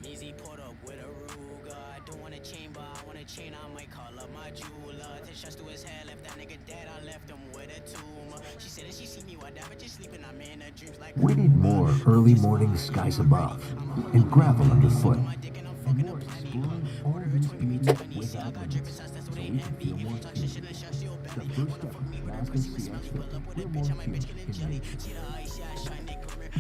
Measy pulled up with a Ruger. I don't want a chain, but I want a chain. I might call up my jeweler. 10 shots to his head, left that nigga dead. I left him with a tumor. She said that she see me while but just sleeping. I'm in her dreams like. We need more early morning skies above and gravel underfoot. And more exploring all these communities without limits, so we can feel more free. The first step in Alaska CX Fit, we're more free in nature.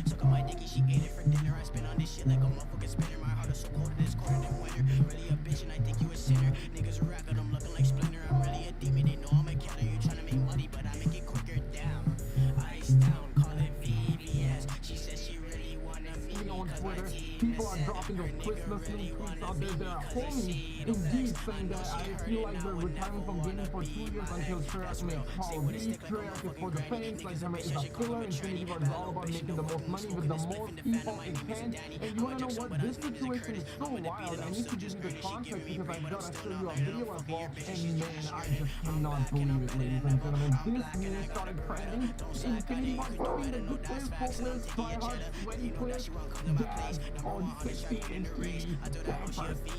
Suck on my dicky, she ate it for dinner. I spin on this shit like a motherfucking spinner. My heart is so cold, it is colder than winter. Really a bitch and I think you a sinner. Niggas a racket, I'm looking like Splinter. I'm really a demon, they know I'm a killer. You tryna make money, but I make it quicker down. Ice down, call it VVS. She says she really wanna meet me on cause my Twitter, team people is are dropping those Christmas little tweets out there that are homie indeed saying that I feel like they're retiring from gaming for 2 years until Treyarch make Call of Duty. Treyarch is for the fans, like Hammer is a killer, Infinity Ward is all about making the most money with the most people it can. And you wanna know what? This situation is so wild. I need to give you the context because I gotta show you a video as well. And man, I just cannot believe it, ladies and gentlemen. This news started trending. Infinity Ward showing the good players, pro players, tryhard, sweaty players, dads on 16-inch TV, campers,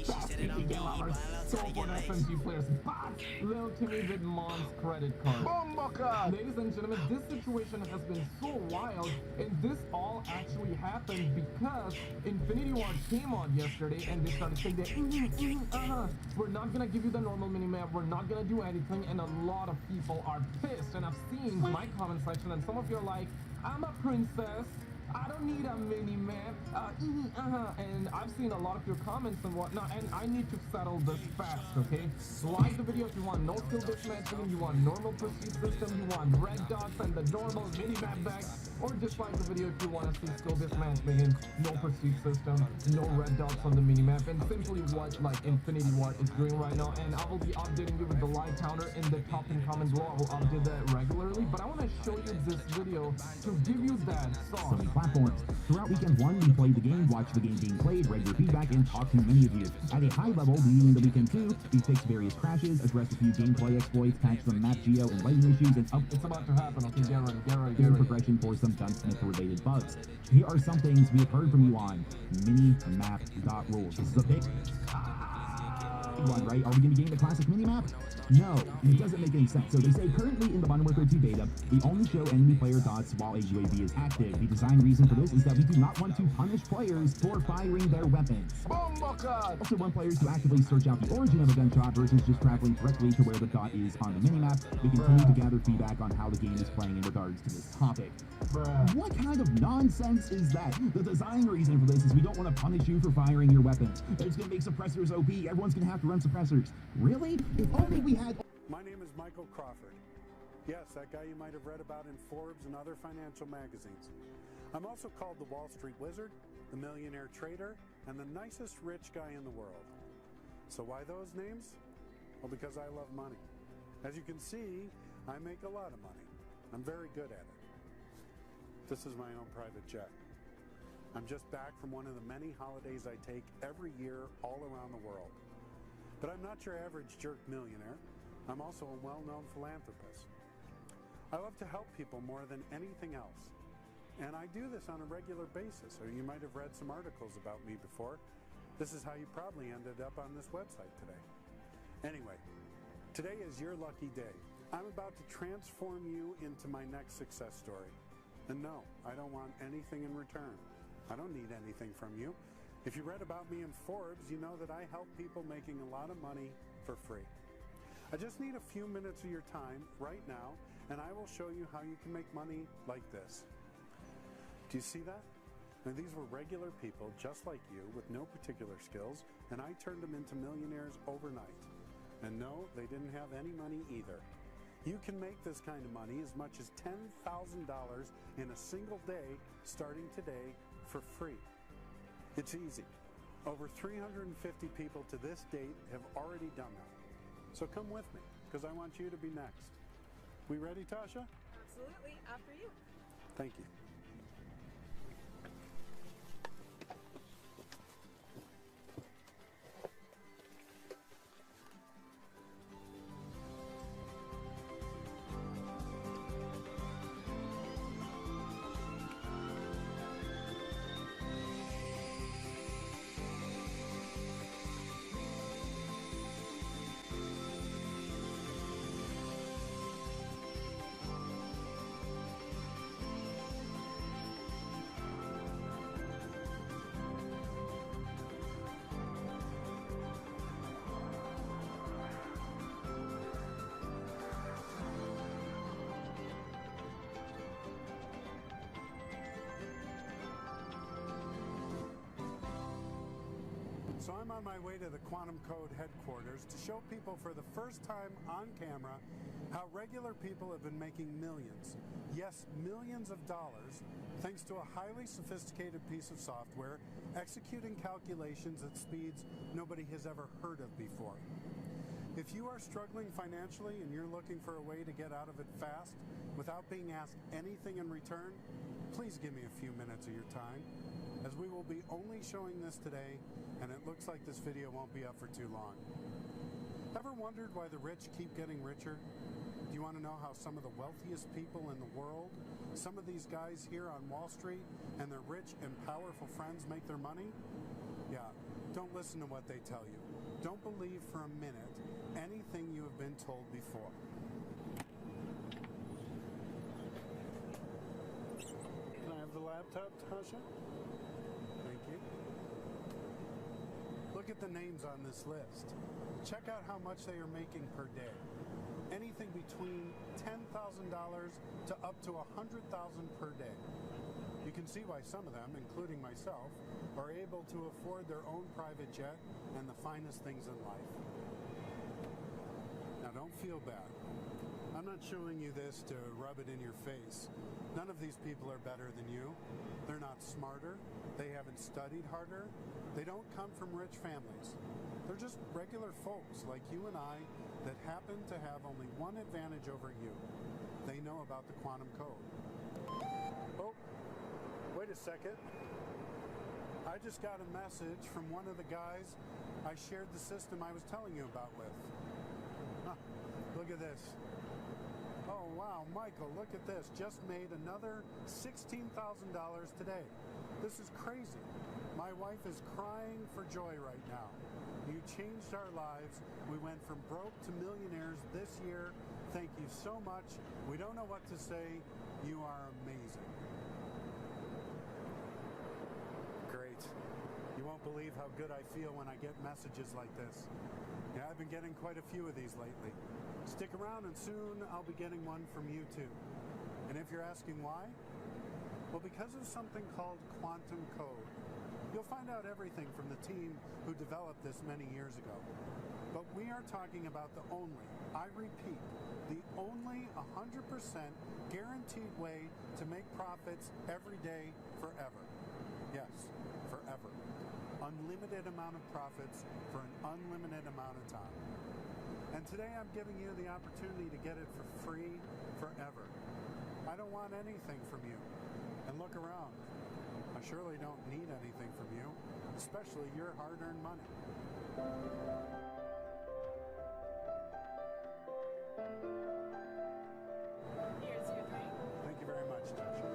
fast APK lovers, so for the FMG players, but little Timmy with Mon's credit card. Ladies and gentlemen, this situation has been so wild, and this all actually happened because Infinity Ward came on yesterday and they started saying that we're not gonna give you the normal minimap, we're not gonna do anything, and a lot of people are pissed. And I've seen my comment section and some of you are like, I'm a princess, I don't need a mini map, and I've seen a lot of your comments and whatnot, and I need to settle this fast, okay? Like the video if you want no skill-based matching, you want normal pursuit system, you want red dots and the normal mini map back, or dislike the video if you want to see skill-based matchmaking, no pursuit system, no red dots on the mini map, and simply what like Infinity Ward is doing right now. And I will be updating you with the live counter in the top 10 comment below. I will update that regularly, but I want to show you this video to give you that song. Platforms. Throughout weekend one, we played the game, watched the game being played, read your feedback, and talked to many of you. At a high level, leading into weekend two, we fixed various crashes, addressed a few gameplay exploits, patched some map geo and lighting issues, and it's about to happen. Okay, get ready. progression for some Gunsmith-related bugs. Here are some things we have heard from you on mini-map.rules. This is a big one, right? Are we going to game the classic mini-map? No, it doesn't make any sense. So they say currently in the Modern Warfare 2 beta, we only show enemy player dots while a UAV is active. The design reason for this is that we do not want to punish players for firing their weapons. Also want players to actively search out the origin of a gunshot versus just traveling directly to where the dot is on the minimap. We continue to gather feedback on how the game is playing in regards to this topic. What kind of nonsense is that? The design reason for this is we don't want to punish you for firing your weapons. It's going to make suppressors OP. Everyone's going to have to run suppressors. Really? If only we had... My name is Michael Crawford. Yes, that guy you might have read about in Forbes and other financial magazines. I'm also called the Wall Street Wizard, the Millionaire Trader, and the nicest rich guy in the world. So why those names? Well, because I love money. As you can see, I make a lot of money. I'm very good at it. This is my own private jet. I'm just back from one of the many holidays I take every year all around the world. But I'm not your average jerk millionaire. I'm also a well-known philanthropist. I love to help people more than anything else. And I do this on a regular basis, or you might have read some articles about me before. This is how you probably ended up on this website today. Anyway, today is your lucky day. I'm about to transform you into my next success story. And no, I don't want anything in return. I don't need anything from you. If you read about me in Forbes, you know that I help people making a lot of money for free. I just need a few minutes of your time right now, and I will show you how you can make money like this. Do you see that? Now, these were regular people just like you with no particular skills, and I turned them into millionaires overnight. And no, they didn't have any money either. You can make this kind of money as much as $10,000 in a single day starting today for free. It's easy. Over 350 people to this date have already done that. So come with me, because I want you to be next. We ready, Tasha? Absolutely. After you. Thank you. So I'm on my way to the Quantum Code headquarters to show people for the first time on camera how regular people have been making millions, yes, millions of dollars, thanks to a highly sophisticated piece of software executing calculations at speeds nobody has ever heard of before. If you are struggling financially and you're looking for a way to get out of it fast without being asked anything in return, please give me a few minutes of your time, as we will be only showing this today, and it looks like this video won't be up for too long. Ever wondered why the rich keep getting richer? Do you want to know how some of the wealthiest people in the world, some of these guys here on Wall Street, and their rich and powerful friends make their money? Yeah, don't listen to what they tell you. Don't believe for a minute anything you have been told before. Can I have the laptop, Tasha? Thank you. Look at the names on this list. Check out how much they are making per day. Anything between $10,000 to up to $100,000 per day. You can see why some of them, including myself, are able to afford their own private jet and the finest things in life. Now don't feel bad. I'm not showing you this to rub it in your face. None of these people are better than you. They're not smarter. They haven't studied harder. They don't come from rich families. They're just regular folks like you and I that happen to have only one advantage over you. They know about the quantum code. Oh, wait a second. I just got a message from one of the guys I shared the system I was telling you about with. Huh, look at this. Oh, wow, Michael, look at this. Just made another $16,000 today. This is crazy. My wife is crying for joy right now. You changed our lives. We went from broke to millionaires this year. Thank you so much. We don't know what to say. You are amazing. Great. You won't believe how good I feel when I get messages like this. Yeah, I've been getting quite a few of these lately. Stick around and soon I'll be getting one from you too. And if you're asking why, well, because of something called quantum code. You'll find out everything from the team who developed this many years ago. But we are talking about the only, I repeat, the only 100% guaranteed way to make profits every day forever. Yes, forever. Unlimited amount of profits for an unlimited amount of time. And today I'm giving you the opportunity to get it for free forever. I don't want anything from you. And look around. I surely don't need anything from you, especially your hard-earned money. Here's your drink. Thank you very much, Tasha.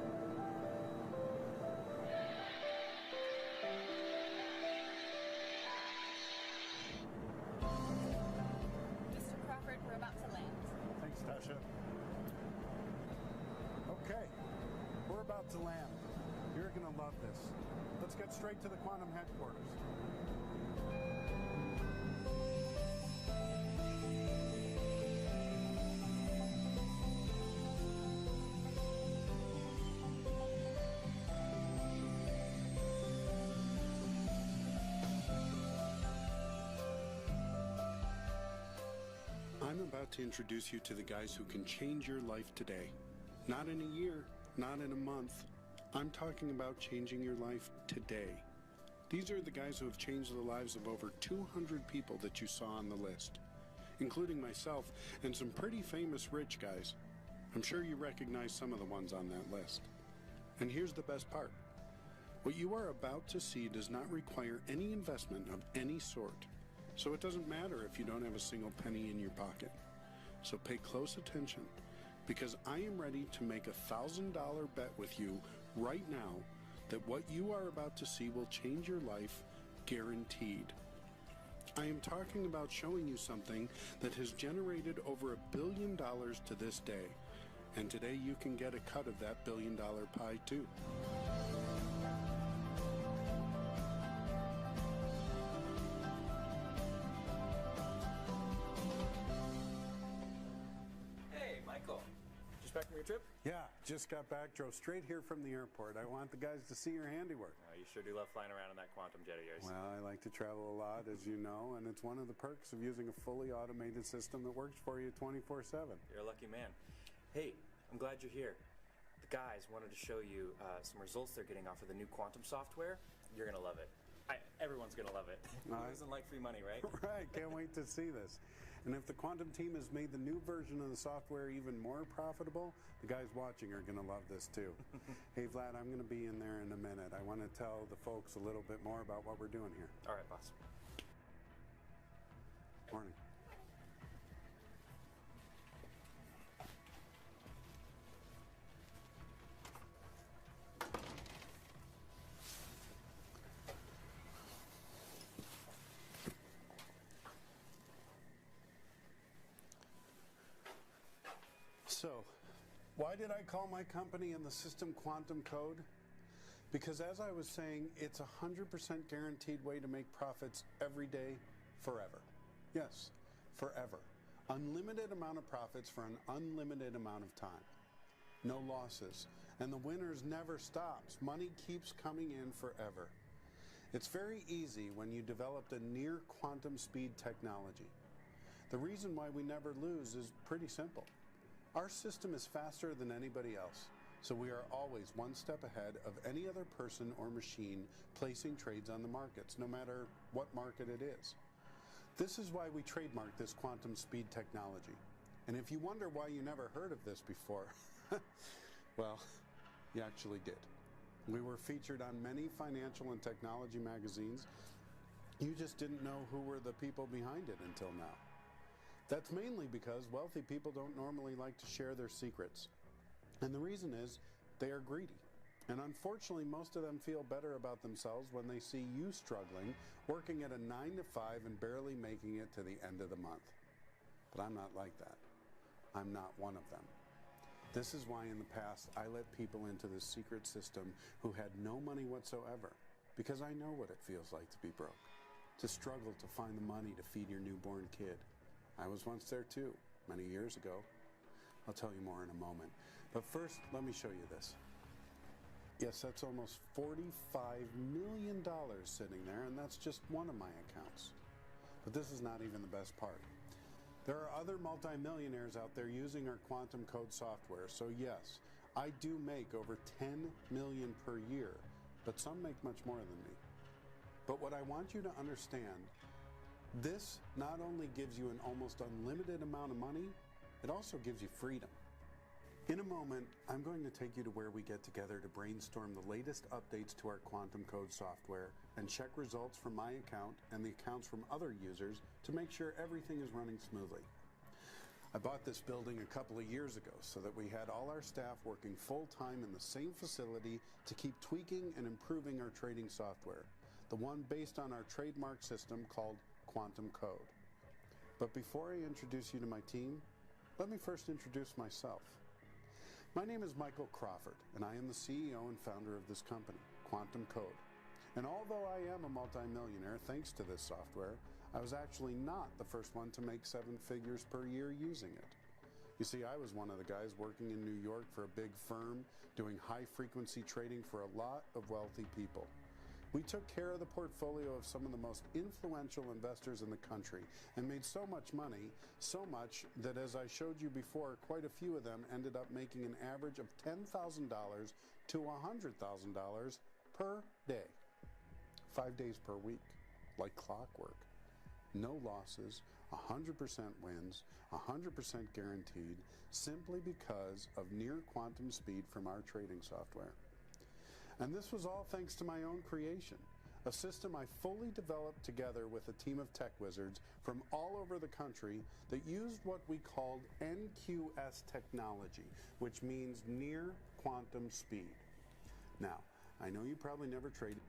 Mr. Crawford, we're about to land. Thanks, Tasha. Okay, we're about to land. You're going to love this. Let's get straight to the quantum headquarters. I'm about to introduce you to the guys who can change your life today. Not in a year, not in a month. I'm talking about changing your life today. These are the guys who have changed the lives of over 200 people that you saw on the list, including myself and some pretty famous rich guys. I'm sure you recognize some of the ones on that list. And here's the best part. What you are about to see does not require any investment of any sort. So it doesn't matter if you don't have a single penny in your pocket. So pay close attention, because I am ready to make a $1,000 bet with you right now that what you are about to see will change your life, guaranteed. I am talking about showing you something that has generated over $1 billion to this day. And today you can get a cut of that $1 billion pie too. Hey, Michael. Just back from for your trip? Yeah, just got back, drove straight here from the airport. I want the guys to see your handiwork. You sure do love flying around in that quantum jet of yours. Well, I like to travel a lot, as you know, and it's one of the perks of using a fully automated system that works for you 24/7. You're a lucky man. Hey, I'm glad you're here. The guys wanted to show you some results they're getting off of the new quantum software. You're going to love it. Everyone's going to love it. Who doesn't like free money, right? Right, can't wait to see this. And if the quantum team has made the new version of the software even more profitable, the guys watching are going to love this too. Hey, Vlad, I'm going to be in there in a minute. I want to tell the folks a little bit more about what we're doing here. All right, boss. Morning. So, why did I call my company and the system Quantum Code? Because as I was saying, it's 100% guaranteed way to make profits every day, forever. Yes, forever. Unlimited amount of profits for an unlimited amount of time. No losses. And the winners never stops. Money keeps coming in forever. It's very easy when you developed a near quantum speed technology. The reason why we never lose is pretty simple. Our system is faster than anybody else, so we are always one step ahead of any other person or machine placing trades on the markets, no matter what market it is. This is why we trademarked this quantum speed technology. And if you wonder why you never heard of this before, well, you actually did. We were featured on many financial and technology magazines. You just didn't know who were the people behind it until now. That's mainly because wealthy people don't normally like to share their secrets. And the reason is they are greedy. And unfortunately, most of them feel better about themselves when they see you struggling, working at a 9 to 5 and barely making it to the end of the month. But I'm not like that. I'm not one of them. This is why in the past I let people into this secret system who had no money whatsoever, because I know what it feels like to be broke, to struggle to find the money to feed your newborn kid. I was once there too, many years ago. I'll tell you more in a moment. But first, let me show you this. Yes, that's almost $45 million sitting there, and that's just one of my accounts. But this is not even the best part. There are other multimillionaires out there using our quantum code software, so yes, I do make over 10 million per year, but some make much more than me. But what I want you to understand, this not only gives you an almost unlimited amount of money, it also gives you freedom. In a moment, I'm going to take you to where we get together to brainstorm the latest updates to our quantum code software and check results from my account and the accounts from other users to make sure everything is running smoothly. I bought this building a couple of years ago so that we had all our staff working full-time in the same facility to keep tweaking and improving our trading software, the one based on our trademark system called Quantum Code. But before I introduce you to my team, let me first introduce myself. My name is Michael Crawford, and I am the CEO and founder of this company, Quantum Code. And although I am a multimillionaire thanks to this software, I was actually not the first one to make 7 figures per year using it. You see, I was one of the guys working in New York for a big firm, doing high-frequency trading for a lot of wealthy people. We took care of the portfolio of some of the most influential investors in the country and made so much money, so much that as I showed you before, quite a few of them ended up making an average of $10,000 to $100,000 per day, 5 days per week, like clockwork. No losses, 100% wins, 100% guaranteed, simply because of near quantum speed from our trading software. And this was all thanks to my own creation, a system I fully developed together with a team of tech wizards from all over the country that used what we called NQS technology, which means near quantum speed. Now, I know you probably never traded.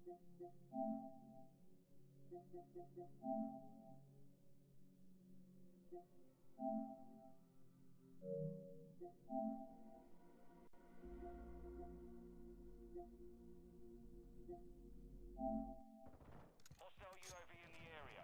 Hostile UAV in the area.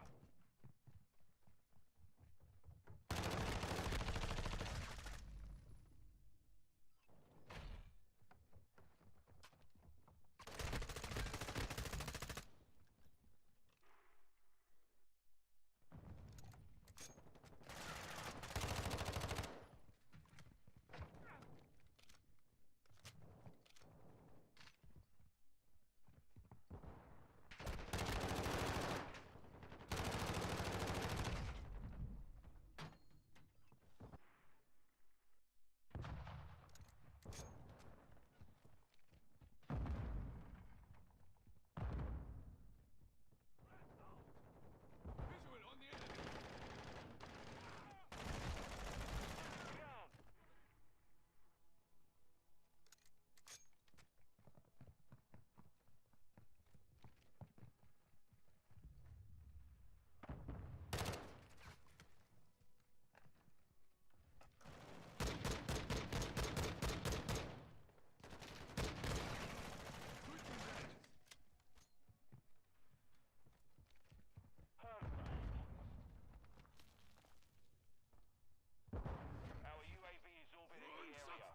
Our UAV is orbiting the area.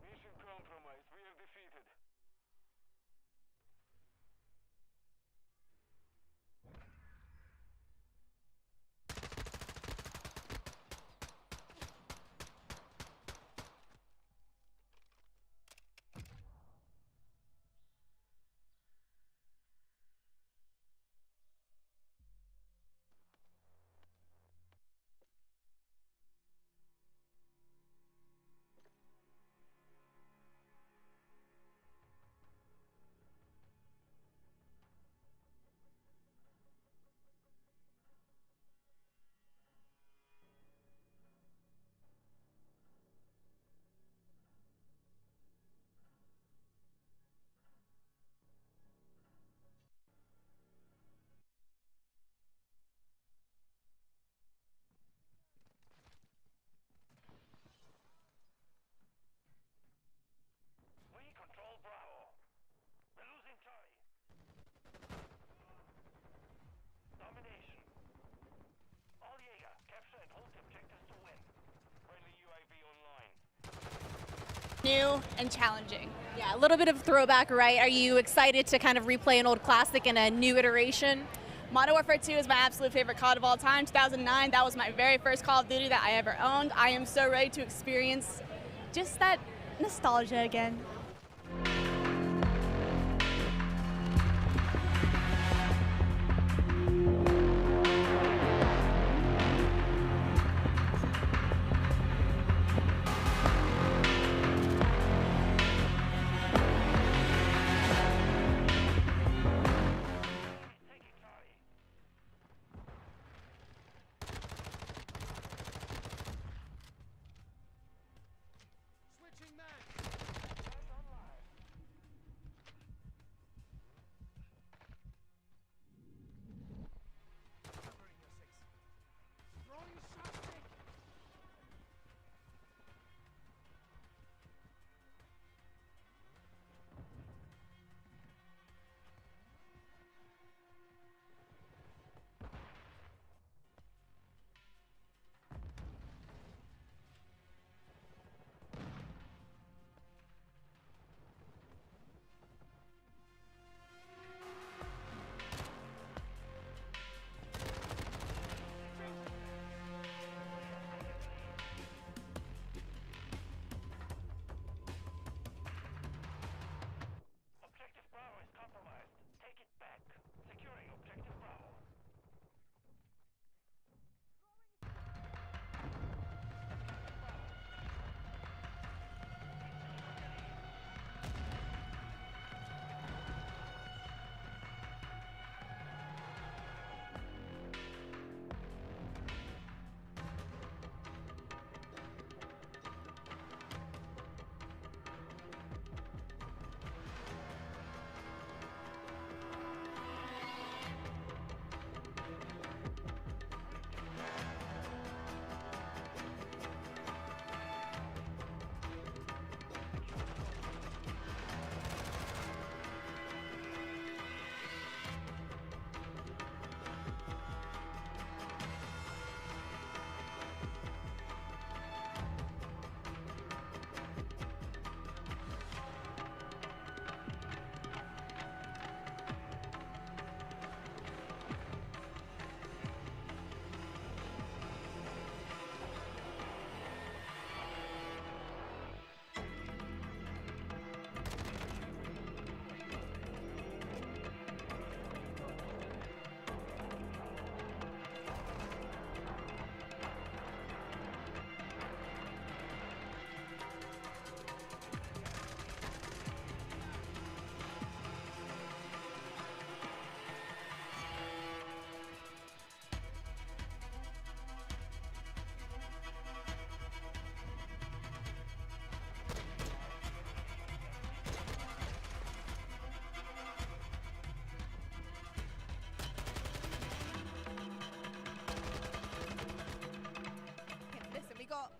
Mission compromised. We are defeated. We control Bravo. We're losing Charlie. Domination. All Jaeger, capture and hold the objectives to win. Friendly UAV online. New and challenging. Yeah, a little bit of throwback, right? Are you excited to kind of replay an old classic in a new iteration? Modern Warfare 2 is my absolute favorite COD of all time. 2009, that was my very first Call of Duty that I ever owned. I am so ready to experience just that nostalgia again. Switching man.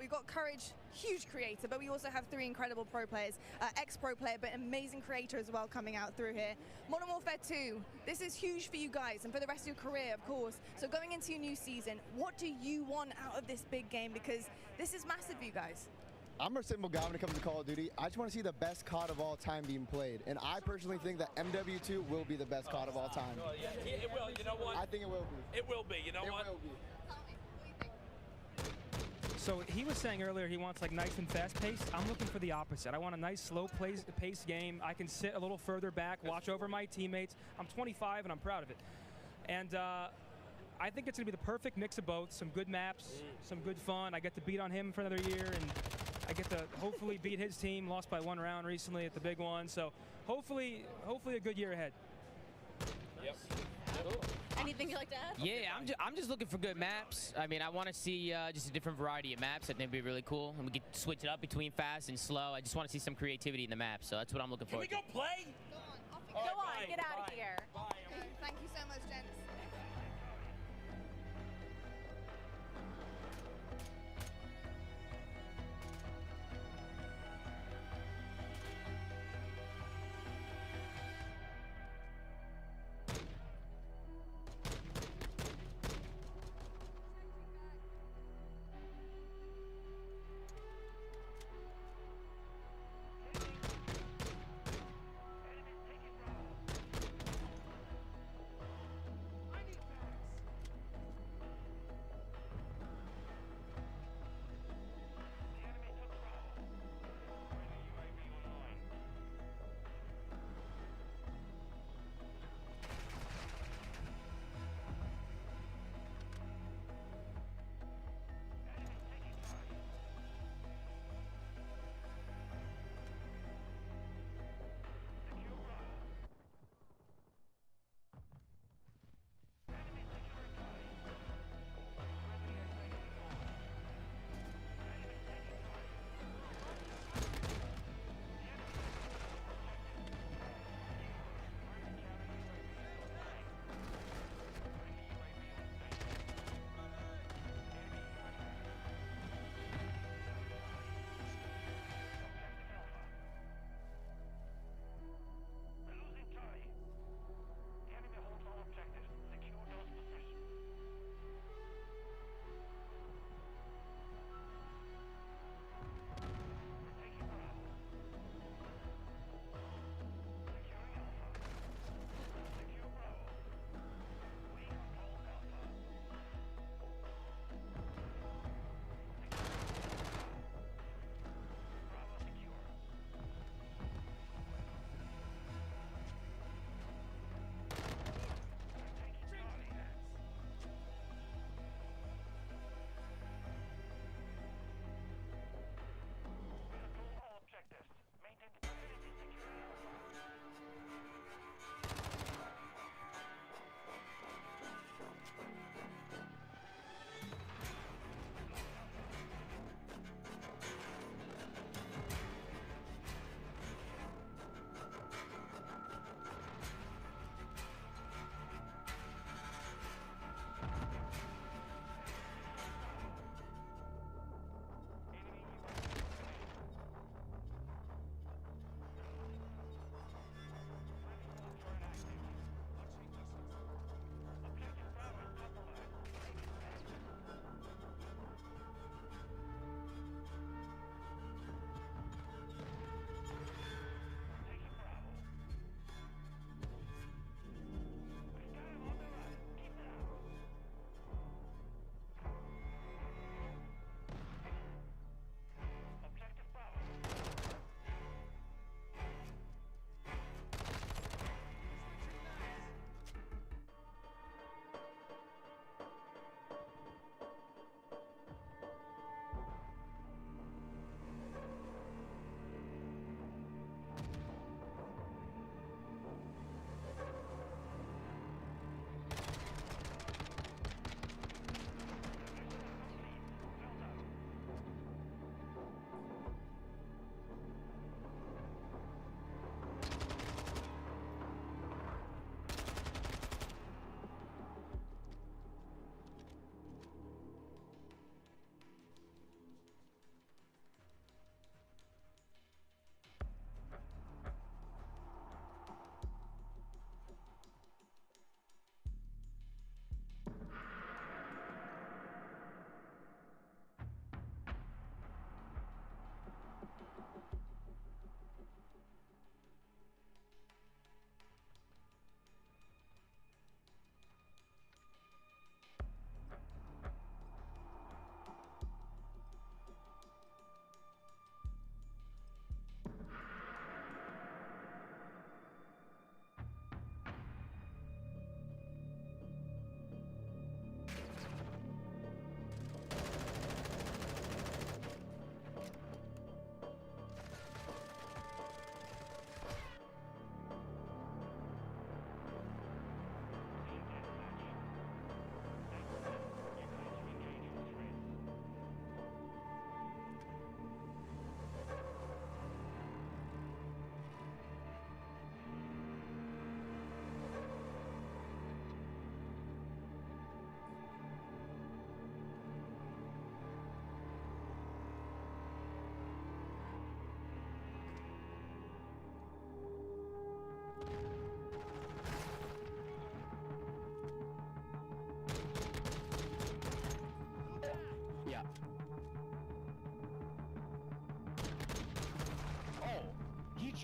we've got Courage, huge creator, but we also have 3 incredible pro players, ex-pro player, but amazing creator as well coming out through here. Modern Warfare 2, this is huge for you guys and for the rest of your career, of course. So going into your new season, what do you want out of this big game? Because this is massive for you guys. I'm a simple guy when it comes to Call of Duty. I just want to see the best COD of all time being played. And I personally think that MW2 will be the best COD of all time. Yeah, it will. You know what? I think it will be. It will be. You know what? It will be. So he was saying earlier he wants like nice and fast paced. I'm looking for the opposite. I want a nice slow pace game. I can sit a little further back, watch over my teammates. I'm 25 and I'm proud of it. And I think it's going to be the perfect mix of both. Some good maps, some good fun. I get to beat on him for another year, and I get to hopefully beat his team. Lost by 1 round recently at the big one. So hopefully a good year ahead. Yep. Anything you'd like to add? Yeah, I'm just looking for good maps. I mean, I want to see just a different variety of maps. I think it'd be really cool. And we could switch it up between fast and slow. I just want to see some creativity in the map. So that's what I'm looking for. Can we go play? Go on, off we Go on, get out of Bye. here. Bye. Thank you so much, gents.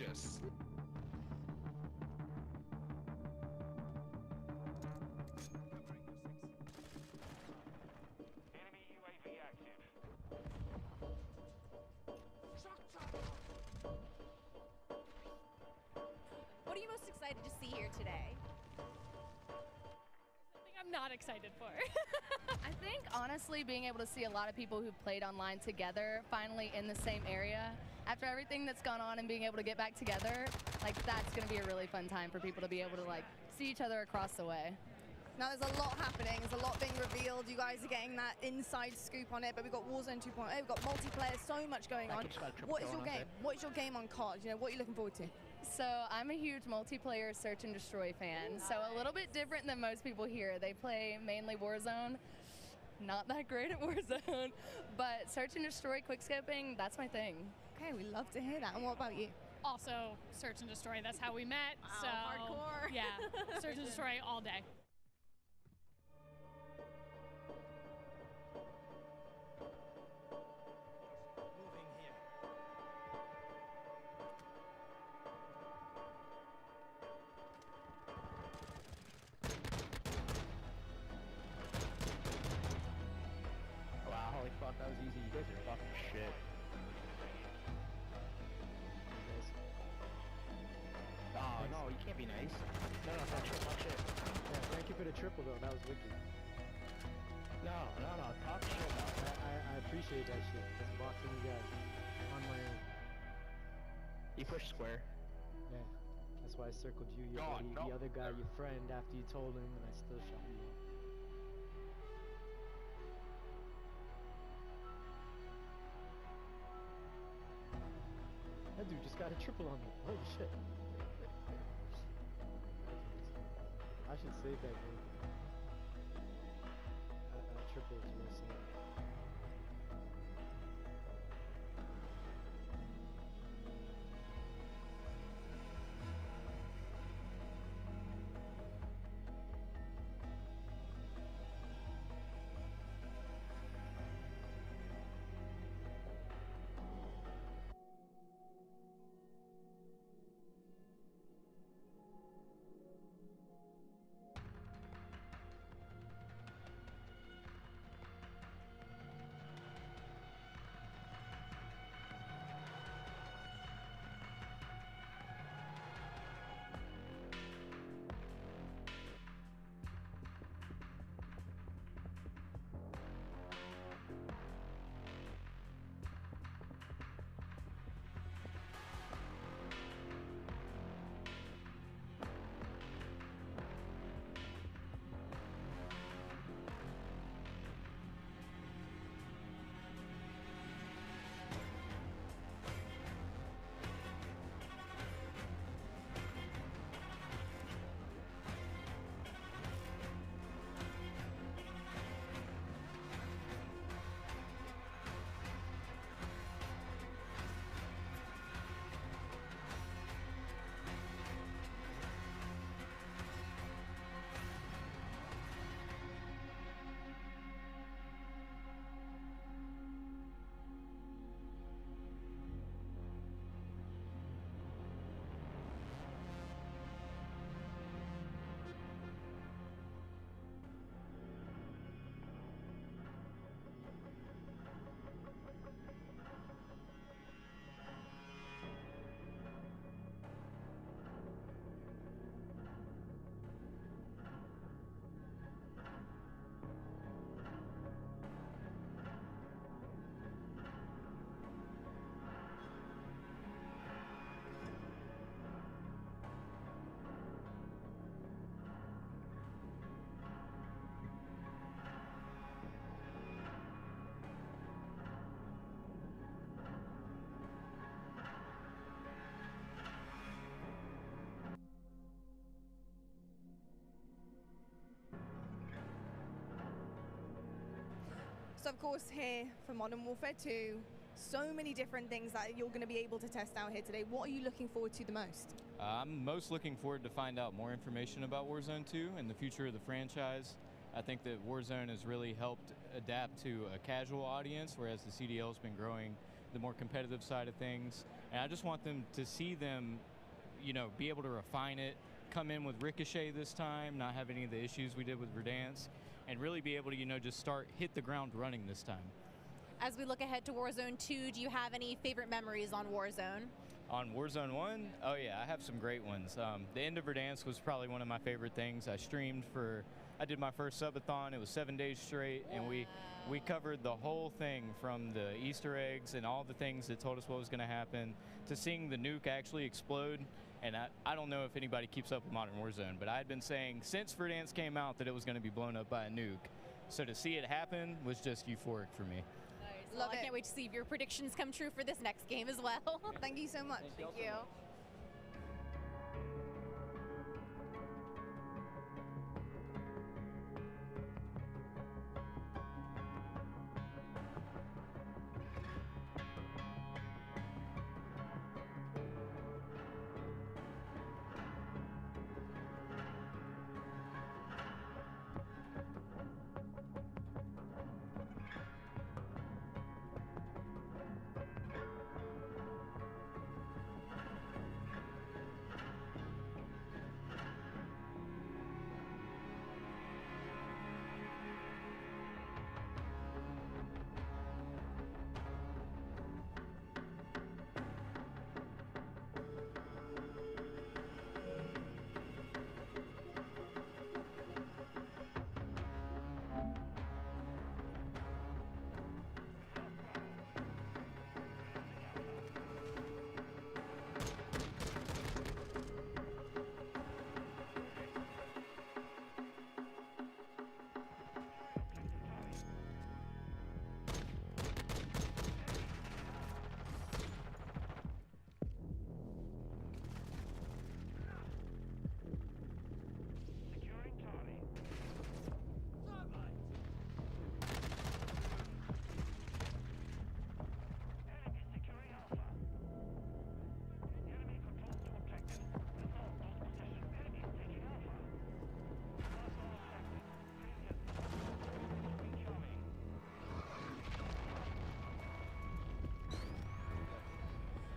delicious. Enemy UAV active. What are you most excited to see here today? Something I'm not excited for. I think honestly being able to see a lot of people who've played online together finally in the same area after everything that's gone on and being able to get back together, like that's going to be a really fun time for people to be able to like see each other across the way. Now there's a lot happening, there's a lot being revealed, you guys are getting that inside scoop on it, but we've got Warzone 2.0, we've got multiplayer, so much going on. What is your game? What is your game on COD? You know, what are you looking forward to? So I'm a huge multiplayer search and destroy fan, so a little bit different than most people here. They play mainly Warzone. Not that great at Warzone, but search and destroy, quickscoping, that's my thing. Okay, we love to hear that. And what about you? Also, search and destroy. That's how we met. Wow, so hardcore. Yeah, search and destroy all day. Wow, holy fuck, that was easy. You guys are fucking shit. Oh, no, you can't be nice. No, talk shit. Yeah, thank you for the triple though, that was wicked. No, talk shit. I appreciate that shit. Just boxing you guys on my own. You push square. Yeah, that's why I circled you, your God, buddy, no. the other guy, your friend, after you told him, and I still shot you up. That dude just got a triple on me. Holy shit. I should save that game. That triple is worth saving. So of course here for Modern Warfare 2, so many different things that you're going to be able to test out here today. What are you looking forward to the most? I'm most looking forward to find out more information about Warzone 2 and the future of the franchise. I think that Warzone has really helped adapt to a casual audience, whereas the CDL has been growing the more competitive side of things. And I just want them to see them, you know, be able to refine it, come in with Ricochet this time, not have any of the issues we did with Verdansk, and really be able to, you know, just hit the ground running this time. As we look ahead to Warzone 2, do you have any favorite memories on Warzone? On Warzone 1, oh yeah, I have some great ones. The end of Verdansk was probably one of my favorite things. I did my first subathon. It was 7 days straight, and we covered the whole thing, from the Easter eggs and all the things that told us what was going to happen to seeing the nuke actually explode. And I don't know if anybody keeps up with Modern Warzone, but I had been saying since Verdansk came out that it was going to be blown up by a nuke. So to see it happen was just euphoric for me. Well, I can't wait to see if your predictions come true for this next game as well. Thank you so much. Thank you.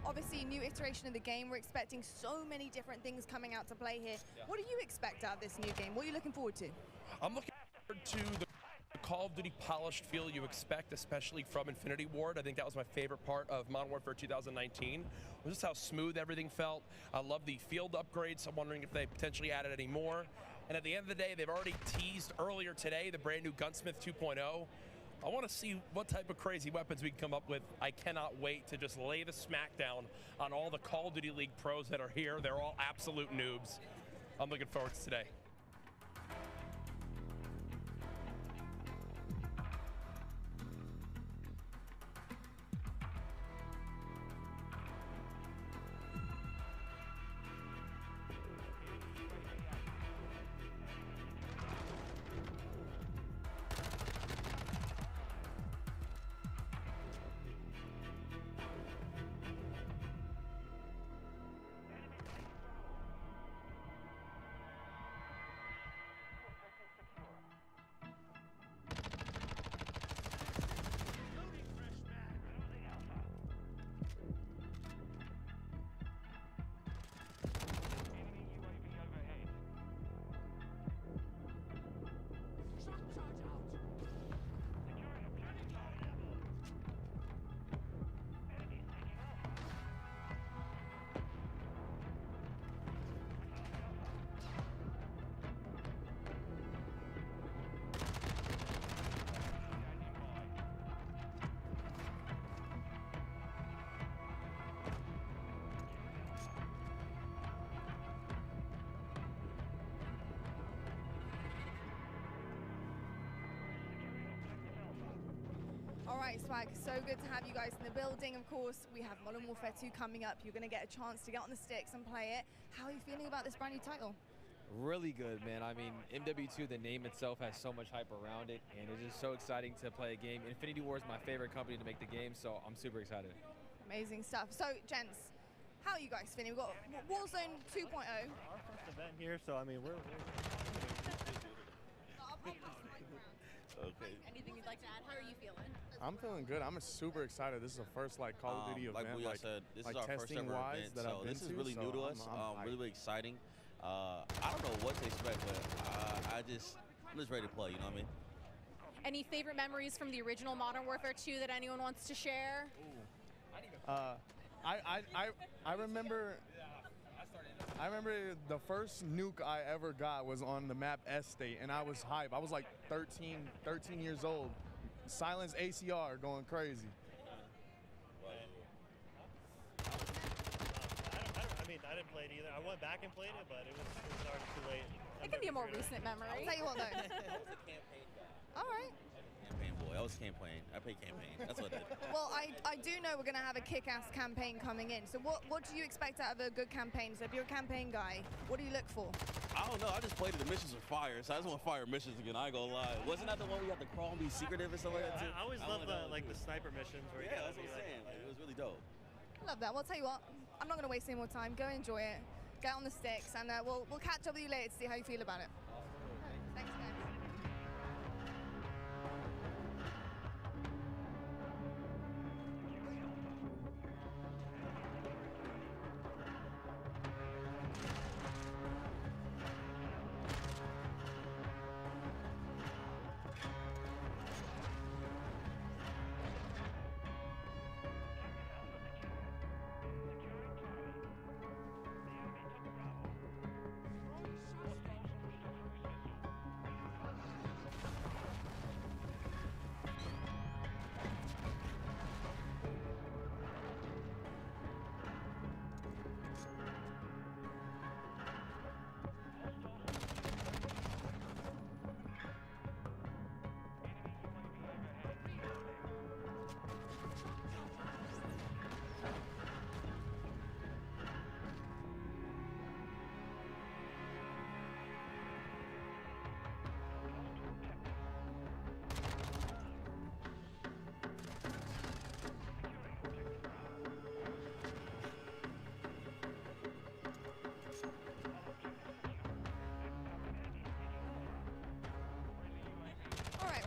Obviously, new iteration of the game. We're expecting so many different things coming out to play here. What do you expect out of this new game? What are you looking forward to? I'm looking forward to the Call of Duty polished feel you expect, especially from Infinity Ward. I think that was my favorite part of Modern Warfare 2019, was just how smooth everything felt. I love the field upgrades. I'm wondering if they potentially added any more. And at the end of the day, they've already teased earlier today the brand new Gunsmith 2.0. I want to see what type of crazy weapons we can come up with. I cannot wait to just lay the smackdown on all the Call of Duty League pros that are here. They're all absolute noobs. I'm looking forward to today. All right, Swag, so good to have you guys in the building. Of course, we have Modern Warfare 2 coming up. You're going to get a chance to get on the sticks and play it. How are you feeling about this brand new title? Really good, man. I mean, MW2, the name itself has so much hype around it, and it's just so exciting to play a game. Infinity Ward is my favorite company to make the game, so I'm super excited. Amazing stuff. So, gents, how are you guys feeling? We've got Warzone 2.0. Our first event here, so I mean, we're Okay. Anything you'd like to add? How are you feeling? I'm feeling good. I'm super excited. This is the first like Call of Duty Like event, Booyah said, this like is our first testing ever wise event, that so I've been this is to, really so new to us. I'm hyped. Really, really exciting. I don't know what to expect, but I'm just ready to play. You know what I mean? Any favorite memories from the original Modern Warfare 2 that anyone wants to share? I remember the first nuke I ever got was on the map Estate, and I was hype. I was like 13 years old. Silence ACR going crazy. I didn't play it either. I went back and played it, but it was already too late. It can be a more recent memory. I'll tell you what though. I was a campaign guy. All right. Campaign boy. I was campaign. I played campaign. That's what I did. Well, I do know we're going to have a kick-ass campaign coming in. So what do you expect out of a good campaign? So if you're a campaign guy, what do you look for? I don't know. I just played it. The missions were fire, so I just want fire missions again. I ain't gonna lie. Wasn't that the one where you have to crawl and be secretive or something like that too? I always love the sniper missions where you Yeah, gotta that's what I'm saying. Like, it was really dope. Love that. Well, I'll tell you what, I'm not going to waste any more time. Go enjoy it. Get on the sticks, and we'll catch up with you later to see how you feel about it. Thanks, guys.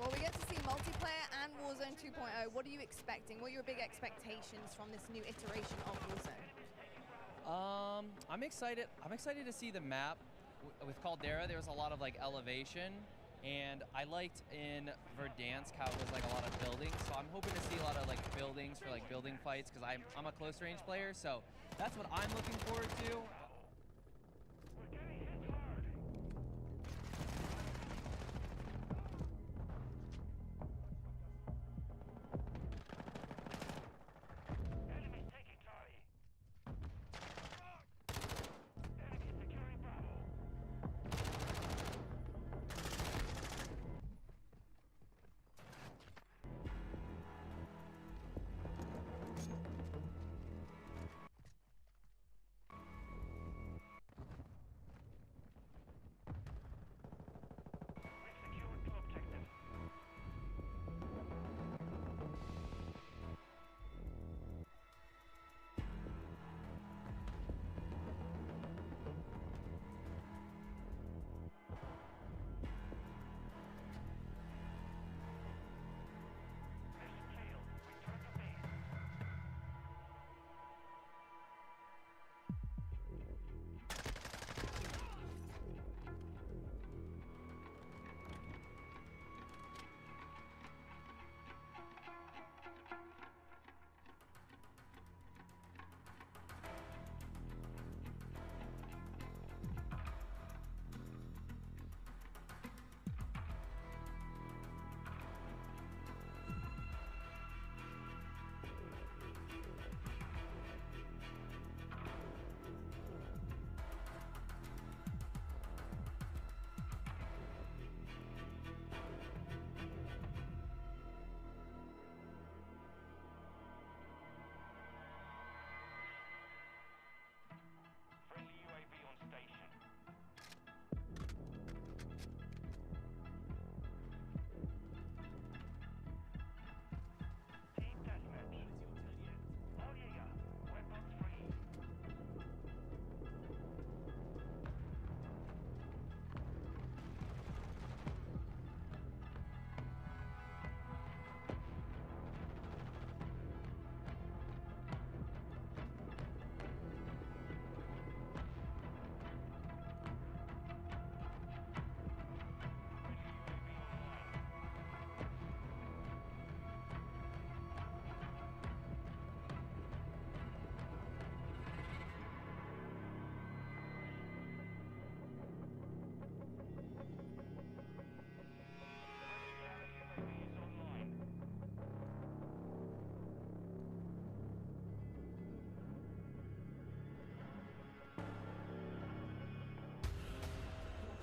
Well, we get to see multiplayer and Warzone 2.0. What are you expecting? What are your big expectations from this new iteration of Warzone? I'm excited. I'm excited to see the map. With Caldera, there was a lot of like elevation, and I liked in Verdansk how it was like a lot of buildings. So I'm hoping to see a lot of like buildings for like building fights because I'm a close range player. So that's what I'm looking forward to.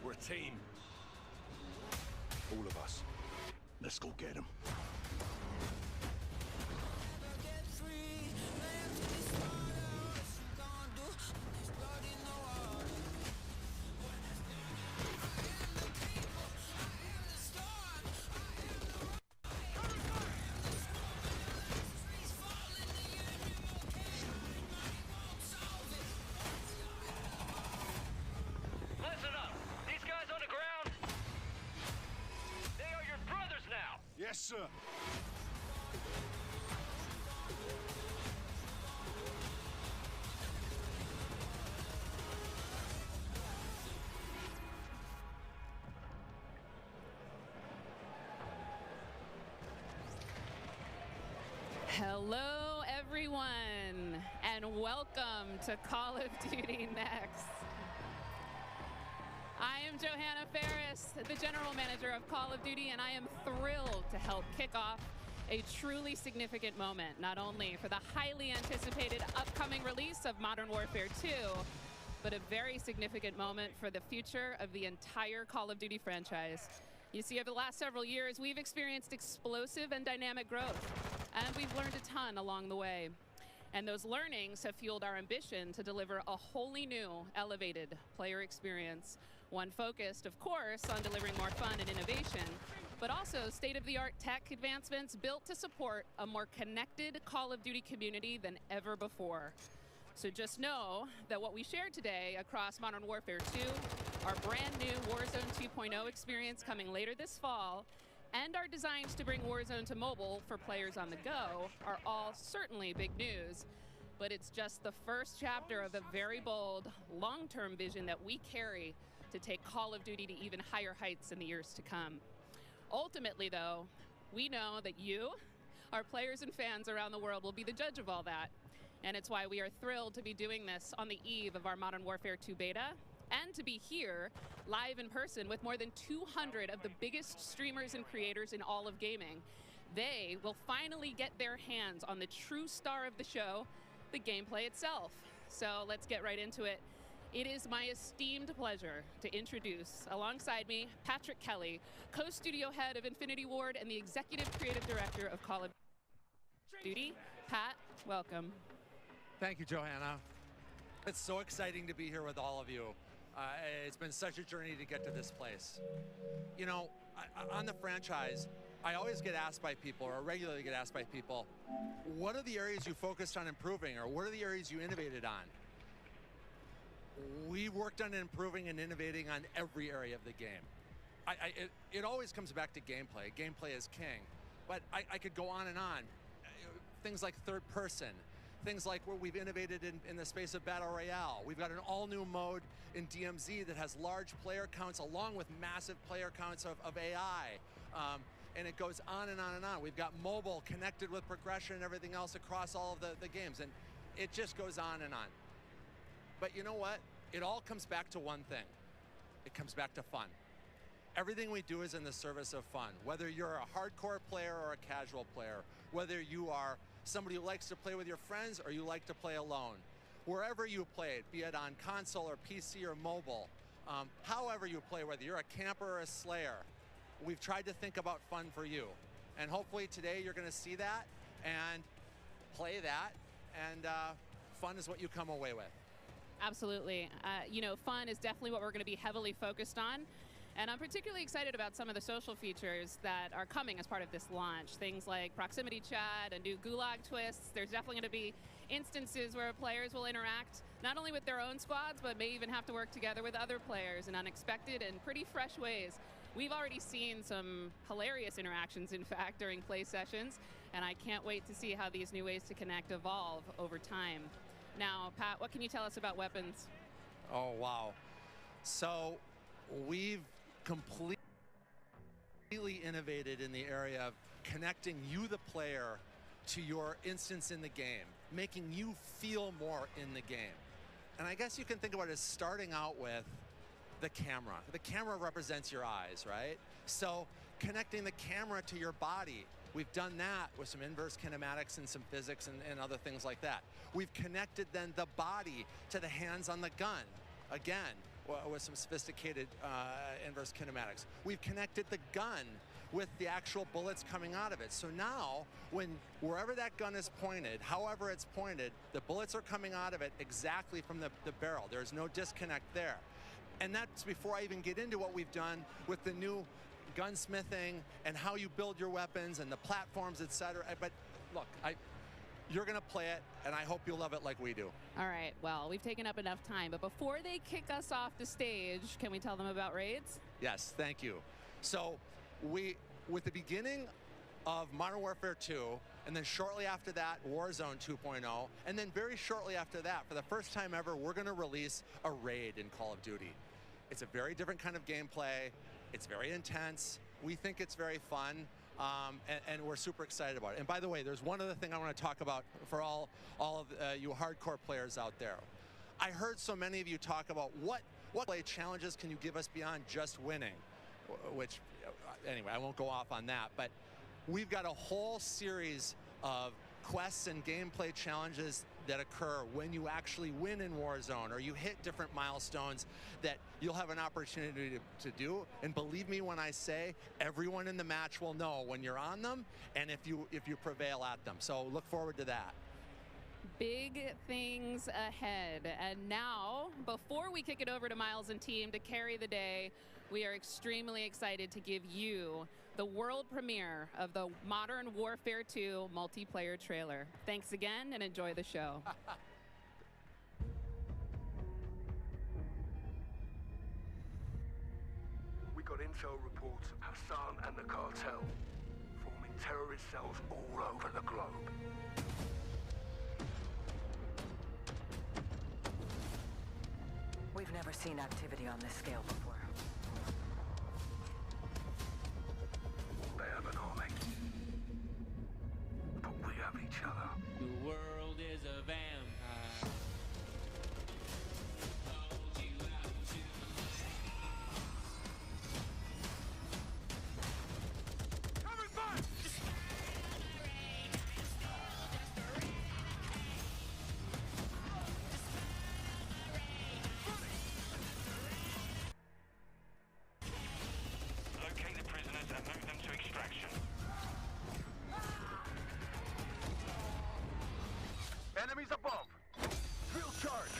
We're a team. All of us. Let's go get him. Listen up! These guys on the ground, they are your brothers now! Yes, sir. Hello, everyone, and welcome to Call of Duty Next. I am Johanna Ferris, the General Manager of Call of Duty, and I am thrilled to help kick off a truly significant moment, not only for the highly anticipated upcoming release of Modern Warfare 2, but a very significant moment for the future of the entire Call of Duty franchise. You see, over the last several years, we've experienced explosive and dynamic growth, and we've learned a ton along the way. And those learnings have fueled our ambition to deliver a wholly new, elevated player experience. One focused, of course, on delivering more fun and innovation, but also state-of-the-art tech advancements built to support a more connected Call of Duty community than ever before. So just know that what we shared today across Modern Warfare 2, our brand new Warzone 2.0 experience coming later this fall, and our designs to bring Warzone to mobile for players on the go are all certainly big news. But it's just the first chapter of a very bold, long-term vision that we carry to take Call of Duty to even higher heights in the years to come. Ultimately, though, we know that you, our players and fans around the world, will be the judge of all that. And it's why we are thrilled to be doing this on the eve of our Modern Warfare 2 beta, and to be here live in person with more than 200 of the biggest streamers and creators in all of gaming. They will finally get their hands on the true star of the show, the gameplay itself. So let's get right into it. It is my esteemed pleasure to introduce, alongside me, Patrick Kelly, co-studio head of Infinity Ward and the executive creative director of Call of Duty. Pat, welcome. Thank you, Johanna. It's so exciting to be here with all of you. It's been such a journey to get to this place. You know, on the franchise, I always get asked by people, or regularly get asked by people, what are the areas you focused on improving, or what are the areas you innovated on? We worked on improving and innovating on every area of the game. It always comes back to gameplay. Gameplay is king. But I could go on and on. Things like third person, things like where we've innovated in the space of Battle Royale. We've got an all-new mode in DMZ that has large player counts along with massive player counts of AI. And it goes on and on and on. We've got mobile connected with progression and everything else across all of the games. And it just goes on and on. But you know what? It all comes back to one thing. It comes back to fun. Everything we do is in the service of fun. Whether you're a hardcore player or a casual player, whether you are somebody who likes to play with your friends or you like to play alone. Wherever you play it, be it on console or PC or mobile, however you play, whether you're a camper or a slayer, we've tried to think about fun for you. And hopefully today you're gonna see that and play that, and fun is what you come away with. Absolutely. You know, fun is definitely what we're going to be heavily focused on. And I'm particularly excited about some of the social features that are coming as part of this launch. Things like proximity chat and new gulag twists. There's definitely going to be instances where players will interact not only with their own squads, but may even have to work together with other players in unexpected and pretty fresh ways. We've already seen some hilarious interactions, in fact, during play sessions, and I can't wait to see how these new ways to connect evolve over time. Now, Pat, what can you tell us about weapons? Oh, wow. So we've completely innovated in the area of connecting you, the player, to your instance in the game, making you feel more in the game. And I guess you can think about it as starting out with the camera. The camera represents your eyes, right? So connecting the camera to your body. We've done that with some inverse kinematics and some physics and other things like that. We've connected then the body to the hands on the gun. Again, with some sophisticated inverse kinematics. We've connected the gun with the actual bullets coming out of it. So now, wherever that gun is pointed, however it's pointed, the bullets are coming out of it exactly from the barrel. There's no disconnect there. And that's before I even get into what we've done with the new gunsmithing and how you build your weapons and the platforms, etc. But look, you're going to play it, and I hope you'll love it like we do. All right, well, we've taken up enough time, but before they kick us off the stage, can we tell them about raids? Yes, thank you. So with the beginning of Modern Warfare 2, and then shortly after that, Warzone 2.0, and then very shortly after that, for the first time ever, we're going to release a raid in Call of Duty. It's a very different kind of gameplay. It's very intense. We think it's very fun, and we're super excited about it. And by the way, there's one other thing I want to talk about for all of you hardcore players out there. I heard so many of you talk about what play challenges can you give us beyond just winning, which, anyway, I won't go off on that, but we've got a whole series of quests and gameplay challenges that occur when you actually win in Warzone or you hit different milestones that you'll have an opportunity to do. And believe me when I say everyone in the match will know when you're on them and if you prevail at them. So look forward to that. Big things ahead. And now, before we kick it over to Miles and team to carry the day, we are extremely excited to give you the world premiere of the Modern Warfare 2 multiplayer trailer. Thanks again and enjoy the show. We got intel reports of Hassan and the cartel forming terrorist cells all over the globe. We've never seen activity on this scale before. They have an army, but we have each other. The world is a vampire. Hold you out to Coming back! Locate the prisoners and move them to extraction. Enemies above! Drill charge!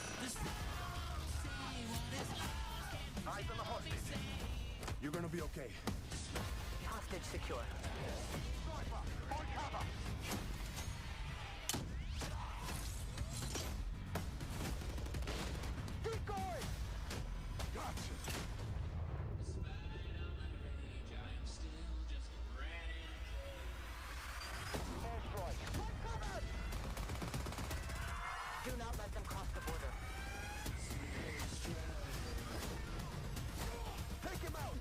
Eyes on the hostage. You're gonna be okay. Hostage secure. Sniper, on cover! Keep going! Gotcha. Airstrike! Take cover! Do not let them cross the border. Take him out!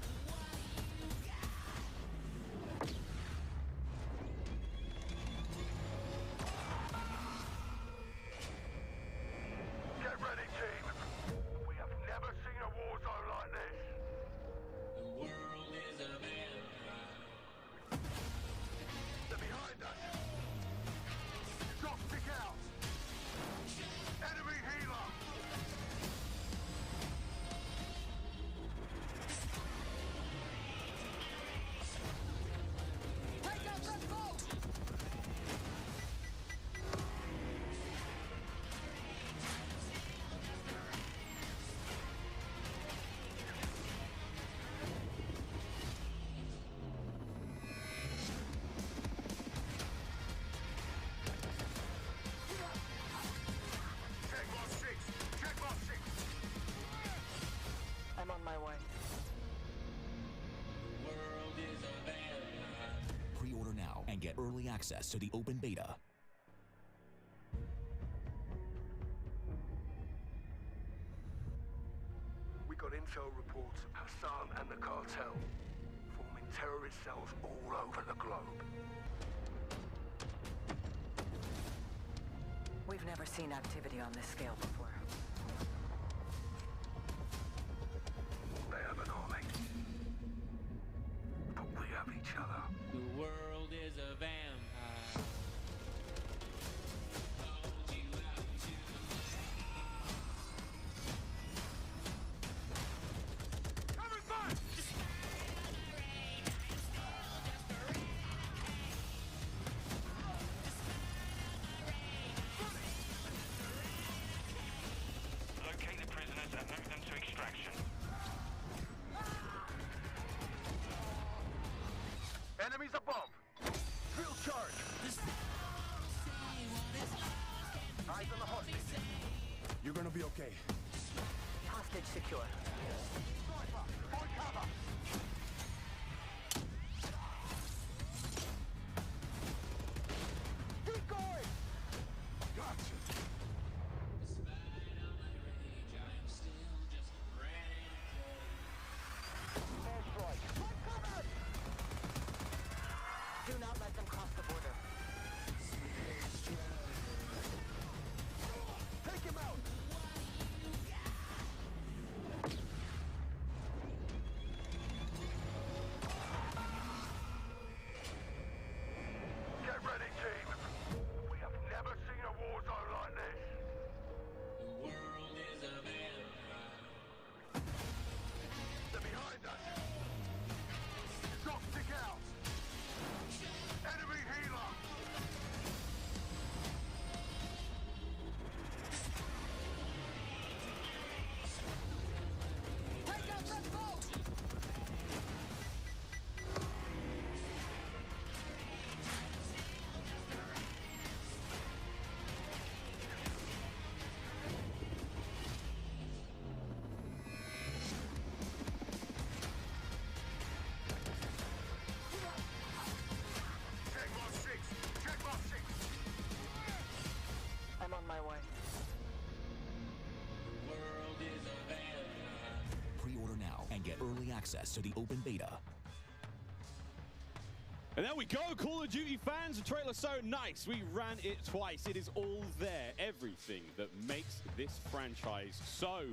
Get ready, team! We have never seen a war zone like this! the world is a vampire. They're behind us! Drop stick out! Enemy healer! Take out that boat! Check box 6! Check box 6! I'm on my way. The world is a vampire. Pre-order now and get early access to the open beta. We got intel reports of Hassan and the cartel forming terrorist cells all over the globe. We've never seen activity on this scale before. They have an army, but we have each other. The world is a vampire. Hold you out to Enemies above. Drill charge. Eyes on the hostage. You're gonna be okay. Hostage secure. Sniper, find cover. Keep going. Gotcha. Airstrike. Find cover. Do not let them cross the border. Take him out. Get ready, team. We have never seen a war zone like this. The world is a vampire. They're behind us. Stop, stick out. Enemy healer. Take out that boat. Check box 6. Check box 6. I'm on my way. The world is a vampire. Pre-order now and get early access to the open beta. And there we go, Call of Duty fans. The trailer's so nice. We ran it twice. It is all there. Everything that makes this franchise so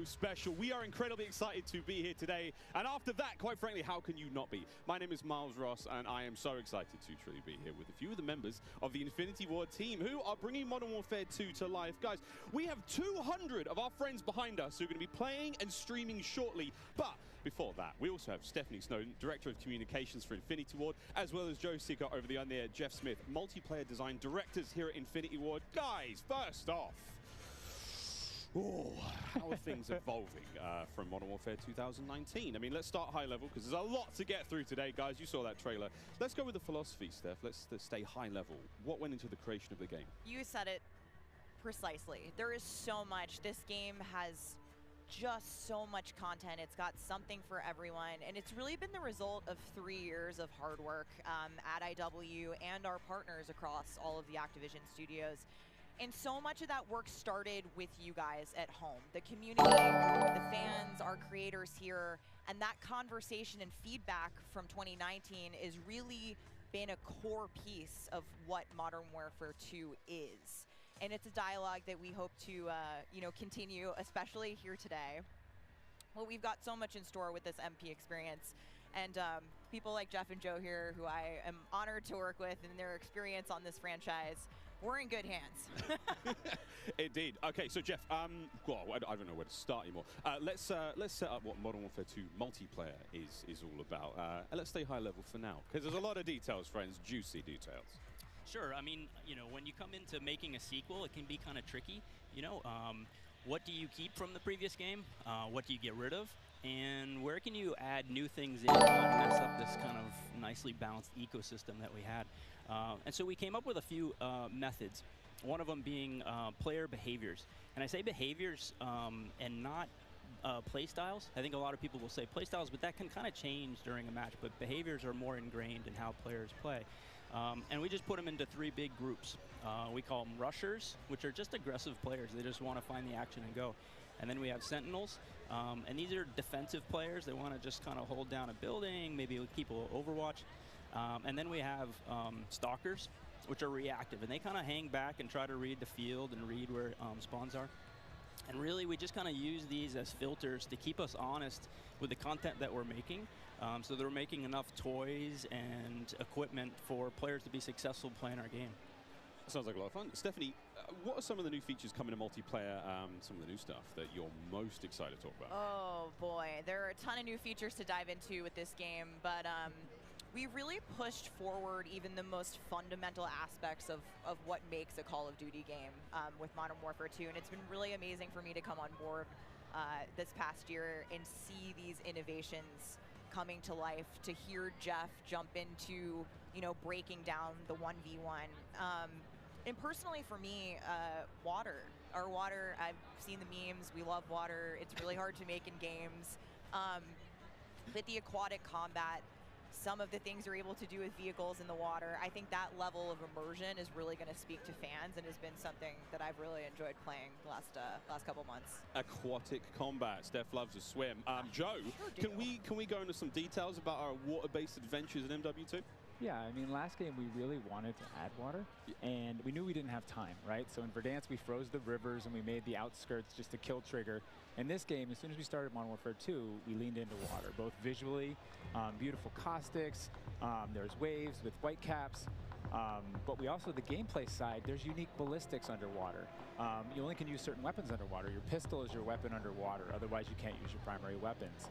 special. We are incredibly excited to be here today. And after that, quite frankly, how can you not be? My name is Miles Ross, and I am so excited to truly be here with a few of the members of the Infinity Ward team who are bringing Modern Warfare 2 to life. Guys, we have 200 of our friends behind us who are going to be playing and streaming shortly. But before that, we also have Stephanie Snowden, Director of Communications for Infinity Ward, as well as Joe Sicker over the on-air, Jeff Smith, Multiplayer Design Directors here at Infinity Ward. Guys, first off, how are things evolving from Modern Warfare 2019? I mean, let's start high level because there's a lot to get through today, guys. You saw that trailer. Let's go with the philosophy, Steph. Let's stay high level. What went into the creation of the game? You said it precisely. There is so much. This game has just so much content. It's got something for everyone, and it's really been the result of 3 years of hard work at IW and our partners across all of the Activision studios. And so much of that work started with you guys at home, the community, the fans, our creators here, and that conversation and feedback from 2019 is really been a core piece of what Modern Warfare 2 is. And it's a dialogue that we hope to, continue, especially here today. Well, we've got so much in store with this MP experience, and people like Jeff and Joe here, who I am honored to work with, and their experience on this franchise, we're in good hands. Indeed. Okay, so Jeff, well, I don't know where to start anymore. Let's set up what Modern Warfare 2 multiplayer is all about, and let's stay high level for now, because there's a lot of details, friends, juicy details. Sure. I mean, when you come into making a sequel, it can be kind of tricky. What do you keep from the previous game? What do you get rid of? And where can you add new things in and mess up this kind of nicely balanced ecosystem that we had? And so we came up with a few methods, one of them being player behaviors. And I say behaviors and not play styles. I think a lot of people will say play styles, but that can kind of change during a match. But behaviors are more ingrained in how players play. And we just put them into 3 big groups. We call them rushers, which are just aggressive players. They just want to find the action and go. And then we have sentinels, and these are defensive players. They want to just kind of hold down a building, maybe keep a little overwatch. And then we have stalkers, which are reactive, and they kind of hang back and try to read the field and read where spawns are. And really, we just kind of use these as filters to keep us honest with the content that we're making. So that we're making enough toys and equipment for players to be successful playing our game. That sounds like a lot of fun. Stephanie, what are some of the new features coming to multiplayer, some of the new stuff that you're most excited to talk about? Oh boy, there are a ton of new features to dive into with this game, but we really pushed forward even the most fundamental aspects of what makes a Call of Duty game with Modern Warfare 2, and it's been really amazing for me to come on board this past year and see these innovations coming to life, to hear Jeff jump into, you know, breaking down the 1v1. And personally for me, water. Our water, I've seen the memes, we love water. It's really hard to make in games. But the aquatic combat, some of the things you're able to do with vehicles in the water, I think that level of immersion is really going to speak to fans and has been something that I've really enjoyed playing the last couple months. Aquatic combat. Steph loves to swim. Joe, sure can we go into some details about our water-based adventures in MW2? Yeah, I mean, last game we really wanted to add water, and we knew we didn't have time, right? So in Verdansk, we froze the rivers and we made the outskirts just a kill trigger. In this game, as soon as we started Modern Warfare 2, we leaned into water, both visually, beautiful caustics, there's waves with white caps, but we also, the gameplay side, there's unique ballistics underwater. You only can use certain weapons underwater. Your pistol is your weapon underwater, otherwise you can't use your primary weapons.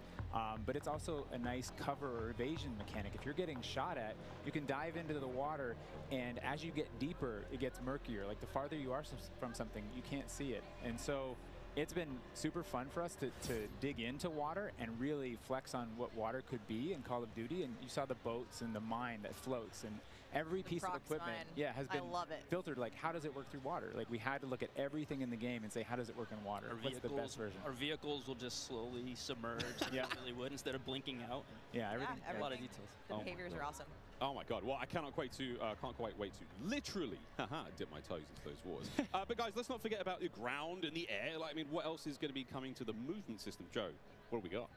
But it's also a nice cover or evasion mechanic. If you're getting shot at, you can dive into the water, and as you get deeper, it gets murkier. Like the farther you are from something, you can't see it. And so it's been super fun for us to dig into water and really flex on what water could be in Call of Duty. And you saw the boats and the mine that floats, and every piece of equipment has been filtered. Like, how does it work through water? Like, we had to look at everything in the game and say, how does it work in water? What's the best version? Our vehicles will just slowly submerge. They really would, instead of blinking out. Yeah, everything. A lot of details. The behaviors are awesome. Oh my God! Well, I can't quite wait to literally dip my toes into those waters. But guys, let's not forget about the ground and the air. Like, I mean, what else is going to be coming to the movement system, Joe? What do we got?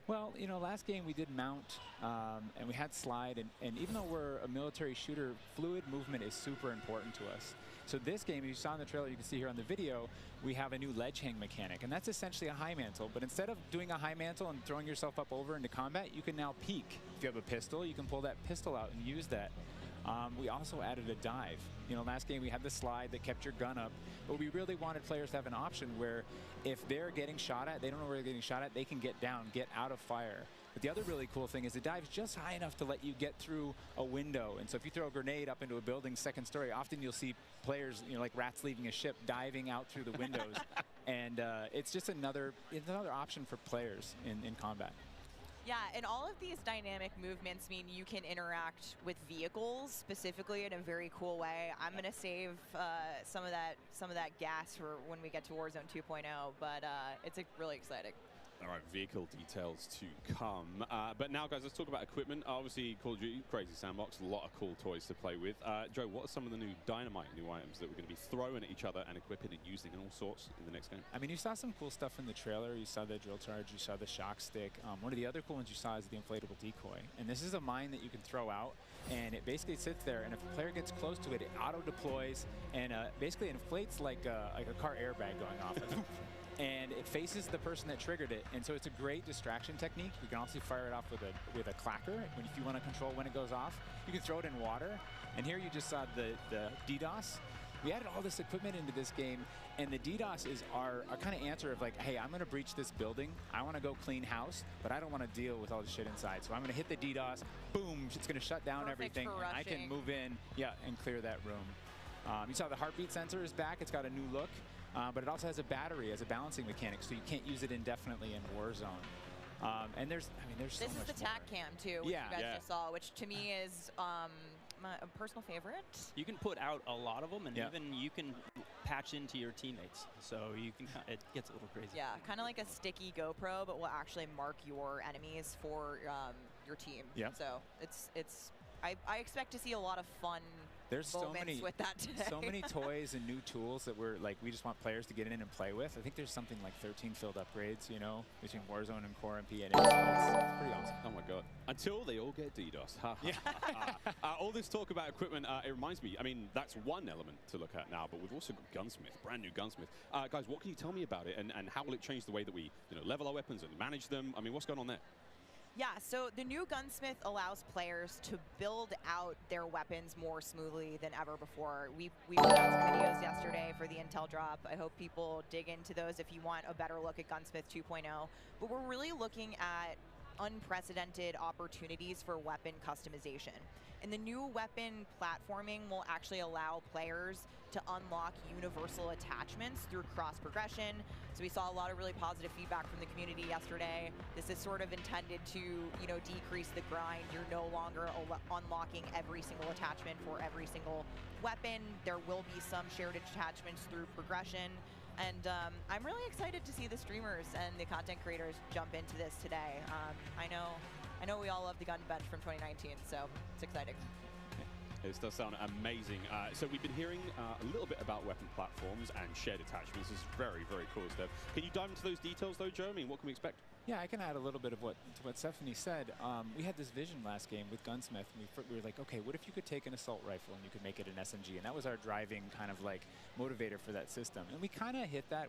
Well, you know, last game we did mount, and we had slide, and even though we're a military shooter, fluid movement is super important to us. So this game, as you saw in the trailer, you can see here on the video, we have a new ledge hang mechanic, and that's essentially a high mantle. But instead of doing a high mantle and throwing yourself up over into combat, you can now peek. If you have a pistol, you can pull that pistol out and use that. We also added a dive. You know, last game we had the slide that kept your gun up, but we really wanted players to have an option where if they're getting shot at, they don't know where they're getting shot at, they can get down, get out of fire. But the other really cool thing is the dive's just high enough to let you get through a window. And so if you throw a grenade up into a building's second story, often you'll see players, you know, like rats leaving a ship, diving out through the windows. And it's just another option for players in combat. Yeah, and all of these dynamic movements mean you can interact with vehicles specifically in a very cool way. I'm going to save some of that gas for when we get to Warzone 2.0, but it's really exciting. All right, vehicle details to come. But now, guys, let's talk about equipment. Obviously, Call of Duty, crazy sandbox, a lot of cool toys to play with. Joe, what are some of the new dynamite new items that we're going to be throwing at each other and equipping and using and all sorts in the next game? I mean, you saw some cool stuff in the trailer. You saw the drill charge, you saw the shock stick. One of the other cool ones you saw is the inflatable decoy. And this is a mine that you can throw out, and it basically sits there, and if a player gets close to it, it auto-deploys and basically inflates like a car airbag going off. And it faces the person that triggered it, and so it's a great distraction technique. You can also fire it off with a clacker if you want to control when it goes off. You can throw it in water, and here you just saw the DDoS. We added all this equipment into this game, and the DDoS is our kind of answer of like, hey, I'm going to breach this building. I want to go clean house, but I don't want to deal with all the shit inside. So I'm going to hit the DDoS. Boom! It's going to shut down everything. And I can move in, and clear that room. You saw the heartbeat sensor is back. It's got a new look. But it also has a battery as a balancing mechanic, so you can't use it indefinitely in Warzone. And there's so much This is the TAC cam too, which you guys just saw, which to me is a personal favorite. You can put out a lot of them, and even you can patch into your teammates, so you can. It gets a little crazy. Yeah, kind of like a sticky GoPro, but will actually mark your enemies for your team. Yeah. So I expect to see a lot of fun. There's so many with that today. So many toys and new tools that we just want players to get in and play with. I think there's something like 13 field upgrades, you know, between Warzone and Core MP, and it's pretty awesome. Oh my God! Until they all get DDoS. All this talk about equipment, it reminds me. I mean, that's one element to look at now, but we've also got Gunsmith, brand new Gunsmith. Guys, what can you tell me about it, and how will it change the way that we, level our weapons and manage them? I mean, what's going on there? Yeah, so the new Gunsmith allows players to build out their weapons more smoothly than ever before. We put out some videos yesterday for the Intel drop. I hope people dig into those if you want a better look at Gunsmith 2.0. But we're really looking at unprecedented opportunities for weapon customization. And the new weapon platforming will actually allow players to unlock universal attachments through cross progression. So we saw a lot of really positive feedback from the community yesterday. This is sort of intended to, you know, decrease the grind. You're no longer unlocking every single attachment for every single weapon. There will be some shared attachments through progression. And I'm really excited to see the streamers and the content creators jump into this today. I know we all love the gun bench from 2019, so it's exciting. This does sound amazing. So we've been hearing a little bit about weapon platforms and shared attachments. This is very, very cool, Steph. Can you dive into those details, though, Joe? I mean, what can we expect? Yeah, I can add a little bit of what Stephanie said. We had this vision last game with Gunsmith. And we were like, okay, what if you could take an assault rifle and you could make it an SMG? And that was our driving kind of like motivator for that system. And we kind of hit that.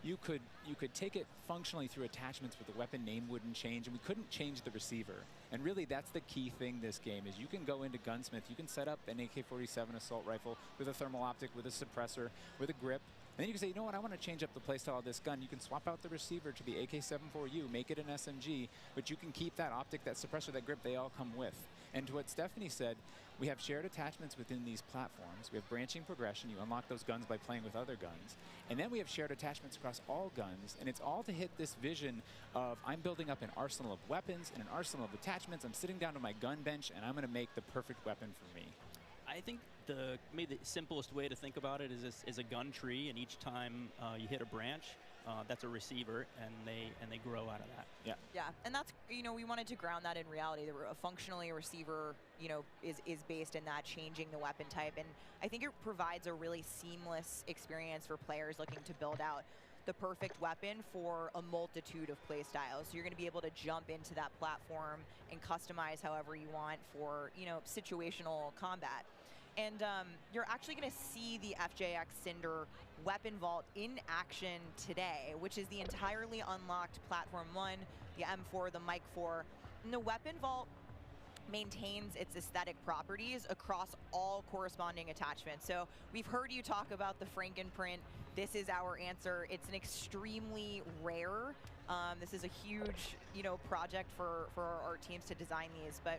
You could take it functionally through attachments, but the weapon name wouldn't change, and we couldn't change the receiver. And really, that's the key thing this game is you can go into Gunsmith, you can set up an AK-47 assault rifle with a thermal optic, with a suppressor, with a grip. And then you can say, you know what, I want to change up the playstyle of this gun. You can swap out the receiver to the AK-74U, make it an SMG, but you can keep that optic, that suppressor, that grip, they all come with. And to what Stephanie said, we have shared attachments within these platforms. We have branching progression. You unlock those guns by playing with other guns. And then we have shared attachments across all guns. And it's all to hit this vision of I'm building up an arsenal of weapons and an arsenal of attachments. I'm sitting down to my gun bench, and I'm going to make the perfect weapon for me. I think maybe the simplest way to think about it is a gun tree, and each time you hit a branch, that's a receiver, and they grow out of that. Yeah. Yeah, and that's, you know, we wanted to ground that in reality. Functionally, a receiver, you know, is based in that, changing the weapon type, and I think it provides a really seamless experience for players looking to build out the perfect weapon for a multitude of play styles. So you're going to be able to jump into that platform and customize however you want for, you know, situational combat. And you're actually going to see the FJX Cinder weapon vault in action today, which is the entirely unlocked Platform 1, the M4, the Mic 4. And the weapon vault maintains its aesthetic properties across all corresponding attachments. So we've heard you talk about the Frankenprint. This is our answer. It's an extremely rare. This is a huge, you know, project for our teams to design these, but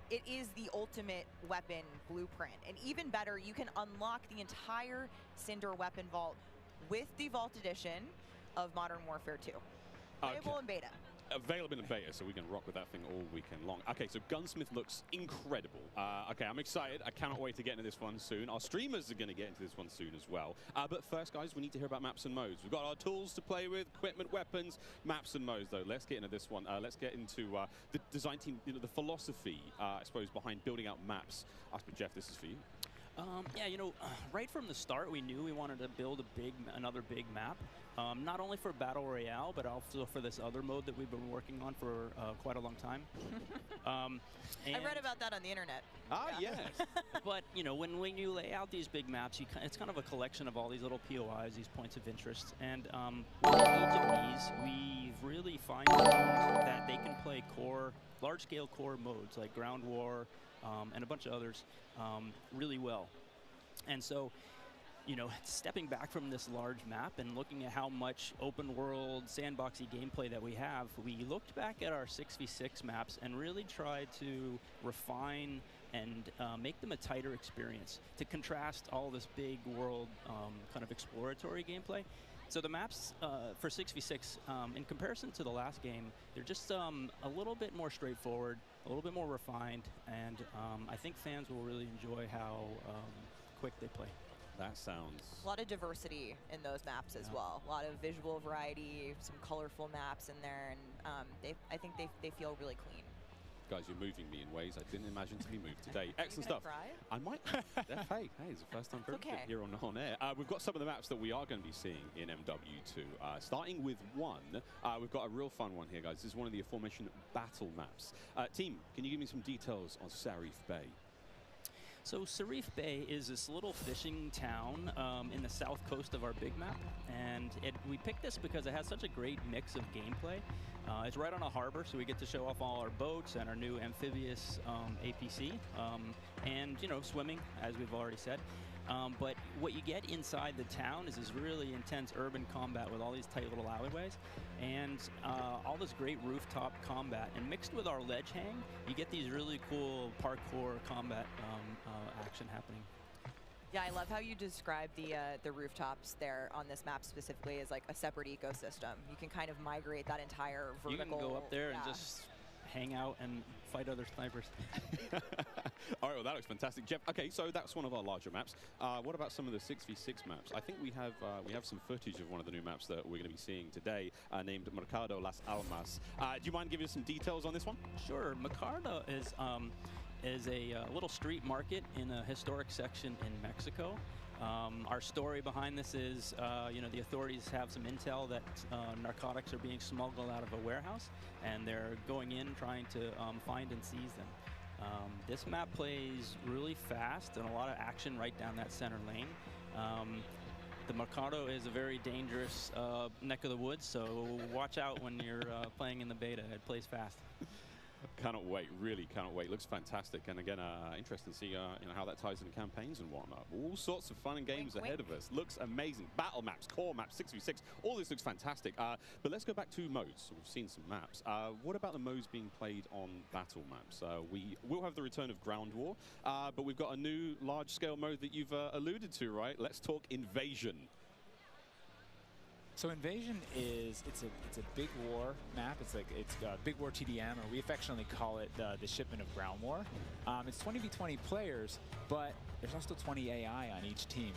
it is the ultimate weapon blueprint. And even better, you can unlock the entire Cinder weapon vault with the Vault Edition of Modern Warfare 2. Available in beta. Available in beta, so we can rock with that thing all weekend long. Okay, so Gunsmith looks incredible. Okay, I'm excited. I cannot wait to get into this one soon. Our streamers are going to get into this one soon as well. But first, guys, we need to hear about maps and modes. We've got our tools to play with, equipment, weapons, maps and modes, though. Let's get into this one. Let's get into the design team, you know, the philosophy, I suppose, behind building out maps. I suppose, Jeff, this is for you. Yeah, you know, right from the start, we knew we wanted to build another big map, not only for Battle Royale, but also for this other mode that we've been working on for quite a long time. I read about that on the internet. Ah, yes. But, you know, when you lay out these big maps, it's kind of a collection of all these little POIs, these points of interest. And with each of these, we've really fine-tuned that they can play large-scale core modes like Ground War, and a bunch of others really well. And so, you know, stepping back from this large map and looking at how much open world sandboxy gameplay that we have, we looked back at our 6v6 maps and really tried to refine and make them a tighter experience to contrast all this big world kind of exploratory gameplay. So the maps for 6v6, in comparison to the last game, they're just a little bit more straightforward, a little bit more refined, and I think fans will really enjoy how quick they play. That sounds... A lot of diversity in those maps as well. A lot of visual variety, some colorful maps in there, and I think they feel really clean. Guys, you're moving me in ways I didn't imagine to be moved today. Excellent stuff. Cry? I might. Hey, it's the first time for everything here on air. We've got some of the maps that we are going to be seeing in MW2. Starting with one, we've got a real fun one here, guys. This is one of the aforementioned battle maps. Team, can you give me some details on Sarif Bay? So Sarif Bay is this little fishing town in the south coast of our big map, and we picked this because it has such a great mix of gameplay. It's right on a harbor, so we get to show off all our boats and our new amphibious APC, and, you know, swimming, as we've already said. But what you get inside the town is this really intense urban combat with all these tight little alleyways and all this great rooftop combat. And mixed with our ledge hang, you get these really cool parkour combat action happening. Yeah, I love how you describe the rooftops there on this map specifically as like a separate ecosystem. You can kind of migrate that entire vertical. You can go up there and just hang out and fight other snipers. All right, well, that looks fantastic. Jeff, okay, so that's one of our larger maps. What about some of the 6v6 maps? I think we have some footage of one of the new maps that we're going to be seeing today, named Mercado Las Almas. Do you mind giving us some details on this one? Sure. Mercado is a little street market in a historic section in Mexico. Our story behind this is, the authorities have some intel that narcotics are being smuggled out of a warehouse, and they're going in trying to find and seize them. This map plays really fast and a lot of action right down that center lane. The Mercado is a very dangerous neck of the woods, so watch out when you're playing in the beta. It plays fast. Cannot wait, really cannot wait. Looks fantastic, and again, interesting to see how that ties into campaigns and whatnot. All sorts of fun and games ahead of us. Looks amazing. Battle maps, core maps, 6v6, all this looks fantastic. But let's go back to modes. We've seen some maps. What about the modes being played on battle maps? We will have the return of Ground War, but we've got a new large-scale mode that you've alluded to, right? Let's talk Invasion. So Invasion is it's a big war map. It's Big War TDM, or we affectionately call it the shipment of Ground War. It's 20v20 players, but there's also 20 AI on each team.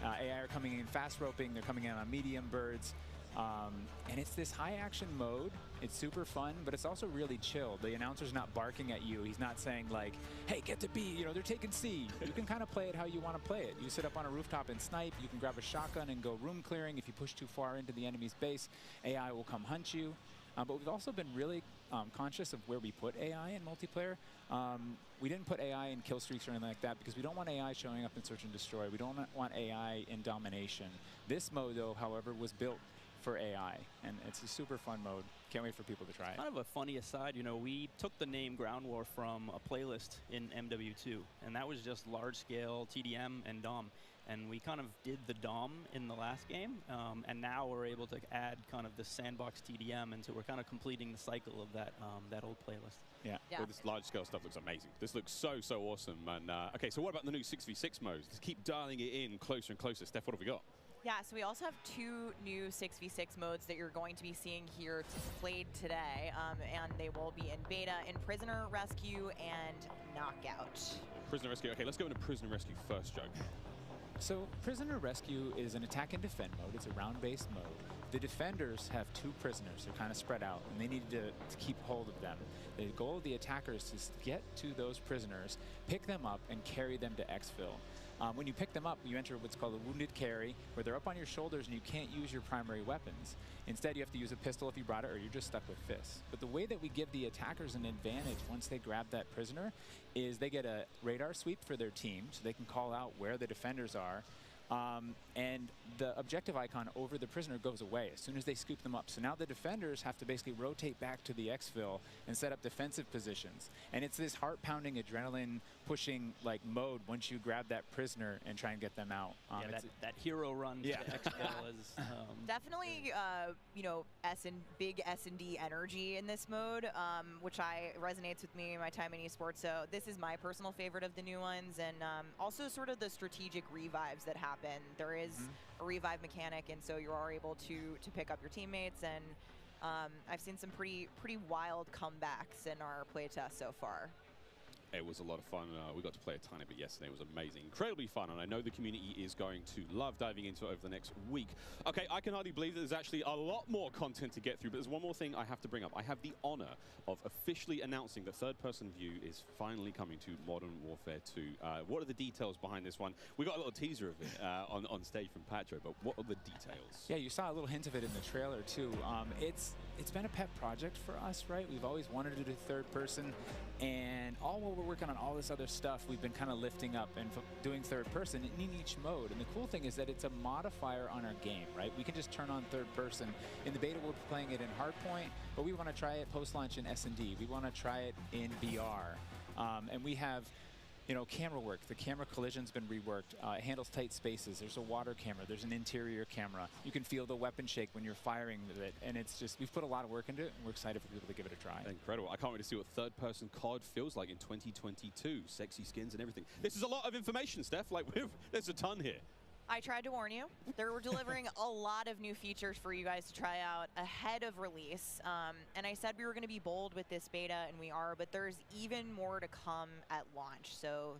AI are coming in fast roping. They're coming in on medium birds. And it's this high action mode. It's super fun, but it's also really chill. The announcer's not barking at you. He's not saying like, hey, get to B, they're taking C. You can kind of play it how you want to play it. You sit up on a rooftop and snipe. You can grab a shotgun and go room clearing. If you push too far into the enemy's base, AI will come hunt you. But we've also been really conscious of where we put AI in multiplayer. We didn't put AI in kill streaks or anything like that because we don't want AI showing up in search and destroy. We don't want AI in domination. This mode, though, however, was built for AI, and it's a super fun mode. Can't wait for people to try it. Kind of a funny aside, we took the name Ground War from a playlist in MW2, and that was just large-scale TDM and DOM. And we kind of did the DOM in the last game, and now we're able to add kind of the sandbox TDM, and so we're kind of completing the cycle of that old playlist. Yeah. Well, this large-scale stuff looks amazing. This looks so awesome. And okay, so what about the new 6v6 modes? Let's keep dialing it in closer and closer. Steph, what have we got? Yeah, so we also have 2 new 6v6 modes that you're going to be seeing here played today, and they will be in beta in Prisoner Rescue and Knockout. Prisoner Rescue. Okay, let's go into Prisoner Rescue first, Joe. So Prisoner Rescue is an attack and defend mode. It's a round-based mode. The defenders have 2 prisoners. They're kind of spread out, and they need to keep hold of them. The goal of the attackers is to get to those prisoners, pick them up, and carry them to exfil. When you pick them up, you enter what's called a wounded carry, where they're up on your shoulders and you can't use your primary weapons. Instead, you have to use a pistol if you brought it, or you're just stuck with fists. But the way that we give the attackers an advantage once they grab that prisoner is they get a radar sweep for their team, so they can call out where the defenders are. And the objective icon over the prisoner goes away as soon as they scoop them up. So now the defenders have to basically rotate back to the exfil and set up defensive positions. And it's this heart-pounding, adrenaline-pushing like mode once you grab that prisoner and try and get them out. Yeah, that hero run to exfil is definitely big S&D energy in this mode, which resonates with me in my time in esports. So this is my personal favorite of the new ones, and also sort of the strategic revives that happen. There is a revive mechanic, and so you are able to pick up your teammates, and I've seen some pretty wild comebacks in our playtest so far. It was a lot of fun. We got to play a tiny bit yesterday. It was amazing. Incredibly fun, and I know the community is going to love diving into it over the next week. Okay, I can hardly believe that there's actually a lot more content to get through, but there's one more thing I have to bring up. I have the honor of officially announcing that third-person view is finally coming to Modern Warfare 2. What are the details behind this one? We got a little teaser of it on stage from Patro, but what are the details? Yeah, you saw a little hint of it in the trailer, too. It's been a pet project for us, right? We've always wanted to do third-person, and all while we're working on all this other stuff, we've been kind of lifting up and doing third person in each mode. And the cool thing is that it's a modifier on our game, right? We can just turn on third person. In the beta, we're playing it in Hardpoint, but we want to try it post-launch in S&D. We want to try it in VR. And we have You know, camera work. The camera collision's been reworked. It handles tight spaces. There's a water camera. There's an interior camera. You can feel the weapon shake when you're firing with it. And it's just, we've put a lot of work into it, and we're excited for people to give it a try. Incredible. I can't wait to see what third-person COD feels like in 2022. Sexy skins and everything. This is a lot of information, Steph. Like, there's a ton here. I tried to warn you. We're delivering a lot of new features for you guys to try out ahead of release. And I said we were going to be bold with this beta, and we are, but there's even more to come at launch. So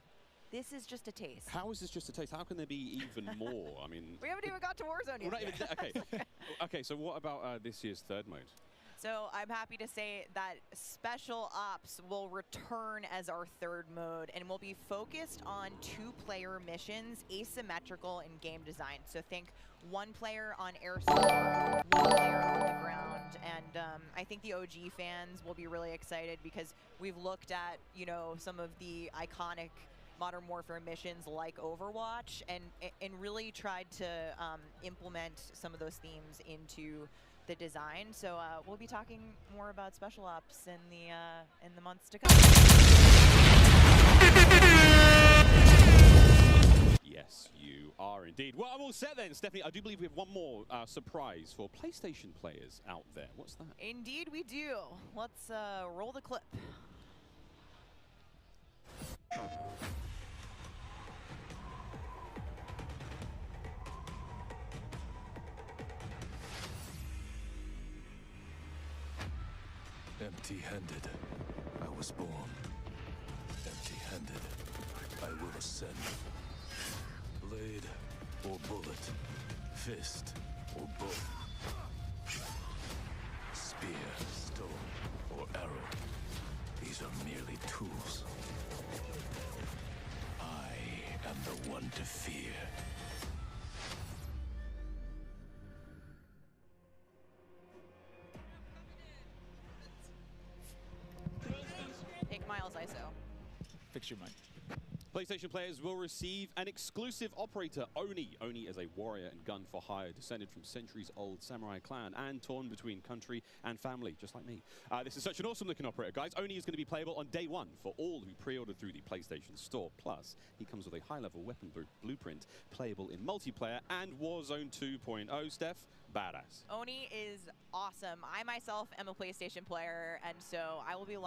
this is just a taste. How is this just a taste? How can there be even more? I mean... We haven't even got to Warzone yet. Not even okay. Okay, so what about this year's third mode? So I'm happy to say that Special Ops will return as our third mode and will be focused on 2-player missions, asymmetrical in game design. So think 1 player on air support, 1 player on the ground. And I think the OG fans will be really excited because we've looked at, you know, some of the iconic Modern Warfare missions like Overwatch and really tried to implement some of those themes into the design. So we'll be talking more about Special Ops in the months to come. Yes, you are indeed. Well, I'm all set then, Stephanie. I do believe we have one more surprise for PlayStation players out there. What's that? Indeed we do. Let's roll the clip. Empty-handed, I was born. Empty-handed, I will ascend. Blade or bullet, fist or bow. Spear, stone, or arrow. These are merely tools. I am the one to fear. Take Miles ISO. Fix your mic. PlayStation players will receive an exclusive operator, Oni. Oni is a warrior and gun for hire, descended from centuries-old samurai clan and torn between country and family, just like me. This is such an awesome-looking operator, guys. Oni is going to be playable on day 1 for all who pre-ordered through the PlayStation Store. Plus, he comes with a high-level weapon blueprint, playable in multiplayer and Warzone 2.0. Steph, badass. Oni is awesome. I myself am a PlayStation player, and so I will be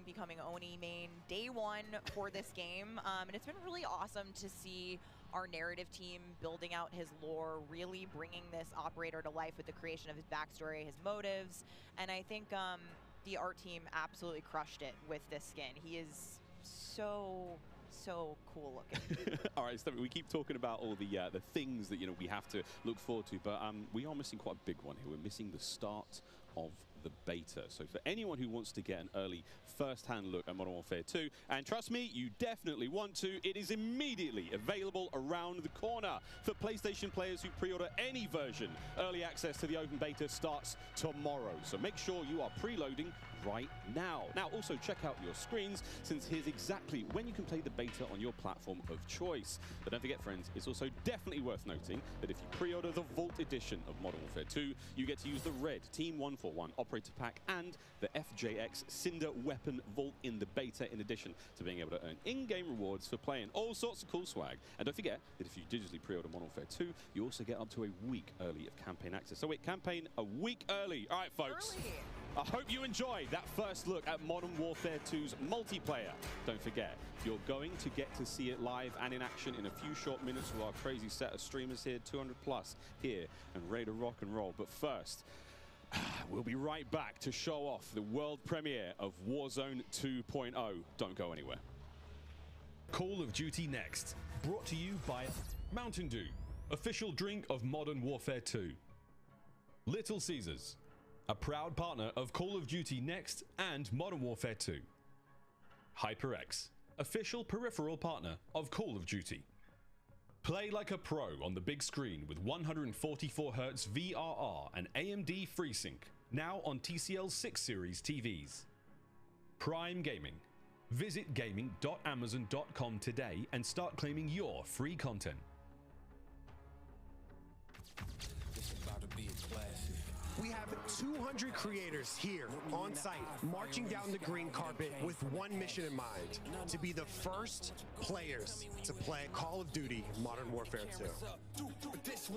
becoming Oni main day 1 for this game. And it's been really awesome to see our narrative team building out his lore, really bringing this operator to life with the creation of his backstory, his motives. And I think the art team absolutely crushed it with this skin. He is so cool looking. All right, Stephanie, we keep talking about all the things that we have to look forward to, but we are missing quite a big one here. We're missing the start of the beta. So for anyone who wants to get an early first-hand look at Modern Warfare 2, and trust me, you definitely want to, it is immediately available around the corner. For PlayStation players who pre-order any version, early access to the open beta starts tomorrow. So make sure you are preloading right now. Now, also check out your screens, since here's exactly when you can play the beta on your platform of choice. But don't forget, friends, it's also definitely worth noting that if you pre-order the Vault Edition of Modern Warfare 2, you get to use the red Team 141 Operator Pack and the FJX Cinder Weapon Vault in the beta, in addition to being able to earn in-game rewards for playing all sorts of cool swag. And don't forget that if you digitally pre-order Modern Warfare 2, you also get up to a week early of campaign access. So wait, campaign a week early. All right, folks. Early. I hope you enjoyed that first look at Modern Warfare 2's multiplayer. Don't forget, you're going to get to see it live and in action in a few short minutes with our crazy set of streamers here, 200 plus here, and ready to rock and roll. But first, we'll be right back to show off the world premiere of Warzone 2.0. Don't go anywhere. Call of Duty Next, brought to you by Mountain Dew, official drink of Modern Warfare 2. Little Caesars, a proud partner of Call of Duty Next and Modern Warfare 2. HyperX, official peripheral partner of Call of Duty. Play like a pro on the big screen with 144Hz VRR and AMD FreeSync, now on TCL 6 Series TVs. Prime Gaming. Visit gaming.amazon.com today and start claiming your free content. It's about to be a classic. We have 200 creators here on site, marching down the green carpet with one mission in mind: to be the first players to play Call of Duty Modern Warfare 2.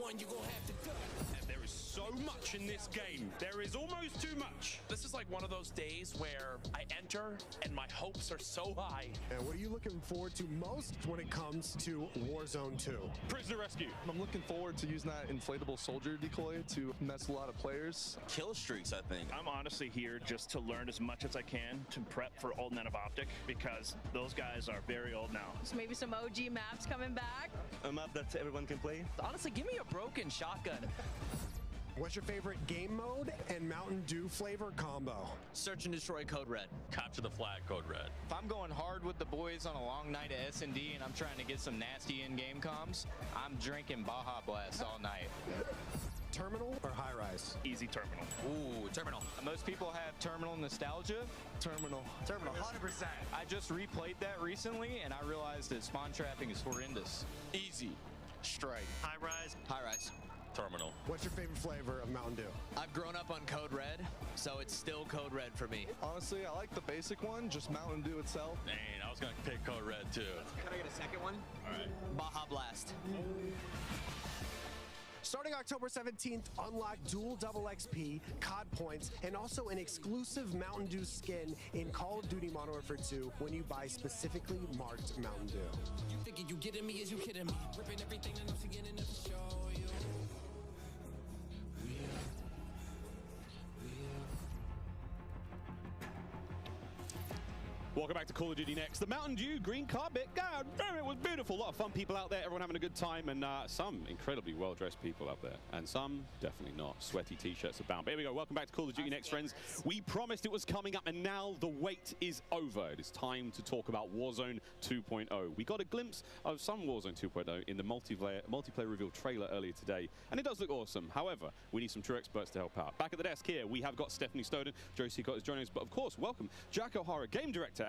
And there is so much in this game. There is almost too much. This is like one of those days where I enter and my hopes are so high. And what are you looking forward to most when it comes to Warzone 2? Prisoner rescue. I'm looking forward to using that inflatable soldier decoy to mess a lot of players. Kill streaks, I think. I'm honestly here just to learn as much as I can to prep for Altnet of Optic, because those guys are very old now. So maybe some OG maps coming back. A map that everyone can play. Honestly, give me a broken shotgun. What's your favorite game mode and Mountain Dew flavor combo? Search and destroy Code Red. Capture the flag, Code Red. If I'm going hard with the boys on a long night at S&D and I'm trying to get some nasty in-game comms, I'm drinking Baja Blast all night. Terminal or high rise? Easy terminal. Ooh, terminal. Most people have terminal nostalgia. Terminal. Terminal, 100%. I just replayed that recently and I realized that spawn trapping is horrendous. Easy. Strike. High rise. High rise. Terminal. What's your favorite flavor of Mountain Dew? I've grown up on Code Red, so it's still Code Red for me. Honestly, I like the basic one, just Mountain Dew itself. Dang, I was gonna pick Code Red too. Can I get a second one? All right. Baja Blast. Starting October 17th, unlock dual double XP, COD points, and also an exclusive Mountain Dew skin in Call of Duty Modern Warfare 2 when you buy specifically marked Mountain Dew. You thinking you getting me? Is you kidding me? Ripping everything and I'm forgetting to show you. Welcome back to Call of Duty Next. The Mountain Dew green carpet. God damn, it was beautiful. A lot of fun people out there, everyone having a good time, and some incredibly well-dressed people out there, and some definitely not. Sweaty t-shirts abound. But here we go. Welcome back to Call of Duty Next, friends. We promised it was coming up, and now the wait is over. It is time to talk about Warzone 2.0. We got a glimpse of some Warzone 2.0 in the multiplayer reveal trailer earlier today, and it does look awesome. However, we need some true experts to help out. Back at the desk here, we have got Stephanie Snowden, Joe Seacott is joining us, but of course, welcome Jack O'Hara, game director at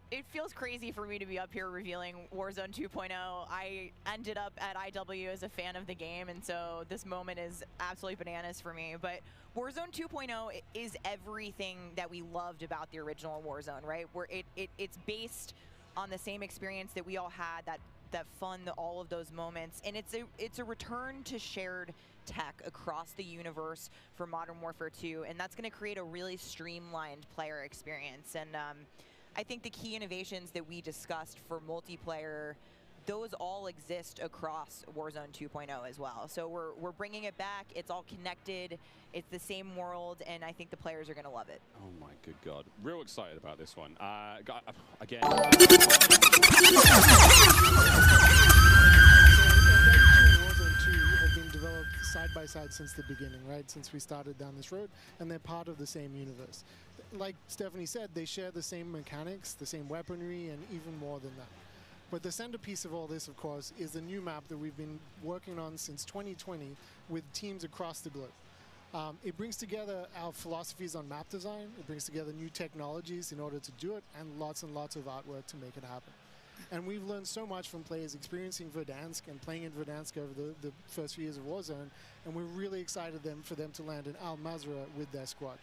It feels crazy for me to be up here revealing Warzone 2.0. I ended up at IW as a fan of the game, and so this moment is absolutely bananas for me. But Warzone 2.0 is everything that we loved about the original Warzone, right? Where it's based on the same experience that we all had, that fun, all of those moments, and it's a return to shared tech across the universe for Modern Warfare 2, and that's going to create a really streamlined player experience. And I think the key innovations that we discussed for multiplayer, those all exist across Warzone 2.0 as well. So we're bringing it back. It's all connected. It's the same world, and I think the players are going to love it. Oh my good God. Real excited about this one. Again. Warzone 2 have been developed side by side since the beginning, right? Since we started down this road, and they're part of the same universe. Like Stephanie said, they share the same mechanics, the same weaponry, and even more than that. But the centerpiece of all this, of course, is the new map that we've been working on since 2020 with teams across the globe. It brings together our philosophies on map design, it brings together new technologies in order to do it, and lots of artwork to make it happen. And we've learned so much from players experiencing Verdansk and playing in Verdansk over the first few years of Warzone, and we're really excited for them to land in Al Mazrah with their squad.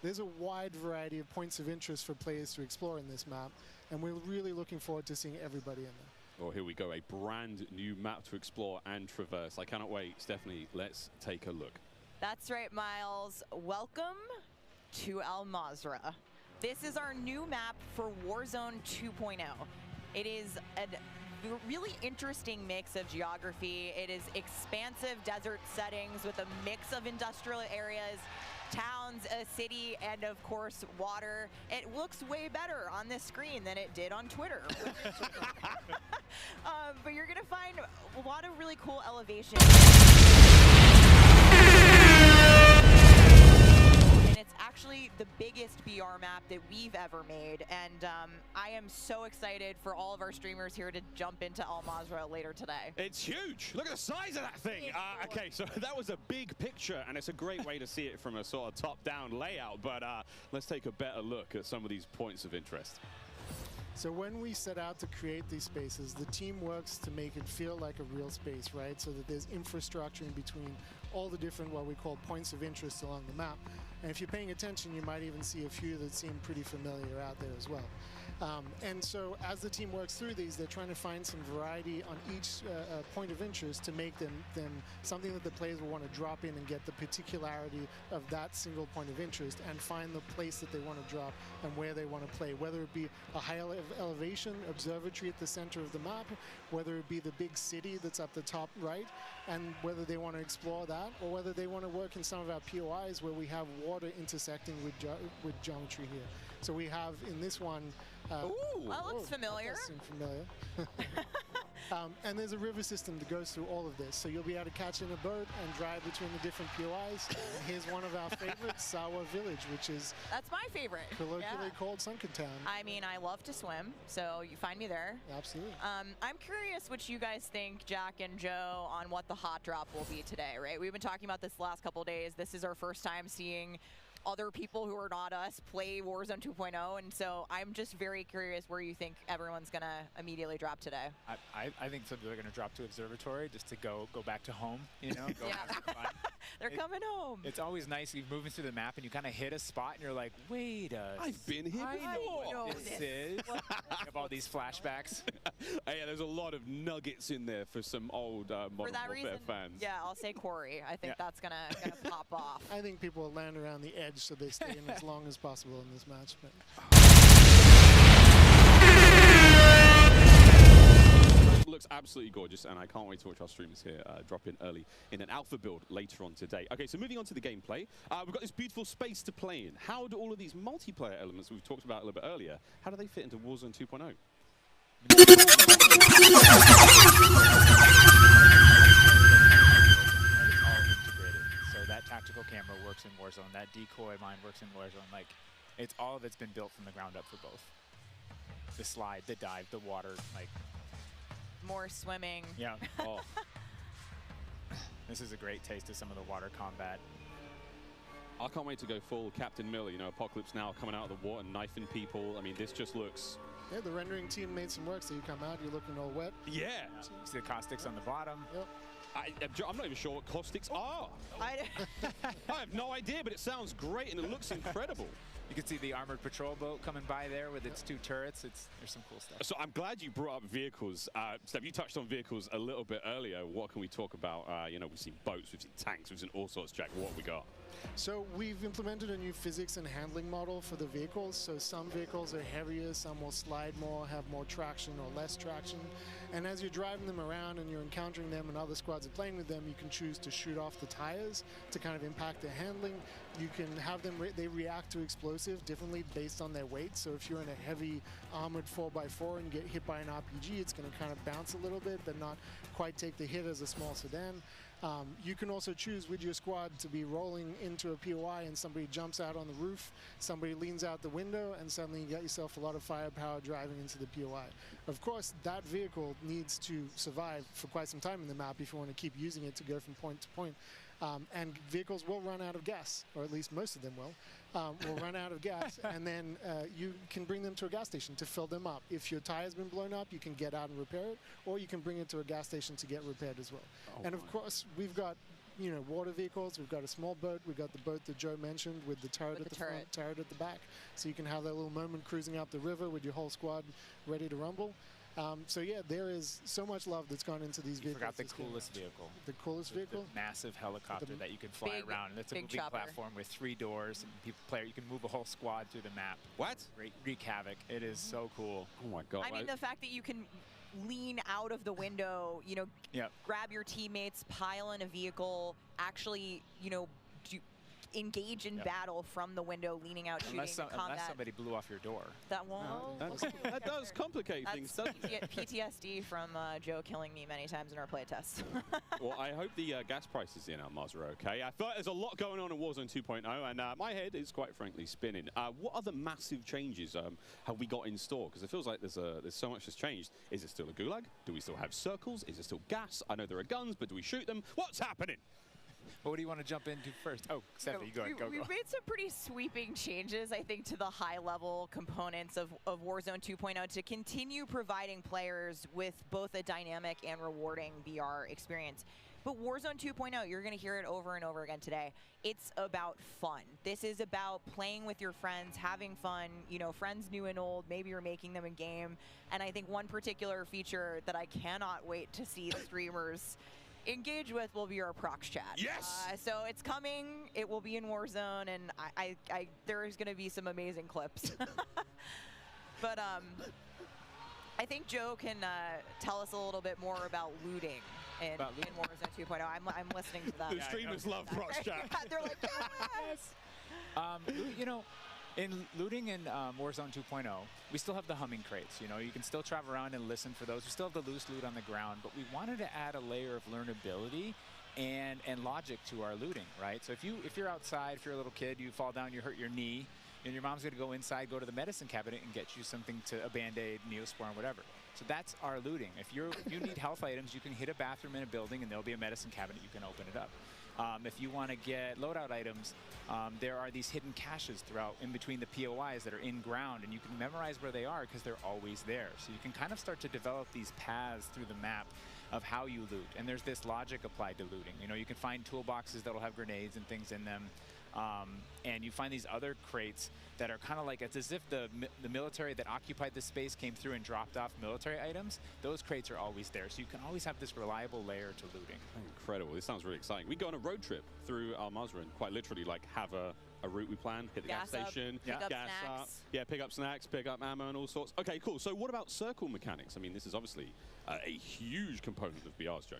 There's a wide variety of points of interest for players to explore in this map, and we're really looking forward to seeing everybody in there. Oh, here we go, a brand new map to explore and traverse. I cannot wait. Stephanie, let's take a look. That's right, Miles. Welcome to Al Mazrah. This is our new map for Warzone 2.0. It is a really interesting mix of geography. It is expansive desert settings with a mix of industrial areas, towns, a city, and of course water. It looks way better on this screen than it did on Twitter. But you're gonna find a lot of really cool elevations. And it's actually the biggest BR map that we've ever made, and I am so excited for all of our streamers here to jump into Al Mazrah later today. It's huge. Look at the size of that thing. Okay, so that was a big picture, and it's a great way to see it from a sort of top-down layout, but let's take a better look at some of these points of interest. So when we set out to create these spaces, the team works to make it feel like a real space, right? So that there's infrastructure in between all the different what we call points of interest along the map. And if you're paying attention, you might even see a few that seem pretty familiar out there as well. And so as the team works through these, they're trying to find some variety on each point of interest to make them something that the players will want to drop in and get the particularity of that single point of interest and find the place that they want to drop and where they want to play, whether it be a high elevation observatory at the center of the map, whether it be the big city that's up the top right, and whether they want to explore that or whether they want to work in some of our POIs where we have water intersecting with geometry here. So we have in this one. Ooh, that looks familiar. That does seem familiar. And there's a river system that goes through all of this. So you'll be able to catch in a boat and drive between the different POIs. And here's one of our favorites, Sawa Village, which is that's my favorite. Colloquially called Sunken Town. I mean, I love to swim, so you find me there. Absolutely. I'm curious what you guys think, Jack and Joe, on what the hot drop will be today, right? We've been talking about this the last couple of days. This is our first time seeing other people who are not us play Warzone 2.0, and so I'm just very curious where you think everyone's gonna immediately drop today. I think some people are gonna drop to Observatory just to go back to home, you know, go have some fun. They're coming home. It's always nice you're moving through the map and you kind of hit a spot and you're like, wait I've been here before. I know this is. You have all these flashbacks. Yeah, there's a lot of nuggets in there for some old Modern Warfare fans. Yeah, I'll say Corey. I think that's gonna pop off. I think people will land around the edge so they stay in as long as possible in this match. But looks absolutely gorgeous, and I can't wait to watch our streamers here drop in early in an alpha build later on today. Okay, so moving on to the gameplay, we've got this beautiful space to play in. How do all of these multiplayer elements we've talked about a little bit earlier, how do they fit into Warzone 2.0? So that tactical camera works in Warzone, that decoy mine works in Warzone. Like, it's all of it's been built from the ground up for both. The slide, the dive, the water, like. More swimming. Yeah. Oh. This is a great taste of some of the water combat. I can't wait to go full Captain Miller, you know, Apocalypse Now coming out of the water, knifing people. I mean, this just looks... Yeah, the rendering team made some work, so you come out, you're looking all wet. Yeah. So you see the caustics on the bottom. Yep. I'm not even sure what caustics are. I have no idea, but it sounds great and it looks incredible. You can see the armored patrol boat coming by there with its 2 turrets. There's some cool stuff. So I'm glad you brought up vehicles. Steph, you touched on vehicles a little bit earlier. What can we talk about? You know, we've seen boats, we've seen tanks, we've seen all sorts, Jack. What have we got? So we've implemented a new physics and handling model for the vehicles. So some vehicles are heavier, some will slide more, have more traction or less traction. And as you're driving them around and you're encountering them and other squads are playing with them, you can choose to shoot off the tires to kind of impact their handling. You can have them, they react to explosive differently based on their weight. So if you're in a heavy armored 4x4 and you get hit by an RPG, it's going to kind of bounce a little bit, but not quite take the hit as a small sedan. You can also choose with your squad to be rolling into a POI and somebody jumps out on the roof, somebody leans out the window, and suddenly you get yourself a lot of firepower driving into the POI. Of course, that vehicle needs to survive for quite some time in the map if you want to keep using it to go from point to point. And vehicles will run out of gas, or at least most of them will run out of gas, and then you can bring them to a gas station to fill them up. If your tire's been blown up, you can get out and repair it, or you can bring it to a gas station to get repaired as well. And of course, we've got, you know, water vehicles, we've got a small boat, we've got the boat that Joe mentioned with the turret at the front, turret at the back, so you can have that little moment cruising up the river with your whole squad ready to rumble. So yeah, there is so much love that's gone into these vehicles. Forgot the coolest vehicle. The coolest vehicle? The massive helicopter that you can fly around. And it's a moving platform with 3 doors. And you can move a whole squad through the map. What? Wreak havoc. It is so cool. Oh my God. I mean, the fact that you can lean out of the window, you know, grab your teammates, pile in a vehicle, actually, you know, engage in battle from the window, leaning out, shooting, unless somebody blew off your door. That won't. That does complicate things, doesn't it? PTSD from Joe killing me many times in our playtests. Well, I hope the gas prices in Almaz are okay. I feel like there's a lot going on in Warzone 2.0, and my head is quite frankly spinning. What other massive changes have we got in store? Because it feels like there's so much that's changed. Is it still a gulag? Do we still have circles? Is it still gas? I know there are guns, but do we shoot them? What's happening? What do you want to jump into first? Oh, Stephanie, go ahead. Go. We've made some pretty sweeping changes, I think, to the high-level components of Warzone 2.0 to continue providing players with both a dynamic and rewarding VR experience. But Warzone 2.0, you're going to hear it over and over again today. It's about fun. This is about playing with your friends, having fun, you know, friends new and old. Maybe you're making them in game. And I think one particular feature that I cannot wait to see the streamers engage with will be our prox chat. Yes! So it's coming. It will be in Warzone, and there is going to be some amazing clips. But I think Joe can tell us a little bit more about looting in Warzone 2.0. I'm listening to that. The streamers love prox chat. They're like, yes! You know, in looting in Warzone 2.0, we still have the humming crates. You know, you can still travel around and listen for those. We still have the loose loot on the ground, but we wanted to add a layer of learnability and logic to our looting, right? So if you're outside, if you're a little kid, you fall down, you hurt your knee, and your mom's going to go inside, go to the medicine cabinet and get you something to a Band-Aid, Neosporin, whatever. So that's our looting. If you need health items, you can hit a bathroom in a building and there'll be a medicine cabinet. You can open it up. If you want to get loadout items, there are these hidden caches throughout in between the POIs that are in ground, and you can memorize where they are because they're always there. So you can kind of start to develop these paths through the map of how you loot. And there's this logic applied to looting. You know, you can find toolboxes that'll have grenades and things in them. And you find these other crates that are kind of like, it's as if the military that occupied this space came through and dropped off military items. Those crates are always there, so you can always have this reliable layer to looting. Incredible. This sounds really exciting. We go on a road trip through Al Mazrah and quite literally like have a route we plan, hit the gas station, pick up gas snacks. up, yeah, pick up snacks, pick up ammo and all sorts. Okay, cool. So what about circle mechanics? I mean, this is obviously a huge component of BR's, Joe.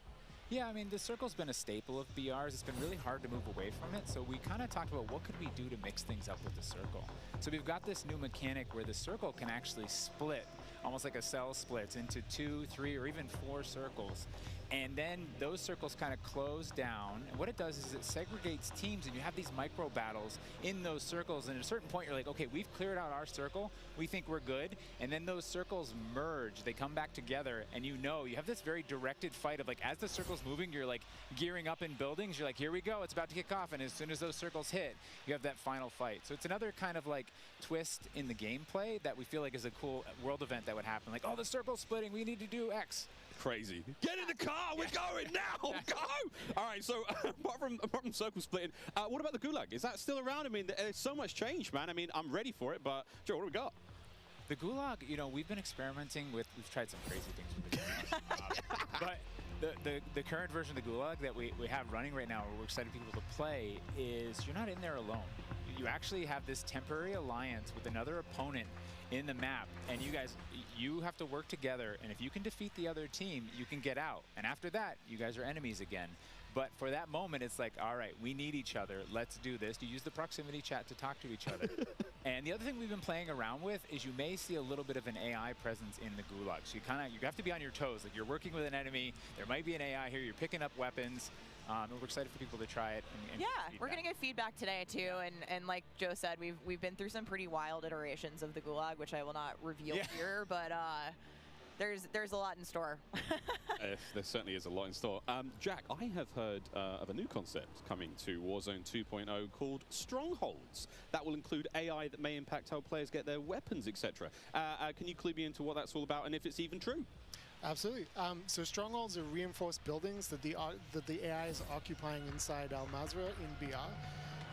Yeah, I mean, the circle's been a staple of BRs. It's been really hard to move away from it, so we kind of talked about what could we do to mix things up with the circle. So we've got this new mechanic where the circle can actually split, almost like a cell splits, into 2, 3, or even 4 circles. And then those circles kind of close down. And what it does is it segregates teams, and you have these micro battles in those circles. And at a certain point, you're like, okay, we've cleared out our circle. We think we're good. And then those circles merge. They come back together. And you have this very directed fight of like, as the circle's moving, you're like gearing up in buildings. You're like, here we go. It's about to kick off. And as soon as those circles hit, you have that final fight. So it's another kind of like twist in the gameplay that we feel like is a cool world event that would happen. Like, oh, the circle's splitting. We need to do X. Crazy. Get in the car, we're going now, go! All right, so apart from circle splitting, what about the Gulag? Is that still around? I mean, there's so much change, man. I mean, I'm ready for it, but Joe, what do we got? The Gulag, you know, we've been experimenting with, we've tried some crazy things with the Gulag. But the current version of the Gulag that we have running right now, where we're excited people to play, is you're not in there alone. You actually have this temporary alliance with another opponent in the map, and you have to work together, and if you can defeat the other team, you can get out. And after that, you guys are enemies again. But for that moment, it's like, all right, we need each other. Let's do this. You use the proximity chat to talk to each other. And the other thing we've been playing around with is you may see a little bit of an AI presence in the Gulag. So you have to be on your toes. Like, you're working with an enemy. There might be an AI here. You're picking up weapons. And we're excited for people to try it. And we're going to get feedback today, too. And like Joe said, we've been through some pretty wild iterations of the Gulag, which I will not reveal here. But there's a lot in store. There certainly is a lot in store. Jack, I have heard of a new concept coming to Warzone 2.0 called Strongholds. That will include AI that may impact how players get their weapons, etc. Can you clue me into what that's all about and if it's even true? Absolutely. So strongholds are reinforced buildings that the AI is occupying inside Al Mazrah in BR.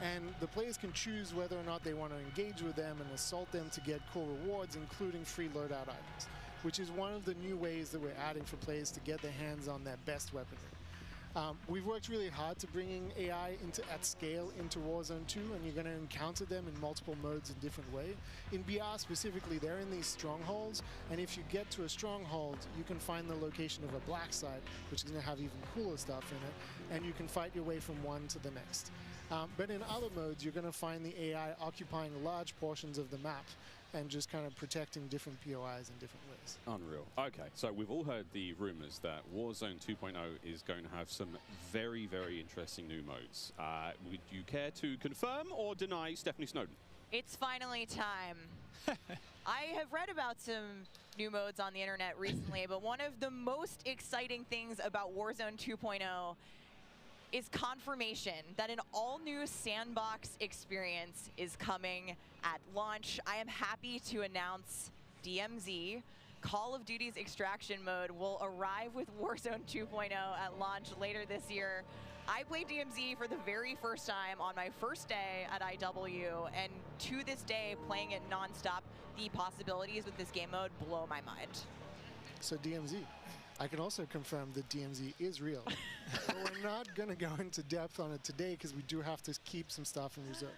And the players can choose whether or not they want to engage with them and assault them to get cool rewards, including free loadout items, which is one of the new ways that we're adding for players to get their hands on their best weaponry. We've worked really hard to bringing AI at scale into Warzone 2, and you're going to encounter them in multiple modes in different ways. In BR specifically, they're in these strongholds, and if you get to a stronghold, you can find the location of a black site, which is going to have even cooler stuff in it, and you can fight your way from one to the next. But in other modes, you're going to find the AI occupying large portions of the map and just kind of protecting different POIs in different ways. Unreal. Okay, so we've all heard the rumors that Warzone 2.0 is going to have some very, very interesting new modes. Would you care to confirm or deny Stephanie Snowden? It's finally time. I have read about some new modes on the internet recently, but one of the most exciting things about Warzone 2.0 is confirmation that an all-new sandbox experience is coming at launch. I am happy to announce DMZ. Call of Duty's extraction mode will arrive with Warzone 2.0 at launch later this year. I played DMZ for the very first time on my first day at IW, and to this day, playing it nonstop, the possibilities with this game mode blow my mind. So DMZ, I can also confirm that DMZ is real. But we're not going to go into depth on it today because we do have to keep some stuff in reserve.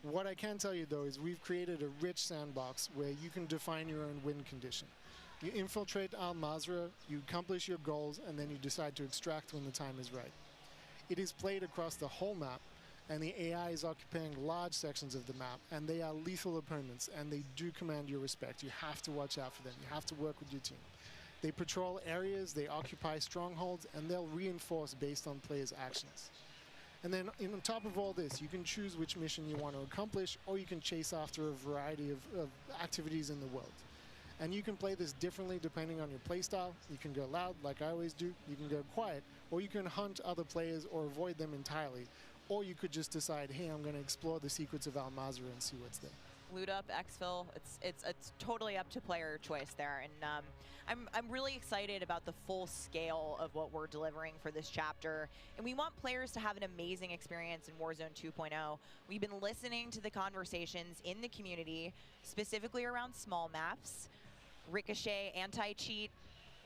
What I can tell you, though, is we've created a rich sandbox where you can define your own win condition. You infiltrate Al Mazrah, you accomplish your goals, and then you decide to extract when the time is right. It is played across the whole map, and the AI is occupying large sections of the map, and they are lethal opponents, and they do command your respect. You have to watch out for them. You have to work with your team. They patrol areas, they occupy strongholds, and they'll reinforce based on players' actions. And then on top of all this, you can choose which mission you want to accomplish, or you can chase after a variety of activities in the world. And you can play this differently depending on your playstyle. You can go loud, like I always do. You can go quiet, or you can hunt other players or avoid them entirely. Or you could just decide, hey, I'm going to explore the secrets of Al Mazrah and see what's there. Loot up, exfil, it's totally up to player choice there. And I'm really excited about the full scale of what we're delivering for this chapter. And we want players to have an amazing experience in Warzone 2.0. We've been listening to the conversations in the community, specifically around small maps, Ricochet, anti-cheat,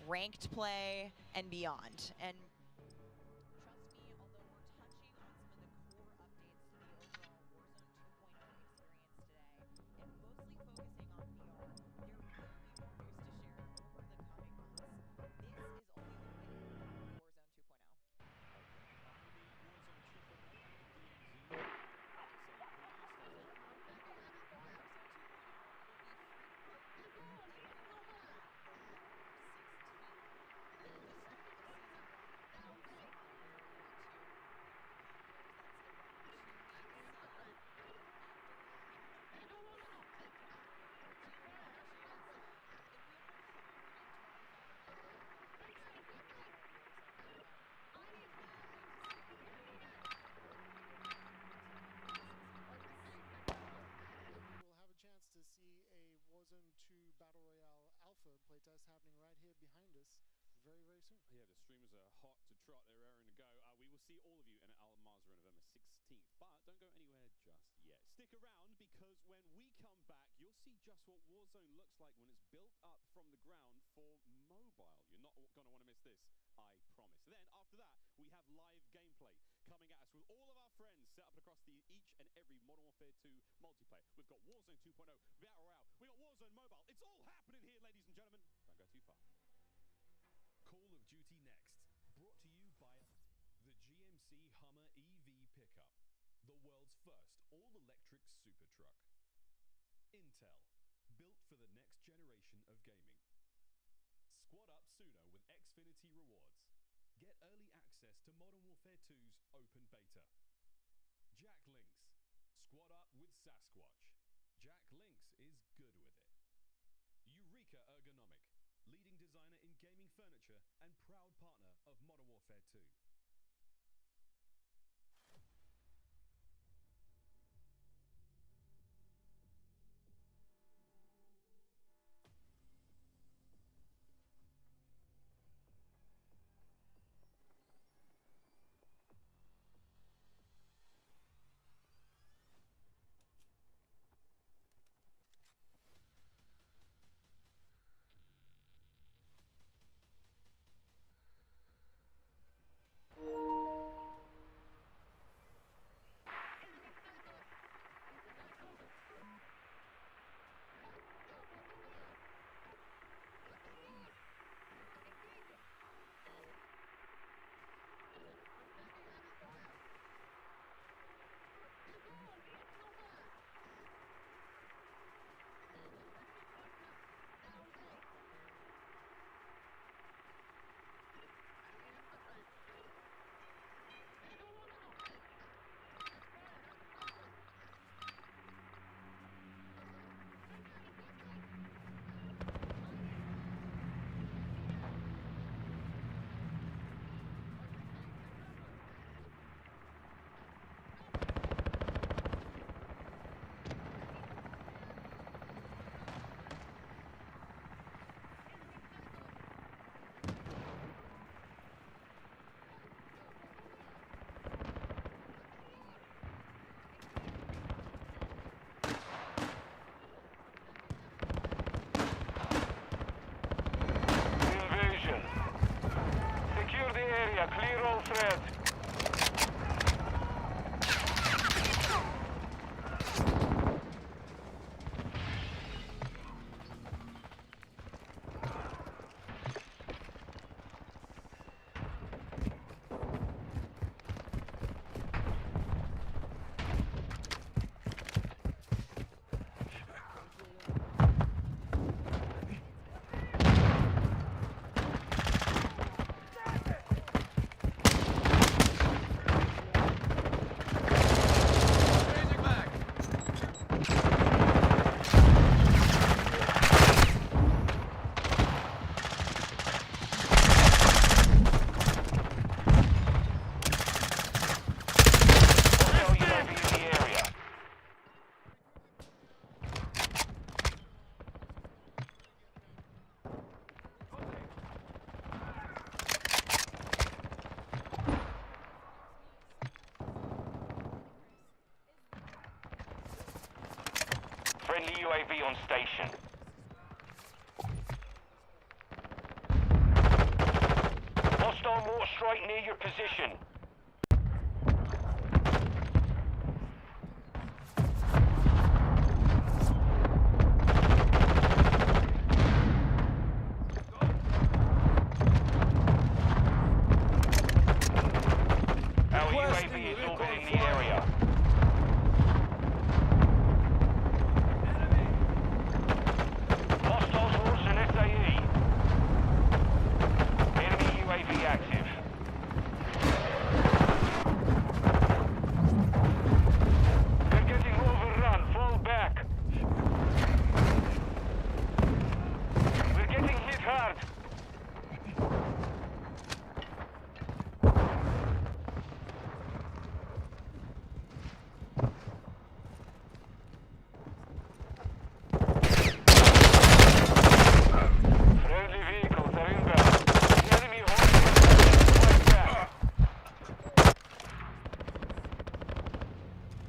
ranked play, and beyond. And to see a Warzone 2 Battle Royale Alpha playtest happening right here behind us very, very soon. Yeah, the streamers are hot to trot. They're raring to go. We will see all of you in Al Mazrah on November 16th, but don't go anywhere just yet. Stick around, because when we come back, you'll see just what Warzone looks like when it's built up from the ground for mobile. You're not going to want to miss this, I promise. Then, after that, we have live gameplay coming at us with all of our friends set up across each and every Modern Warfare 2 multiplayer. We've got Warzone 2.0, Battle Royale, we've got Warzone Mobile. It's all happening here, ladies and gentlemen. Don't go too far. Call of Duty Next, brought to you by the GMC Hummer EV pickup, the world's first all-electric super truck. Intel, built for the next generation of gaming. Squad up sooner with Xfinity rewards. Get early access to Modern Warfare 2's open beta. Jack Links, squad up with Sasquatch. Jack Links is good with it. Eureka Ergonomic, leading designer in gaming furniture and proud partner of Modern Warfare 2. area. Clear all threats. Friendly UAV on station. Hostile mortar strike near your position. Our UAV is orbiting the area.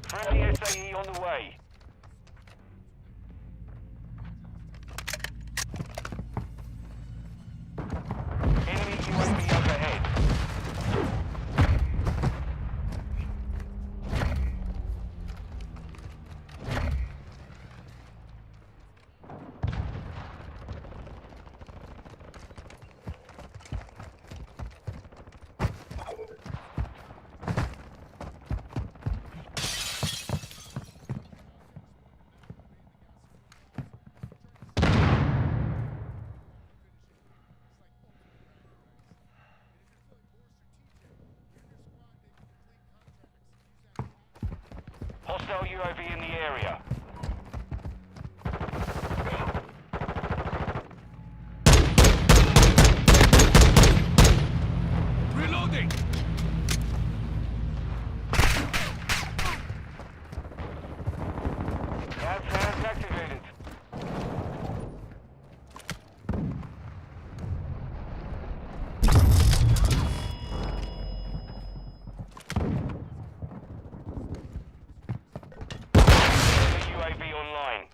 Friendly SAE on the way. Enemy UAV overhead. Hostile UAV in the area. Reloading! Gas hands activated. UAV online.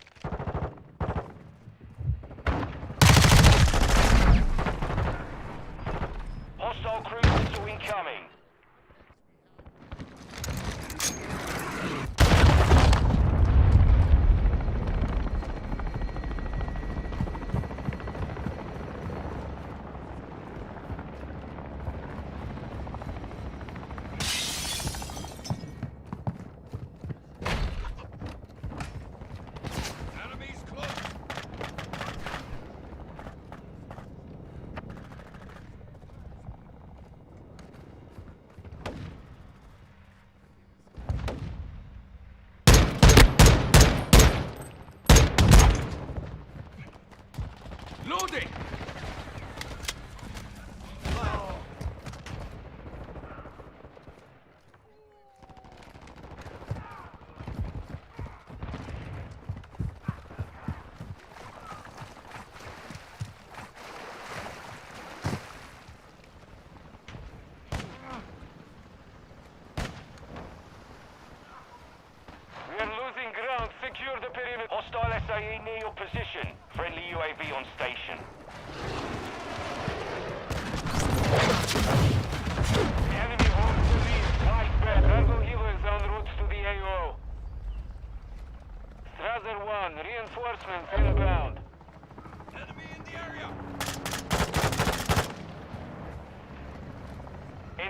Hostile cruise missile incoming. Loading! We are losing ground. Secure the perimeter. Hostile SAE near your position. Friendly UAV on station.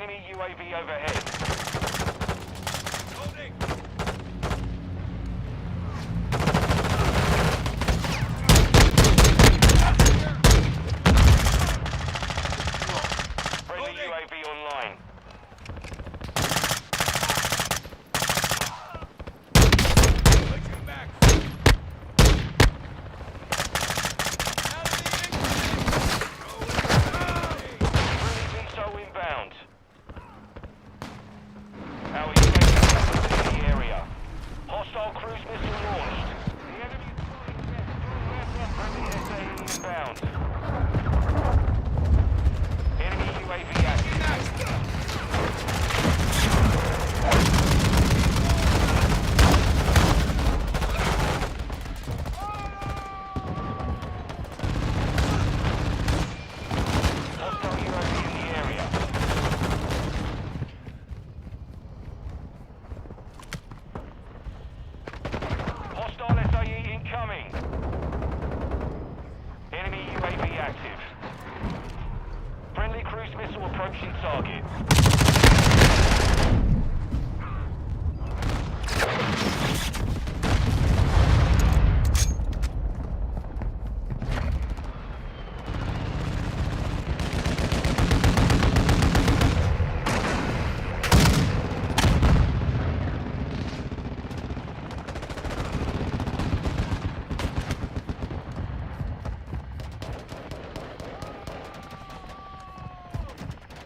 Enemy UAV overhead. Loading. Friendly UAV online.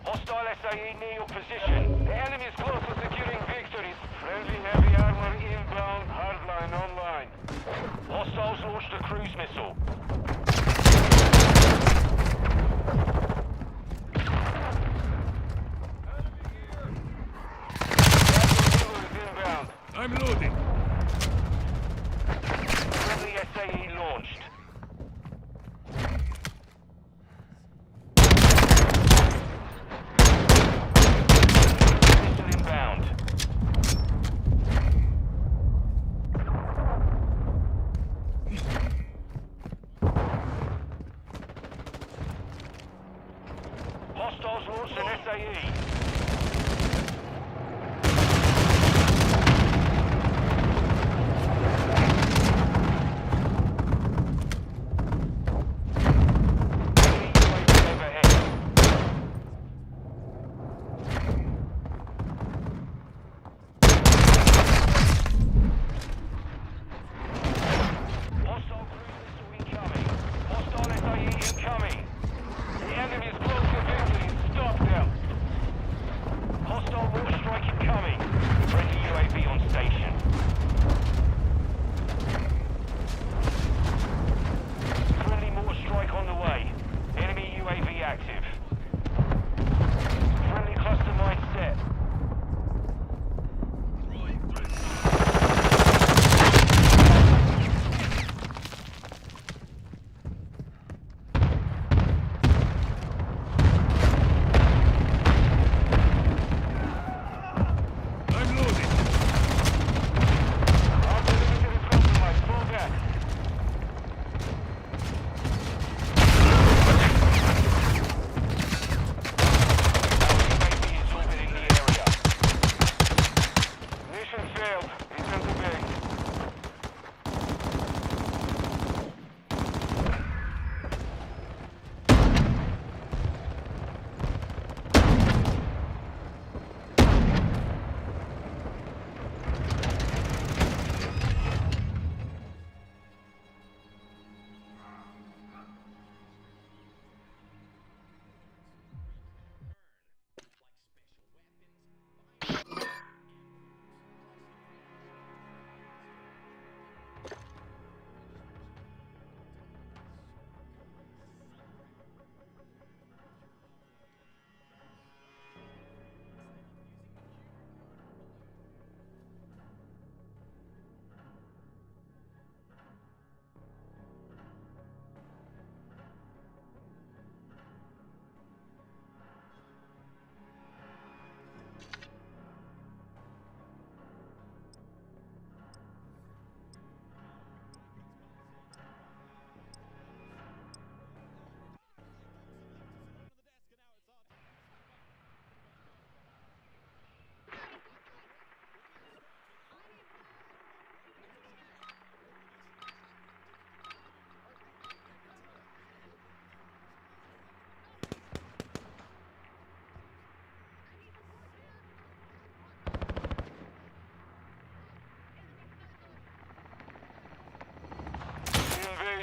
Hostile SAE near your position. The enemy is close to securing victories. Friendly heavy armor inbound, hardline online. Hostiles launched a cruise missile. Inbound. I'm loading. Friendly SAE launched. Hostiles launched an SAE.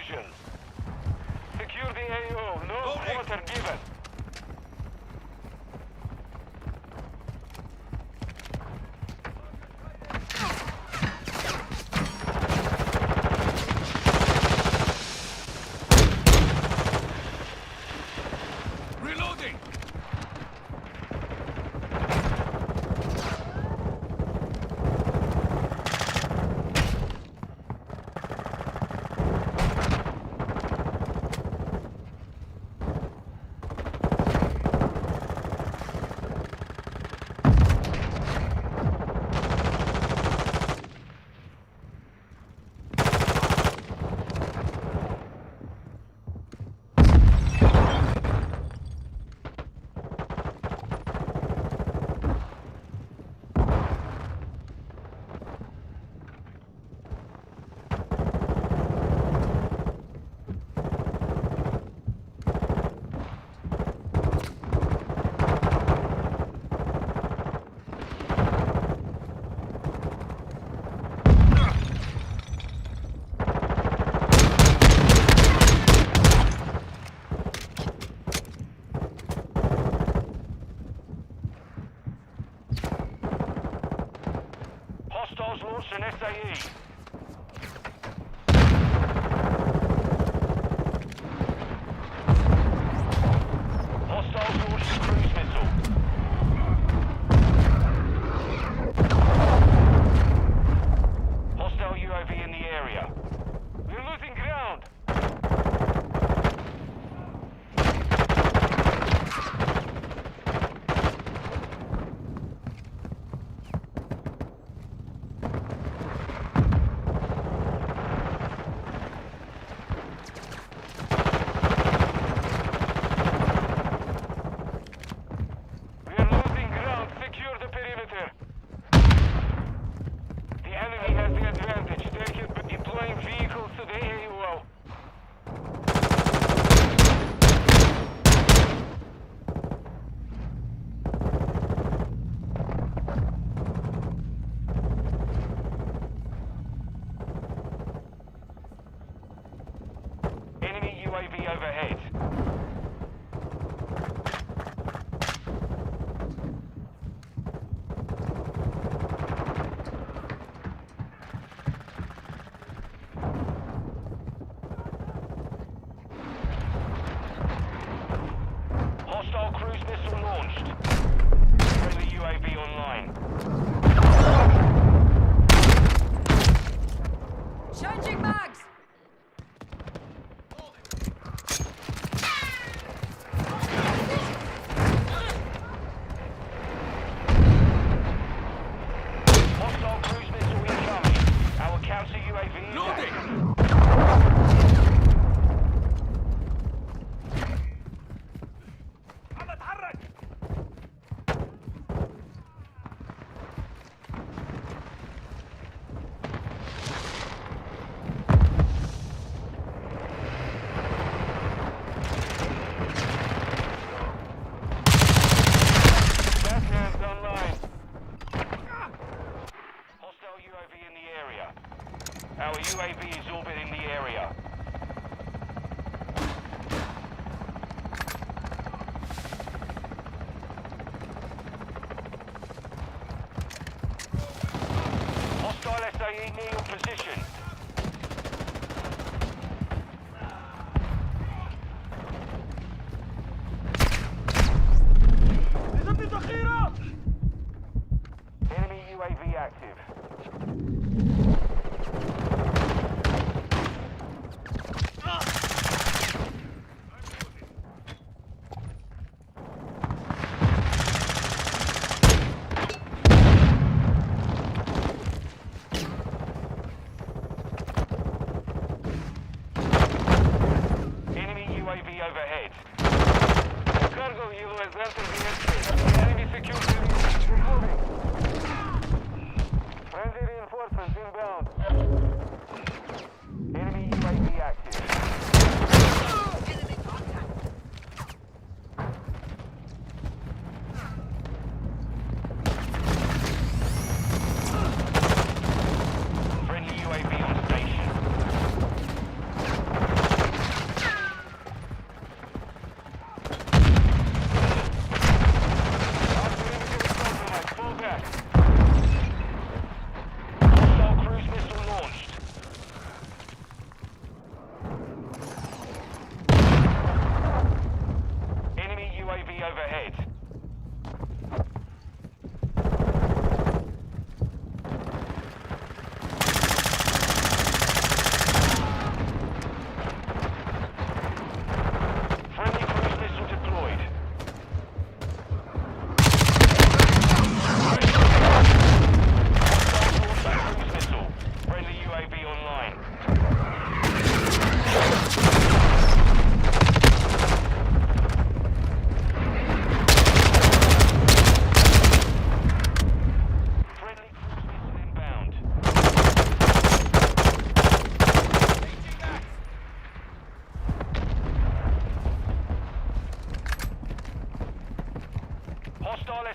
position. Secure the AO. No quarter given. Reloading! Hostiles launched an SAE. Hostiles launched a cruise missile. Hostile UAV in the area. We're losing ground. We're losing ground. Secure the perimeter. The enemy has the advantage. Take it, but deploying vehicles to the AO. Enemy UAV overhead. Hostile cruise missile launched. Friendly UAV online. Changing mags! Hostile cruise missile incoming. Our counter UAV is active. Backhands online. Hostile UAV in the area. Our UAV is orbiting the area. Hostile SAE near your position. Enemy UAV active.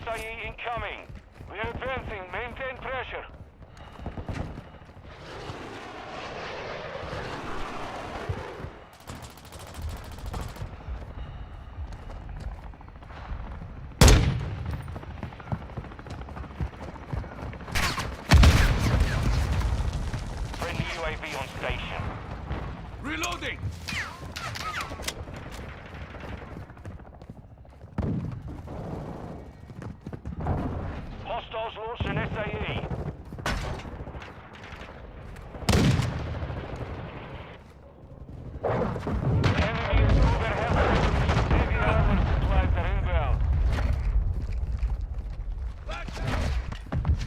SIE incoming. We are advancing. Maintain pressure. Friendly UAV on station. Reloading! Hostiles launched an SAE. Enemy is overhead. Heavy armor supplies are inbound.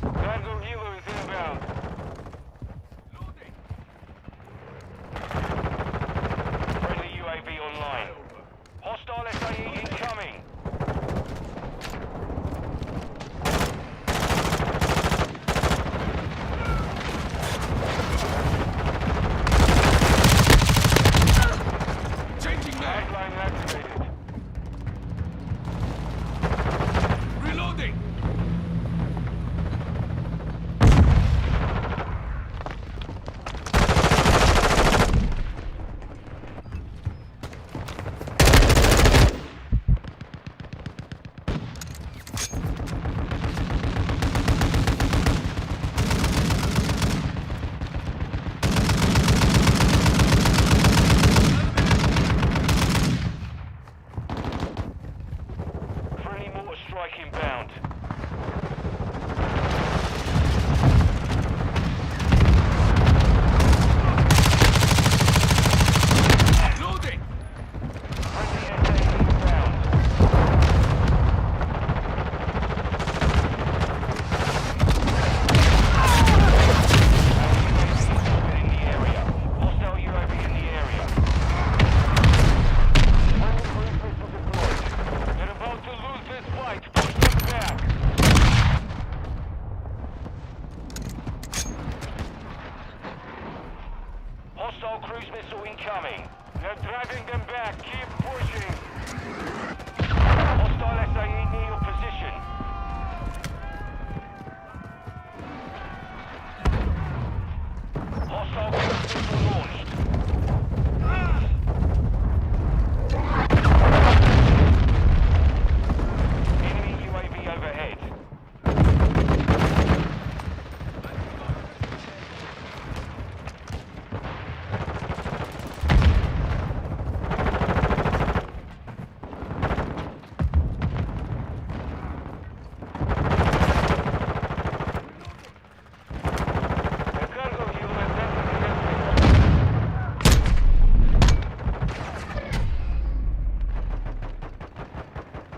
Cargo helo is inbound. Friendly UAV online. Hostile SAE incoming. Changing mag! Hardline activated. Reloading! Friendly mortar strike inbound. Loading! Friendly SAE inbound. UAV in the area. Hostile UAV in the area. Friendly cruise missile deployed. They're about to lose this fight. Push them back. Hostile cruise missile incoming. They're driving them back. Keep pushing. Hostile SAE near your position. Hostile cruise missile launched. Enemy UAV overhead. The cargo helo has entered the airspace.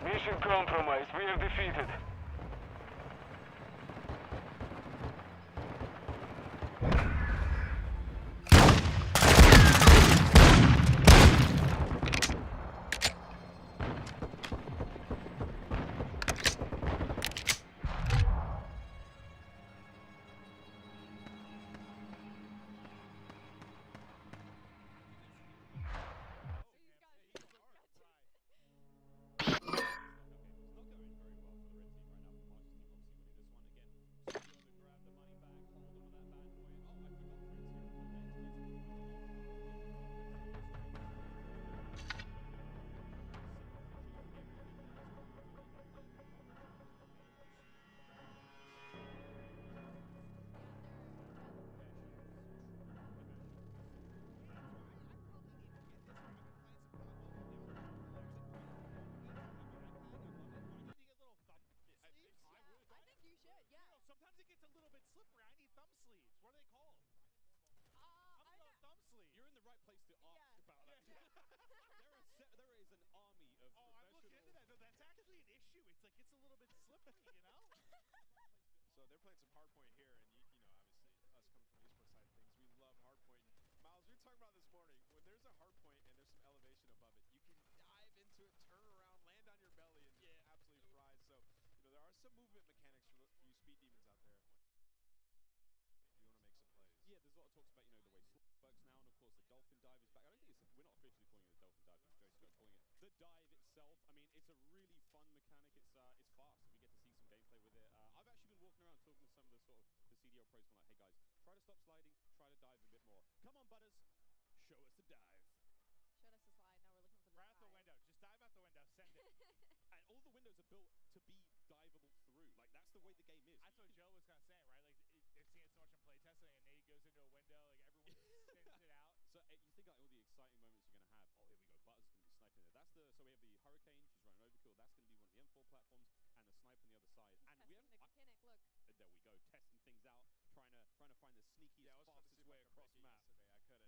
Mission compromised. We are defeated. The dive itself, I mean, it's a really fun mechanic. It's fast. We get to see sort of the CDL pros were like, hey guys, try to stop sliding, try to dive a bit more. Come on, Butters, show us the dive. Showed us the slide. Now we're looking for the Right out the window. Just dive out the window. Send it. And all the windows are built to be diveable through. Like, that's the way the game is. That's what Joe was kind of saying, right? Like, they've seen it so much in playtesting, and Nate goes into a window, like, everyone spins it out. So you think like all the exciting moments you're going to have. Oh, here we go. Butters is going to be sniping there. So we have the Hurricane. She's running overkill. That's going to be one of the M4 platforms, and the snipe on the other side. He's and we testing the Kinnick, look. There we go, testing things out, trying to find the sneakiest, fastest way across map. Yesterday. I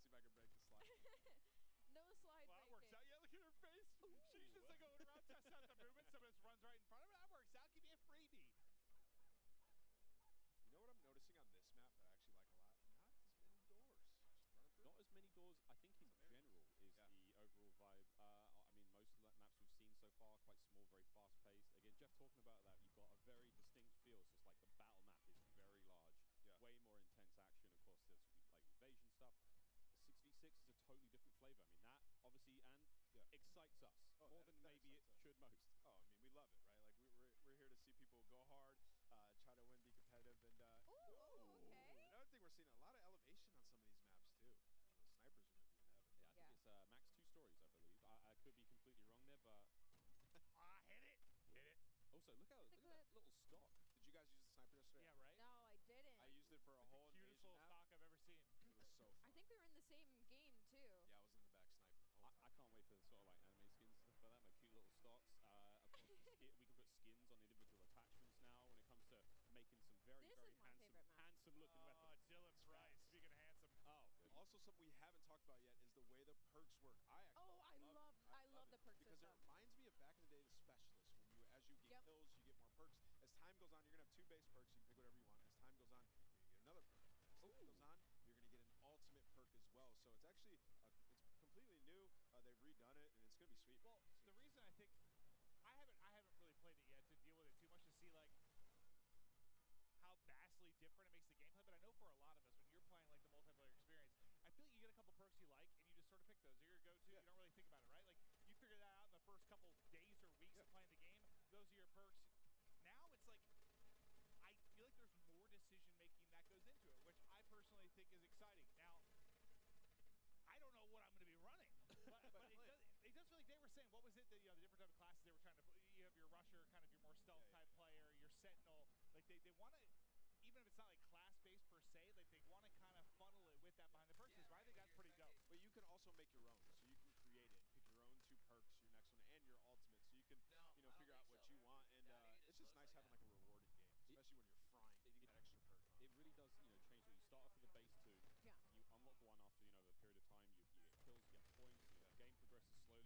couldn't. I was trying to see if I could break the slide. No slide Well, that works out. Yeah, look at her face. Ooh. She's just like going around, testing out the movement. Someone just runs right in front of her. That works out. Give me a freebie. You know what I'm noticing on this map that I actually like a lot? Not as many doors. Just running through. Not as many doors, I think, in general, is the overall vibe. I mean, most of the maps we've seen so far, quite small, very fast-paced. Again, Jeff talking about that, you've got a very distinct feel. So it's like the battle map is very large, way more intense action. Of course, there's like invasion stuff. 6v6 is a totally different flavor. I mean, that obviously excites us more than maybe it should most. Oh, I mean, we love it, right? Like, we're here to see people go hard, try to win, be competitive, and okay. Another thing, we're seeing a lot of elevation on some of these maps too. The snipers are going to be in heaven. Yeah, I think it's max 2 stories, I believe. I could be completely wrong there, but hit it. Hit it. Also, look at that little stock. Did you guys use the sniper yesterday? Yeah, right? No, I didn't. I used it for a whole the cutest little stock I've ever seen. It was so fun. I think we were in the same game, too. Yeah, I was in the back sniping the whole time. I can't wait for the sort of like anime skins and stuff like that, my cute little stocks. Of course, we can put skins on individual attachments now when it comes to making some very handsome looking weapons. Oh, Dylan's right. Speaking of handsome. Oh, good. Also, something we haven't talked about yet is the way the perks work. I love the perks because system. it reminds me of back in the day, the specialists. When as you get kills, you get more perks. As time goes on, you're gonna have 2 base perks. You can pick whatever you want. As time goes on, you get another perk. As time goes on, you're gonna get an ultimate perk as well. So it's actually it's completely new. They've redone it, and it's gonna be sweet. Well, the reason I think I haven't really played it yet to deal with it too much to see like how vastly different it makes the gameplay, but I know for a lot of us, when you're playing like the multiplayer experience, I feel like you get a couple perks you like, and you just sort of pick those. They're your go-to. You don't really think about it, right? Like, you figure that out in the first couple days or weeks of playing the game. Those are your perks. Now it's like, I feel like there's more decision-making that goes into it, which I personally think is exciting. Now, I don't know what I'm going to be running, but it does feel like they were saying, what was it, the different type of classes they were trying to put? You have your rusher, kind of your more stealth type player, your sentinel. Like they want to, even if it's not like class-based per se, like they want to kind of funnel it with that behind the perks. I think that's pretty dope. But you can also make your own, so you can create it, pick your own 2 perks, your next one, and your ultimate, so you can figure out what you want. And it's just nice having like a rewarding game, especially when you're frying, getting that extra perk on. It really does, change. When you start off with the base 2, you unlock one after a period of time. You get kills, you get points. The game progresses slowly,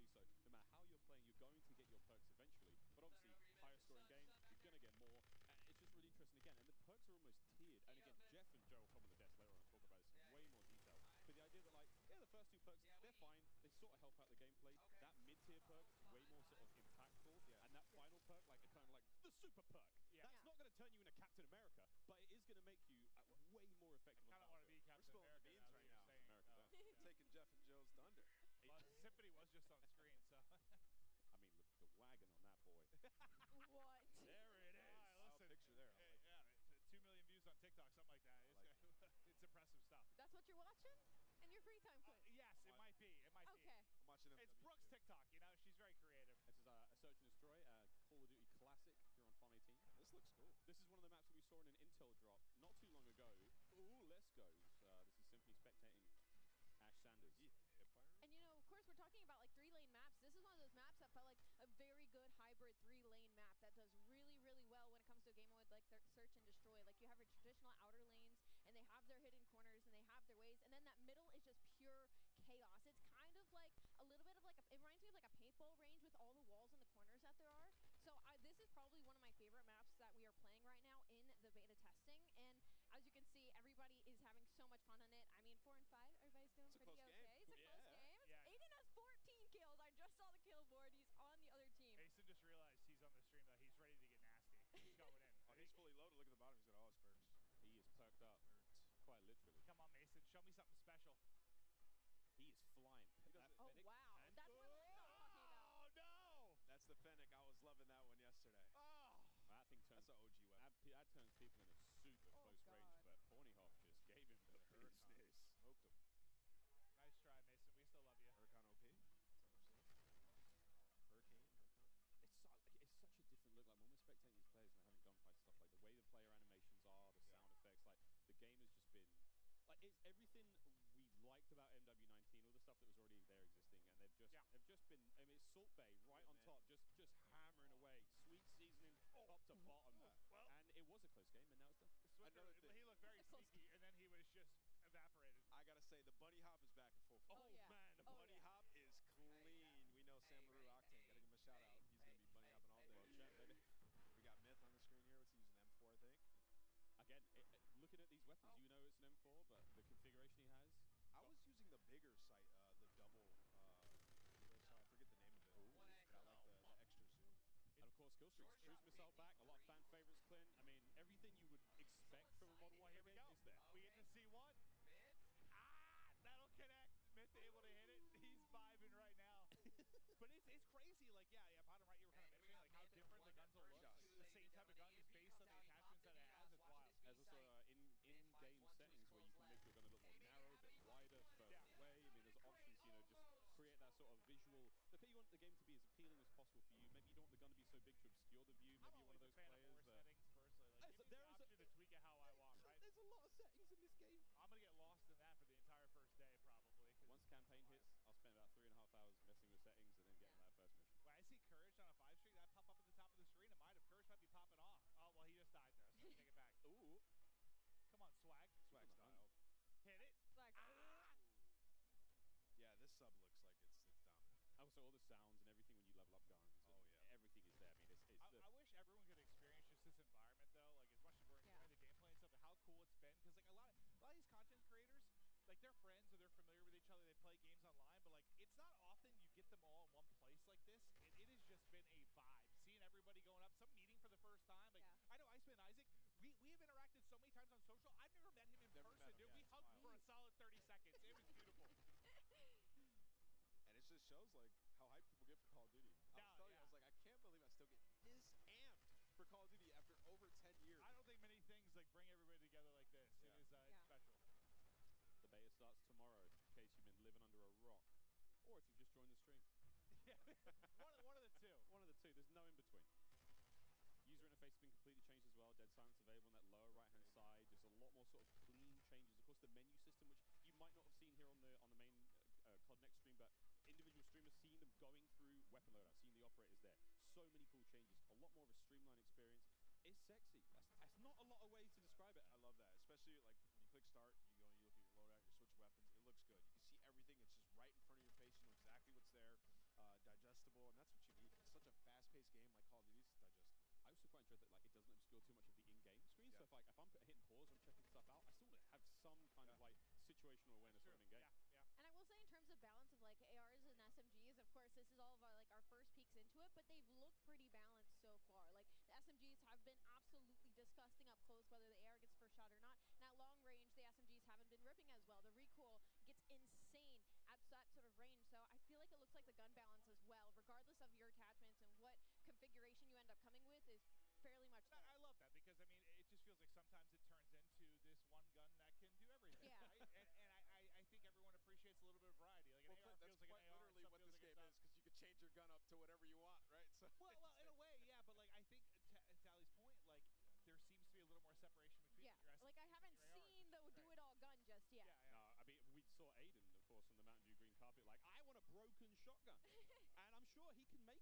so no matter how you're playing, you're going to get your perks eventually. But obviously, higher scoring games, you're going to get more. And it's just really interesting again. And the perks are almost tiered. And again, Jeff and Joe will come on the desk later on and talk about this in way more detail. But the idea that the first 2 perks, they're fine. They sort of help out the gameplay. That mid-tier perk is way more sort of impactful. And that final perk, kind of like the super perk. That's not going to turn you into Captain America, but it is going to make you way more effective. I kind of want to be Captain America beans right now. Taking Jeff and Joe's thunder. Well, Symphony was just on screen, so. I mean, look at the wagon on that boy. What? There it is. Right, listen, picture there. Yeah, 2 million views on TikTok, something like that. It's impressive stuff. That's what you're watching? And your free time quit? Yes, it might be. It might be. Okay. I'm watching them. It's Brooke's TikTok. She's very creative. This is a Search and Destroy, Call of Duty Classic here on Farm 18. This looks cool. This is one of the maps that we saw in an Intel drop not too long ago. Ooh, let's go. This is Symphony spectating Ash Sanders. And of course, we're talking about like 3-lane maps. This is one of those maps that felt like a very good hybrid 3-lane map that does really, really well when it comes to a game mode like Search and Destroy. Like you have your traditional outer lanes, and they have their hidden corners, and they have their ways, and then that middle is just pure chaos. It's kind of like a little bit of like it reminds me of like a paintball range with all the walls and the corners that there are. So this is probably one of my favorite maps that we are playing right now in the beta testing. And as you can see, everybody is having so much fun on it. I mean, 4 and 5, everybody's doing pretty okay. It's a close game. Aiden has 14 kills. I just saw the kill board. He's on the other team. Mason just realized he's on the stream that he's ready to get nasty. He's going in. He's fully loaded. Look at the bottom. He's got all his perks. He is perked up. Quite literally. Come on, Mason. Show me something special. He is flying. Oh, wow. That's what I'm talking about. Oh, no. That's the Fennec. I was loving that one yesterday. Oh. That thing turns... That's an OG weapon. That turns people into soup. business. Smoked him. Nice try, Mason. We still love you. Huracan OP. Is that what you're saying? Huracan? It's such a different look. Like when we're spectating these players and they're having gunfight stuff, like the way the player animations are, the sound effects, like the game has just been like it's everything we liked about MW19, all the stuff that was already there existing, and they've just been. I mean, it's Salt Bay right on top, just hammering away, sweet seasoning top to bottom. Well, and it was a close game, and now it's done. Another thing. He looked very sneaky, and then he was just evaporated. I gotta say, the bunny hop is back in full force. Oh, man, the bunny hop is clean. We know Sam LaRue Octane. Gotta give him a shout out. He's gonna be bunny hopping all day. We got Myth on the screen here. What's he using? M4, I think. Again, looking at these weapons, you know it's an M4, but the configuration he has. I was using the bigger sight, the double. I forget the name of it. But I like the extra zoom. And of course, kill streaks, cruise missile back, a lot of fan favorites, Clint. I mean, everything you would expect from a Modern Warfare game is there. We get to see one. That'll connect. Myth able to hit it. He's vibing right now. But it's crazy. Like, yeah, bottom right, you were kind of mentioning like how different the guns will look. The same type of gun is based on the attachments that it has. It's wild. There's also in-game settings where you can make your gun a little more narrow, a bit wider, further away. I mean, there's options, you know, just create that sort of visual. Look, you want the game to be as appealing as possible for you. Maybe you don't want the gun to be so big to obscure the view. Maybe you're one of those players. I'm always a fan of more settings personally. Like, give me the option to tweak it how I want, right? There's a lot of settings in this game. I'm gonna get lost in that for the entire first day, probably. Once campaign hits, I'll spend about 3.5 hours messing with settings and then getting that first mission. When I see Courage on a 5 string, that pop up at the top of the screen, it might have. Courage might be popping off. Oh, well, he just died there, so take it back. Ooh. Come on, Swag. Swag's dialed. Hit it. Yeah, this sub looks like it's dominant. Also, all the sounds and everything when you level up guns. Everything is there. I mean, I wish everyone could experience just this environment, though. Like, as much as we're enjoying the gameplay and stuff, and how cool it's been. Because, like, a lot of these content creators, like, they're friends or they're familiar with each other. They play games online, but, like, it's not often you get them all in one place like this. It has just been a vibe. Seeing everybody going up, some meeting for the first time. Like, I know Iceman and Isaac, we have interacted so many times on social. I've never met him in person, dude. We hugged for a solid 30 seconds. It was beautiful. And it just shows like how hyped people get for Call of Duty. I was telling you, I was like, I can't believe I still get this amped for Call of Duty after over 10 years. I don't think many things like bring everybody together like this. It is it's special. The beta starts tomorrow, in case you've been living under a rock, or if you've just joined the stream. Yeah, one of the two. One of the two. There's no in between. User interface has been completely changed as well. Dead silence available on that lower right-hand side. Just a lot more sort of clean changes. Of course, the menu system, which you might not have seen here on the main COD Next stream, but individual streamers seeing them going through weapon loadout, seeing the operators there. So many cool changes. A lot more of a streamlined experience. It's sexy. That's not a lot of ways to describe it. I love that, especially like when you click start, you go and you look at your loadout, you switch weapons. It looks good. You can see everything. It's just right in front of your face. You know exactly what's there, digestible, and that's what you need. It's such a fast-paced game like Call of Duty. It's digestible. I also quite enjoyed that like it doesn't obscure too much of the in-game screen. So if I'm hitting pause, I'm checking stuff out, I still have some kind of like situational awareness when I'm in game. And I will say in terms of balance of like ARs and SMGs, of course this is all of our like our first peeks into it, but they've looked pretty balanced so far. Like the SMGs have been absolutely disgusting up close, whether the AR gets first shot or not. And at long range, the SMGs haven't been ripping as well. The recoil gets insane at that sort of range. So I feel like it looks like the gun balance as well, regardless of your attachments and what configuration you end up coming with, is fairly much there. I love that because, I mean, it just feels like sometimes it turns into this one gun that can do everything. Yeah. Right? and I think everyone appreciates a little bit of variety. Like an AR that's feels like quite an AR, literally what this game is, because you can change your gun up to whatever you want, right? So well, in a way, yeah. But, like, I think to Ali's point, like, there seems to be a little more separation between your SMGs like I haven't seen the do-it-all gun just yet. No, I mean, we saw Aiden, of course, on the Mountain Dew green carpet, like, I want a broken shotgun. And I'm sure he can make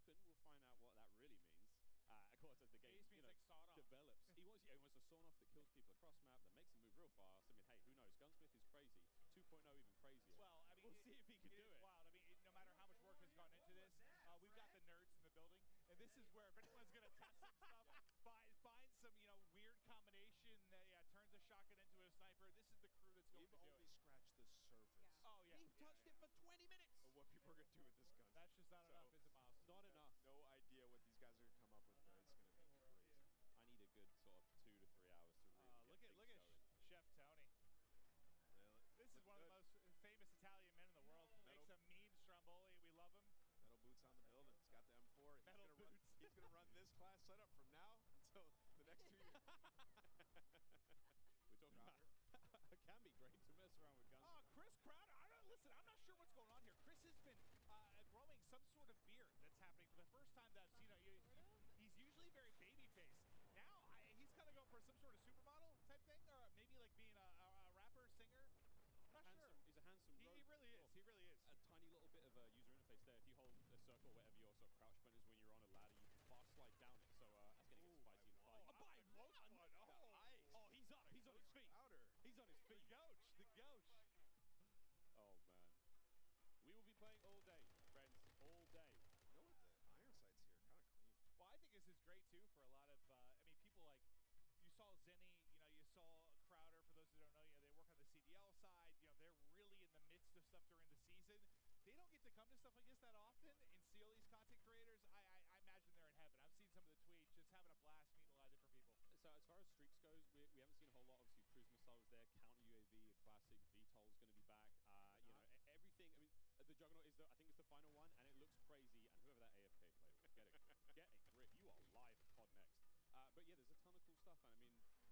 it, but broken, we'll find out what that really means. Of course, as the game like develops. He wants a sawn-off that kills people across map, that makes them move real fast. I mean, hey, who knows? Gunsmith is crazy. 2.0 even crazier. Well, I mean, we'll see if he can do it. Wild. I mean, no matter how much work has gone into this, we've got the nerds in the building, and this is where if anyone's going to test some stuff, find some weird combination that turns a shotgun into a sniper. This is the crew that's going to do it. We've only scratched the surface. Oh yeah, we've touched it for 20 minutes. Of what people are going to do with this gun. That's just not enough, is it, Miles? Not enough. No idea what these guys are going to come up with, but it's going to be crazy. I need a good sort of 2 to 3 hours to really look at Chef Tony. This is one of the most famous Italian men in the world. Makes some memes, Stromboli. We love him. Metal boots on the building. He's got the M4. He's going to run this class setup from now until the next 2 years. We're talking about can be great to mess around with guns. Chris Crowder, listen, I'm not sure what's going on here. Chris has been growing some sort of beard that's happening for the first time that I've seen. He's usually very baby-faced. Now he's kind of going for some sort of supermodel type thing, or maybe like being a rapper, singer. I'm not sure. He's a handsome He really is. He really is. A tiny little bit of a user interface there. If you hold a circle or whatever your sort of crouch button is when you're on a ladder, you can fast slide down it. So that's going to get spicy in the fight. He's up. He's on his feet. He's on his feet. The Gouch. Oh, man. We will be playing all day, friends. All day. You know what? The iron sights here kind of clean. Well, I think this is great, too, for a lot of, people like, you saw Zenny, you saw Crowder, for those who don't know, they work on the CDL side, they're really in the midst of stuff during the season. They don't get to come to stuff like this that often and see all these content creators. I imagine they're in heaven. I've seen some of the tweets, just having a blast, meeting a lot of different people. So as far as streaks goes, we haven't seen a whole lot. Obviously, Cruise Missiles there, Counter UAV, a classic, VTOL's going to be back. Everything. I mean, the Juggernaut is I think it's the final one, and it looks crazy. And whoever that AFK player was, get a grip. You are live at COD Next. But yeah, there's a ton of cool stuff, and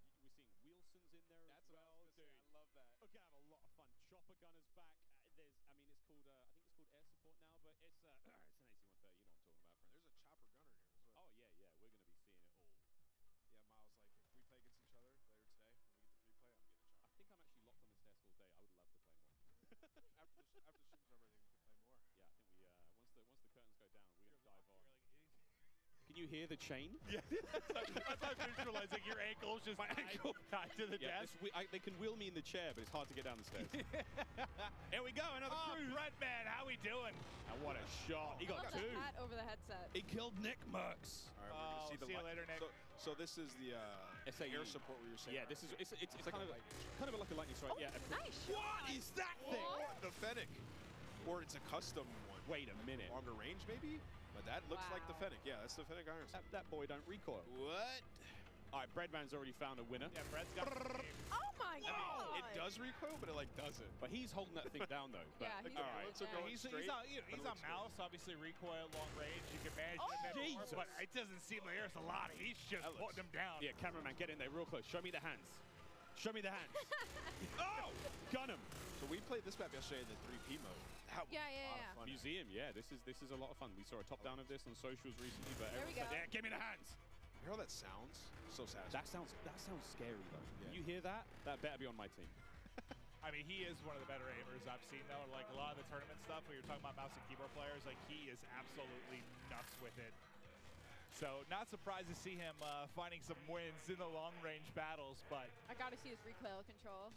I mean, we're seeing Wilson's in there as well. What I was gonna say. I love that. We're gonna have a lot of fun. Chopper Gunner's back. It's called I think it's called Air Support now, but it's an AC-130. You know what I'm talking about, friends. There's a chopper gunner here as well. Oh yeah, we're gonna be seeing it all. Yeah, Miles, like if we play against each other later today, when we get the free play, I'm getting a chopper. I think I'm actually locked on this desk all day. I would love to play more. after the stream's over, I think we can play more. Yeah, I think we once the curtains go down, we're gonna dive on. Can you hear the chain? Yeah, I thought visualizing your ankles just my ankle tied to the desk. They can wheel me in the chair, but it's hard to get down the stairs. Here we go, another cruise. Breadman, how we doing? And what a shot! He got two. Hat over the headset. He killed Nick Merckx. All right, we're gonna see see you later, Nick. So this is the air support we were saying. Yeah, this is it's kind of like a lightning strike. Yeah. Nice. What is that thing? The Fennec, or it's a custom one. Wait a minute. Longer range, maybe. But that looks like the Fennec. Yeah, that's the Fennec iron sight. That boy don't recoil. What? All right, Breadman's already found a winner. Yeah, Bread's got Oh my god! It does recoil, but it like doesn't. But he's holding that thing down though. But, Yeah, he's all right. He's on mouse, obviously recoil, long range. You can manage him a bit more, but it doesn't seem like there's a lot. He's just putting them down. Yeah, cameraman, get in there real close. Show me the hands. Show me the hands. Oh, gun him. So we played this map yesterday in the 3P mode. That was a lot of fun. Museum, yeah. This is a lot of fun. We saw a top down of this on socials recently, but There we go. Yeah, give me the hands. You hear how that sounds? So satisfying. That sounds scary though. Yeah. You hear that? That better be on my team. I mean, he is one of the better aimers I've seen, though. Like, a lot of the tournament stuff, when you're talking about mouse and keyboard players, like, he is absolutely nuts with it. So, not surprised to see him finding some wins in the long-range battles, but... I gotta see his recoil control.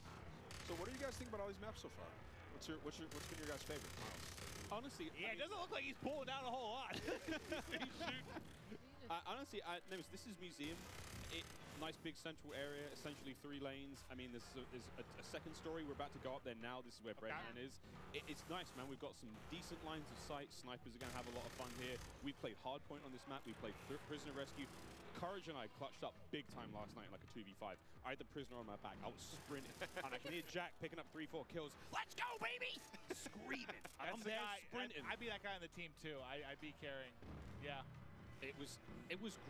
So, what do you guys think about all these maps so far? What's been your guys' favorite, Miles? Honestly, yeah, it doesn't look like he's pulling down a whole lot. Honestly, this is Museum. Nice big central area, essentially 3 lanes. I mean, there's a second story. We're about to go up there now. This is where Breadman is. It's nice, man. We've got some decent lines of sight. Snipers are going to have a lot of fun here. We played Hardpoint on this map. We played Prisoner Rescue. Courage and I clutched up big time last night in like a 2v5. I had the prisoner on my back. I was sprinting. And I can hear Jack picking up 3-4 kills. Let's go, baby! Screaming. I'm there sprinting. I'd be that guy on the team, too. I'd be carrying. Yeah. It was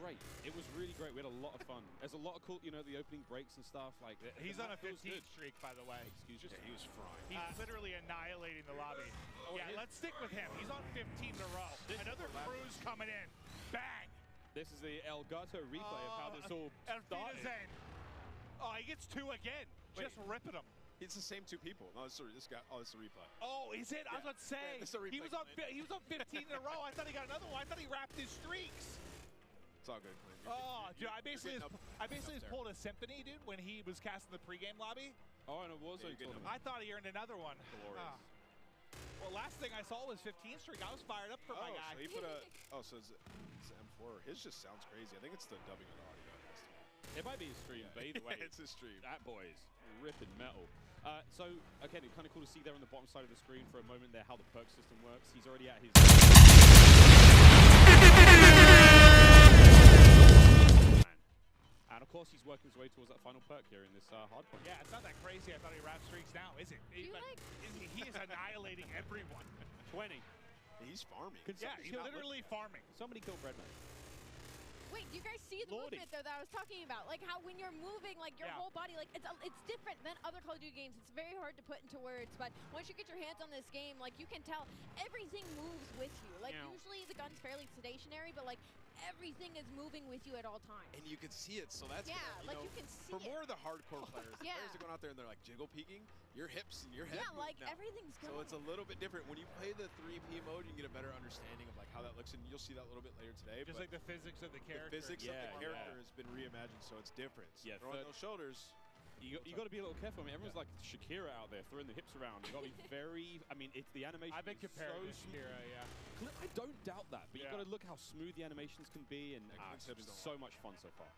great. It was really great. We had a lot of fun. There's a lot of cool, the opening breaks and stuff. Like he's on a 15 streak, by the way. Excuse me. Yeah, he was frying. He's literally annihilating the lobby. Yeah, let's stick with him. He's on 15 in a row. Another cruise coming in. Bang! This is the Elgato replay of how this all started. Oh, he gets 2 again. Just ripping him. It's the same 2 people. No, this guy. Oh, it's a replay. Oh, is it? Yeah. I was about to say. Yeah, he was on 15 in a row. I thought he got another one. I thought he wrapped his streaks. It's all good. Oh, dude, I basically just pulled a symphony, dude, when he was casting the pregame lobby. Oh, and it was I thought he earned another one. Glorious. Well, last thing I saw was 15 streak. I was fired up for my guy. So he put so it's M4. His just sounds crazy. I think it's the dubbing of the audio. It might be his stream, but either way. It's his stream. That boy is ripping metal. So, again, it's kind of cool to see there on the bottom side of the screen for a moment there how the perk system works. He's already at his... And, of course, he's working his way towards that final perk here in this hardpoint. Yeah, it's not that crazy. I thought he wrapped streaks now, is it? He is annihilating everyone. 20. He's farming. Yeah, he's literally farming. Somebody kill Breadman. Wait, do you guys see the Lordy. movement though that I was talking about? Like how when you're moving, like your whole body, like it's different than other Call of Duty games. It's very hard to put into words, but once you get your hands on this game, like you can tell everything moves with you. Like usually the gun's fairly stationary, but like everything is moving with you at all times. And you can see it, so that's yeah, gonna, like know, you can see for it. more of the hardcore players, the Yeah. players that go out there and they're like jiggle peeking, your hips and your head Yeah, move like now. everything's going. So it's a little bit different. When you play the 3P mode, you can get a better understanding of like how that looks, and you'll see that a little bit later today. Just but like the physics of the character. The physics of the character has been reimagined, so it's different. Yeah, throwing those shoulders. You got to be a little careful. I mean, everyone's like Shakira out there throwing the hips around. You got to be very. I mean, it's the animation. I've been compared so to Shakira, yeah. I don't doubt that, but you got to look how smooth the animations can be, and it's been so much fun so far.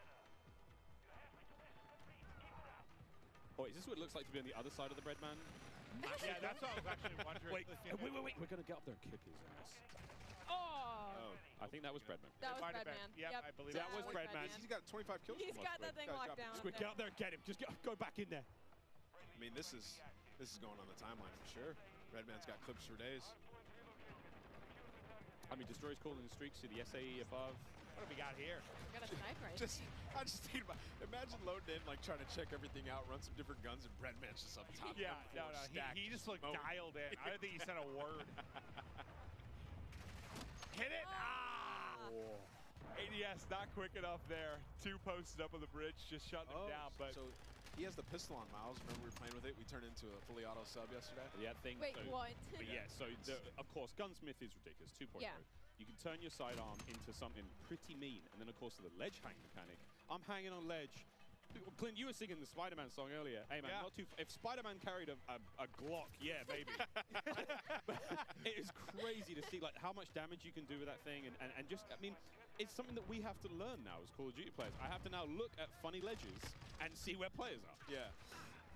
Oh, is this what it looks like to be on the other side of the bread man? Yeah, that's what I was actually wondering. Wait. We're gonna get up there and kick his ass. Oh. I think that was Breadman. That was Breadman. Yep, I believe that was Breadman. He's got 25 kills. He's got that thing locked down. Squid, get up there and get him. Just go back in there. I mean, this is going on the timeline for sure. Redman's got clips for days. I mean, Destroyer's calling the streaks to the SAE above. What have we got here? We got a sniper. I just think about, imagine loading in, like trying to check everything out, run some different guns, and Breadman's just up top. Yeah, no. He just looked dialed in. I don't think he said a word. Hit it! ADS not quick enough there. Two posted up on the bridge, just shutting him down. But so he has the pistol on Miles. Remember we were playing with it? We turned into a fully auto sub yesterday. Yeah, thing. Wait, what? But yeah, so of course, Gunsmith is ridiculous. 2.0. Yeah. You can turn your sidearm into something pretty mean, and then of course the ledge hang mechanic. I'm hanging on ledge. Clint, you were singing the Spider-Man song earlier. Hey man, not too. If Spider-Man carried a Glock, yeah, baby. But it is crazy to see like how much damage you can do with that thing, and just I mean, it's something that we have to learn now as Call of Duty players. I have to now look at funny ledges and see where players are. Yeah.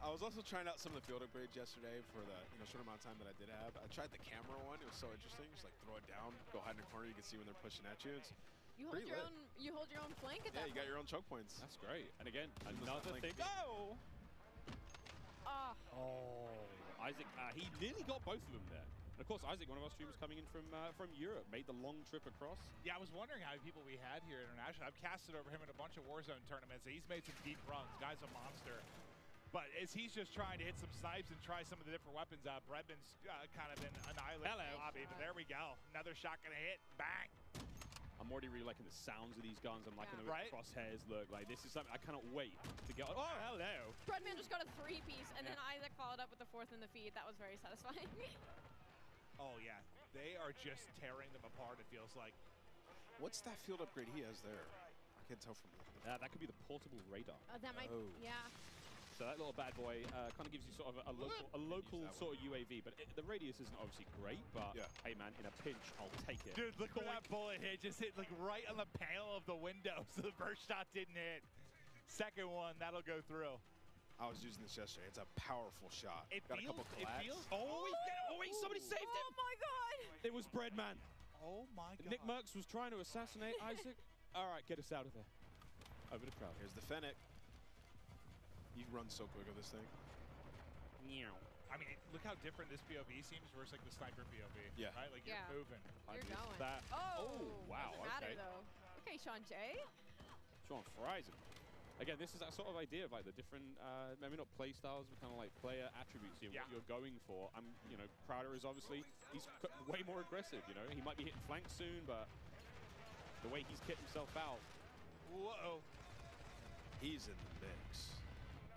I was also trying out some of the field upgrades yesterday for the short amount of time that I did have. I tried the camera one. It was so interesting. Just like throw it down, go hide in a corner. You can see when they're pushing at you. It's You hold your own. You hold your own flank at that. Yeah, you got your own choke points. That's great. And again, another thing. Oh! Isaac, he nearly got both of them there. And of course, Isaac, one of our streamers coming in from Europe, made the long trip across. yeah, I was wondering how many people we had here internationally. I've casted over him in a bunch of Warzone tournaments. He's made some deep runs. Guy's a monster. But as he's just trying to hit some snipes and try some of the different weapons, Bredman's kind of been annihilated in the lobby. But there we go. Another shot gonna hit. Bang. I'm already really liking the sounds of these guns. I'm liking the way Right? crosshairs look. Like this is something I cannot wait to get. Oh, hello. Breadman just got a 3-piece, and then Isaac followed up with the 4th in the feed. That was very satisfying. Oh yeah, they are just tearing them apart. It feels like. What's that field upgrade he has there? I can't tell from that could be the portable radar. That might. Yeah. So that little bad boy kind of gives you sort of a local sort of UAV, but the radius isn't obviously great, but hey man, in a pinch, I'll take it. Dude, look where that bullet hit. Just hit like right on the panel of the window, so the first shot didn't hit. Second one, that'll go through. I was using this yesterday. It's a powerful shot. It got feels, a couple collabs. Oh, wait, somebody saved him. Oh my god. It was Breadman. Oh my god. Nick Merckx was trying to assassinate Isaac. All right, get us out of there. Over the crowd. Here's the Fennec. You run so quick with this thing. I mean, look how different this POV seems versus like the sniper POV. Yeah. Right? Like you're moving. You're going. That. Oh, wow. Doesn't matter Okay. though. Okay, Sean J. Sean fries him. Again, this is that sort of idea of like the different, maybe not play styles, but kind of like player attributes here, what you're going for. Crowder is obviously, he's way more aggressive, he might be hitting flank soon, but the way he's kicked himself out. Whoa. He's in the mix.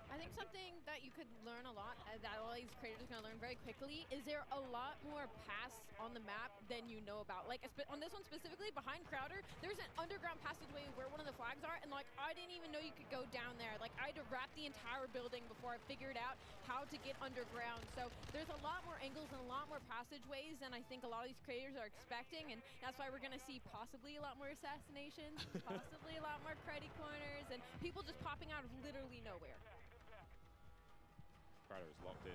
I think something that you could learn a lot, that all these creators are going to learn very quickly, is there a lot more paths on the map than you know about. Like, on this one specifically, behind Crowder, there's an underground passageway where one of the flags are, and, like, I didn't even know you could go down there. Like, I had to wrap the entire building before I figured out how to get underground. So there's a lot more angles and a lot more passageways than I think a lot of these creators are expecting, and that's why we're going to see possibly a lot more assassinations, possibly a lot more cruddy corners, and people just popping out of literally nowhere. Crowder is locked in.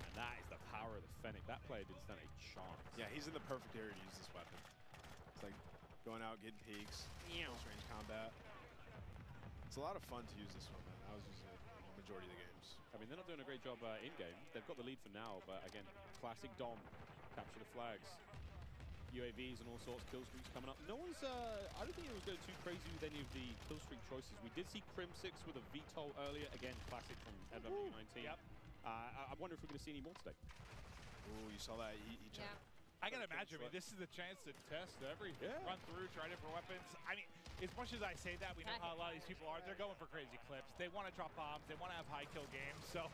And that is the power of the Fennec. That player didn't stand a chance. Yeah, he's in the perfect area to use this weapon. It's like going out, getting peeks, close range combat. It's a lot of fun to use this one, man. I was using it in the majority of the games. I mean, they're not doing a great job in-game. They've got the lead for now, but again, classic Dom. Capture the flags. UAVs and all sorts, kill streaks coming up. No one's, I don't think it was going too crazy with any of the kill streak choices. We did see Crim6 with a VTOL earlier, again, classic from MW19. Yep. I wonder if we're going to see any more today. Ooh, you saw that? He Yeah. I can imagine. I mean, this is the chance to test everything. Run through, try different weapons. I mean, as much as I say that, we know how a lot of these people are. They're going for crazy clips. They want to drop bombs. They want to have high kill games. So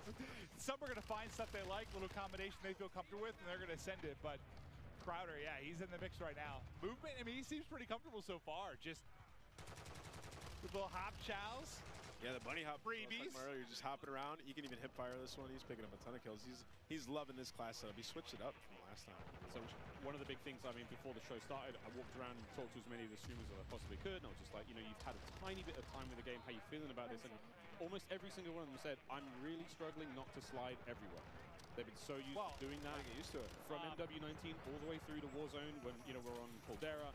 some are going to find stuff they like, little combination they feel comfortable with, and they're going to send it. But Crowder, yeah, he's in the mix right now. Movement, I mean, he seems pretty comfortable so far. Just the little hop chows. Yeah, the bunny hop freebies. Earlier, just hopping around. You can even hip fire this one. He's picking up a ton of kills. He's loving this class setup. He switched it up from last time. So one of the big things, I mean, before the show started, I walked around and talked to as many of the streamers as I possibly could, and I was just like, you know, you've had a tiny bit of time with the game. How you feeling about this? And almost every single one of them said, I'm really struggling not to slide everywhere. They've been so used to doing that. Get used to it. From MW19 all the way through to Warzone when, you know, we're on Caldera.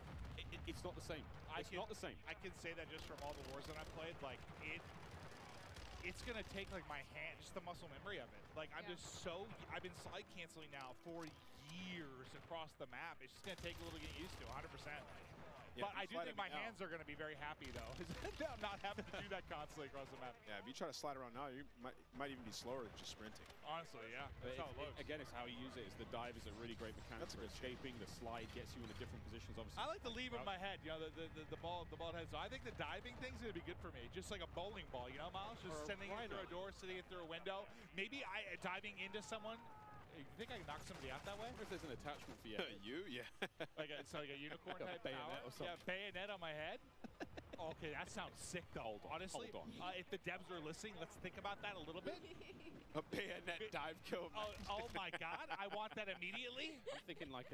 It's not the same. It's not the same. I can say that just from all the Warzone I've played, like, it's gonna take like my hand, just the muscle memory of it. Like I'm just so, I've been slide canceling now for years across the map. It's just gonna take a little getting used to, 100%. Yeah, but I do think my hands are gonna be very happy though, I'm not having to do that constantly across the map. Yeah, if you try to slide around now, you might even be slower than just sprinting. Honestly, yeah, that's how it looks. Again, it's how you use it. It's the dive is a really great mechanic for escaping. The slide gets you into different positions. Obviously, I like to leave in my head, you know, the ball head. So I think the diving thing's gonna be good for me, just like a bowling ball, you know, Miles, just sending it through a door, sending it through a window. Maybe diving into someone. You think I can knock somebody out that way? I wonder if there's an attachment for you. You? Yeah. It's like a unicorn like type a bayonet power. or something. Yeah, bayonet on my head. Okay, that sounds sick though. Honestly, hold on. If the devs are listening, let's think about that a little bit. A bayonet dive kill. Oh my God, I want that immediately. I'm thinking like,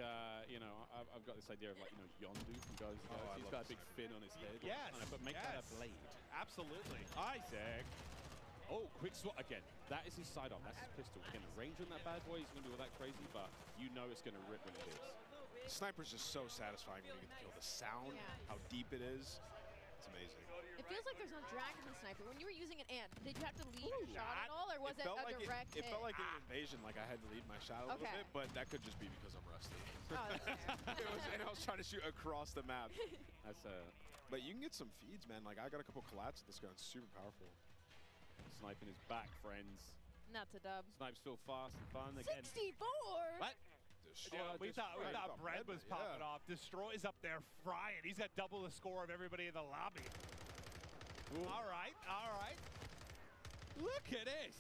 you know, I've got this idea of like, you know, Yondu from Guardians of the Galaxy. He's got a big fin on his head. Yes. But make that a blade. Absolutely. Isaac. Oh, quick swat again. That is his sidearm. That's his pistol. Again, the range on that bad boy is going to do all that crazy, but you know it's going to rip when it hits. The sniper's just so satisfying when you get to kill. The sound, how deep it is, it's amazing. It feels like there's no drag in the sniper. When you were using an ant, did you have to lead your shot at all, or was it a direct hit? It felt like an invasion, like I had to lead my shot a little bit, but that could just be because I'm rusty. Oh, that's fair. And I was trying to shoot across the map. But you can get some feeds, man. Like I got a couple collabs with this gun. It's super powerful. Sniping is back, friends. Not to dub. Snipes feel fast and fun again. 64. What? We thought Bread was popping off. Destroy's up there frying. He's got double the score of everybody in the lobby. Ooh. All right. Look at this.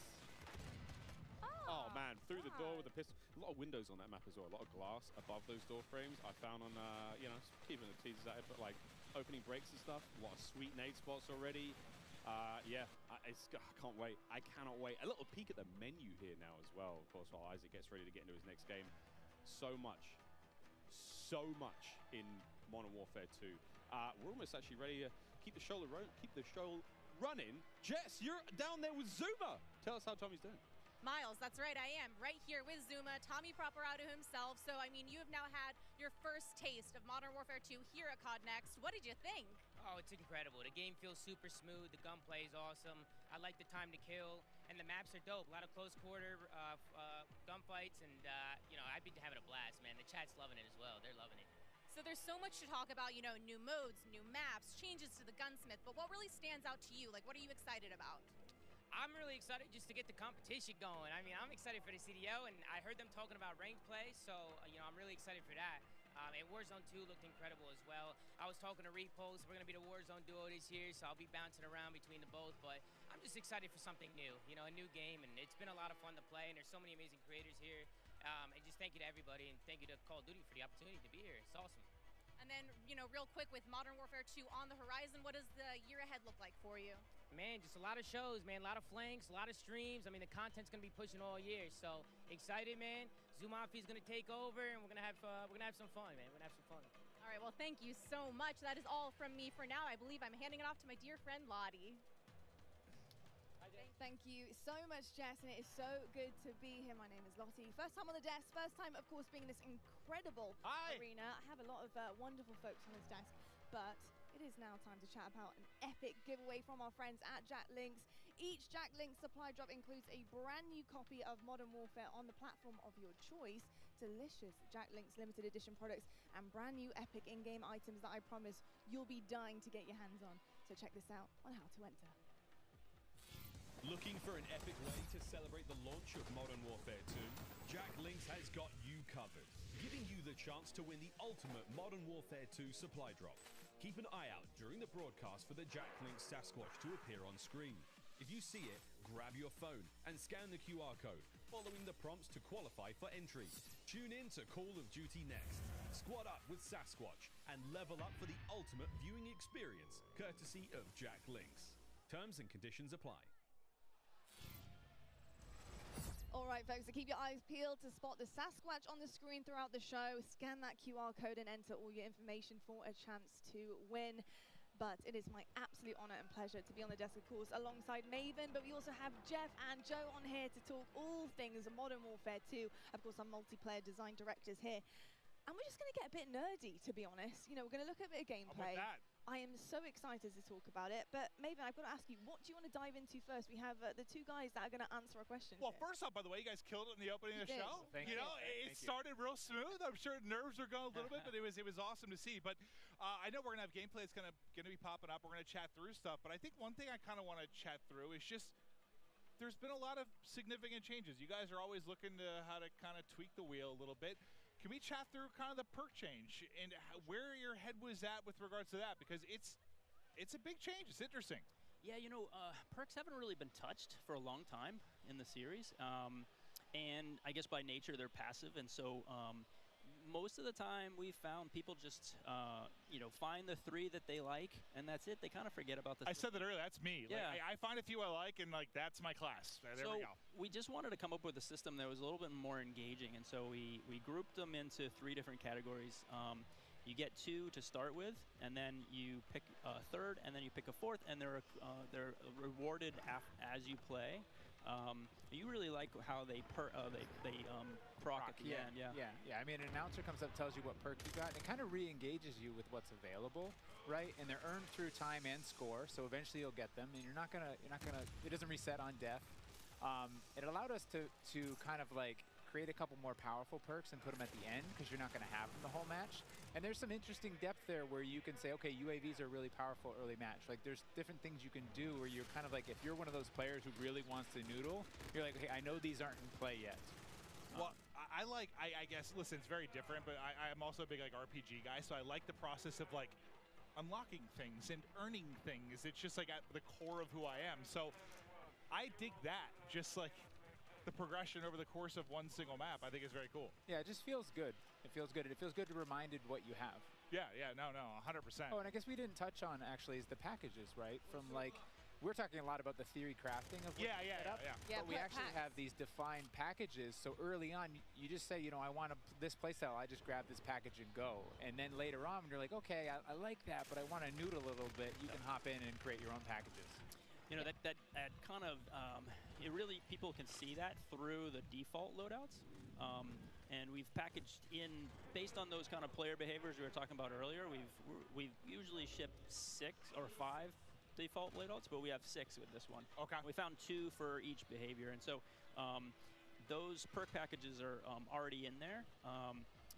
Oh man, through the door with the pistol. A lot of windows on that map as well. A lot of glass above those door frames. I found on, you know, keeping the teasers at it, but like opening breaks and stuff. A lot of sweet nade spots already. Yeah, I can't wait. I cannot wait. A little peek at the menu here now as well, of course, while Isaac gets ready to get into his next game. So much in Modern Warfare 2. We're almost actually ready to keep the show running. Jess, you're down there with Zuma. Tell us how Tommy's doing. Miles, that's right, I am right here with Zuma, Tommy Properado himself. So, I mean, you have now had your first taste of Modern Warfare 2 here at COD Next. What did you think? Oh, it's incredible. The game feels super smooth. The gunplay is awesome. I like the time to kill, and the maps are dope. A lot of close quarter gunfights, and you know, I've been having a blast, man. The chat's loving it as well. They're loving it. So there's so much to talk about, you know, new modes, new maps, changes to the gunsmith. But what really stands out to you? Like, what are you excited about? I'm really excited just to get the competition going. I mean, I'm excited for the CDO, and I heard them talking about ranked play, so, you know, I'm really excited for that. And Warzone 2 looked incredible as well. I was talking to Repulse. We're going to be the Warzone duo this year, so I'll be bouncing around between the both. But I'm just excited for something new, you know, a new game. And it's been a lot of fun to play, and there's so many amazing creators here. And just thank you to everybody, and thank you to Call of Duty for the opportunity to be here. It's awesome. And then, you know, real quick, with Modern Warfare 2 on the horizon, what does the year ahead look like for you? Man, just a lot of shows, man. A lot of flanks, a lot of streams. I mean, the content's gonna be pushing all year. So excited, man. Zumafi's gonna take over, and we're gonna have some fun, man. We're gonna have some fun. All right. Well, thank you so much. That is all from me for now. I believe I'm handing it off to my dear friend Lottie. Thank you so much, Jess, and it is so good to be here. My name is Lottie. First time on the desk, first time, of course, being in this incredible arena. I have a lot of wonderful folks on this desk, but it is now time to chat about an epic giveaway from our friends at Jack Links. Each Jack Links supply drop includes a brand new copy of Modern Warfare on the platform of your choice. delicious Jack Link's limited edition products and brand new epic in-game items that I promise you'll be dying to get your hands on. So check this out on how to enter. Looking for an epic way to celebrate the launch of Modern Warfare 2? Jack Links has got you covered, giving you the chance to win the ultimate Modern Warfare 2 supply drop. Keep an eye out during the broadcast for the Jack Links Sasquatch to appear on screen. If you see it, grab your phone and scan the QR code, following the prompts to qualify for entry. Tune in to Call of Duty Next. Squad up with Sasquatch and level up for the ultimate viewing experience, courtesy of Jack Links. Terms and conditions apply. All right, folks, so keep your eyes peeled to spot the Sasquatch on the screen throughout the show. Scan that QR code and enter all your information for a chance to win. But it is my absolute honor and pleasure to be on the desk, of course, alongside Maven. But we also have Jeff and Joe on here to talk all things Modern Warfare 2. Of course, our multiplayer design directors here. And we're just going to get a bit nerdy, to be honest. You know, we're going to look at a bit of gameplay. I am so excited to talk about it. But Maven, I've got to ask you, what do you want to dive into first? We have the two guys that are going to answer our questions. Well, first off, by the way, you guys killed it in the opening of the show. Thank you. Know, it started real smooth. I'm sure nerves are going a little bit, but it was awesome to see. But I know we're going to have gameplay that's going to be popping up. We're going to chat through stuff. But I think one thing I kind of want to chat through is just there's been a lot of significant changes. You guys are always looking to how to kind of tweak the wheel a little bit. Can we chat through kind of the perk change and where your head was at with regards to that? Because it's a big change. It's interesting. Yeah, you know, perks haven't really been touched for a long time in the series. And I guess by nature they're passive. And so most of the time we've found people just, you know, find the 3 that they like, and that's it. They kind of forget about the I said that earlier. That's me. Yeah. Like, I find a few I like, and, like, that's my class. There we go. We just wanted to come up with a system that was a little bit more engaging. And so we grouped them into 3 different categories. You get 2 to start with, and then you pick a 3rd, and then you pick a 4th, and they're rewarded as you play. You really like how they proc at the end. I mean, an announcer comes up, tells you what perk you got, and it kind of re-engages you with what's available, right? And they're earned through time and score, so eventually you'll get them, and you're not gonna. It doesn't reset on death. It allowed us to kind of like create a couple more powerful perks and put them at the end because you're not going to have them the whole match. And there's some interesting depth there where you can say, okay, UAVs are really powerful early match. Like there's different things you can do where you're kind of like, if you're one of those players who really wants to noodle, you're like, okay, I know these aren't in play yet. Well, I guess, listen, it's very different, but I'm also a big like RPG guy, so I like the process of like unlocking things and earning things. It's just like at the core of who I am. So I dig that, just like the progression over the course of one single map. I think is very cool. Yeah, it just feels good. It feels good. It feels good to be reminded what you have. Yeah, no, 100%. Oh, and I guess we didn't touch on actually is the packages, right? From like, we're talking a lot about the theory crafting of what you set up. But we actually have these defined packages. So early on, you just say, you know, I want this playstyle. I just grab this package and go. And then later on, when you're like, okay, I like that, but I want to noodle a little bit, you can hop in and create your own packages. You know, that kind of, it really, people can see that through the default loadouts. And we've packaged in, based on those kind of player behaviors we were talking about earlier, we've usually shipped 6 or 5 default loadouts, but we have 6 with this one. Okay. We found 2 for each behavior. And so those perk packages are already in there.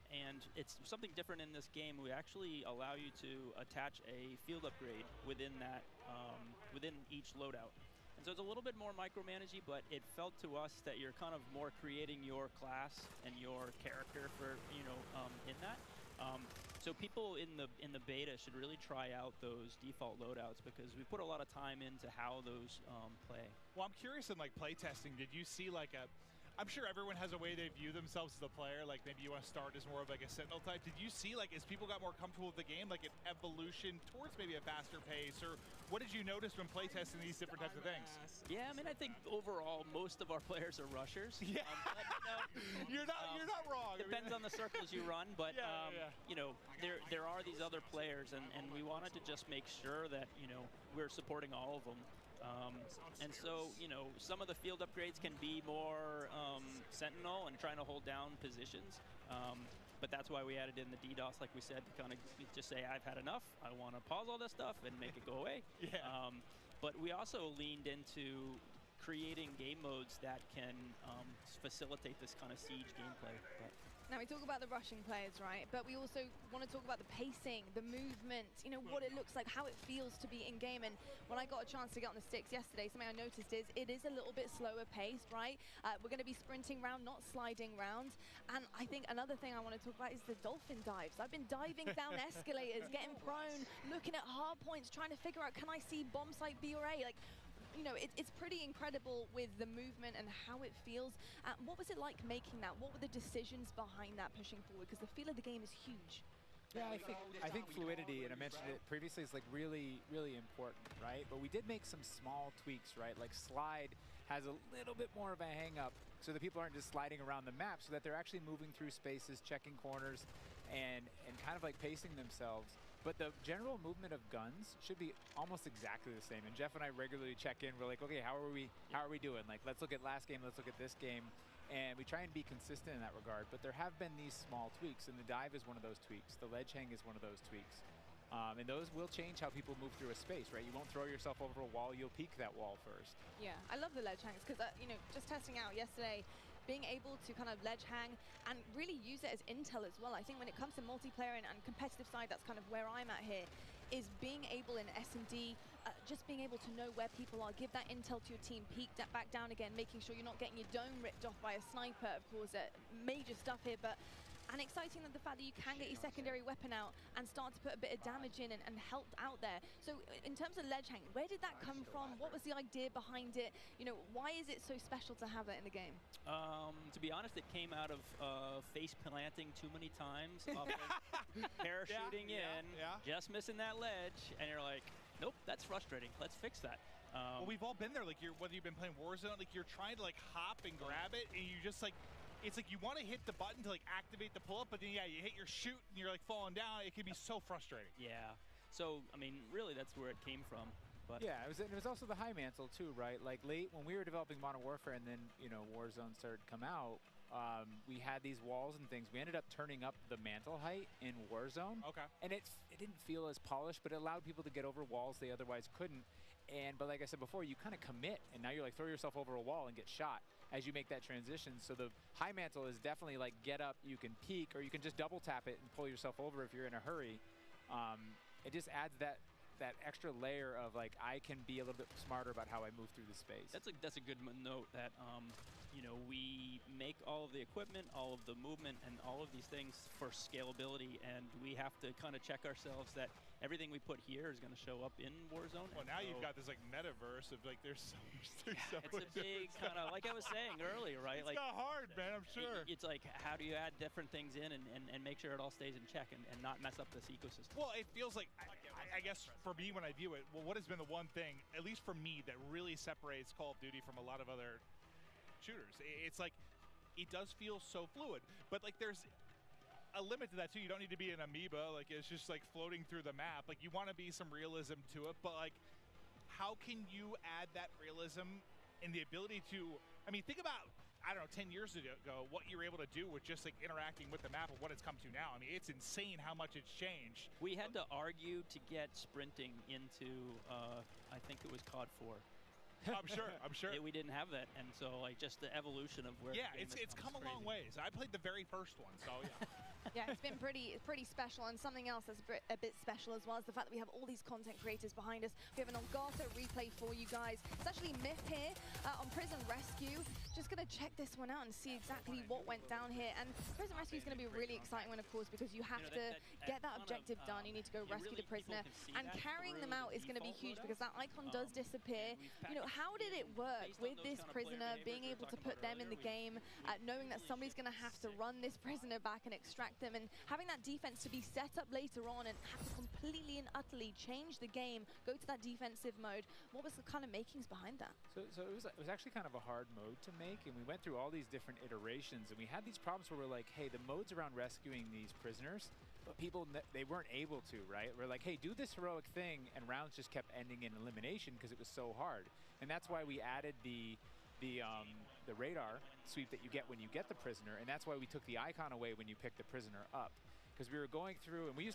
And it's something different in this game. We actually allow you to attach a field upgrade within that, within each loadout. And so it's a little bit more micromanagey, but it felt to us that you're kind of more creating your class and your character for, you know, in that. So people in the beta should really try out those default loadouts because we put a lot of time into how those play. Well, I'm curious in like play testing, did you see like I'm sure everyone has a way they view themselves as a player. Like maybe you want to start as more of like a sentinel type. Did you see like as people got more comfortable with the game, like an evolution towards maybe a faster pace, or what did you notice when playtesting these different types of things? Yeah, I mean, I think overall most of our players are rushers. Yeah, but, you know, you're not wrong. Depends on the circles you run, but you know, there are these other players, and we wanted to just make sure that you know we're supporting all of them. And so, you know, some of the field upgrades can be more sentinel and trying to hold down positions. But that's why we added in the DDoS, like we said, to kind of just say, I've had enough. I want to pause all this stuff and make it go away. But we also leaned into creating game modes that can facilitate this kind of siege gameplay. Now we talk about the Russian players, right? But we also want to talk about the pacing, the movement, you know, what it looks like, how it feels to be in game. And when I got a chance to get on the sticks yesterday, something I noticed is it is a little bit slower paced, right? We're going to be sprinting round, not sliding round. And I think another thing I want to talk about is the dolphin dives. I've been diving down escalators, getting prone, looking at hard points, trying to figure out, can I see bomb site B or A? Like, you know, it's pretty incredible with the movement and how it feels. What was it like making that? What were the decisions behind that pushing forward? Because the feel of the game is huge. Yeah, I think fluidity, and I mentioned it previously, is like really important, right? But we did make some small tweaks, right? Like slide has a little bit more of a hang up so that people aren't just sliding around the map, so that they're actually moving through spaces, checking corners, and kind of like pacing themselves. But the general movement of guns should be almost exactly the same. And Jeff and I regularly check in. We're like, okay, how are we doing? Like, let's look at last game, let's look at this game. And we try and be consistent in that regard. But there have been these small tweaks, and the dive is one of those tweaks. The ledge hang is one of those tweaks. And those will change how people move through a space, right? You won't throw yourself over a wall, you'll peek that wall first. Yeah, I love the ledge hangs because, you know, just testing out yesterday, being able to kind of ledge hang and really use it as intel as well. I think when it comes to multiplayer and competitive side, that's kind of where I'm at here, is being able in S&D, just being able to know where people are, give that intel to your team, peek that back down again, making sure you're not getting your dome ripped off by a sniper, of course, major stuff here, but and exciting that the fact that you can get your secondary weapon out and start to put a bit of damage in and help out there. So in terms of ledge hang, where did that come from? What was the idea behind it? You know, why is it so special to have that in the game? To be honest, it came out of face planting too many times, parachuting in, just missing that ledge, and you're like, nope, that's frustrating. Let's fix that. Well, we've all been there. Like, whether you've been playing Warzone, like you're trying to like hop and grab it, and you just like, it's like you want to hit the button to like activate the pull-up, but then yeah, you hit your shoot and you're like falling down. It can be so frustrating. Yeah. So I mean, really, that's where it came from. But yeah, it was also the high mantle too, right? Like late when we were developing Modern Warfare, and then you know Warzone started to come out. We had these walls and things. We ended up turning up the mantle height in Warzone. Okay. And it didn't feel as polished, but it allowed people to get over walls they otherwise couldn't. But like I said before, you kind of commit, and now you're like throw yourself over a wall and get shot as you make that transition. So the high mantle is definitely like get up, you can peek, or you can just double tap it and pull yourself over if you're in a hurry. It just adds that extra layer of like I can be a little bit smarter about how I move through the space. That's a good note that you know, we make all of the equipment, all of the movement, and all of these things for scalability, and we have to kind of check ourselves that everything we put here is going to show up in Warzone. Well, now you've got this like metaverse of like there's so much. It's a big kind of, like I was saying earlier, right? It's not hard, man. I'm sure. It's like, how do you add different things in and make sure it all stays in check and not mess up this ecosystem? Well, it feels like, I guess for me when I view it, well, what has been the one thing, at least for me, that really separates Call of Duty from a lot of other shooters? It's like, it does feel so fluid, but like there's a limit to that too. You don't need to be an amoeba, like it's just like floating through the map. Like you want to be some realism to it, but like how can you add that realism and the ability to, I mean, think about, I don't know, 10 years ago, what you were able to do with just like interacting with the map and what it's come to now. I mean, it's insane how much it's changed. We had to argue to get sprinting into, I think it was COD 4. I'm sure. We didn't have that, and so like just the evolution of where. Yeah, it's come a long ways. I played the very first one, so yeah. Yeah, it's been pretty special, and something else that's a bit special as well is the fact that we have all these content creators behind us. We have an Elgato replay for you guys. It's actually Myth here on Prison Rescue. Just gonna check this one out and see exactly what went down here. And Prison Rescue is gonna be a really exciting one, of course, because you have to get that objective done. You need to go rescue the prisoner, and carrying them out is gonna be huge because that icon does disappear. You know, how did it work with this prisoner, being able to put them in the game, knowing that somebody's gonna have to run this prisoner back and extract them, and having that defense to be set up later on and have to completely and utterly change the game, go to that defensive mode? What was the kind of makings behind that? So it was actually kind of a hard mode to make, and we went through all these different iterations, and we had these problems where we're like, hey, the modes around rescuing these prisoners, but people, they weren't able to, right? We're like, hey, do this heroic thing, and rounds just kept ending in elimination because it was so hard. And that's why we added the radar sweep that you get when you get the prisoner, and that's why we took the icon away when you pick the prisoner up. because we were going through, and we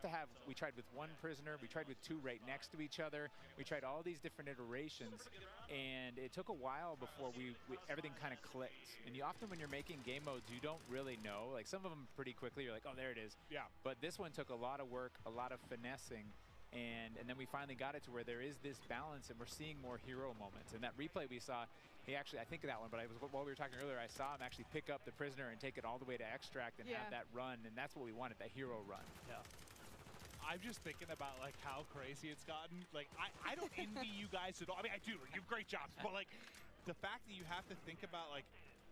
tried with one prisoner, we tried with two right next to each other, we tried all these different iterations, and it took a while before everything kind of clicked. And often when you're making game modes, you don't really know. Like some of them pretty quickly, you're like, oh, there it is. Yeah. But this one took a lot of work, a lot of finessing, and then we finally got it to where there is this balance, and we're seeing more hero moments. And that replay we saw, he actually, I think of that one, but while we were talking earlier, I saw him actually pick up the prisoner and take it all the way to extract and have that run, and that's what we wanted, that hero run. Yeah. I'm just thinking about like how crazy it's gotten. Like I don't envy you guys at all. I mean, I do. You have great jobs, but like the fact that you have to think about like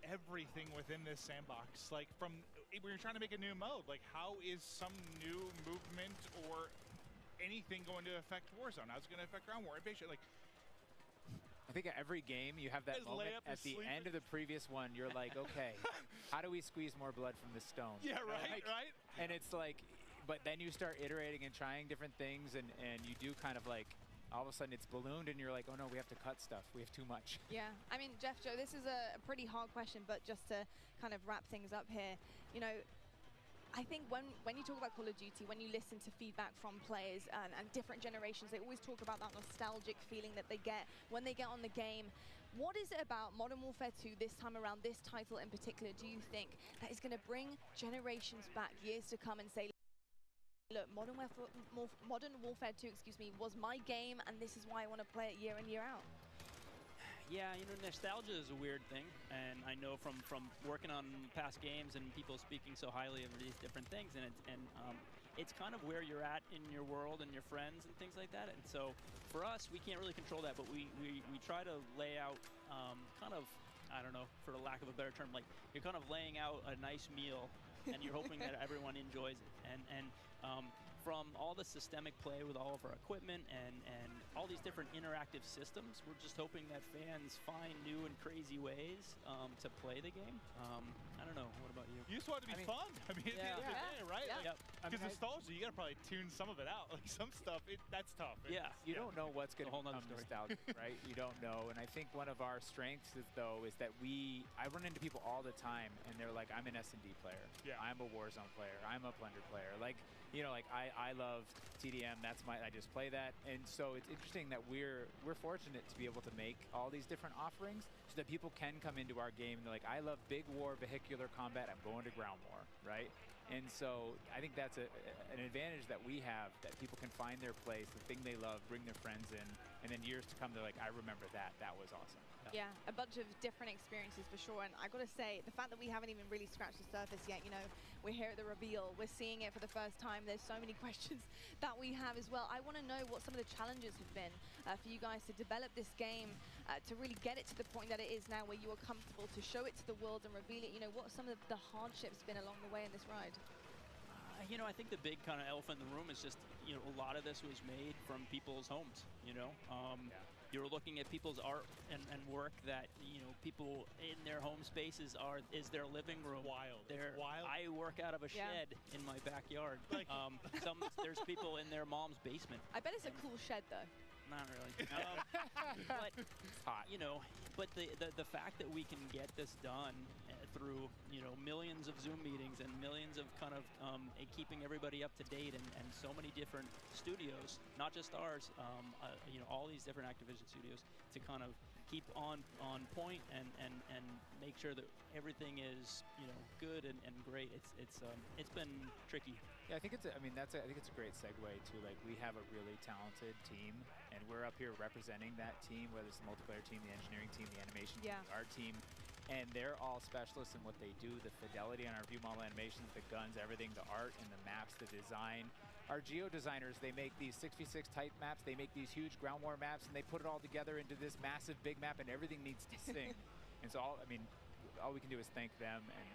everything within this sandbox, like from when you're trying to make a new mode, like how is some new movement or anything going to affect Warzone? How's it going to affect Ground War Invasion? Like, I think at every game you have that moment at the end of the previous one. You're like, okay, how do we squeeze more blood from this stone? Yeah, right, right. And it's like, but then you start iterating and trying different things, and you do kind of like, all of a sudden it's ballooned, and you're like, oh no, we have to cut stuff. We have too much. Yeah, I mean, Jeff, Joe, this is a pretty hard question, but just to kind of wrap things up here, you know, I think when you talk about Call of Duty, when you listen to feedback from players and different generations, they always talk about that nostalgic feeling that they get when they get on the game. What is it about Modern Warfare 2 this time around, this title in particular, do you think that is going to bring generations back years to come and say, look, Modern Warfare 2, was my game, and this is why I want to play it year in, year out? Yeah, you know, nostalgia is a weird thing, and I know from working on past games and people speaking so highly of these different things, and it's kind of where you're at in your world and your friends and things like that. And so for us, we can't really control that, but we try to lay out kind of, I don't know, for the lack of a better term, like you're kind of laying out a nice meal, and you're hoping that everyone enjoys it. And from all the systemic play with all of our equipment and all these different interactive systems, we're just hoping that fans find new and crazy ways to play the game. I don't know. What about you? You just want it to be fun. I mean, at the end of the day, right? Yeah. Because nostalgia, you got to probably tune some of it out. Like some stuff, that's tough. You don't know what's going to become story. nostalgic, right? You don't know. And I think one of our strengths is that I run into people all the time, and they're like, I'm an S&D player. Yeah. I'm a Warzone player. I'm a Plunder player. Like, you know, like I love TDM. I just play that. And so it's interesting that we're fortunate to be able to make all these different offerings so that people can come into our game and they're like, I love big war vehicular combat. I'm going to ground war, right? And so I think that's an advantage that we have, that people can find their place, the thing they love, bring their friends in, and then years to come, they're like, I remember that. That was awesome. Yeah, a bunch of different experiences for sure. And I got to say, the fact that we haven't even really scratched the surface yet, you know, we're here at the reveal, we're seeing it for the first time. There's so many questions that we have as well. I want to know what some of the challenges have been for you guys to develop this game, to really get it to the point that it is now, where you are comfortable to show it to the world and reveal it. You know, what some of the hardships been along the way in this ride? You know, I think the big kind of elephant in the room is just, you know, a lot of this was made from people's homes, you know. You're looking at people's art and work that, you know, people in their home spaces is their living room. Wild. Wild. I work out of a shed in my backyard. Like, there's people in their mom's basement. I bet it's a cool shed, though. Not really. But it's hot. You know, but the fact that we can get this done through, you know, millions of Zoom meetings and millions of kind of keeping everybody up to date, and so many different studios, not just ours, you know, all these different Activision studios, to kind of keep on point and make sure that everything is, you know, good and great. It's been tricky. Yeah, I think I think it's a great segue to, like, we have a really talented team, and we're up here representing that team, whether it's the multiplayer team, the engineering team, the animation team, the art team, and they're all specialists in what they do. The fidelity on our view model animations, the guns, everything, the art and the maps, the design. Our geo designers, they make these 6v6 type maps, they make these huge ground war maps, and they put it all together into this massive big map, and everything needs to sing. And so all we can do is thank them and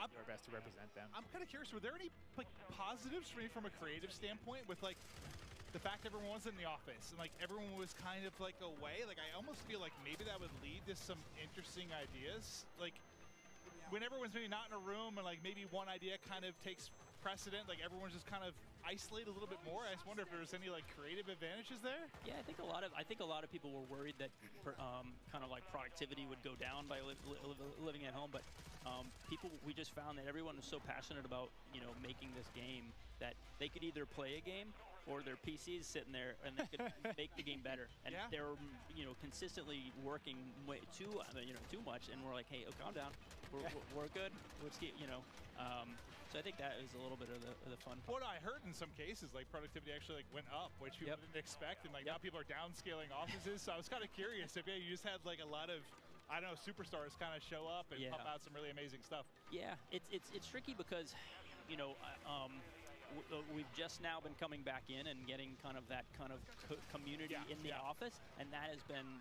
do our best to represent them. I'm kind of curious, were there any like positives for me from a creative standpoint with like the fact everyone was in the office and like everyone was kind of like away? Like I almost feel like maybe that would lead to some interesting ideas. Like when everyone's maybe not in a room and like maybe one idea kind of takes precedent, like everyone's just kind of isolate a little bit more. I just wonder if there's any like creative advantages there. Yeah, I think a lot of people were worried that kind of like productivity would go down by living at home, but we just found that everyone was so passionate about making this game that they could either play a game or their PCs sitting there and they could make the game better. And they're consistently working too much, and we're like, hey, calm down, we're good. Let's get So I think that is a little bit of the fun part. What I heard in some cases, like productivity actually went up, which people didn't expect, and now people are downscaling offices. So I was kind of curious if you just had like a lot of, I don't know, superstars kind of show up and pump out some really amazing stuff. Yeah, it's tricky because we've just now been coming back in and getting kind of that kind of community in the office, and that has been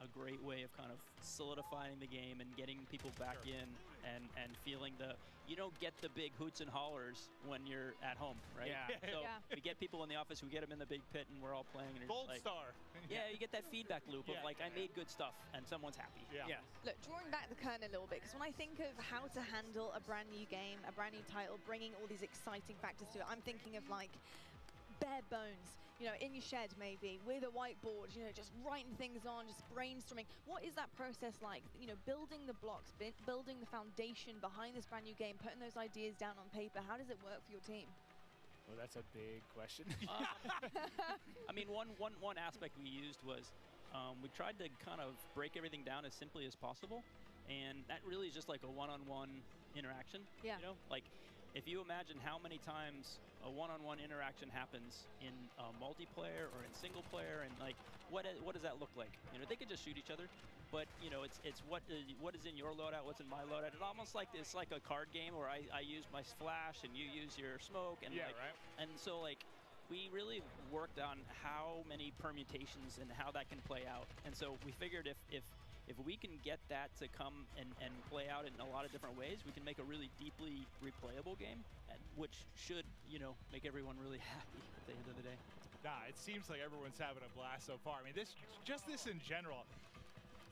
a great way of kind of solidifying the game and getting people back in and feeling you don't get the big hoots and hollers when you're at home, right? So we get people in the office, we get them in the big pit, and we're all playing. And Gold star. Yeah, you get that feedback loop of like, I made good stuff, and someone's happy. Yeah. Look, drawing back the curtain a little bit, because when I think of how to handle a brand new game, a brand new title, bringing all these exciting factors to it, I'm thinking of like bare bones, in your shed maybe, with a whiteboard, just writing things on, just brainstorming. What is that process like? Building the blocks, building the foundation behind this brand new game, putting those ideas down on paper. How does it work for your team? Well, that's a big question. I mean, one aspect we used was we tried to kind of break everything down as simply as possible, and that really is just like a one-on-one interaction. Yeah. Like, if you imagine how many times a one-on-one interaction happens in multiplayer or in single player, and like what does that look like? They could just shoot each other, but it's what is in your loadout, what's in my loadout. It's almost like it's like a card game where I use my flash and you use your smoke, and and so like we really worked on how many permutations and how that can play out. And so we figured if we can get that to come and play out in a lot of different ways, we can make a really deeply replayable game, which should, make everyone really happy at the end of the day. Nah, it seems like everyone's having a blast so far. I mean, this in general,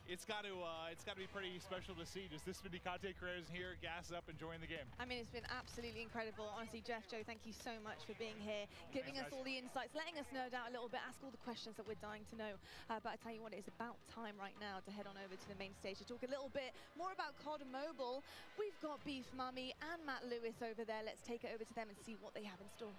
it's got to be pretty special to see just this many content creators here, gassed up, enjoying the game. I mean, it's been absolutely incredible. Honestly, Jeff, Joe, thank you so much for being here, giving us all the insights, letting us nerd out a little bit, ask all the questions that we're dying to know. But I tell you what, it is about time right now to head on over to the main stage to talk a little bit more about COD Mobile. We've got Beef Mummy and Matt Lewis over there. Let's take it over to them and see what they have in store.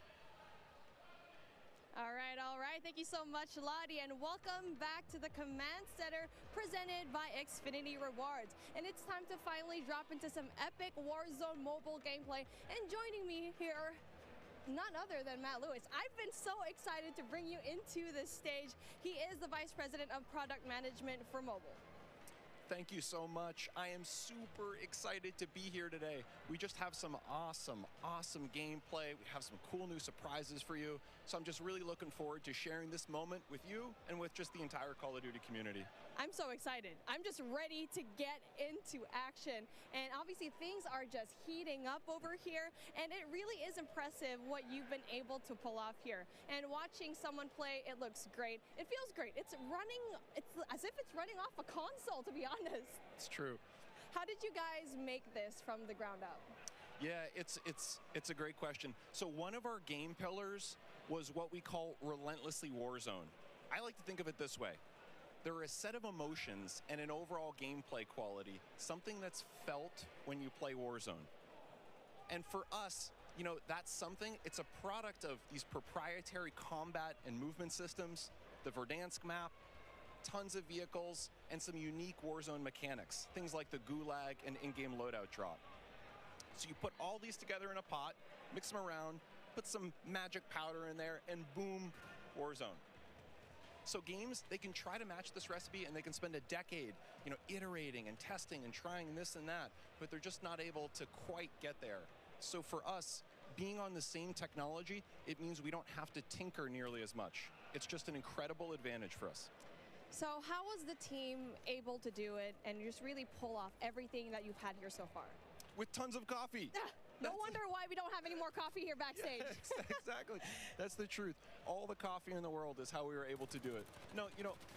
All right. Thank you so much, Lottie, and welcome back to the Command Center presented by Xfinity Rewards. And it's time to finally drop into some epic Warzone mobile gameplay. And joining me here, none other than Matt Lewis. I've been so excited to bring you into this stage. He is the Vice President of Product Management for mobile. Thank you so much. I am super excited to be here today. We just have some awesome gameplay. We have some cool new surprises for you. So I'm just really looking forward to sharing this moment with you and with just the entire Call of Duty community. I'm so excited. I'm just ready to get into action. And obviously things are just heating up over here. And it really is impressive what you've been able to pull off here. And watching someone play, it looks great. It feels great. It's as if it's running off a console, to be honest. It's true. How did you guys make this from the ground up? Yeah, it's a great question. So one of our game pillars was what we call relentlessly Warzone. I like to think of it this way. There are a set of emotions and an overall gameplay quality, something that's felt when you play Warzone. And for us, that's something, it's a product of these proprietary combat and movement systems, the Verdansk map, tons of vehicles, and some unique Warzone mechanics, things like the Gulag and in-game loadout drop. So you put all these together in a pot, mix them around, put some magic powder in there, and boom, Warzone. So games, they can try to match this recipe and they can spend a decade, iterating and testing and trying this and that, but they're just not able to quite get there. So for us, being on the same technology, it means we don't have to tinker nearly as much. It's just an incredible advantage for us. So how was the team able to do it and just really pull off everything that you've had here so far? With tons of coffee. No wonder why we don't have any more coffee here backstage. Yeah, exactly. That's the truth. All the coffee in the world is how we were able to do it. No,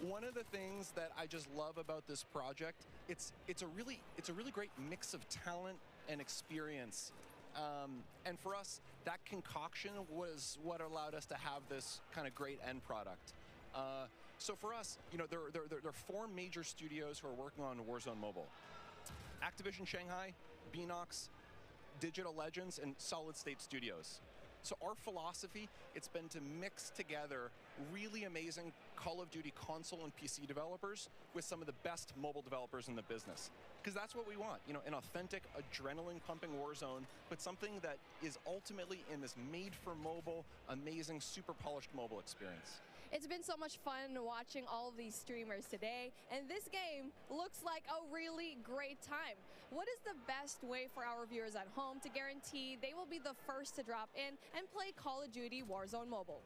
one of the things that I just love about this project, it's a really great mix of talent and experience And for us, that concoction was what allowed us to have this kind of great end product. So for us, you know, there are 4 major studios who are working on Warzone Mobile. Activision Shanghai, Beenox, Digital Legends, and Solid State Studios. So our philosophy, it's been to mix together really amazing Call of Duty console and PC developers with some of the best mobile developers in the business. Because that's what we want, you know, an authentic, adrenaline-pumping Warzone, but something that is ultimately in this made-for-mobile, amazing, super polished mobile experience. It's been so much fun watching all of these streamers today, and this game looks like a really great time. What is the best way for our viewers at home to guarantee they will be the first to drop in and play Call of Duty Warzone Mobile?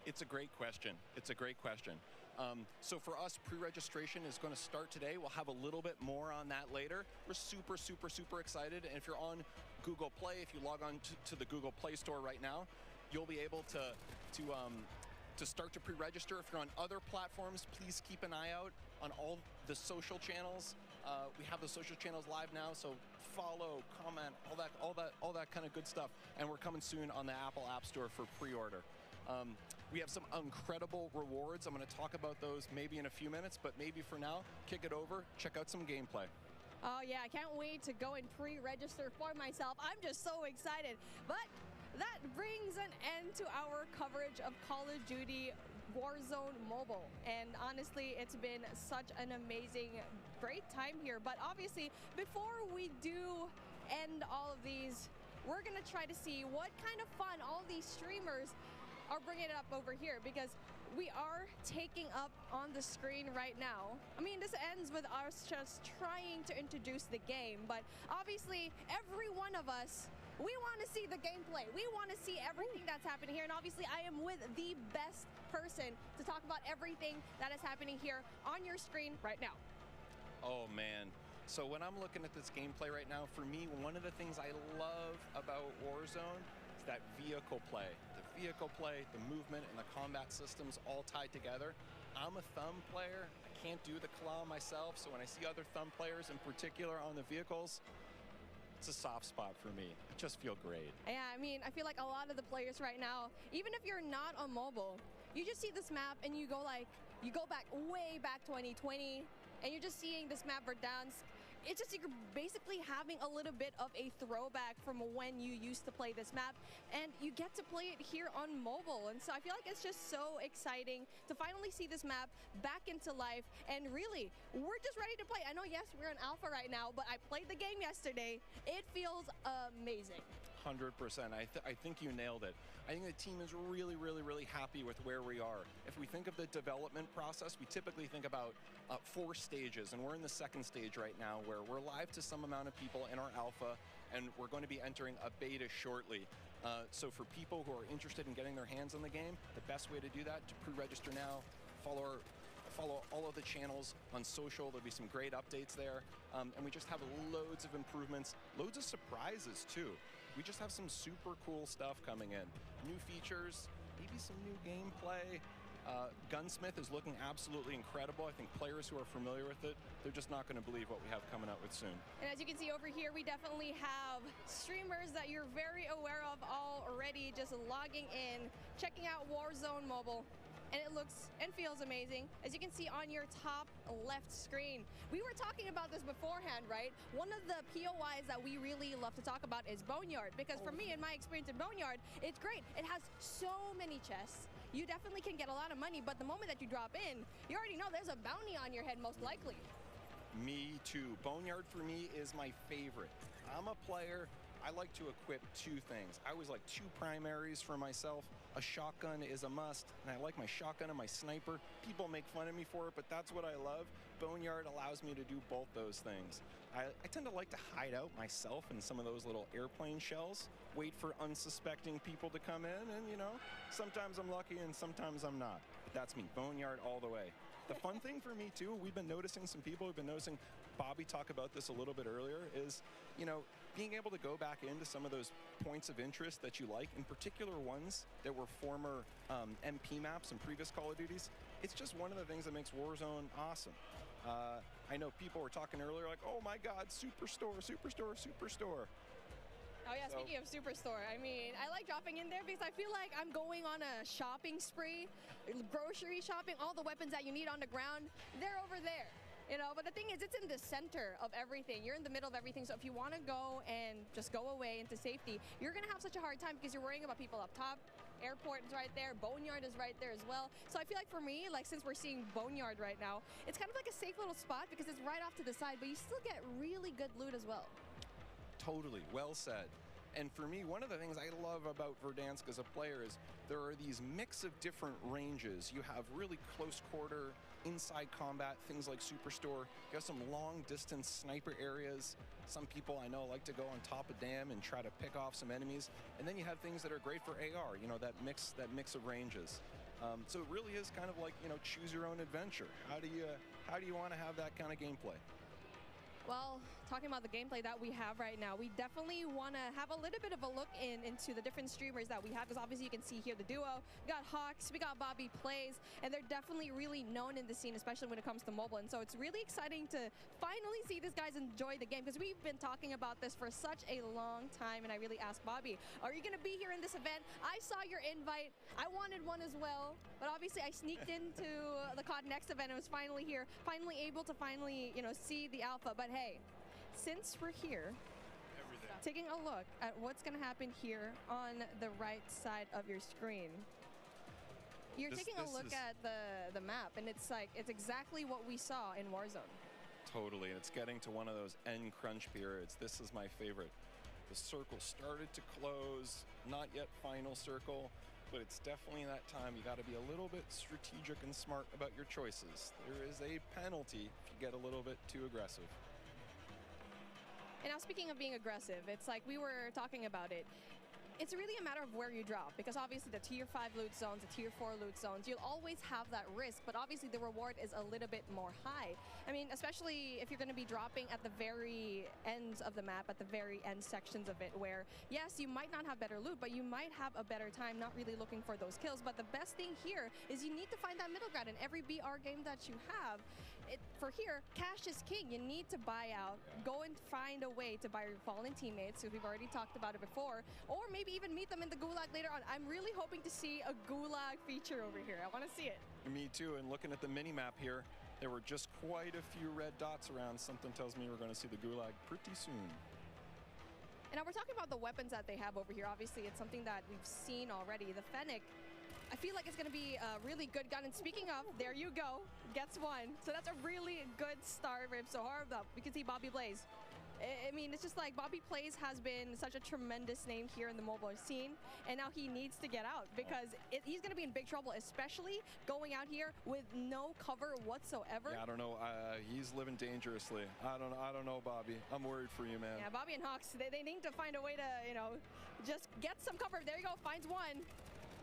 It's a great question. It's a great question. So for us, pre-registration is going to start today. We'll have a little bit more on that later. We're super, super, super excited. And if you're on Google Play, if you log on to the Google Play Store right now, you'll be able to start to pre-register. If you're on other platforms, please keep an eye out on all the social channels. We have the social channels live now, so follow, comment, all that kind of good stuff. And we're coming soon on the Apple App Store for pre-order. We have some incredible rewards. I'm going to talk about those maybe in a few minutes, but maybe for now, kick it over, check out some gameplay. Oh yeah, I can't wait to go and pre-register for myself. I'm just so excited. But that brings an end to our coverage of Call of Duty Warzone Mobile. And honestly, it's been such an amazing, great time here. But obviously, before we do end all of these, we're gonna try to see what kind of fun all these streamers are bringing up over here, because we are taking up on the screen right now. I mean, this ends with us just trying to introduce the game, but obviously every one of us, we want to see the gameplay. We want to see everything that's happening here, and obviously I am with the best person to talk about everything that is happening here on your screen right now. Oh man. So when I'm looking at this gameplay right now, for me, one of the things I love about Warzone is that vehicle play. The vehicle play, the movement, and the combat systems all tied together. I'm a thumb player. I can't do the claw myself, so when I see other thumb players, in particular on the vehicles, it's a soft spot for me. I just feel great. Yeah, I mean, I feel like a lot of the players right now, even if you're not on mobile, you just see this map and you go back way back 2020, and you're just seeing this map Verdansk. It's just you're basically having a little bit of a throwback from when you used to play this map, and you get to play it here on mobile. And so I feel like it's just so exciting to finally see this map back into life. And really, we're just ready to play. I know, yes, we're in alpha right now, but I played the game yesterday. It feels amazing. 100%. I think you nailed it. I think the team is really, really, really happy with where we are. If we think of the development process, we typically think about 4 stages, and we're in the 2nd stage right now, where we're live to some amount of people in our alpha, and we're going to be entering a beta shortly. So for people who are interested in getting their hands on the game, the best way to do that, to pre-register now, follow all of the channels on social. There'll be some great updates there, and we just have loads of improvements, loads of surprises too. We just have some super cool stuff coming in. New features, maybe some new gameplay. Gunsmith is looking absolutely incredible. I think players who are familiar with it, they're just not going to believe what we have coming out with soon. And as you can see over here, we definitely have streamers that you're very aware of already, just logging in, checking out Warzone Mobile. And it looks and feels amazing, as you can see on your top left screen. We were talking about this beforehand, right? One of the POIs that we really love to talk about is Boneyard, because for me, in my experience in Boneyard, it's great. It has so many chests. You definitely can get a lot of money, but the moment that you drop in, you already know there's a bounty on your head, most likely. Me too. Boneyard for me is my favorite. I'm a player. I like to equip 2 things. I always like 2 primaries for myself. A shotgun is a must, and I like my shotgun and my sniper. People make fun of me for it, but that's what I love. Boneyard allows me to do both those things. I tend to like to hide out myself in some of those little airplane shells, wait for unsuspecting people to come in, and you know, sometimes I'm lucky and sometimes I'm not. But that's me, Boneyard all the way. The fun thing for me too, we've been noticing, some people have been noticing, Bobby talked about this a little bit earlier, is, you know, being able to go back into some of those points of interest that you like, in particular ones that were former MP maps and previous Call of Duties, it's just one of the things that makes Warzone awesome. I know people were talking earlier like, oh my God, Superstore, Superstore, Superstore. Oh yeah, So- speaking of Superstore, I mean, I like dropping in there because I feel like I'm going on a shopping spree, grocery shopping, all the weapons that you need on the ground, they're over there. You know, but the thing is, it's in the center of everything. You're in the middle of everything. So if you want to go and just go away into safety, you're going to have such a hard time because you're worrying about people up top. Airport is right there. Boneyard is right there as well. So I feel like for me, like since we're seeing Boneyard right now, it's kind of like a safe little spot because it's right off to the side, but you still get really good loot as well. Totally, well said. And for me, one of the things I love about Verdansk as a player is there are these mix of different ranges. You have really close quarter, inside combat, things like Superstore. You have some long distance sniper areas. Some people I know like to go on top of dam and try to pick off some enemies. And then you have things that are great for AR, you know, that mix of ranges. So it really is kind of like, you know, choose your own adventure. How do you want to have that kind of gameplay? Well, talking about the gameplay that we have right now, we definitely want to have a little bit of a look into the different streamers that we have, because obviously you can see here the duo. We got Hawks, we got Bobby Plays, and they're definitely really known in the scene, especially when it comes to mobile. And so it's really exciting to finally see these guys enjoy the game, because we've been talking about this for such a long time. And I really asked Bobby, are you going to be here in this event? I saw your invite. I wanted one as well, but obviously I sneaked into the COD Next event and was finally here, finally able to you know, see the alpha. But hey, since we're here, taking a look at what's going to happen here on the right side of your screen, you're taking a look at the map, and it's like it's exactly what we saw in Warzone. Totally, and it's getting to one of those end crunch periods. This is my favorite. The circle started to close, not yet final circle, but it's definitely that time. You got to be a little bit strategic and smart about your choices. There is a penalty if you get a little bit too aggressive. And now, speaking of being aggressive, it's like we were talking about it. It's really a matter of where you drop, because obviously the tier 5 loot zones, the tier 4 loot zones, you'll always have that risk, but obviously the reward is a little bit more high. I mean, especially if you're going to be dropping at the very ends of the map, at the very end sections of it, where yes, you might not have better loot, but you might have a better time not really looking for those kills. But the best thing here is you need to find that middle ground in every BR game that you have. For here, cash is king. You need to buy out, go and find a way to buy your fallen teammates, because we've already talked about it before, or maybe even meet them in the gulag later on. I'm really hoping to see a gulag feature over here. I want to see it. Me too, and looking at the mini-map here, there were just quite a few red dots around. Something tells me we're going to see the gulag pretty soon. And now we're talking about the weapons that they have over here. Obviously, it's something that we've seen already. The Fennec, I feel like it's going to be a really good gun. And speaking of, there you go, gets one. So that's a really good start, Rib. So hard up. We can see Bobby Blaze. I mean, it's just like Bobby Plays has been such a tremendous name here in the mobile scene, and now he needs to get out, because he's going to be in big trouble, especially going out here with no cover whatsoever. Yeah, I don't know. He's living dangerously. I don't know, Bobby. I'm worried for you, man. Yeah, Bobby and Hawks, they need to find a way to, you know, just get some cover. There you go, finds one.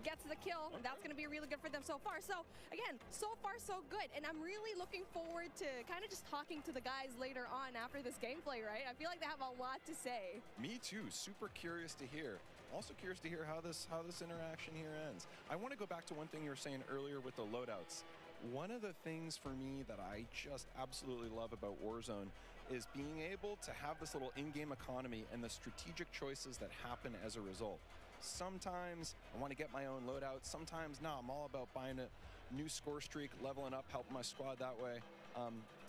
Gets the kill. Okay. That's going to be really good for them so far. So again, so far so good, and I'm really looking forward to kind of just talking to the guys later on after this gameplay, right? I feel like they have a lot to say. Me too. Super curious to hear. Also curious to hear how this interaction here ends. I want to go back to one thing you were saying earlier with the loadouts. One of the things for me that I just absolutely love about Warzone is being able to have this little in-game economy and the strategic choices that happen as a result. Sometimes I want to get my own loadout. Sometimes, no, I'm all about buying a new score streak, leveling up, helping my squad that way.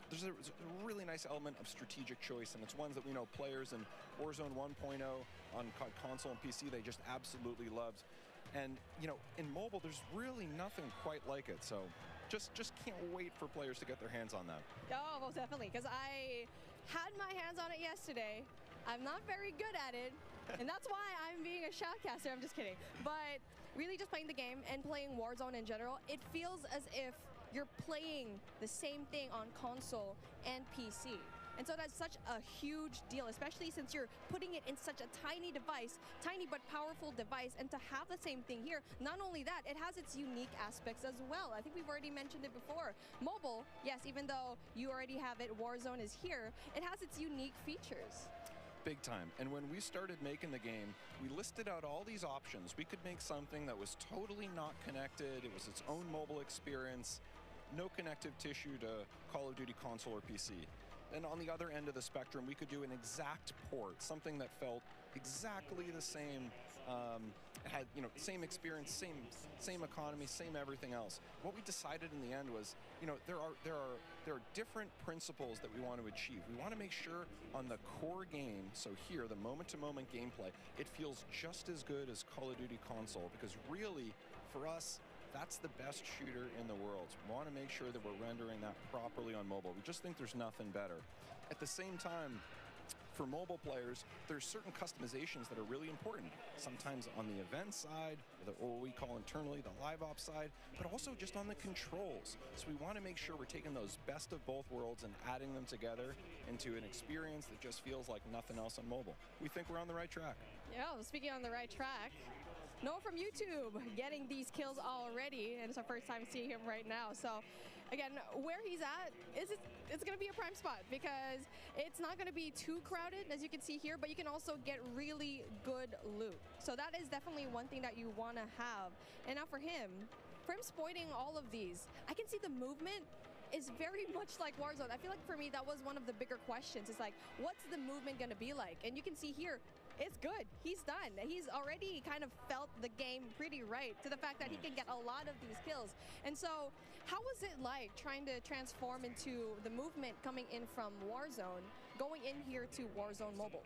There's a really nice element of strategic choice, and it's ones that we know players in Warzone 1.0 on console and PC, they just absolutely loved. And, you know, in mobile, there's really nothing quite like it. So just can't wait for players to get their hands on that. Oh, most definitely, because I had my hands on it yesterday. I'm not very good at it, and that's why I'm being a shoutcaster. I'm just kidding. But really just playing the game and playing Warzone in general, it feels as if you're playing the same thing on console and PC. And so that's such a huge deal, especially since you're putting it in such a tiny device, tiny but powerful device, and to have the same thing here. Not only that, it has its unique aspects as well. I think we've already mentioned it before. Mobile, yes, even though you already have it, Warzone is here, it has its unique features. Big time. And when we started making the game, we listed out all these options. We could make something that was totally not connected. It was its own mobile experience, no connective tissue to Call of Duty console or PC. And on the other end of the spectrum, we could do an exact port, something that felt exactly the same. Had same experience, same economy, same everything else. What we decided in the end was, there are different principles that we want to achieve. We want to make sure on the core game, so here the moment-to-moment gameplay, it feels just as good as Call of Duty console, because really for us that's the best shooter in the world. So we want to make sure that we're rendering that properly on mobile. We just think there's nothing better. At the same time, for mobile players, there's certain customizations that are really important. Sometimes on the event side, or what we call internally the live ops side, but also just on the controls. So we want to make sure we're taking those best of both worlds and adding them together into an experience that just feels like nothing else on mobile. We think we're on the right track. Yeah, well, speaking on the right track, Noah from YouTube getting these kills already, and it's our first time seeing him right now. So again, where he's at, it's going to be a prime spot because it's not going to be too crowded, as you can see here, but you can also get really good loot. So that is definitely one thing that you want to have. And now for him exploiting all of these, I can see the movement is very much like Warzone. I feel like for me, that was one of the bigger questions. It's like, what's the movement going to be like? And you can see here, it's good. He's done. He's already kind of felt the game pretty right to the fact that he can get a lot of these kills. And so how was it like trying to transform into the movement coming in from Warzone, going in here to Warzone Mobile?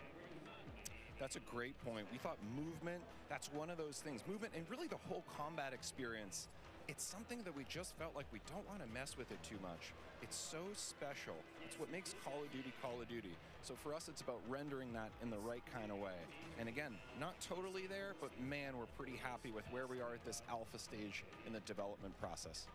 That's a great point. We thought movement, that's one of those things. Movement and really the whole combat experience, it's something that we just felt like we don't want to mess with it too much. It's so special. It's what makes Call of Duty Call of Duty. So for us, it's about rendering that in the right kind of way. And again, not totally there, but man, we're pretty happy with where we are at this alpha stage in the development process.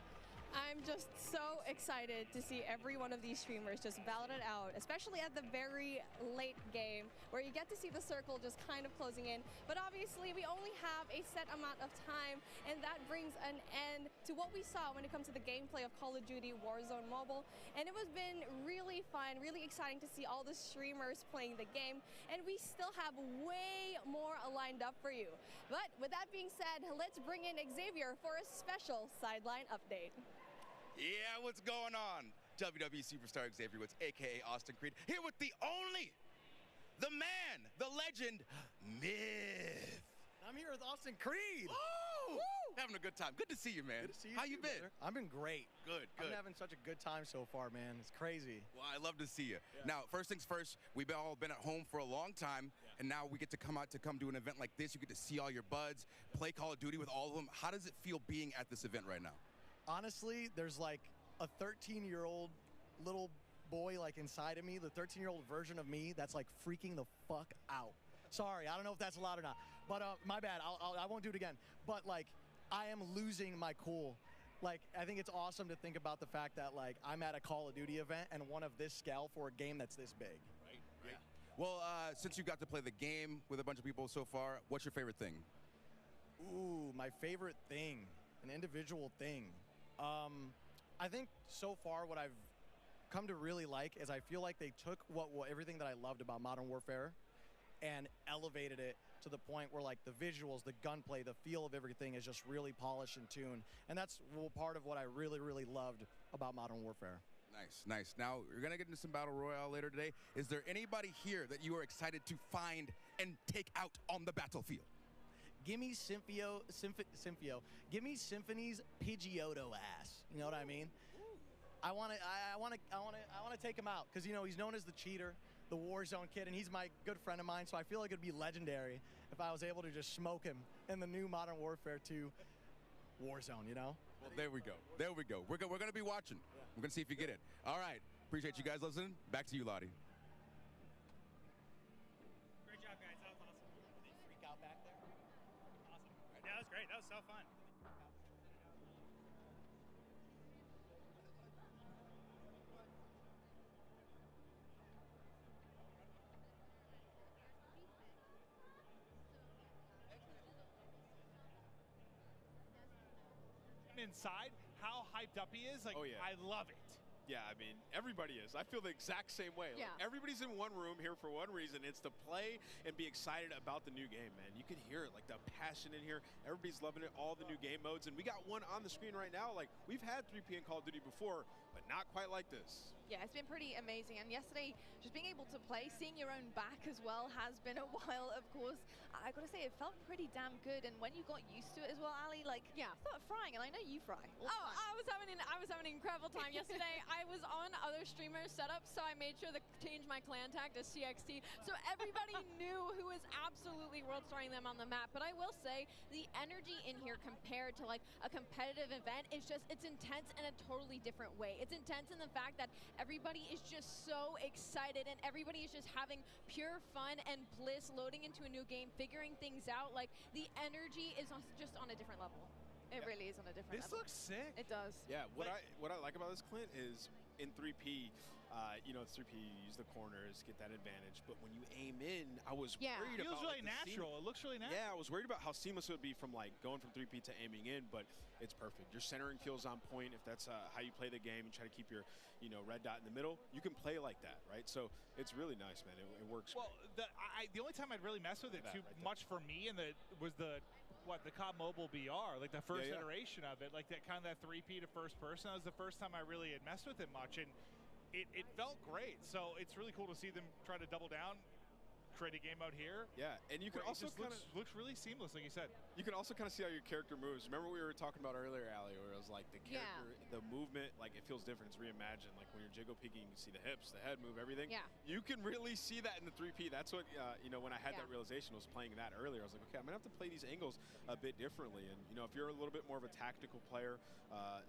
I'm just so excited to see every one of these streamers just ballot it out, especially at the very late game where you get to see the circle just kind of closing in. But obviously we only have a set amount of time, and that brings an end to what we saw when it comes to the gameplay of Call of Duty Warzone Mobile. And it has been really fun, really exciting to see all the streamers playing the game, and we still have way more lined up for you. But with that being said, let's bring in Xavier for a special sideline update. Yeah, what's going on? WWE Superstar Xavier Woods, aka Austin Creed, here with the only, the man, the legend, Myth. I'm here with Austin Creed. Woo! Having a good time. Good to see you, man. Good to see you. How you been? Brother. I've been great. Good. I'm having such a good time so far, man. It's crazy. Well, I love to see you. Yeah. Now, first things first, we've all been at home for a long time, and now we get to come out to come do an event like this. You get to see all your buds, play Call of Duty with all of them. How does it feel being at this event right now? Honestly, there's like a 13-year-old little boy like inside of me, the 13-year-old version of me that's like freaking the fuck out. Sorry, I don't know if that's allowed or not, but my bad, I won't do it again. But like, I am losing my cool. Like, I think it's awesome to think about the fact that like I'm at a Call of Duty event and one of this scale for a game that's this big. Right. Yeah. Well, since you got to play the game with a bunch of people so far, what's your favorite thing? Ooh, my favorite thing, an individual thing. I think so far what I've come to really like is I feel like they took everything that I loved about Modern Warfare and elevated it to the point where like the visuals, the gunplay, the feel of everything is just really polished and tuned. And that's part of what I really loved about Modern Warfare. Nice. Now, you're going to get into some Battle Royale later today. Is there anybody here that you are excited to find and take out on the battlefield? Give me Give me Symphony's Pidgeotto ass. You know what I mean? I want to take him out because he's known as the cheater, the Warzone kid, and he's my good friend of mine. So I feel like it'd be legendary if I was able to just smoke him in the new Modern Warfare 2 Warzone. Well, there we go. We're going to be watching. Yeah. We're going to see if you get it. All right. Appreciate you guys listening. Back to you, Lottie. Great job, guys. That was awesome. Did you freak out back there? Awesome. Yeah, that was great. That was so fun. Inside, how hyped up he is, like, oh, yeah. I love it. Yeah, I mean, everybody is. I feel the exact same way. Yeah. Like, everybody's in one room here for one reason. It's to play and be excited about the new game, man. You can hear it, like the passion in here. Everybody's loving it, all the new game modes. And we got one on the screen right now. Like, we've had 3P in Call of Duty before, but not quite like this. Yeah, it's been pretty amazing. And yesterday, just being able to play, seeing your own back as well has been a while, of course. I gotta say, it felt pretty damn good. And when you got used to it as well, Ali, like, yeah, start frying. And I know you fry. I was having an incredible time yesterday. I was on other streamers' setups, so I made sure to change my clan tag to CXT, so everybody knew who was absolutely world starring them on the map. But I will say, the energy in here compared to like a competitive event is just, it's intense in a totally different way. It's intense in the fact that everybody is just so excited and everybody is just having pure fun and bliss loading into a new game, figuring things out. Like, the energy is just on a different level. It really is on a different level. This looks sick. It does. Yeah, what I like about this, Clint, is in 3P, you know, it's 3P, you use the corners, get that advantage. But when you aim in, I was worried about... It feels really like, natural. It looks really natural. Yeah, I was worried about how seamless it would be from like going from 3P to aiming in, but it's perfect. Your centering feels on point. If that's how you play the game and try to keep your, you know, red dot in the middle, you can play like that, right? So it's really nice, man. It works. Well, the only time I'd really mess with it too much for me was the COD Mobile BR, like the first iteration of it, like that kind of that 3P to first person. That was the first time I really had messed with it much, and it felt great. So it's really cool to see them try to double down, create a game out here. Yeah, and you can also kind of looks really seamless, like you said. You can also kind of see how your character moves. Remember we were talking about earlier, Ali, where it was like the character, the movement, like it feels different. It's reimagined. Like when you're jiggle peeking, you can see the hips, the head move, everything. Yeah. You can really see that in the 3P. That's what you know. When I had that realization, I was playing that earlier. I was like, okay, I'm gonna have to play these angles a bit differently. And you know, if you're a little bit more of a tactical player,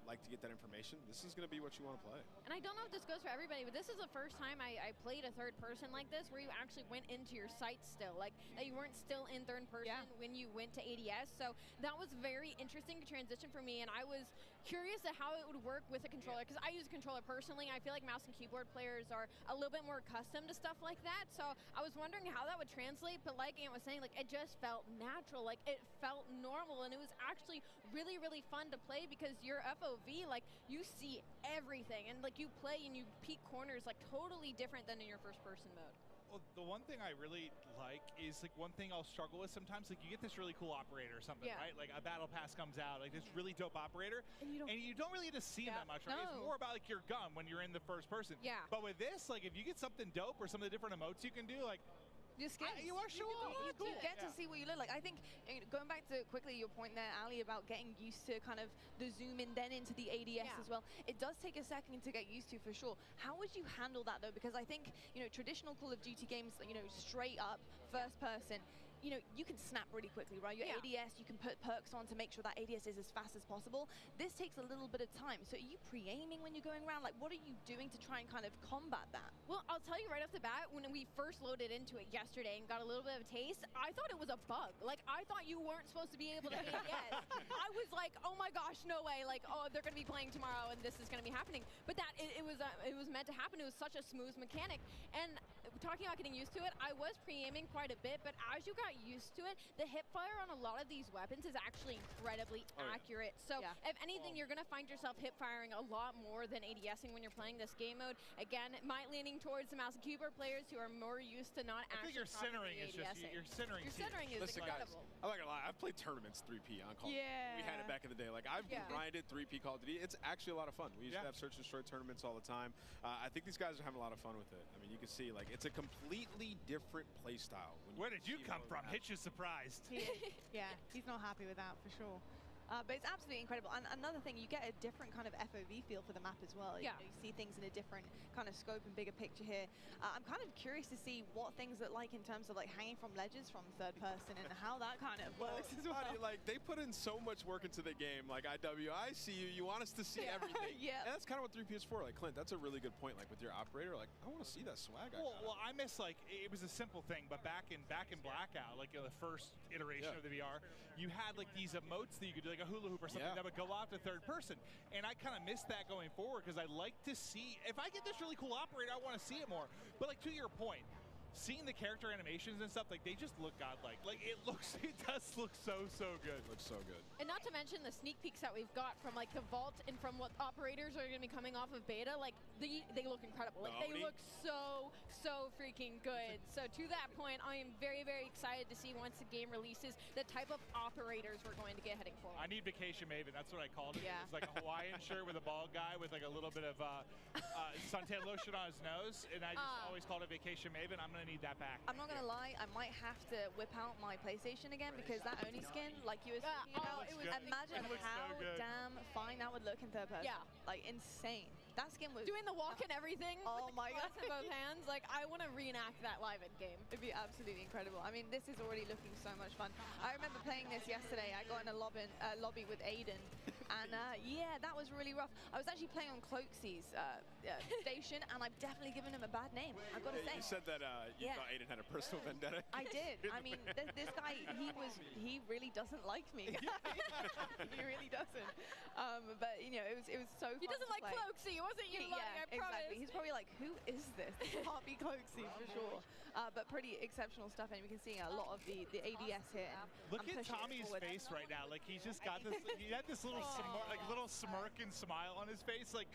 like to get that information, this is gonna be what you want to play. And I don't know if this goes for everybody, but this is the first time I played a third person like this, where you actually went into your sights still. Like, that you weren't still in third person when you went to ADS. So that was very interesting to transition for me, and I was curious at how it would work with a controller, because I use a controller personally. I feel like mouse and keyboard players are a little bit more accustomed to stuff like that. So I was wondering how that would translate, but like Ant was saying, like, it just felt natural. Like, it felt normal, and it was actually really, really fun to play, because your FOV, like, you see everything, and like you play and you peek corners like totally different than in your first person mode. Well, the one thing I really like is, like, one thing I'll struggle with sometimes, like, you get this really cool operator or something, right? Like, a battle pass comes out, like, this really dope operator, and you don't really get to see him that much, right? It's more about, like, your gun when you're in the first person. Yeah. But with this, like, if you get something dope or some of the different emotes you can do, like, your skins. You are showing off. You do get to see what you look like. I think, going back to quickly your point there, Ali, about getting used to kind of the zoom in then into the ADS as well. It does take a second to get used to, for sure. How would you handle that, though? Because I think, you know, traditional Call of Duty games, you know, straight up, first person, you know, you can snap really quickly, right? Your ADS, you can put perks on to make sure that ADS is as fast as possible. This takes a little bit of time. So are you pre-aiming when you're going around? Like, what are you doing to try and kind of combat that? Well, I'll tell you right off the bat, when we first loaded into it yesterday and got a little bit of a taste, I thought it was a bug. Like, I thought you weren't supposed to be able to ADS. I was like, oh my gosh, no way. Like, oh, they're going to be playing tomorrow and this is going to be happening. But that, it was meant to happen. It was such a smooth mechanic. And talking about getting used to it, I was pre-aiming quite a bit, but as you got used to it, the hip fire on a lot of these weapons is actually incredibly accurate. So if anything, you're going to find yourself hip firing a lot more than ADSing when you're playing this game mode. Again, leaning towards the mouse and keyboard players who are more used to not I think actually your centering is just, your centering is Listen, incredible. Guys, I'm not gonna lie, I've played tournaments 3P on Call of Duty. We had it back in the day. Like, I've grinded 3P Call of Duty. It's actually a lot of fun. We used to have search and destroy tournaments all the time. I think these guys are having a lot of fun with it. I mean, you can see, like, it's a completely different play style. Where did you come from? Hitch is surprised. Yeah, he's not happy with that, for sure. But it's absolutely incredible. And another thing, you get a different kind of FOV feel for the map as well. You know, you see things in a different kind of scope and bigger picture here. I'm kind of curious to see what things look like in terms of like hanging from ledges from third person and how that kind of works as well. Like, they put in so much work into the game. Like, IW, I see you. You want us to see everything. And that's kind of what 3P is for. Like, Clint, that's a really good point. Like, with your operator, like, I want to see that swag. Well, I miss, like, it was a simple thing, but back in Blackout, like, the first iteration of the VR, you had like these emotes that you could do, like a hula hoop or something that would go out to third person. And I kind of miss that going forward, because I like to see, if I get this really cool operator, I want to see it more. But like, to your point, seeing the character animations and stuff, like, they just look godlike. Like, it does look so good. Looks so good. And not to mention the sneak peeks that we've got from like the vault and from what operators are going to be coming off of beta, like they look incredible. Like they look so freaking good. So to that point, I am very excited to see once the game releases the type of operators we're going to get heading forward. I need Vacation Maven. That's what I called it. Yeah. It's like a Hawaiian shirt with a bald guy with like a little bit of suntan lotion on his nose, and I just always called it Vacation Maven. I'm gonna need that back. I'm not gonna lie, I might have to whip out my PlayStation again because that Oni skin, like you were speaking about, imagine how damn fine that would look in third person. Yeah. Like insane. That skin was doing the walk and everything. Oh my god! In both hands, like I want to reenact that live in game. It'd be absolutely incredible. I mean, this is already looking so much fun. I remember playing this yesterday. I got in a lobby with Aiden, and yeah, that was really rough. I was actually playing on Cloaksy's station, and I've definitely given him a bad name. I've got to say. You said that you thought Aiden had a personal vendetta. I did. I mean, this guy, he really doesn't like me. He really doesn't. But you know, it was so. He doesn't like Cloaksy. It wasn't you, Lottie, I promise. Exactly. He's probably like, who is this? It can't be Cloaksy for sure. But pretty exceptional stuff, and we can see a lot of the ADS here. Look at Tommy's face right now. Like he's just got this. He had this little little smirk and smile on his face. Like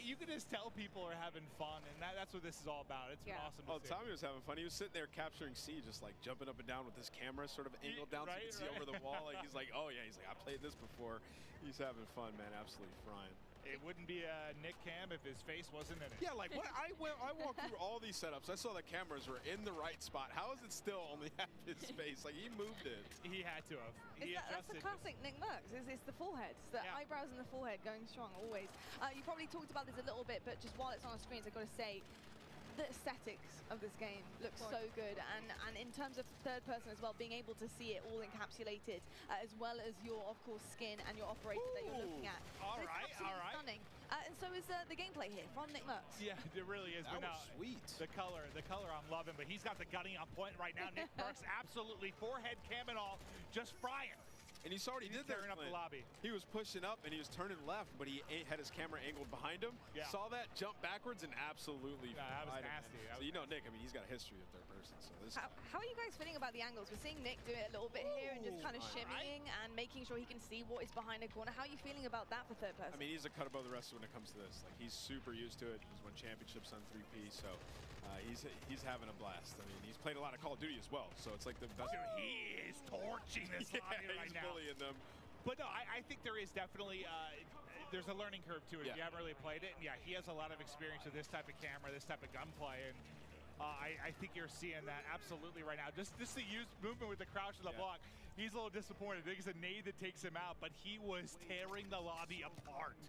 you can just tell people are having fun, and that's what this is all about. It's been awesome to see. Tommy was having fun. He was sitting there capturing C, just like jumping up and down with his camera sort of angled down so you can see over the wall. Like he's like, oh yeah, he's like, I played this before. He's having fun, man. Absolutely frying. It wouldn't be a Nick Cam if his face wasn't in it. Yeah, like what I walked through all these setups. I saw the cameras were in the right spot. How is it still only half his face? Like he moved it. He had to have. That's the classic Nick Merckx. It's the forehead. It's the eyebrows and the forehead going strong always. You probably talked about this a little bit, but just while it's on the screens, I've got to say, the aesthetics of this game look so good, and in terms of third person as well, being able to see it all encapsulated, as well as your, of course, skin and your operator that you're looking at. All right. Stunning. And so is the gameplay here from Nick Merckx. Yeah, it really is. That was sweet. The color I'm loving, but he's got the gunning on point right now. Nick Merckx absolutely forehead cam and all, just frying. And you saw what he did there, up the lobby. He was pushing up and he was turning left, but he had his camera angled behind him. Yeah. Saw that, jump backwards, and absolutely. That was nasty. So you know Nick, I mean, he's got a history of third person. So this. How are you guys feeling about the angles? We're seeing Nick do it a little bit here and just kind of shimmying and making sure he can see what is behind the corner. How are you feeling about that for third person? I mean, he's a cut above the rest when it comes to this. Like he's super used to it. He's won championships on 3P, so he's having a blast. I mean, he's played a lot of Call of Duty as well, so it's like the best. Dude, he is torching this lobby right he's now. Bullying them. But no, I think there is definitely there's a learning curve to it if you haven't really played it. And yeah, he has a lot of experience with this type of camera, this type of gunplay, and I think you're seeing that absolutely right now. Just the movement with the crouch of the block. He's a little disappointed. I think it's a nade that takes him out, but he was tearing the lobby apart.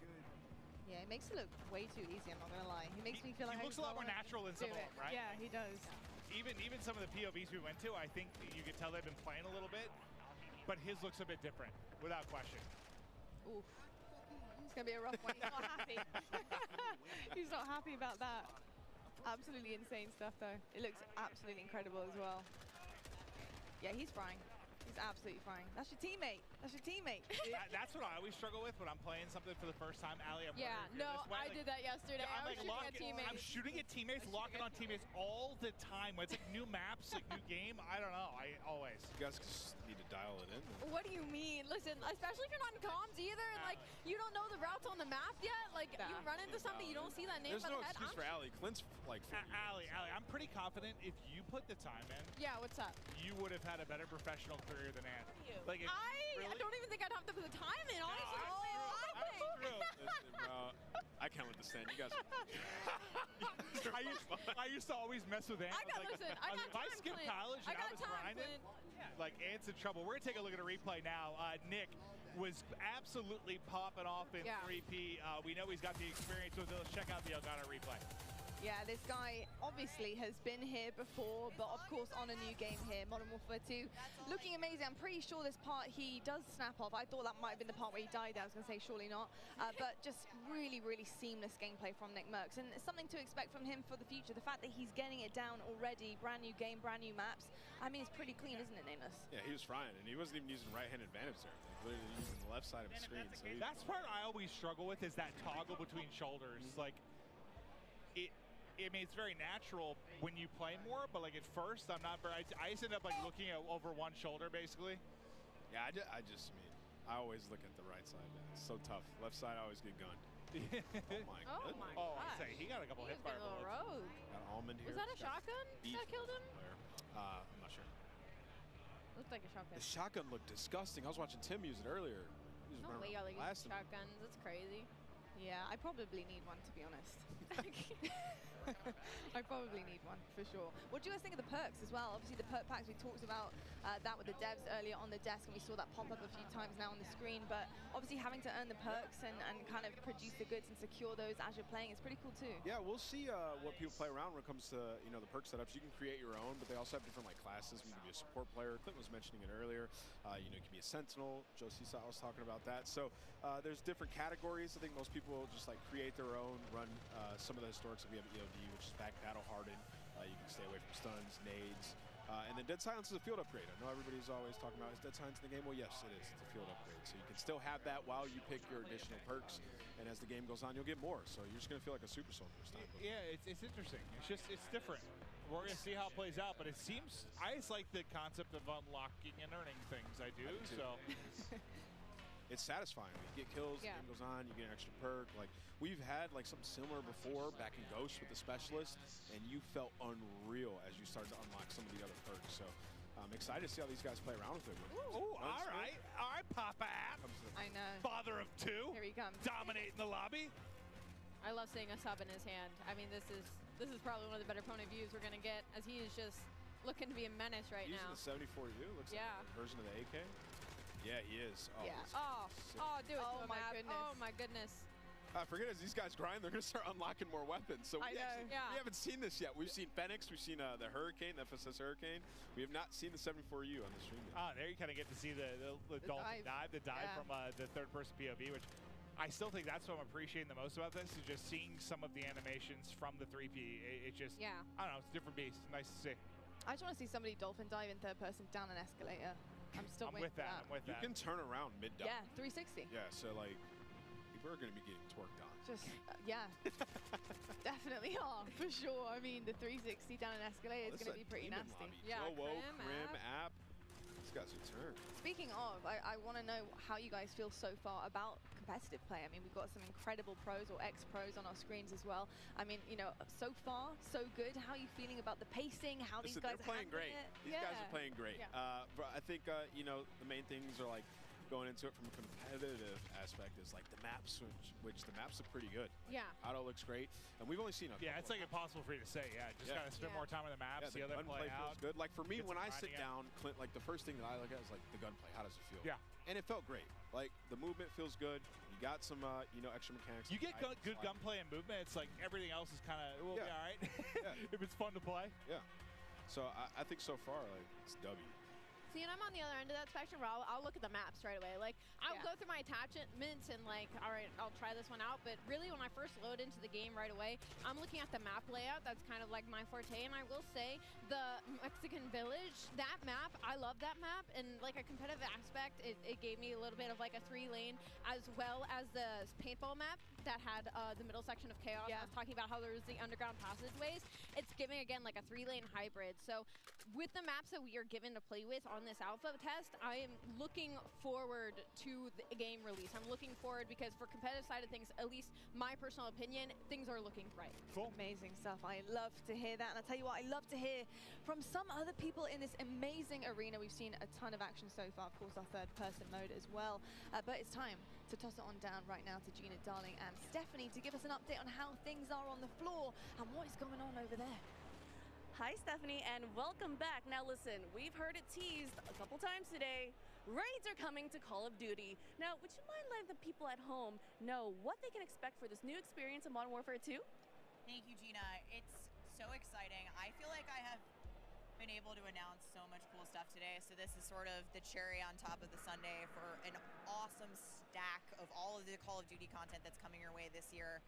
Yeah, it makes it look way too easy, I'm not going to lie. He makes me feel like he looks a lot more natural than some of them, right? Yeah, he does. Even some of the POVs we went to, I think you could tell they've been playing a little bit, but his looks a bit different, without question. Oof. It's going to be a rough one. He's not happy. He's not happy about that. Absolutely insane stuff, though. It looks absolutely incredible as well. Yeah, he's frying. He's absolutely frying. That's your teammate. That's your teammate. That's what I always struggle with when I'm playing something for the first time. Allie, I did that yesterday. Yeah, I was shooting at teammates. I'm shooting at teammates, locking on teammates all the time. It's like new maps, like new game. I don't know. I always. You guys just need to dial it in. What do you mean? Listen, especially if you're not in comms either, and like you don't know the routes on the map yet. Like you run into something, you don't see that name. There's no excuse for Allie. Clint's like. Allie, I'm pretty confident if you put the time in. Yeah, what's up? You would have had a better professional career than Ant. Like I don't even think I'd have to put the time in, honestly. Listen, bro, I can't understand. You guys. I used to always mess with Ant. I got if I skipped college and I was grinding, like Ant's in trouble. We're gonna take a look at a replay now. Nick was absolutely popping off in 3P. We know he's got the experience with it. Let's check out the Elgato replay. Yeah, this guy obviously has been here before, but of course on a new game here, Modern Warfare 2. Looking amazing. I'm pretty sure this part he does snap off. I thought that might have been the part where he died there. I was going to say surely not. But just really, really seamless gameplay from Nick Merckx. And it's something to expect from him for the future. The fact that he's getting it down already, brand new game, brand new maps. I mean, it's pretty clean, isn't it, Nameless? Yeah, he was frying, and he wasn't even using right-hand advantage there. Literally using the left side of the screen. So that's part I always struggle with, is that toggle between shoulders. Like, I mean, it's very natural when you play more, but like at first, I'm not very. I just end up like looking over one shoulder, basically. Yeah, I just mean, I always look at the right side. Man. It's so tough. Left side, I always get gunned. Oh my Oh goodness. my Oh, gosh. I'd say he got a couple He hip was fire getting a little bullets. rogue. Got almond here. Was that a It's got shotgun beef that killed him? player. I'm not sure. Looked like a shotgun. The shotgun looked disgusting. I was watching Tim use it earlier. He was No running way y'all around are using blasting. shotguns. That's crazy. Yeah, I probably need one, to be honest. I probably need one, for sure. What do you guys think of the perks as well? Obviously, the perk packs, we talked about that with the devs earlier on the desk, and we saw that pop up a few times now on the screen. But obviously, having to earn the perks and kind of produce the goods and secure those as you're playing is pretty cool, too. Yeah, we'll see what people play around when it comes to the perk setups. You can create your own, but they also have different like classes. You can be a support player. Clint was mentioning it earlier. You can be a sentinel. Joe Seesaw was talking about that. So there's different categories. I think most people will just like create their own, run some of the historics. We have EOD, which is back battle hardened. You can stay away from stuns, nades. And then Dead Silence is a field upgrade. I know everybody's always talking about, is Dead Silence in the game? Well, yes, it is. It's a field upgrade. So you can still have that while you pick your additional perks. And as the game goes on, you'll get more. So you're just going to feel like a super soldier this time. Yeah, it's interesting. It's different. We're going to see how it plays out, but it seems, I just like the concept of unlocking and earning things. I do, so. It's satisfying. You get kills, the game goes on, you get an extra perk. Like, we've had like something similar before back in Ghost with the Specialist, and you felt unreal as you started to unlock some of the other perks. So I'm excited to see how these guys play around with it. Ooh, all right, Papa App. I know. Father of two. Here he comes. Dominating the lobby. I love seeing a sub in his hand. I mean, this is probably one of the better opponent views we're going to get, as he is just looking to be a menace right Using now. the 74U, looks like a version of the AK. Yeah, he is. Oh, Yeah. this is Oh, do it Oh to him, my Ab. goodness. Oh my goodness. forget as these guys grind, they're going to start unlocking more weapons. So I know. we haven't seen this yet. We've seen Fenix, we've seen the Hurricane, the FSS Hurricane. We have not seen the 74U on the stream yet. There you kind of get to see the dolphin dive, the dive from the third-person POV, which I still think that's what I'm appreciating the most about this, is just seeing some of the animations from the 3P. It just, I don't know, it's a different beast. Nice to see. I just want to see somebody dolphin dive in third person down an escalator. I'm still waiting for that. I'm with that. You can turn around mid-dive. Yeah, 360. Yeah, so like, people are going to be getting twerked on. Just, yeah. Definitely are, for sure. I mean, the 360 down an escalator is going to be pretty nasty. Yeah, Whoa, Crim, Crim, App. These guys are turned. Speaking of, I want to know how you guys feel so far about competitive play. I mean, we've got some incredible pros or ex-pros on our screens as well. I mean, so far, so good. How are you feeling about the pacing? How these guys are playing great. These guys are playing great. Yeah. But I think, the main things are like going into it from a competitive aspect is like the maps, which the maps look pretty good. Yeah. Auto looks great. And we've only seen a it's like impossible for you to say. Yeah, just gotta spend more time on the maps, see how they play out. Feels good. Like for me, Get when some I sit grinding down, Clint, like the first thing that I look at is like the gunplay. How does it feel? Yeah. And it felt great. Like the movement feels good. You got some, extra mechanics. You get good gunplay and movement. It's like everything else is kind of will be all right if it's fun to play. Yeah. So I think so far, like it's W. See, and I'm on the other end of that spectrum where I'll look at the maps right away. Like, I'll go through my attachments and like, all right, I'll try this one out. But really, when I first load into the game right away, I'm looking at the map layout. That's kind of like my forte. And I will say, the Mexican Village, that map, I love that map. And like a competitive aspect, it gave me a little bit of like a 3-lane, as well as the paintball map that had the middle section of Chaos. I was talking about how there was the underground passageways. It's giving, again, like a 3-lane hybrid. So with the maps that we are given to play with on this alpha test, I am looking forward to the game release. I'm looking forward because for competitive side of things, at least my personal opinion, things are looking bright. Cool. Amazing stuff. I love to hear that. And I tell you what, I love to hear from some other people in this amazing arena. We've seen a ton of action so far, of course, our third person mode as well. But it's time to toss it on down right now to Gina Darling and Stephanie to give us an update on how things are on the floor and what is going on over there. Hi, Stephanie, and welcome back. Now listen, we've heard it teased a couple times today. Raids are coming to Call of Duty. Now, would you mind letting the people at home know what they can expect for this new experience in Modern Warfare 2? Thank you, Gina. It's so exciting. I feel like I have been able to announce so much cool stuff today. So this is sort of the cherry on top of the sundae for an awesome stack of all of the Call of Duty content that's coming your way this year.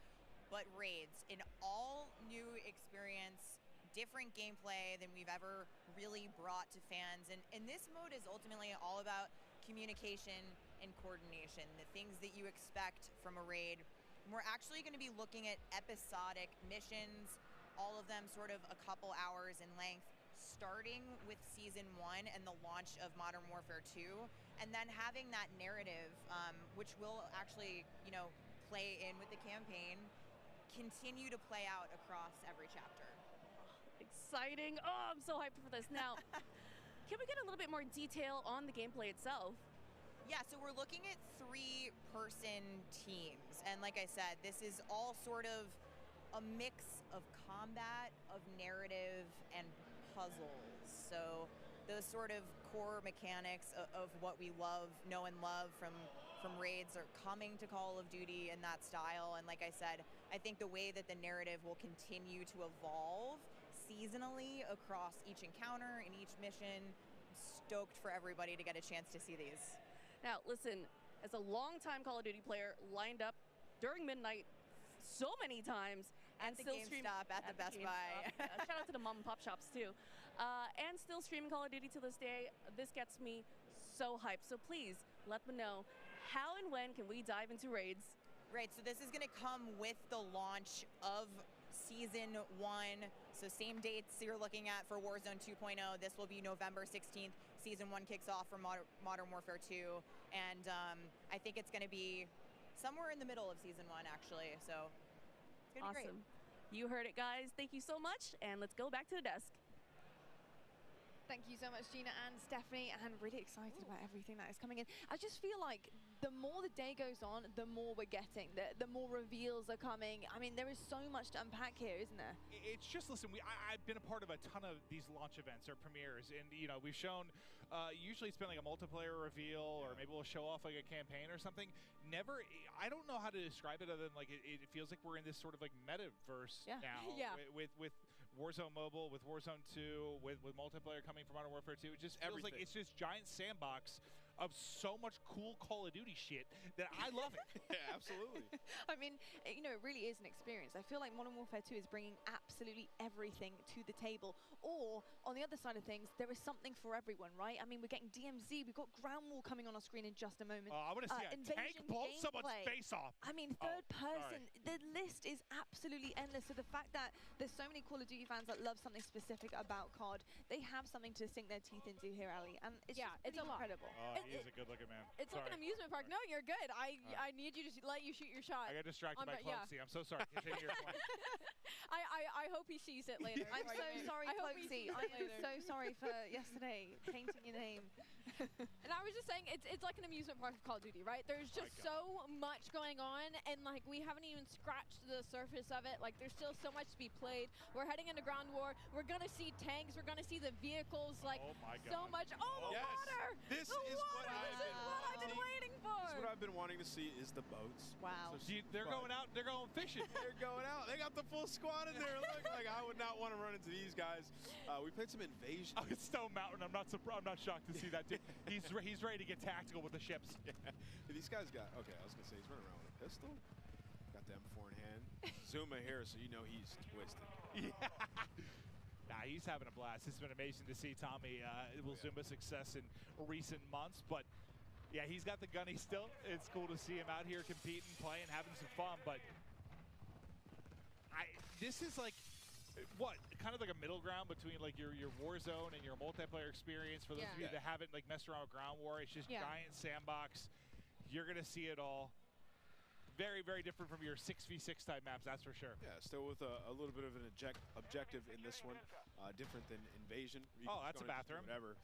But Raids, an all new experience, different gameplay than we've ever really brought to fans. And this mode is ultimately all about communication and coordination, the things that you expect from a raid. We're actually going to be looking at episodic missions, all of them sort of a couple hours in length, starting with Season 1 and the launch of Modern Warfare 2, and then having that narrative, which will actually, you know, play in with the campaign, continue to play out across every chapter. Exciting. Oh, I'm so hyped for this. Now, can we get a little bit more detail on the gameplay itself? Yeah, so we're looking at 3-person teams. And like I said, this is all sort of a mix of combat, of narrative, and puzzles. So those sort of core mechanics of what we know and love from raids are coming to Call of Duty in that style. And like I said, I think the way that the narrative will continue to evolve seasonally across each encounter and each mission, stoked for everybody to get a chance to see these. Now, listen, as a longtime Call of Duty player, lined up during midnight so many times, and at the still GameStop, at the Best Buy. Shout out to the mom and pop shops too. And still streaming Call of Duty to this day. This gets me so hyped. So please let me know, how and when can we dive into raids? Right, so this is gonna come with the launch of Season 1. So same dates you're looking at for Warzone 2.0. This will be November 16th. Season 1 kicks off for Modern Warfare 2. And I think it's gonna be somewhere in the middle of Season 1, actually. So it's gonna be great. Awesome. You heard it, guys. Thank you so much, and let's go back to the desk. Thank you so much, Gina and Stephanie, and really excited about everything that is coming in. I just feel like the more the day goes on, the more we're getting, the more reveals are coming. I mean, there is so much to unpack here, isn't there? It's just, listen, I've been a part of a ton of these launch events or premieres, and you know, we've shown, usually it's been like a multiplayer reveal, or maybe we'll show off like a campaign or something. Never, I don't know how to describe it other than like it feels like we're in this sort of like metaverse now. With Warzone Mobile, with Warzone 2, with multiplayer coming from Modern Warfare 2. It just feels like it's this giant sandbox of so much cool Call of Duty shit that I love it. Yeah, absolutely. I mean, you know, it really is an experience. I feel like Modern Warfare 2 is bringing absolutely everything to the table. Or, on the other side of things, there is something for everyone, right? I mean, we're getting DMZ, we've got Ground War coming on our screen in just a moment. I want to see a tank blow someone's face off. I mean, third person, the list is absolutely endless. So the fact that there's so many Call of Duty fans that love something specific about COD, they have something to sink their teeth into here, Ali. And it's it's a lot. incredible. He is a good-looking man. It's like an amusement park. No, you're good. I need you to let you shoot your shot. I got distracted by Cloaksy. I'm so sorry. Continue your point. I hope he sees it later. I'm so sorry, Cloaksy. I am so sorry for yesterday painting your name. And I was just saying, it's like an amusement park of Call of Duty, right? There's just so much going on, and like we haven't even scratched the surface of it. Like there's still so much to be played. We're heading into Ground War. We're gonna see tanks. We're gonna see the vehicles. Like so much. Oh, the water! This the is water! This is what I've been waiting for. This is what I've been wanting to see is the boats. Wow. So they're going out. They're going fishing. They're going out. They got the full squad in there. Look, like I would not want to run into these guys. We played some Invasion. Oh, it's Stone Mountain. I'm not surprised. I'm not shocked to see that. Dude. He's ready to get tactical with the ships. Yeah. These guys got, okay, I was going to say, he's running around with a pistol. Got the M4 in hand. Zuma here, so you know he's twisted. Yeah. Nah, he's having a blast. It's been amazing to see Tommy Zuma's success in recent months. But, yeah, he's got the gunny still. It's cool to see him out here competing, playing, having some fun. But this is like, what, kind of like a middle ground between like your Warzone and your multiplayer experience. For those of you that haven't like messed around with Ground War, it's just giant sandbox. You're gonna see it all. Very, very different from your 6v6 type maps, that's for sure. Yeah, still with a little bit of an objective in this one. Different than Invasion. That's a bathroom. Whatever.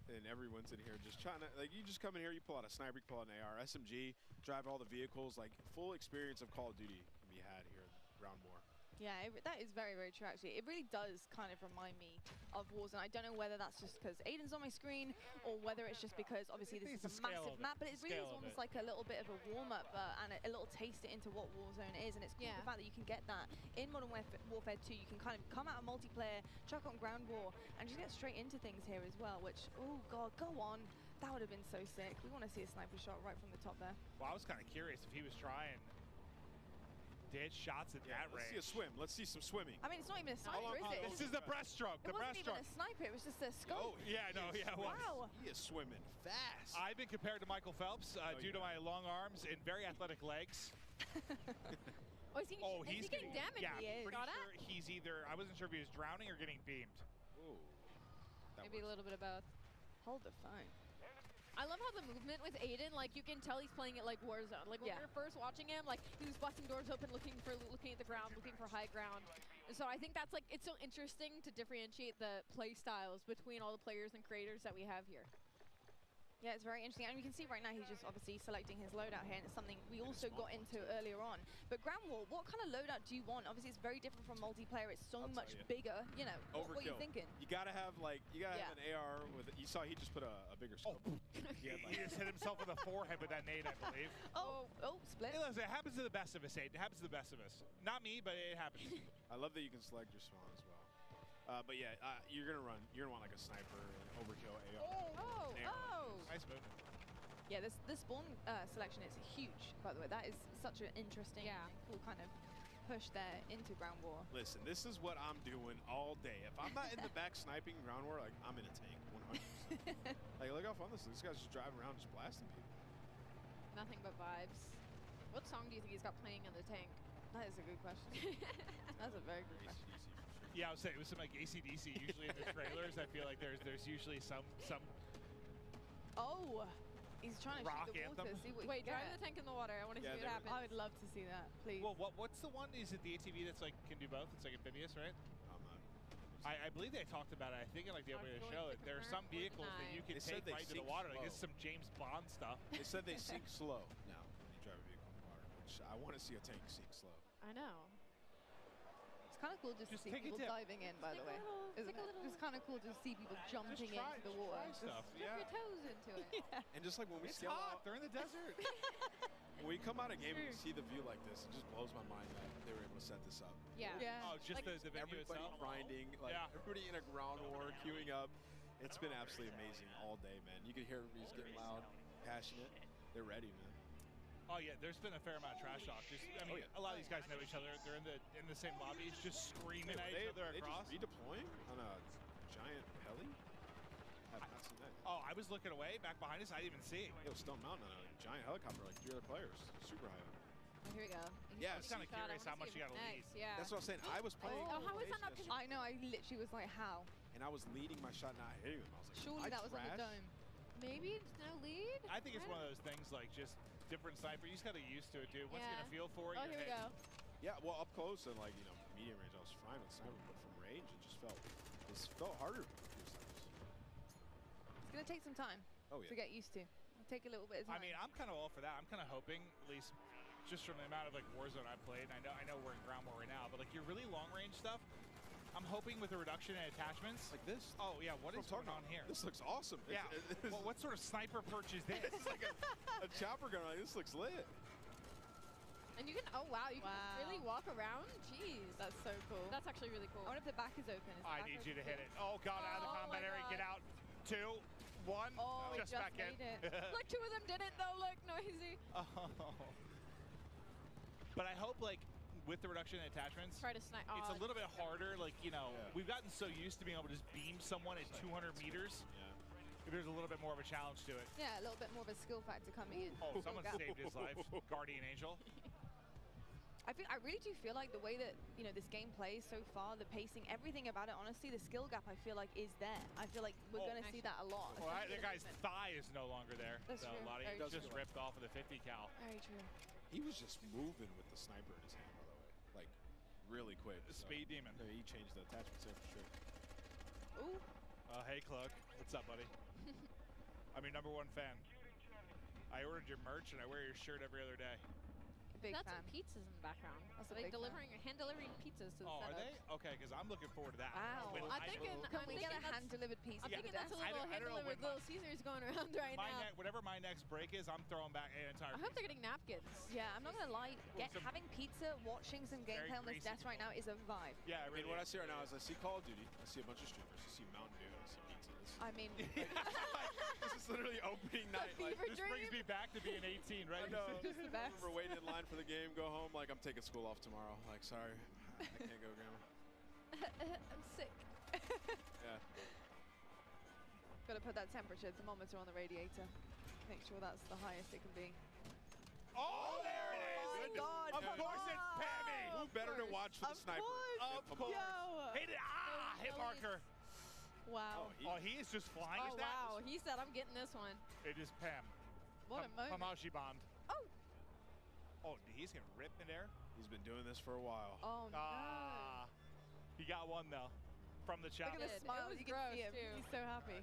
And everyone's in here just trying to, like, you just come in here, you pull out a sniper, you pull out an AR, SMG, drive all the vehicles, like full experience of Call of Duty can be had here in Ground War. Yeah, that is very, very true, actually. It really does kind of remind me of Warzone. I don't know whether that's just because Aiden's on my screen or whether it's just because, obviously, this is a massive map, but it really is almost like a little bit of a warm-up and a little taste into what Warzone is, and it's cool the fact that you can get that in Modern Warfare 2. You can kind of come out of multiplayer, chuck on Ground War, and just get straight into things here as well, which, oh, God, go on. That would have been so sick. We want to see a sniper shot right from the top there. Well, I was kind of curious if he was trying ditch shots at that range. Let's see a swim. Let's see some swimming. I mean, it's not even a sniper, is it? This is the breaststroke. It wasn't even a sniper. It was just a scope. Oh, yeah, no, yeah, it was. Wow. He is swimming fast. I've been compared to Michael Phelps due to my long arms and very athletic legs. Is he getting damaged? Yeah, pretty sure he's either, I wasn't sure if he was drowning or getting beamed. Ooh. Maybe a little bit of both. Hold the phone. I love how the movement with Aiden, like you can tell he's playing it like Warzone. Like when we were first watching him, like he was busting doors open, looking at the ground, looking for high ground. And so I think that's like, it's so interesting to differentiate the play styles between all the players and creators that we have here. Yeah, it's very interesting. And you can see right now he's just obviously selecting his loadout here, and it's something we also got into earlier on. But Ground War, what kind of loadout do you want? Obviously, it's very different from multiplayer. It's so much bigger. You know, what are you thinking? You gotta have like, have an AR with. You saw he just put a bigger scope. He just hit himself in the forehead with that nade, I believe. Split. Hey, listen, it happens to the best of us, Aiden. It happens to the best of us. Not me, but it happens. I love that you can select your spawn as well. But yeah, you're gonna want like a sniper, an overkill AR. Nice movement. Yeah, this spawn selection is huge, by the way. That is such an interesting, cool kind of push there into Ground War. Listen, this is what I'm doing all day. If I'm not in the back sniping Ground War, like I'm in a tank, 100%. Like, look how fun this is. This guy's just driving around, just blasting people. Nothing but vibes. What song do you think he's got playing in the tank? That is a good question. That's a very good question. Yeah, I would say it was some like AC/DC. Usually in the trailers, I feel like there's usually some. Oh, he's trying to rock shoot the water. anthem. See what Wait, drive the tank in the water. I want to see what happens. I would love to see that, please. Well, what's the one? Is it the ATV that's like can do both? It's like amphibious, right? I believe they talked about it. I think in like the opening of the show that there are some vehicles that you can take right to the water. Like this is some James Bond stuff. They said they sink slow now when you drive a vehicle in the water, which I want to see a tank sink slow. I know. It's kind of cool just to see people diving in, by the way. Isn't it? It's kind of cool to see people jumping into the water. Dip your toes into it. And just like when we scale out, they're in the desert. When we come out of game and we see the view like this, it just blows my mind that they were able to set this up. Yeah. Oh, just like the venue everybody itself? grinding, like everybody in a ground war, queuing up. It's been absolutely amazing all day, man. You can hear everybody's getting loud, passionate. They're ready, man. Oh yeah, there's been a fair amount of trash talk. Just, I mean, a lot of these guys know each other. They're in the same lobbies, just screaming at each other across. They just redeploying on a giant heli? I have not seen that. Oh, I was looking away back behind us. I didn't even see it. Yo, Stone Mountain on a giant helicopter, like 3 other players, super high up. Oh, here we go. Yeah, I was kind of curious how much you got to lead. Yeah. That's what I'm saying. I was playing. Oh, how is that not? I know. I literally was like, how? And I was leading my shot, not hitting him. I was like, surely that was on the dome. Maybe it's no lead. I think it's one of those things like just different sniper. You just got to get used to it, dude. Once you get a feel for it, here we go. Yeah, well, up close and like medium range, I was fine with sniper, but from range, it just felt harder. It's gonna take some time to get used to. It'll take a little bit of time. I mean, I'm kind of all for that. I'm kind of hoping, at least just from the amount of like Warzone I've played. And I know we're in Ground War right now, but like your really long range stuff, I'm hoping with a reduction in attachments. Like this? Oh yeah, what is going on here? This looks awesome. Yeah. Well, what sort of sniper perch is this? It's like a chopper gun. Like, this looks lit. And you can, oh wow, you can really walk around? Jeez. That's so cool. That's actually really cool. I wonder if the back is open. I need you to hit it. Oh god, out of the combat area, get out. 2, 1, oh, just back in. Look, 2 of them did it though, look, noisy. Oh. But I hope like, with the reduction in attachments, try to snipe. It's a little bit harder. Like, we've gotten so used to being able to just beam someone at 200 meters. There's a little bit more of a challenge to it. Yeah, a little bit more of a skill factor coming in. Oh, someone saved his life. Guardian Angel. I really do feel like the way that this game plays so far, the pacing, everything about it. Honestly, the skill gap I feel like is there. I feel like we're going to see that a lot. Well, that guy's thigh is no longer there. That's true. A lot of just ripped off of the 50 cal. Very true. He was just moving with the sniper in his hand, by the way, like really quick. The speed demon. Yeah, he changed the attachments there for sure. Ooh. Hey, Clug. What's up, buddy? I'm your #1 fan. I ordered your merch and I wear your shirt every other day. Big That's fan. some pizzas in the background. That's Are they hand delivering pizzas to the are setup? they? Okay, because I'm looking forward to that. Wow. I'm thinking we get a hand-delivered pizza? I'm thinking that's a little hand-delivered Little Caesars going around right now. Whatever my next break is, I'm throwing back an entire I hope they're getting napkins. Yeah, I'm not going to lie. Having pizza, watching some gameplay on this desk right now is a vibe. Yeah, I mean, what I see right now is I see Call of Duty, I see a bunch of streamers, I see Mountain Dew, I see pizza. I mean, this is literally opening night. This brings me back to being 18, right? I know. Just the best. I remember waiting in line for the game, go home, like I'm taking school off tomorrow. Like, sorry, I can't go, Grandma. I'm sick. Yeah. Got to put that temperature thermometer on the radiator. Make sure that's the highest it can be. Oh, there it is! Oh, God. Of course it's Pammy! Who better to watch for the sniper? Of course. Yo. Hit it! Hit marker. Wow. Oh, he is just flying. Oh, wow. He said, I'm getting this one. It is Pam. What a moment. Pamashi bombed. Oh. Oh, he's going to rip midair. He's been doing this for a while. Oh, no. He got one, though, from the chopper. Look at the smile. You can see him. He's so happy.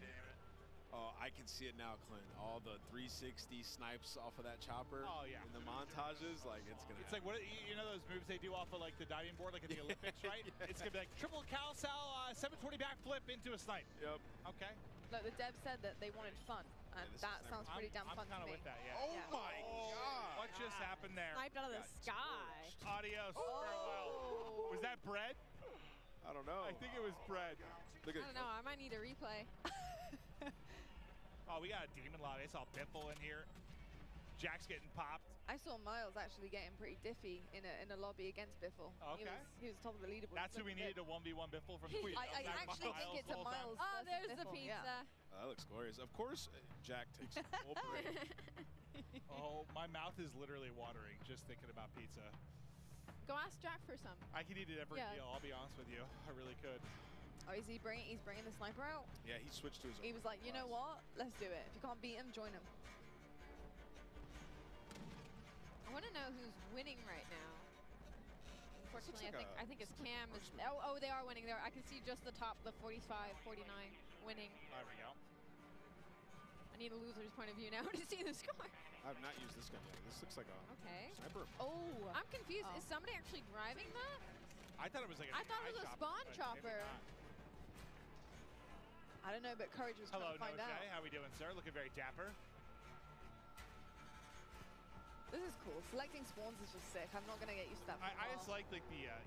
Oh, I can see it now, Clint. All the 360 snipes off of that chopper. Oh, yeah. In the montages, like, it's going to It's like, what you know those moves they do off of, like, the diving board, like at the Olympics, right? Yeah. It's going to be like triple Cal-Sal 720 backflip into a snipe. Yep. Okay. Look, the dev said that they wanted fun, and that sounds pretty damn fun to I'm kind me. of with that, yeah. Oh, my God. What just happened there? Sniped out of the sky. Adios. Farewell. Was that bread? I don't know. I think it was bread. I don't know. I might need a replay. Oh, we got a demon lobby. I saw Biffle in here. Jack's getting popped. I saw Miles actually getting pretty diffy in a lobby against Biffle. Okay. He was top of the leaderboard. That's who we needed to 1v1 Biffle from Tweet. I actually think it's a Miles. Oh, versus there's the Biffle, pizza. yeah. That looks glorious. Of course, Jack takes the full parade. Oh, my mouth is literally watering just thinking about pizza. Go ask Jack for some. I could eat it every meal, I'll be honest with you. I really could. Oh, he's bringing the sniper out? Yeah, he switched to his own. He was like, you know what? Let's do it. If you can't beat him, join him. I want to know who's winning right now. Unfortunately, like I think it's Cam. Oh, they are winning there. I can see just the top, the 45, 49 winning. There we go. I need a loser's point of view now to see the score. I have not used this gun yet. This looks like a sniper. Oh, I'm confused. Is somebody actually driving that? I thought it was like a I thought it was a spawn chopper. I don't know, but Courage was Hello, trying to find out. How we doing, sir? Looking very dapper. This is cool. Selecting spawns is just sick. I'm not going to get used to that. I just like the,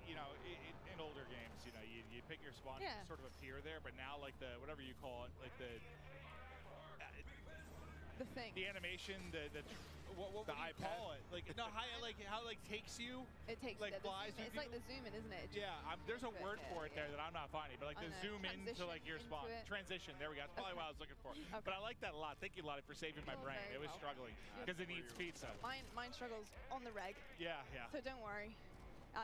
you know, in older games, you know, you pick your spawn, Yeah. sort of appear there, but now like the, whatever you call it, like the thing. The animation, what do you call it? Like, no, how it like takes you? It takes like flies. It's like the zoom in, isn't it? Yeah, there's a word for it there that I'm not finding, but like the zoom into like your spawn. Transition, there we go. That's probably what I was looking for. Okay. But I like that a lot. Thank you, Lottie, for saving my brain. It was struggling because it needs pizza. Mine struggles on the reg. Yeah, yeah. So don't worry.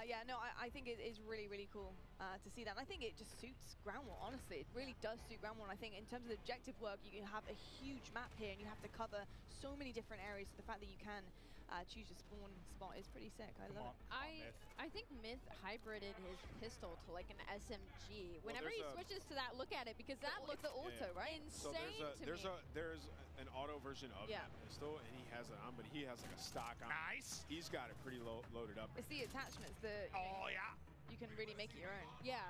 Yeah, no, I think it is really, really cool to see that. And I think it just suits ground war, honestly. It really does suit ground war. And I think in terms of the objective work, you have a huge map here and you have to cover so many different areas. So the fact that you can choose your spawn spot is pretty sick. I love it. I think Myth hybrided his pistol to like an SMG. Whenever he switches to that, look at it because that looks the auto, right? Insane so to me. There's an auto version of that pistol, and he has it on, but he has like a stock on. Nice. He's got it pretty loaded up. It's the attachments that you can really make it your own. Yeah.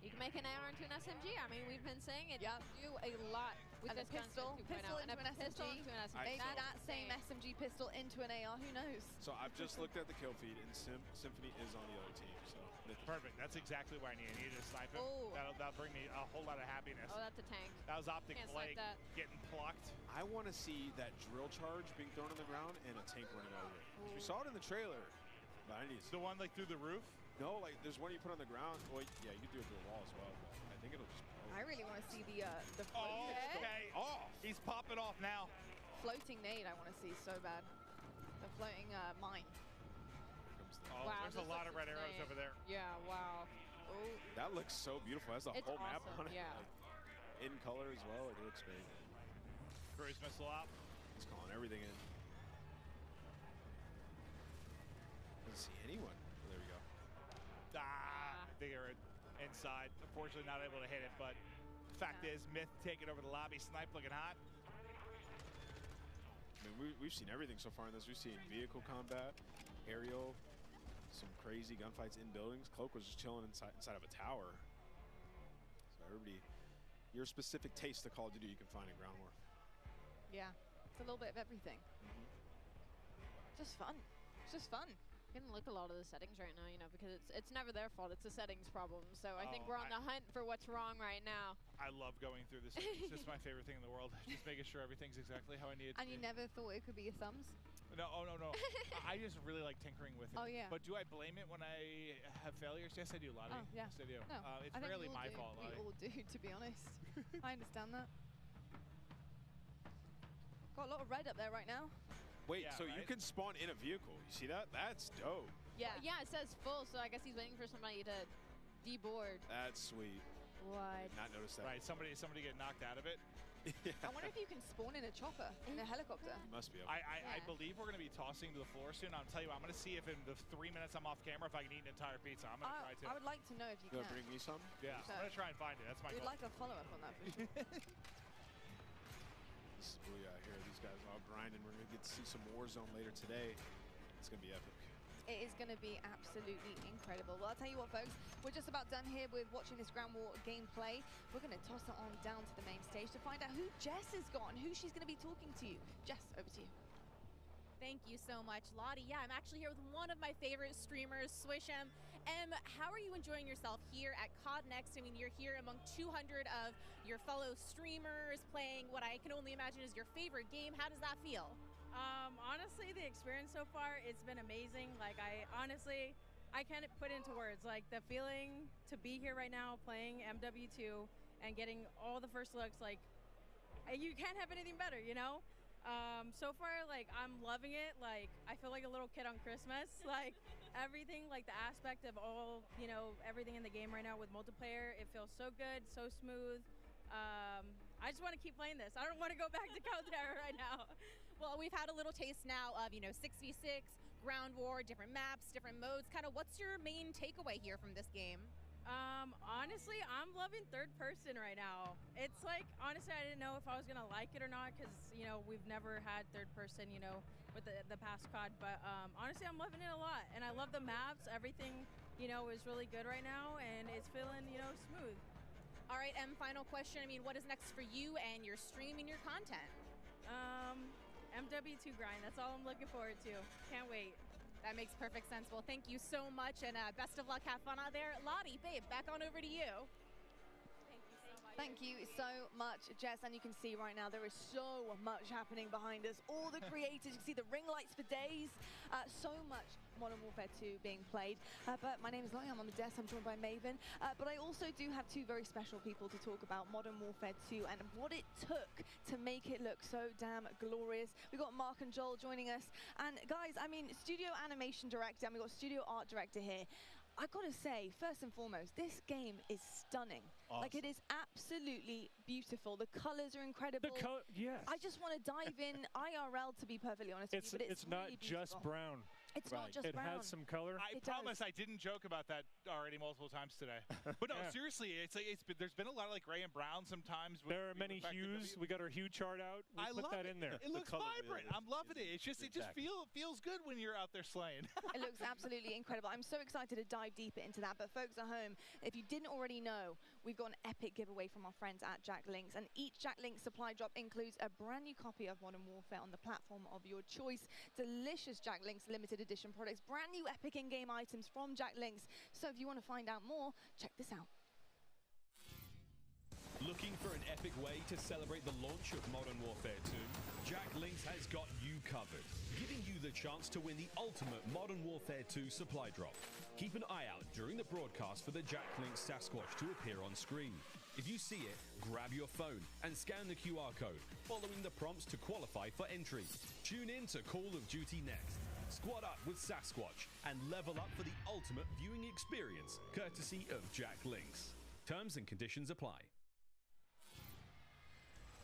You can make an AR into an SMG. I mean, we've been saying it. You do a lot with And this a pistol into an SMG. Maybe that same SMG pistol into an AR. Who knows? So I've just looked at the kill feed, and Symphony is on the other team. So perfect. That's exactly what I need. I needed to snipe him. Oh. That'll bring me a whole lot of happiness. Oh, that's a tank. That was Optic Can't snipe Plague that. getting plucked. I want to see that drill charge being thrown on the ground and a tank running over it. We saw it in the trailer, but I need the one like through the roof. No, like there's one you put on the ground. Well, yeah, you can do it through a wall as well. But I think it'll just. I really want to see the Oh, okay. Off. He's popping off now. floating nade. I want to see so bad. The floating mine. Oh, Wow, there's a this lot of looks red arrows insane. over there. Yeah, wow. Oh. That looks so beautiful. It has the It's whole map awesome, on it. yeah. Like, in color as well. It looks great. Cruise missile out. He's calling everything in. Doesn't see anyone. There we go. I think they're inside. Unfortunately, not able to hit it, but fact is, Myth taking over the lobby. Snipe looking hot. I mean, we've seen everything so far in this. We've seen vehicle combat, aerial, some crazy gunfights in buildings. Cloak was just chilling inside of a tower. So everybody, your specific taste of Call of Duty you can find in Ground War. Yeah, it's a little bit of everything. Just fun. It's just fun. You can look a lot of the settings right now, you know, because it's never their fault. It's a settings problem. So I think we're on the hunt for what's wrong right now. I love going through this. It's my favorite thing in the world. Just making sure everything's exactly how I need it to And you be. never thought it could be your thumbs? No, oh, no. I just really like tinkering with it. Oh, yeah. But do I blame it when I have failures? Yes, I do, Lottie. Oh, yeah. Yes, I do. No, It's I think rarely we all my do. fault, We Lottie. all do, to be honest. I understand that. Got a lot of red up there right now. Wait, Yeah, so you right? can spawn in a vehicle. You see that? That's dope. Yeah, it says full, so I guess he's waiting for somebody to deboard. That's sweet. What? Did not notice that. Right, somebody get knocked out of it. I wonder if you can spawn in a chopper, in a helicopter. Must be. I believe we're going to be tossing to the floor soon. I'll tell you what, I'm going to see if in the 3 minutes I'm off camera, if I can eat an entire pizza. I'm going to try to. I would like to know if you You can. want to bring me some? Yeah, I'm going to try and find it. That's my We'd goal. like a follow-up on that for sure. This is Booyah here. These guys are all grinding. We're going to get to see some Warzone later today. It's going to be epic. It is going to be absolutely incredible. Well, I'll tell you what, folks, we're just about done here with watching this Ground War gameplay. We're going to toss it on down to the main stage to find out who Jess has got and who she's going to be talking to. Jess, over to you. Thank you so much, Lottie. Yeah, I'm actually here with one of my favorite streamers, Swisham. How are you enjoying yourself here at COD Next? I mean, you're here among 200 of your fellow streamers playing what I can only imagine is your favorite game. How does that feel? Honestly, the experience so far, it's been amazing. Like, I can't put into words. Like, the feeling to be here right now playing MW2 and getting all the first looks, like, you can't have anything better, you know? So far, like, I'm loving it. Like, I feel like a little kid on Christmas. Like, everything, like, the aspect of all, you know, everything in the game right now with multiplayer, it feels so good, so smooth. I just want to keep playing this. I don't want to go back to Caldera right now. Well, we've had a little taste now of, you know, 6v6, Ground War, different maps, different modes. Kind of what's your main takeaway here from this game? Honestly, I'm loving third person right now. It's like, honestly, I didn't know if I was going to like it or not because, you know, we've never had third person, you know, with the past COD. But honestly, I'm loving it a lot. And I love the maps. Everything, you know, is really good right now. And it's feeling, you know, smooth. All right, final question. I mean, what is next for you and your stream and your content? MW2 grind. That's all I'm looking forward to. Can't wait. That makes perfect sense. Well, thank you so much, and best of luck. Have fun out there. Lottie, babe, back on over to you. Thank you so much, Jess. And you can see right now there is so much happening behind us. All the creators, you can see the ring lights for days. So much Modern Warfare 2 being played. But my name is Lottie, I'm on the desk, I'm joined by Maven. But I also do have two very special people to talk about Modern Warfare 2 and what it took to make it look so damn glorious. We've got Mark and Joel joining us. And guys, I mean, studio animation director, and we've got studio art director here. I gotta say, first and foremost, this game is stunning. Awesome. Like, it is absolutely beautiful. The colors are incredible. Yes. I just want to dive in IRL, to be perfectly honest with you, but it's not really just beautiful. brown. It's not just brown. It has some color. I promise I didn't joke about that already multiple times today. But no, seriously, there's been a lot of like gray and brown sometimes. There are many hues. We got our hue chart out. We put that in there. It looks vibrant. I'm loving it. It just feels good when you're out there slaying. It looks absolutely incredible. I'm so excited to dive deeper into that. But folks at home, if you didn't already know, we've got an epic giveaway from our friends at Jack Links, and each Jack Links supply drop includes a brand new copy of Modern Warfare on the platform of your choice. Delicious Jack Links limited edition products, brand new epic in-game items from Jack Links. So if you want to find out more, check this out. Looking for an epic way to celebrate the launch of Modern Warfare 2? Jack Links has got you covered, giving you the chance to win the ultimate Modern Warfare 2 supply drop. Keep an eye out during the broadcast for the Jack Links Sasquatch to appear on screen. If you see it, grab your phone and scan the QR code, following the prompts to qualify for entry. Tune in to Call of Duty Next. Squad up with Sasquatch and level up for the ultimate viewing experience, courtesy of Jack Links. Terms and conditions apply.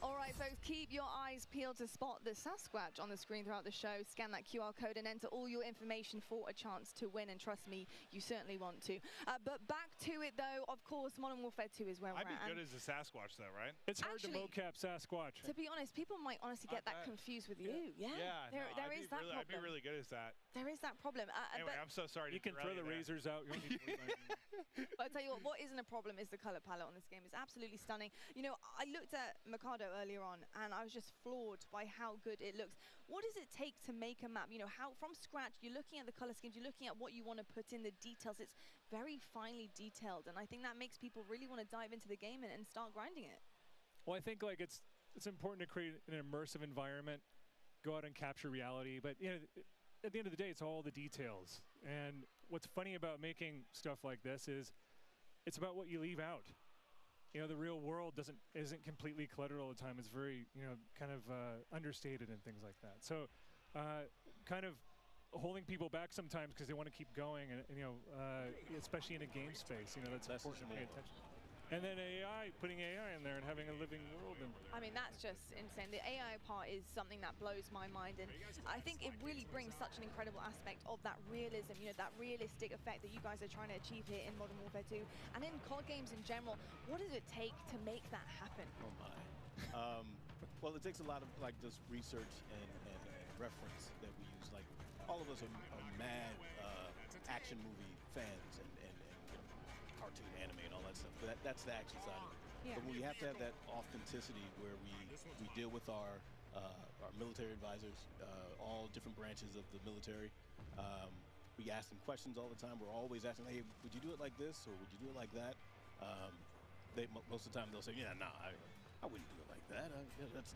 All right, folks, keep your eyes peeled to spot the Sasquatch on the screen throughout the show. Scan that QR code and enter all your information for a chance to win. And trust me, you certainly want to. But back to it, though. Of course, Modern Warfare 2 is where we're at. I'd be good as a Sasquatch, though, right? It's hard to mocap Sasquatch. To be honest, people might honestly get that confused with you. Yeah, there is that problem. I'd be really good as that. There is that problem. Anyway, I'm so sorry. You can throw the razors out. But I tell you what isn't a problem is the color palette on this game. It's absolutely stunning. You know, I looked at Mikado earlier on, and I was just floored by how good it looks. What does it take to make a map? You know, how from scratch, you're looking at the color schemes, you're looking at what you want to put in, the details. It's very finely detailed, and I think that makes people really want to dive into the game and start grinding it. Well, I think like it's important to create an immersive environment, go out and capture reality, but you know, at the end of the day, it's all the details. And what's funny about making stuff like this is it's about what you leave out. You know, the real world isn't completely cluttered all the time. It's very, you know, kind of understated and things like that. So kind of holding people back sometimes because they want to keep going, and you know, especially in a game space, you know, that's important to pay attention. And then AI, putting AI in there and having a living world. And I mean, that's just insane. The AI part is something that blows my mind, and I think it really brings such an incredible aspect of that realism, you know, that realistic effect that you guys are trying to achieve here in Modern Warfare 2 and in COD games in general. What does it take to make that happen? Oh my. Well, it takes a lot of just research and reference that we use. Like, all of us are mad action movie fans and cartoon anime and all that stuff. That's the action side of it. Yeah. But we have to have that authenticity where we deal with our military advisors, all different branches of the military. We ask them questions all the time. We're always asking, hey, would you do it like this or would you do it like that? Most of the time they'll say, yeah, no, I wouldn't do it like that.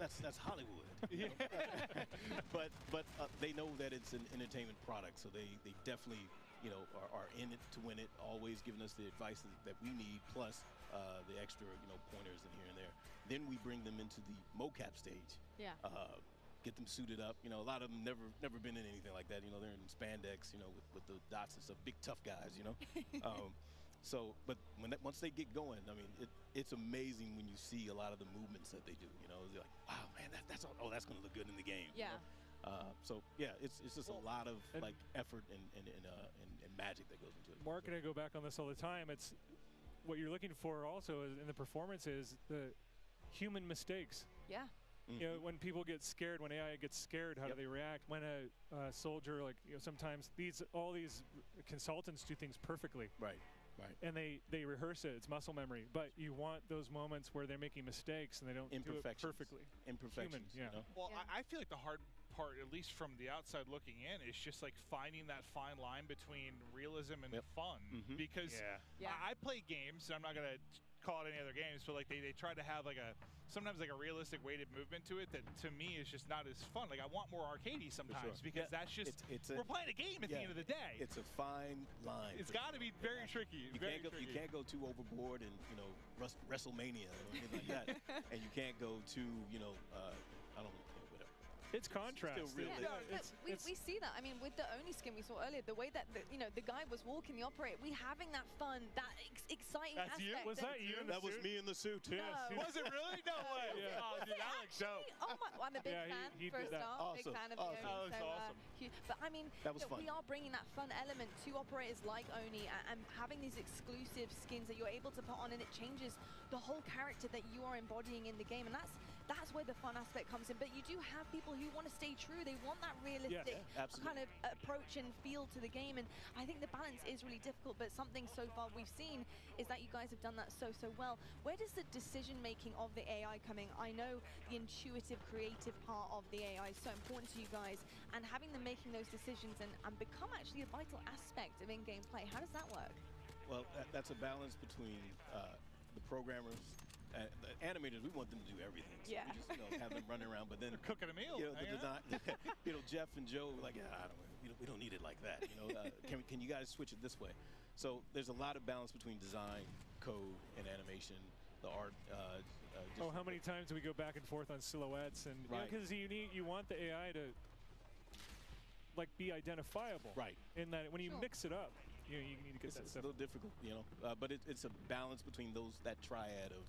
That's Hollywood. You know? but they know that it's an entertainment product, so they definitely are in it to win it, always giving us the advice that we need, plus the extra pointers and here and there. Then we bring them into the mocap stage. Yeah. Get them suited up. A lot of them never been in anything like that. They're in spandex, with the dots and stuff. Big tough guys, but once they get going, I mean, it's amazing when you see a lot of the movements that they do. They're like, wow, man, that's going to look good in the game. Yeah. So yeah, it's just a lot of effort and magic that goes into it. Mark and I go back on this all the time. It's what you're looking for also in the performance is the human mistakes. Yeah. Mm-hmm. When people get scared, when AI gets scared, how do they react? When a soldier, sometimes all these consultants do things perfectly. Right. And they rehearse it. It's muscle memory. But you want those moments where they're making mistakes and they don't do it perfectly. Imperfections. Human, yeah. Well, I feel like the hard part, at least from the outside looking in, is just like finding that fine line between realism and fun. Mm-hmm. Because I play games, and I'm not gonna call it any other games, but like they try to have sometimes a realistic weighted movement to it that to me is just not as fun. Like I want more arcadey sometimes because that's just we're playing a game at the end of the day. It's a fine line. It's got to be very tricky. You can't go too overboard and WrestleMania or anything like that, and you can't go too I don't know. It's contrast. We see that. I mean, with the Oni skin we saw earlier, the way that the guy was walking the operator, we having that fun, that exciting That's aspect. You? Was that you? That was me in the suit. No. Was it really? No way. Yeah. Oh, dude, that looks dope. Oh my! Well, I'm a big fan. He First did that. off, big fan of the Oni. That was awesome. But I mean, that was fun. We are bringing that fun element to operators like Oni and having these exclusive skins that you're able to put on, and it changes the whole character that you are embodying in the game, and that's where the fun aspect comes in. But you do have people who want to stay true. They want that realistic kind of approach and feel to the game, and I think the balance is really difficult, but something so far we've seen is that you guys have done that so well. Where does the decision making of the AI come in? I know the intuitive, creative part of the AI is so important to you guys, and having them making those decisions and become actually a vital aspect of in-game play. How does that work? Well, that's a balance between the programmers. The animators, we want them to do everything. So we just have them running around, but then cooking a meal. The design, Jeff and Joe were like, we don't need it like that. Can you guys switch it this way? So there's a lot of balance between design, code, and animation. The art. How many times do we go back and forth on silhouettes? And because you want the AI to be identifiable. Right. In that when you mix it up, you need to get that stuff. It's a little difficult, but it's a balance between that triad of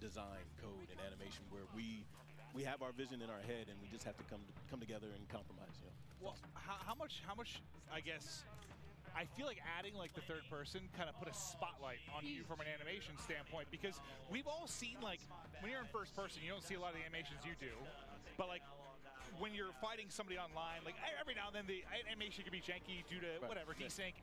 design, code, and animation where we have our vision in our head and we just have to come together and compromise. Well, how much I guess I feel like adding the third person kind of put a spotlight on you from an animation standpoint, because we've all seen when you're in first person, you don't see a lot of the animations you do, but when you're fighting somebody online, every now and then the animation can be janky due to whatever, desync.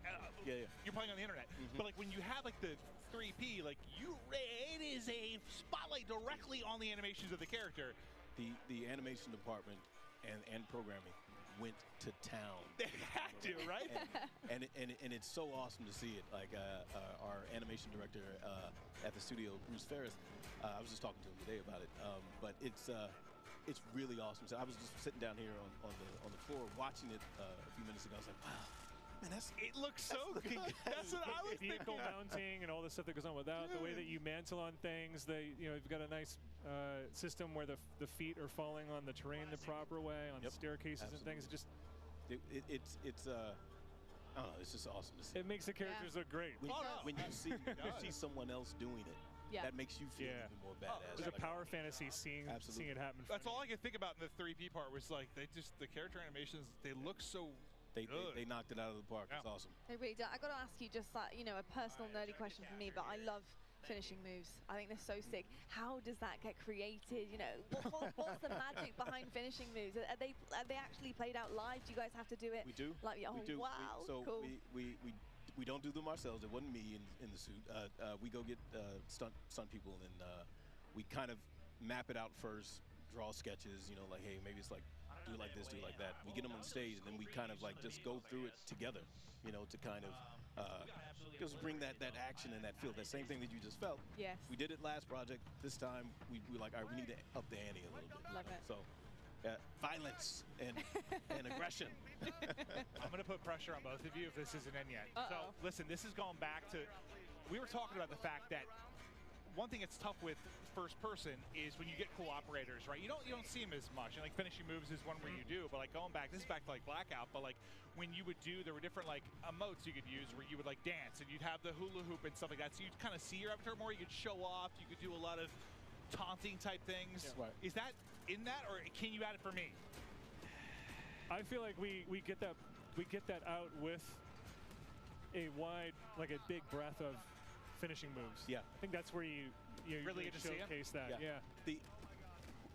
You're playing on the internet. Mm-hmm. But when you have the 3P, it is a spotlight directly on the animations of the character. The animation department and programming went to town. They had to, right? and it's so awesome to see it. Our animation director at the studio, Bruce Ferris, I was just talking to him today about it. But it's really awesome. So I was just sitting down here on the floor watching it a few minutes ago. I was like, wow. Man, it looks so good. That's what I was thinking. Vehicle mounting and all the stuff that goes on with that. The way that you mantle on things. You've got a nice system where the feet are falling on the terrain the proper way, on staircases and things. It's I don't know. It's just awesome to see. It makes the characters look great. When you see someone else doing it, that makes you feel even more badass. It was a power fantasy seeing it happen. That's all I could think about in the 3P part was like the character animations. They look so. They knocked it out of the park. It's awesome. They really do. I got to ask you just like, a personal nerdy question for me, but I love finishing moves. I think they're so sick. How does that get created? What's the magic behind finishing moves? Are they actually played out live? Do you guys have to do it? We do. Like, oh, we do. wow, cool. We don't do them ourselves. It wasn't me in the suit. We go get stunt people, and we kind of map it out first, draw sketches, like, hey, maybe it's like, do it like this, do it like that. We get them on stage, and then we kind of like just go through it together, to kind of just bring that action and that feel, that same thing that you just felt. Yes. We did it last project. This time, we like, all right, we need to up the ante a little bit. Love it. So, violence and aggression. I'm going to put pressure on both of you if this isn't in yet. So, listen, this is going back to, we were talking about the fact that one thing that's tough with first person is when you get cool operators, right? You don't see them as much, and like finishing moves is one where you do, but like going back, this is back to like Blackout, but like when you would do, there were different like emotes you could use where you would like dance, and you'd have the hula hoop and stuff like that, so you'd kind of see your avatar more, you could show off, you could do a lot of taunting type things. Yeah. Right. Is that in that, or can you add it for me? I feel like we get that out with a big breadth of finishing moves. Yeah. I think that's where you really get to showcase that. Yeah.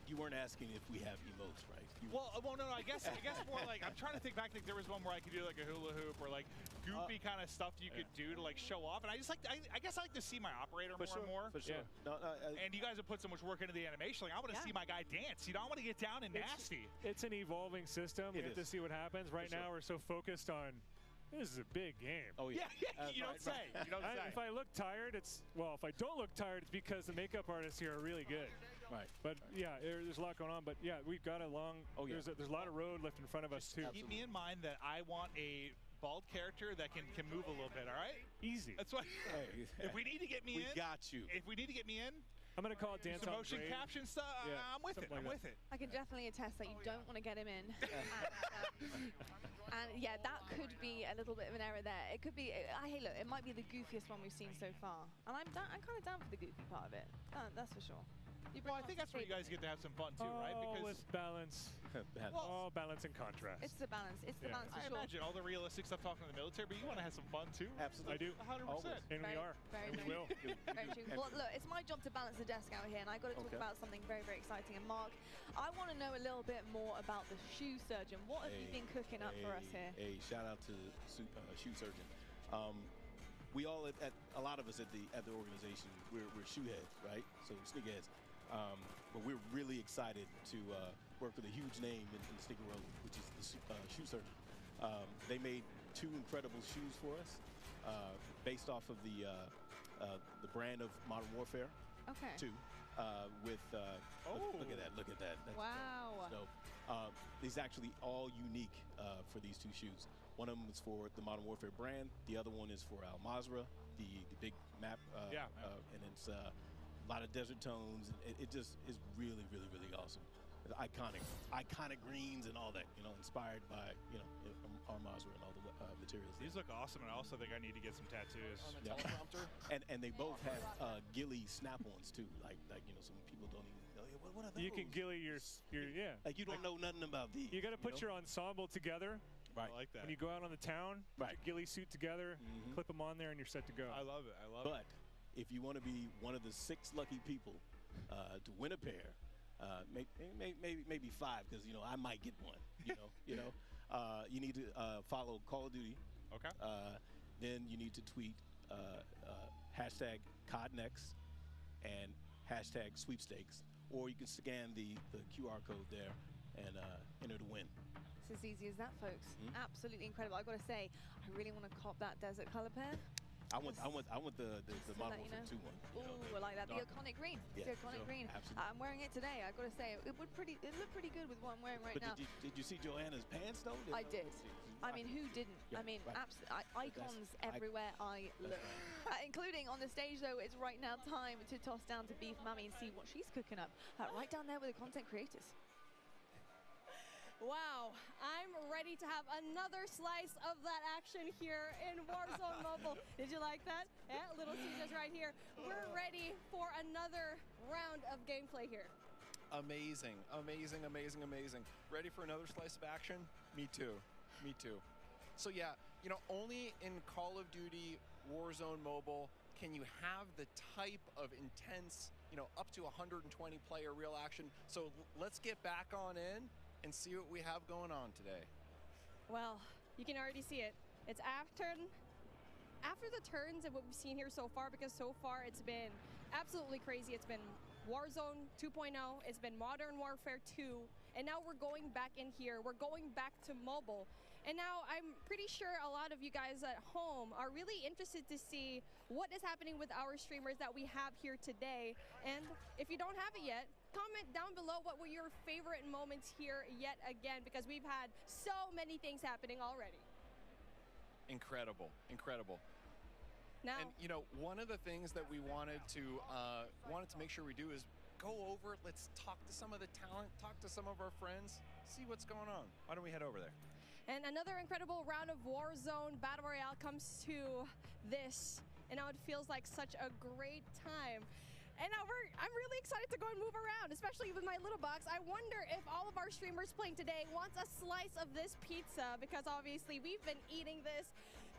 You weren't asking if we have emotes, right? Well, no. I guess more like I'm trying to think back. Like there was one where I could do like a hula hoop or like goofy kind of stuff you could do to like show off. And I just like I guess I like to see my operator more and more. For sure. Yeah. And you guys have put so much work into the animation. Like I want to see my guy dance. I want to get down and nasty. It's an evolving system. We have to see what happens. Right now, we're so focused on. This is a big game. Oh yeah. You don't say. You don't say. If I look tired, if I don't look tired, it's because the makeup artists here are really good. Right. But yeah, there's a lot going on. But yeah, we've got a long. Oh yeah. There's a lot of road left in front of us too. Keep me in mind that I want a bald character that can move a little bit. All right. Easy. That's what. If we need to get me in, we got you. If we need to get me in. I'm going to call it Dance on motion Grade. caption stuff. Yeah, I'm with it. like I'm with it. I can definitely attest that you don't want to get him in. And yeah, that could be a little bit of an error there. It could be. Hey, look, it might be the goofiest one we've seen so far, and I'm kind of down for the goofy part of it. That's for sure. Well, I think that's where you guys get to have some fun too, right? Because with balance. Balance and contrast. It's the balance. It's the balance for I sure. imagine all the realistic stuff talking to the military, but you want to have some fun too. Absolutely. I do. 100%. And we are. Very we will. Very true. Well, look, it's my job to balance the desk out here, and I got to talk about something very, very exciting. And Mark, I want to know a little bit more about the shoe surgeon. What have you been cooking up for us here? Hey, shout out to shoe surgeon. We all a lot of us at the organization, we're shoe heads, right? So sneakerheads. But we're really excited to work with a huge name in the sneaker world, which is the shoe surgeon. They made 2 incredible shoes for us, based off of the brand of Modern Warfare. Okay. 2, with look at that. That's wow. So these actually all unique for these 2 shoes. One of them is for the Modern Warfare brand. The other one is for Al Mazrah, the big map. And it's a lot of desert tones. It just is really, really, really awesome. It's iconic greens and all that. Inspired by Al Mazrah and all the materials. These look awesome, and I also think I need to get some tattoos. On the teleprompter. and they both have ghillie snap-ons too. Like some people don't even know. What are those? You can ghillie your Like you don't know nothing about these. You got to put your ensemble together. Right. I like that. When you go out on the town, put your ghillie suit together, clip them on there, and you're set to go. I love it. But if you want to be one of the 6 lucky people to win a pair, maybe 5, because I might get one. You need to follow Call of Duty. Okay. Then you need to tweet hashtag CODNext and hashtag sweepstakes, or you can scan the QR code there and enter to win. It's as easy as that, folks. Absolutely incredible. I've got to say, I really want to cop that desert color pair. I want the Modern Warfare 2 one. Ooh, I like that. The iconic green. Yeah, The iconic green. Absolutely. I'm wearing it today. I've got to say, it looked pretty good with what I'm wearing right now. Did you see Joanna's pants though? I did. I mean, who didn't? Yeah, I mean, right. icons everywhere I look. Including on the stage, though, it's right now time to toss down to Beef Mummy and see what she's cooking up. Right down there with the content creators. Wow, I'm ready to have another slice of that action here in Warzone Mobile. Did you like that? Yeah, Little Caesars right here. We're ready for another round of gameplay here. Amazing, amazing, amazing, amazing. Ready for another slice of action? Me too, me too. So yeah, you know, only in Call of Duty Warzone Mobile can you have the type of intense, you know, up to 120 player real action. So let's get back on in and see what we have going on today. Well, you can already see it. It's after the turns and what we've seen here so far, because so far it's been absolutely crazy. It's been Warzone 2.0, it's been Modern Warfare 2, and now we're going back in here. We're going back to mobile. And now I'm pretty sure a lot of you guys at home are really interested to see what is happening with our streamers that we have here today. And if you don't have it yet, comment down below what were your favorite moments here yet again, because we've had so many things happening already. Incredible, incredible. Now, and you know, one of the things that we wanted to make sure we do is go over, let's talk to some of the talent, talk to some of our friends, see what's going on. Why don't we head over there? And another incredible round of Warzone Battle Royale comes to this, and now it feels like such a great time. And now I'm really excited to go and move around, especially with my little box. I wonder if all of our streamers playing today wants a slice of this pizza, because obviously we've been eating this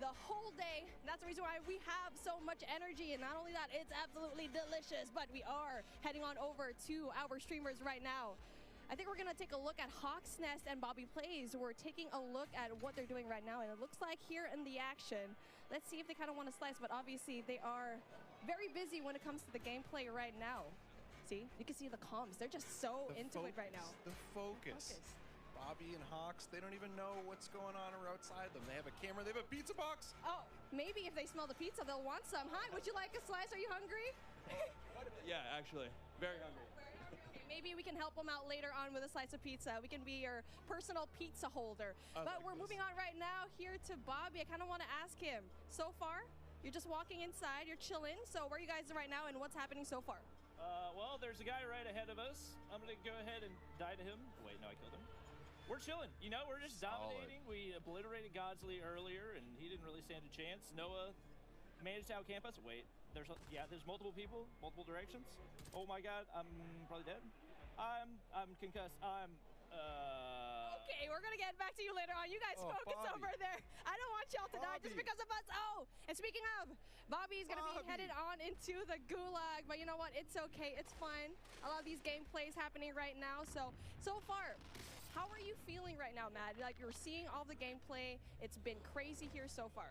the whole day. That's the reason why we have so much energy, and not only that, it's absolutely delicious, but we are heading on over to our streamers right now. I think we're gonna take a look at Hawk's Nest and Bobby Plays. We're taking a look at what they're doing right now, and it looks like here in the action, let's see if they kind of want to slice, but obviously they are very busy when it comes to the gameplay right now. See, you can see the comms. They're just so into it right now. The focus. Bobby and Hawks, they don't even know what's going on outside them. They have a camera, they have a pizza box. Oh, maybe if they smell the pizza, they'll want some. Hi, would you like a slice? Are you hungry? Yeah, actually, very hungry. Maybe we can help them out later on with a slice of pizza. We can be your personal pizza holder. But we're moving on right now here to Bobby. I kind of want to ask him, so far, you're just walking inside, you're chilling. So where are you guys right now and what's happening so far? Well, there's a guy right ahead of us. I'm going to go ahead and die to him. Wait, no, I killed him. We're chilling. You know, we're just dominating. We obliterated Godsley earlier, and he didn't really stand a chance. Noah managed to outcamp us. Wait, there's multiple people, multiple directions. Oh my God, I'm probably dead. I'm concussed. Okay, we're gonna get back to you later on. You guys focus over there. I don't want y'all to die just because of us. Oh, and speaking of, Bobby's gonna be headed on into the gulag, but you know what? It's okay. It's fine. A lot of these gameplays happening right now. So far, how are you feeling right now, Matt? Like, you're seeing all the gameplay. It's been crazy here so far.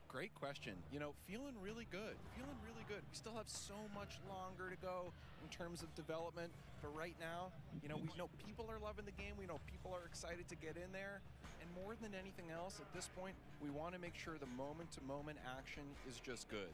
Great question. You know, feeling really good. Feeling really good. We still have so much longer to go in terms of development, but right now, you know, we know people are loving the game. We know people are excited to get in there, and more than anything else, at this point, we want to make sure the moment-to-moment action is just good.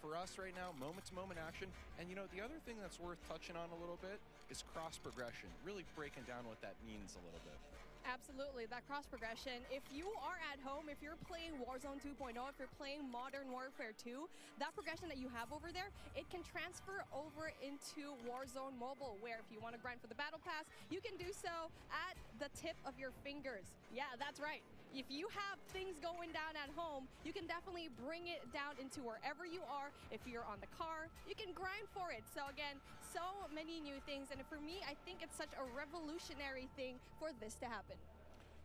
For us right now, moment-to-moment action, and you know, the other thing that's worth touching on a little bit is cross-progression, really breaking down what that means a little bit. Absolutely, that cross progression. If you are at home, if you're playing Warzone 2.0, if you're playing Modern Warfare 2, that progression that you have over there, it can transfer over into Warzone Mobile, where if you want to grind for the Battle Pass, you can do so at the tip of your fingers. Yeah, that's right. If you have things going down at home, you can definitely bring it down into wherever you are. If you're on the car, you can grind for it. So again, so many new things. And for me, I think it's such a revolutionary thing for this to happen.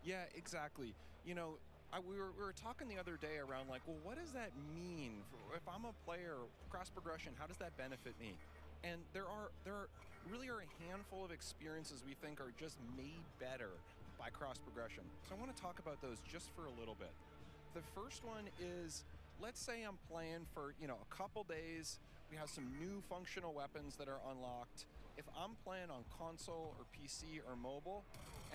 Yeah, exactly. You know, we were talking the other day around like, well, what does that mean? If I'm a player, cross progression, how does that benefit me? And there really are a handful of experiences we think are just made better by cross progression. So I want to talk about those just for a little bit. The first one is, let's say I'm playing for, you know, a couple days, we have some new functional weapons that are unlocked. If I'm playing on console or PC or mobile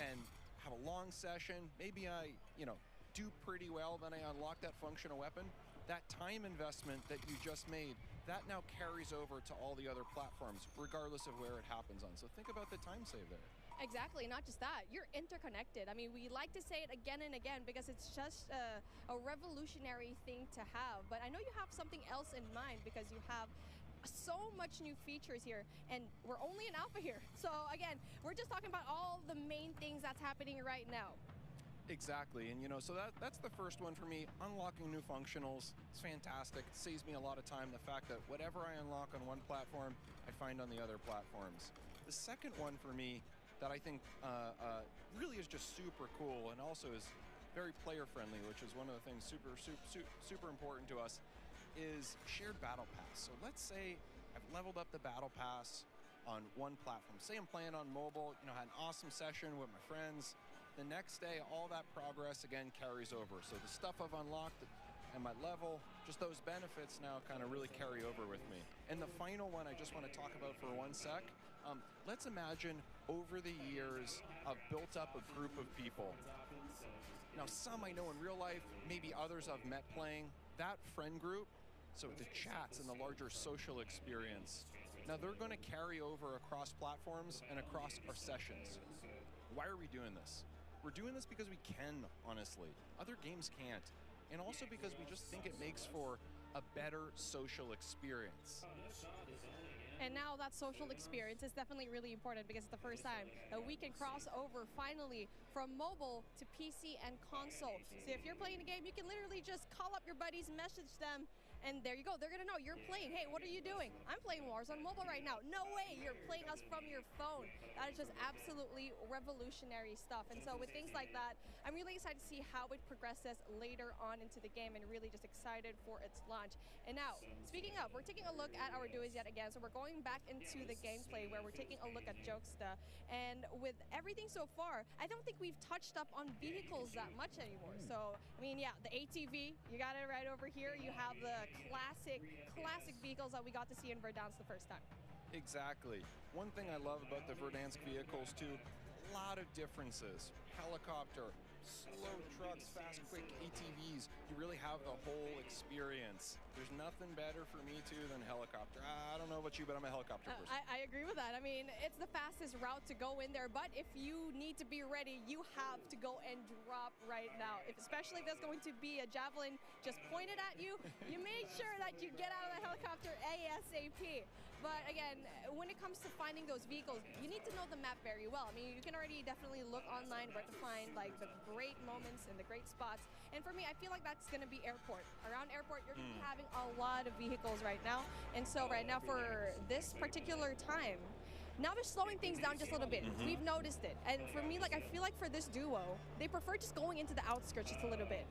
and have a long session, maybe I, you know, do pretty well, then I unlock that functional weapon, that time investment that you just made, that now carries over to all the other platforms, regardless of where it happens on. So think about the time save there. Exactly, not just that, you're interconnected. I mean, we like to say it again and again because it's just a revolutionary thing to have. But I know you have something else in mind, because you have so much new features here, and we're only in alpha here. So again, we're just talking about all the main things that's happening right now. Exactly, and so that's the first one for me. Unlocking new functionals, it's fantastic. It saves me a lot of time. The fact that whatever I unlock on one platform, I find on the other platforms. The second one for me that I think really is just super cool and also is very player friendly, which is one of the things super important to us, is shared battle pass. So let's say I've leveled up the battle pass on one platform. Say I'm playing on mobile, had an awesome session with my friends. The next day, all that progress again carries over. So the stuff I've unlocked and my level, just those benefits now kind of really carry over with me. And the final one I just want to talk about for 1 sec. Let's imagine over the years I've built up a group of people. Now some I know in real life, maybe others I've met playing. That friend group, so the chats and the larger social experience, now they're going to carry over across platforms and across our sessions. Why are we doing this? We're doing this because we can, honestly. Other games can't. And also because we just think it makes for a better social experience. And now that social experience is definitely really important because it's the first time that we can cross over finally from mobile to PC and console. So if you're playing a game, you can literally just call up your buddies, message them, and there you go. They're gonna know you're playing. Hey, what are you doing? I'm playing Warzone Mobile right now. No way, you're playing us from your phone. That is just absolutely revolutionary stuff. And so with things like that, I'm really excited to see how it progresses later on into the game and really just excited for its launch. And now, speaking of, we're taking a look at our duos yet again. So we're going back into the gameplay where we're taking a look at Jokesta. And with everything so far, I don't think we've touched up on vehicles that much anymore. So, I mean, yeah, the ATV, you got it right over here. You have the classic vehicles that we got to see in Verdansk the first time. Exactly. One thing I love about the Verdansk vehicles too, a lot of differences. Helicopter, slow trucks, fast, quick ATVs. You really have the whole experience. There's nothing better for me too than helicopter. I don't know about you, but I'm a helicopter person. I agree with that. I mean, it's the fastest route to go in there, but if you need to be ready, you have to go and drop right now. Especially if there's going to be a javelin just pointed at you, you make sure that you get out of the helicopter ASAP. But again, when it comes to finding those vehicles, you need to know the map very well. I mean, you can already definitely look online where to find like the great moments and the great spots. And for me, I feel like that's going to be airport. Around airport, you're going to be having a lot of vehicles right now. And so right now for this particular time, now they're slowing things down just a little bit. We've noticed it. And for me, like, I feel like for this duo, they prefer just going into the outskirts just a little bit.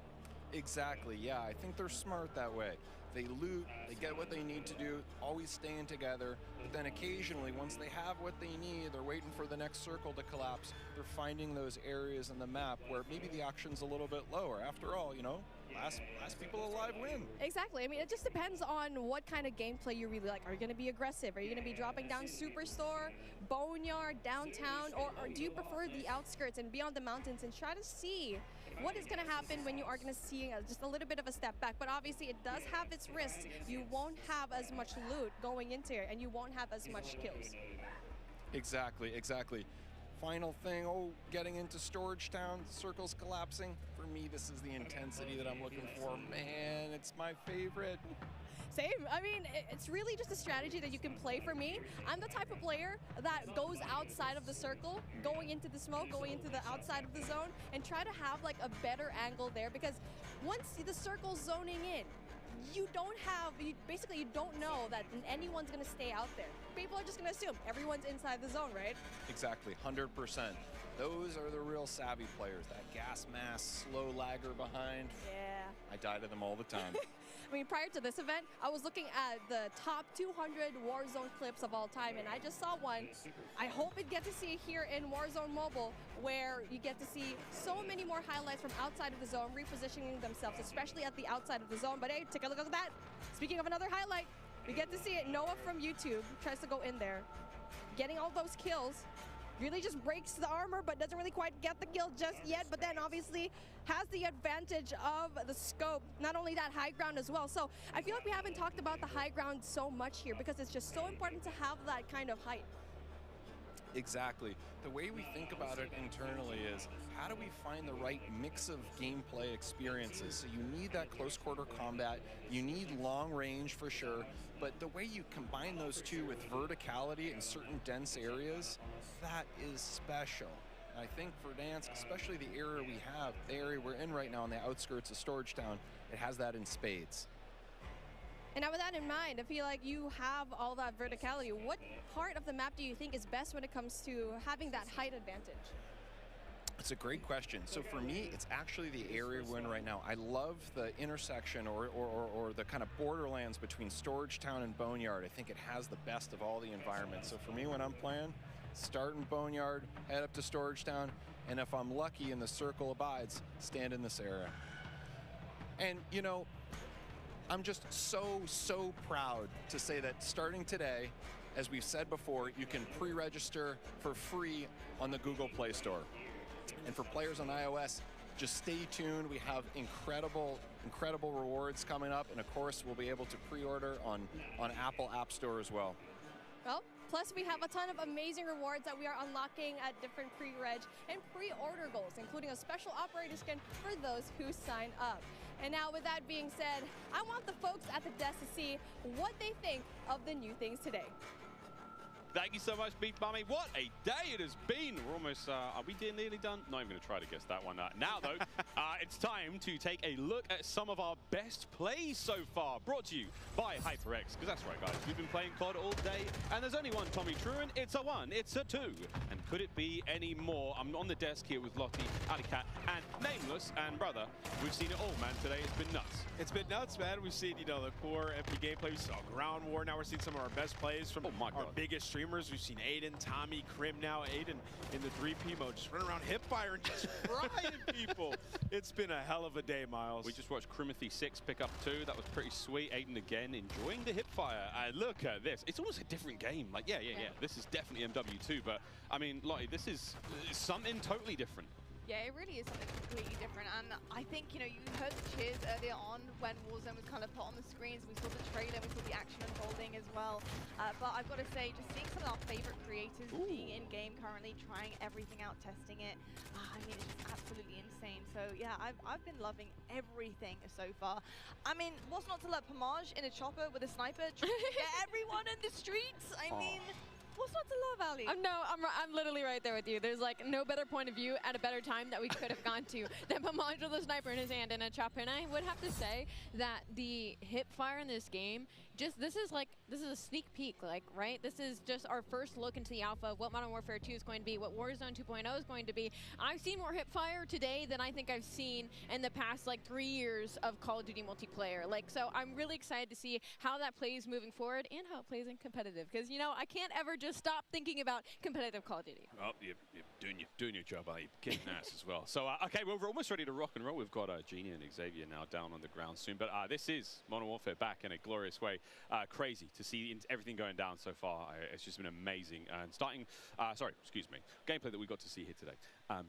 Exactly, yeah. I think they're smart that way. They loot, they get what they need to do, always staying together, but then occasionally, once they have what they need, they're waiting for the next circle to collapse, they're finding those areas in the map where maybe the action's a little bit lower. After all, last people alive win. Exactly. I mean, it just depends on what kind of gameplay you really like. Are you going to be aggressive? Are you going to be dropping down Superstore, Boneyard, downtown, or do you prefer the outskirts and beyond the mountains and try to see what is going to happen when you are going to see just a little bit of a step back? But obviously, it does have its risks. You won't have as much loot going into it, and you won't have as much kills. Exactly. Final thing, getting into Storage Town, circles collapsing. For me, this is the intensity that I'm looking for. Man, it's my favorite. Same. I mean, it's really just a strategy that you can play. For me, I'm the type of player that goes outside of the circle, going into the smoke, going into the outside of the zone, and try to have like a better angle there, because once the circle's zoning in, you don't know that anyone's going to stay out there. People are just going to assume everyone's inside the zone, right? Exactly, 100%. Those are the real savvy players. That gas mask, slow lagger behind. Yeah. I die to them all the time. I mean, prior to this event, I was looking at the top 200 Warzone clips of all time, and I just saw one. I hope it gets to see it here in Warzone Mobile, where you get to see so many more highlights from outside of the zone, repositioning themselves, especially at the outside of the zone. But hey, take a look at that. Speaking of another highlight, you get to see it. Noah from YouTube tries to go in there, getting all those kills. Really just breaks the armor, but doesn't really quite get the kill just yet, but then obviously has the advantage of the scope. Not only that, high ground as well. So I feel like we haven't talked about the high ground so much here because it's just so important to have that kind of height. Exactly. The way we think about it internally is, how do we find the right mix of gameplay experiences? So you need that close quarter combat, you need long range for sure, but the way you combine those two with verticality in certain dense areas, that is special. I think Verdansk, especially the area we have, the area we're in right now on the outskirts of Storage Town, it has that in spades. And now with that in mind, I feel like you have all that verticality. What part of the map do you think is best when it comes to having that height advantage? It's a great question. So for me, it's actually the area we're in right now. I love the intersection or the kind of borderlands between Storage Town and Boneyard. I think it has the best of all the environments. So for me, when I'm playing, start in Boneyard, head up to Storage Town, and if I'm lucky and the circle abides, stand in this area. And, you know, I'm just so proud to say that starting today, as we've said before, you can pre-register for free on the Google Play Store. And for players on iOS, just stay tuned. We have incredible rewards coming up, and of course, we'll be able to pre-order on Apple App Store as well. Well, plus we have a ton of amazing rewards that we are unlocking at different pre-reg and pre-order goals, including a special operator skin for those who sign up. And now with that being said, I want the folks at the desk to see what they think of the new things today. Thank you so much, Beef Mummy. What a day it has been. We're almost, are we nearly done? Not even going to try to guess that one. Now, though, it's time to take a look at some of our best plays so far. Brought to you by HyperX, because that's right, guys. We've been playing COD all day, and there's only one Tommy Truant. It's a 1, it's a 2. And could it be any more? I'm on the desk here with Lottie, Alicat, and Nameless, and brother. We've seen it all, man, today. It's been nuts. It's been nuts, man. We've seen, you know, the core MP gameplay. We saw Ground War. Now we're seeing some of our best plays from our biggest streamers. We've seen Aiden, Tommy, Krim now. Aiden in the 3P mode, just running around hipfire and just frying people. It's been a hell of a day, Miles. We just watched Crimothy6 pick up 2. That was pretty sweet. Aiden again enjoying the hipfire. Look at this. It's almost a different game. Like, yeah. This is definitely MW2, but I mean, Lottie, this is something totally different. Yeah, it really is something completely different. And I think, you know, you heard the cheers earlier on when Warzone was kind of put on the screens. We saw the trailer, we saw the action unfolding as well. But I've got to say, just seeing some of our favorite creators being in-game currently, trying everything out, testing it. I mean, it's just absolutely insane. So, yeah, I've been loving everything so far. I mean, what's not to love? Pomage in a chopper with a sniper, trying to get everyone in the streets. I mean... What's not to love, Ali? I'm literally right there with you. There's like no better point of view at a better time that we could have gone to than Pomage with a sniper in his hand and a chopper. And I would have to say that the hip fire in this game, this is a sneak peek, like, right? This is just our first look into the alpha of what Modern Warfare 2 is going to be, what Warzone 2.0 is going to be. I've seen more hip fire today than I think I've seen in the past like 3 years of Call of Duty multiplayer. Like, so I'm really excited to see how that plays moving forward and how it plays in competitive, because you know I can't ever just stop thinking about competitive Call of Duty. Oh, you're doing your job, Ali. Kicking ass as well. So, okay, well, we're almost ready to rock and roll. We've got Genie and Xavier now down on the ground soon. But this is Modern Warfare back in a glorious way. Crazy to see everything going down so far. It's just been amazing. And starting, gameplay that we got to see here today.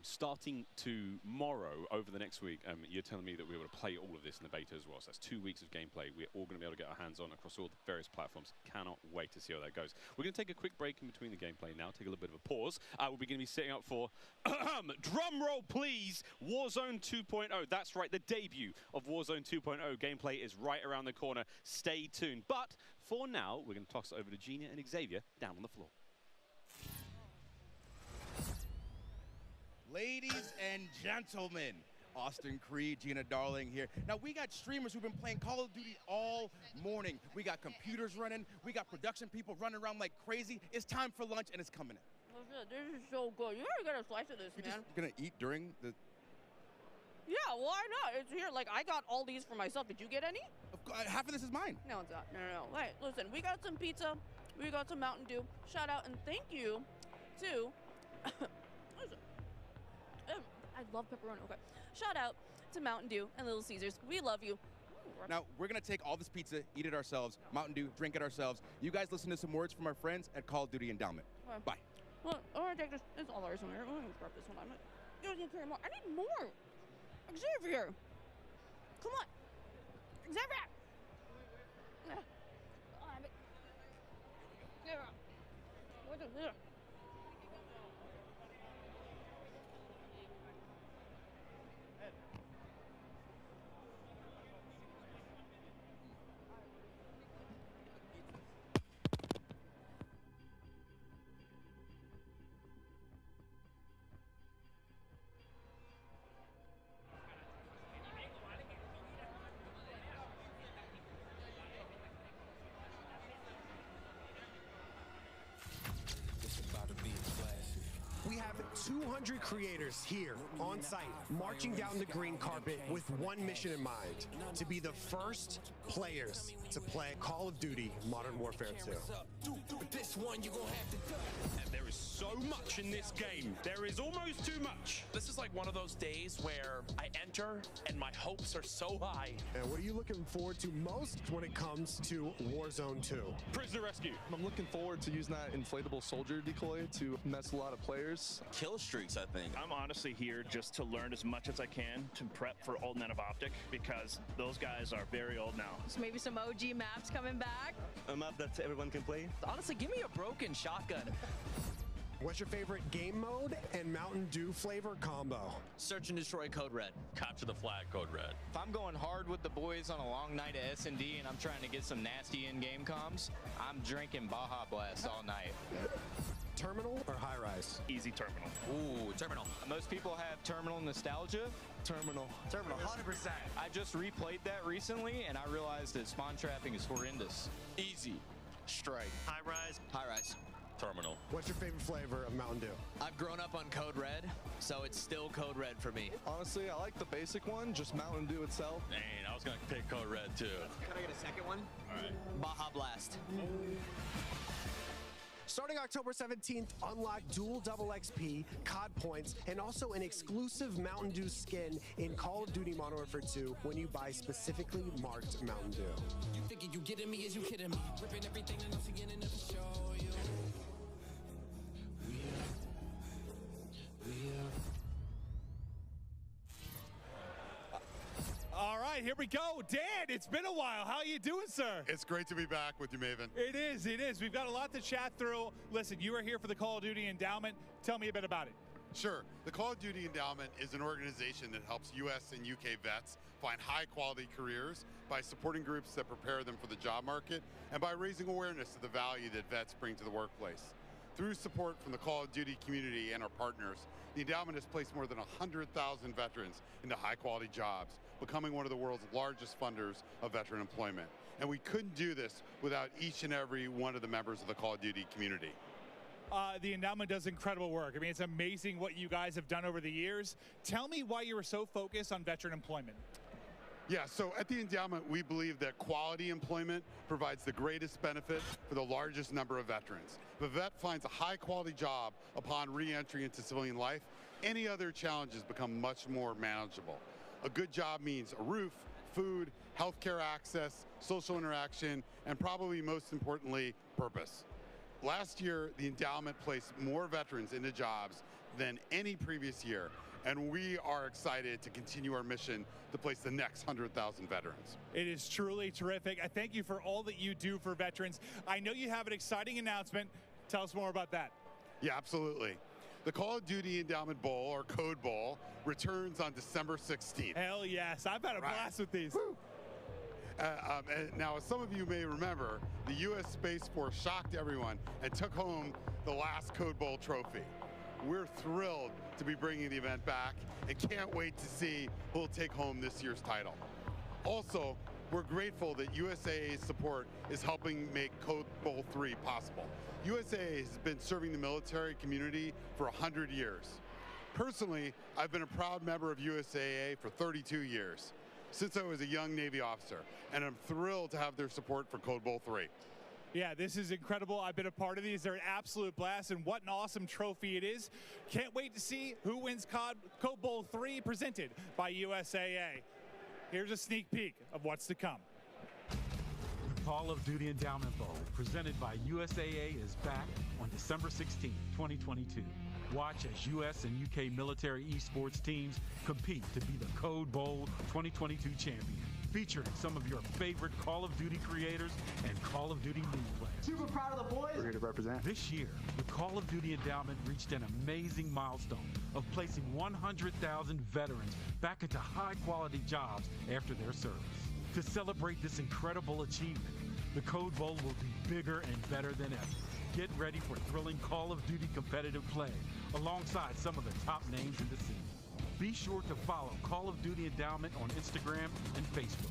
Starting tomorrow, over the next week, you're telling me that we're able to play all of this in the beta as well. So that's 2 weeks of gameplay. We're all going to be able to get our hands on across all the various platforms. Cannot wait to see how that goes. We're going to take a quick break in between the gameplay now, take a little bit of a pause. We're going to be setting up for, drum roll please, Warzone 2.0. That's right, the debut of Warzone 2.0. Gameplay is right around the corner. Stay tuned. But for now, we're going to toss it over to Gina and Xavier down on the floor. Ladies and gentlemen, Austin Creed, Gina Darling here. Now, we got streamers who've been playing Call of Duty all morning. We got computers running. We got production people running around like crazy. It's time for lunch, and it's coming in. This is so good. You gotta get a slice of this, man. You're gonna eat during the... Yeah, why not? It's here. Like, I got all these for myself. Did you get any? Half of this is mine. No, it's not. No. Wait, listen. We got some pizza. We got some Mountain Dew. Shout out and thank you to... I love pepperoni. Okay. Shout out to Mountain Dew and Little Caesars. We love you. Now, we're going to take all this pizza, eat it ourselves, Mountain Dew, drink it ourselves. You guys listen to some words from our friends at Call of Duty Endowment. Okay. Bye. Well, I'm going to take this. It's all ours in here. I'm going to grab this one. You don't need to carry more. I need more. Xavier. Come on. Xavier. 200 creators here on site, marching down the green carpet with one mission in mind: to be the first players to play Call of Duty Modern Warfare 2. This one you gonna have to do. And there is so much in this game. There is almost too much. This is like one of those days where I enter and my hopes are so high. And what are you looking forward to most when it comes to Warzone 2? Prisoner rescue. I'm looking forward to using that inflatable soldier decoy to mess a lot of players. Kill streaks, I think. I'm honestly here just to learn as much as I can to prep for Old Men of Optic, because those guys are very old now. So maybe some OG maps coming back. A map that everyone can play. Honestly, give me a broken shotgun. What's your favorite game mode and Mountain Dew flavor combo? Search and destroy Code Red. Capture the flag, Code Red. If I'm going hard with the boys on a long night at S&D and I'm trying to get some nasty in-game comms, I'm drinking Baja Blast all night. Terminal or high rise? Easy terminal. Ooh, terminal. Most people have terminal nostalgia. Terminal. Terminal, 100%. I just replayed that recently and I realized that spawn trapping is horrendous. Easy. Strike. High rise. High rise. Terminal. What's your favorite flavor of Mountain Dew? I've grown up on Code Red, so it's still Code Red for me. Honestly, I like the basic one, just Mountain Dew itself. Dang, I was gonna pick Code Red too. Can I get a second one? All right. Baja Blast. Starting October 17th, unlock dual double XP, COD points, and also an exclusive Mountain Dew skin in Call of Duty Modern Warfare 2 when you buy specifically marked Mountain Dew. You thinking you getting me? Is you kidding me? Ripping everything and nothing in another show you. All right, here we go. Dan, it's been a while. How you doing, sir? It's great to be back with you, Maven. It is, it is. We've got a lot to chat through. Listen, you are here for the Call of Duty Endowment. Tell me a bit about it. Sure. The Call of Duty Endowment is an organization that helps U.S. and U.K. vets find high-quality careers by supporting groups that prepare them for the job market and by raising awareness of the value that vets bring to the workplace. Through support from the Call of Duty community and our partners, the endowment has placed more than 100,000 veterans into high-quality jobs, becoming one of the world's largest funders of veteran employment. And we couldn't do this without each and every one of the members of the Call of Duty community. The endowment does incredible work. I mean, it's amazing what you guys have done over the years. Tell me why you were so focused on veteran employment. Yeah, so at the endowment, we believe that quality employment provides the greatest benefit for the largest number of veterans. If a vet finds a high-quality job upon re-entry into civilian life, any other challenges become much more manageable. A good job means a roof, food, healthcare access, social interaction, and probably most importantly, purpose. Last year, the endowment placed more veterans into jobs than any previous year, and we are excited to continue our mission to place the next 100,000 veterans. It is truly terrific. I thank you for all that you do for veterans. I know you have an exciting announcement. Tell us more about that. Yeah, absolutely. The Call of Duty Endowment Bowl, or Code Bowl, returns on December 16th. Hell yes, I've had a blast with these. And now, as some of you may remember, the U.S. Space Force shocked everyone and took home the last Code Bowl trophy. We're thrilled to be bringing the event back and can't wait to see who will take home this year's title. Also, we're grateful that USAA's support is helping make Code Bowl 3 possible. USAA has been serving the military community for 100 years. Personally, I've been a proud member of USAA for 32 years, since I was a young Navy officer, and I'm thrilled to have their support for Code Bowl 3. Yeah, this is incredible. I've been a part of these. They're an absolute blast, and what an awesome trophy it is. Can't wait to see who wins Code Bowl 3, presented by USAA. Here's a sneak peek of what's to come. The Call of Duty Endowment Bowl, presented by USAA, is back on December 16, 2022. Watch as U.S. and U.K. military esports teams compete to be the Code Bowl 2022 champion, featuring some of your favorite Call of Duty creators and Call of Duty league players. Super proud of the boys. We're here to represent. This year, the Call of Duty Endowment reached an amazing milestone of placing 100,000 veterans back into high-quality jobs after their service. To celebrate this incredible achievement, the Code Bowl will be bigger and better than ever. Get ready for thrilling Call of Duty competitive play alongside some of the top names in the scene. Be sure to follow Call of Duty Endowment on Instagram and Facebook,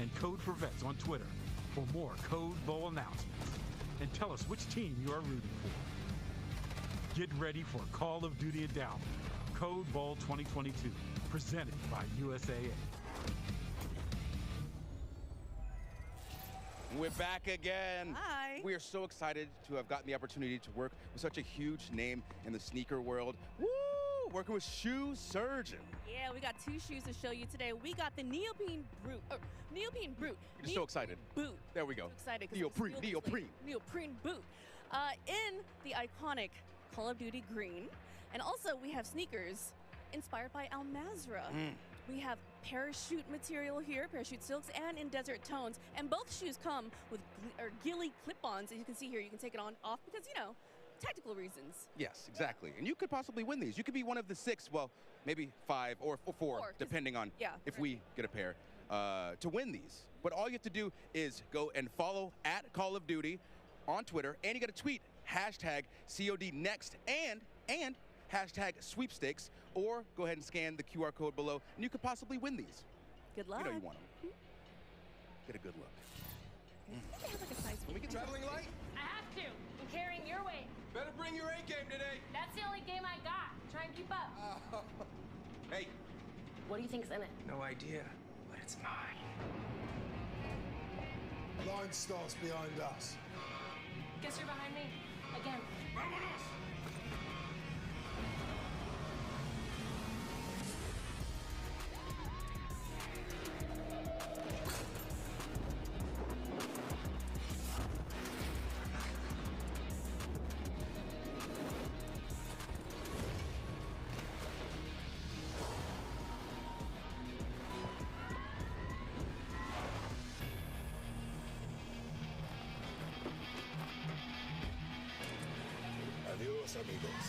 and Code for Vets on Twitter for more Code Bowl announcements. And tell us which team you are rooting for. Get ready for Call of Duty Endowment, Code Bowl 2022, presented by USAA. We're back again. Hi. We are so excited to have gotten the opportunity to work with such a huge name in the sneaker world. Woo! Working with Shoe Surgeon. Yeah, we got 2 shoes to show you today. We got the Neoprene Brute. Neoprene Brute. You're just so excited. Boot. There we go. So excited. Neoprene. Neoprene Boot. In the iconic Call of Duty green. And also we have sneakers inspired by Al Mazrah. We have parachute material here, parachute silks, and in desert tones. And both shoes come with ghillie clip-ons. As you can see here, you can take it off because, you know, tactical reasons. Yes, exactly. And you could possibly win these. You could be one of the 6, well, maybe 5 or 4 depending on if we get a pair, to win these. But all you have to do is go and follow at Call of Duty on Twitter, and you got to tweet #CODNext and hashtag sweepstakes, or go ahead and scan the QR code below, and you could possibly win these. Good luck. You know you want them. Get a good look. Can we get traveling light? I have to. I'm carrying your weight. Better bring your A game today. That's the only game I got. Try and keep up. Hey. What do you think's in it? No idea, but it's mine. Line starts behind us. Guess you're behind me. Again. Vámonos! Adios, amigos.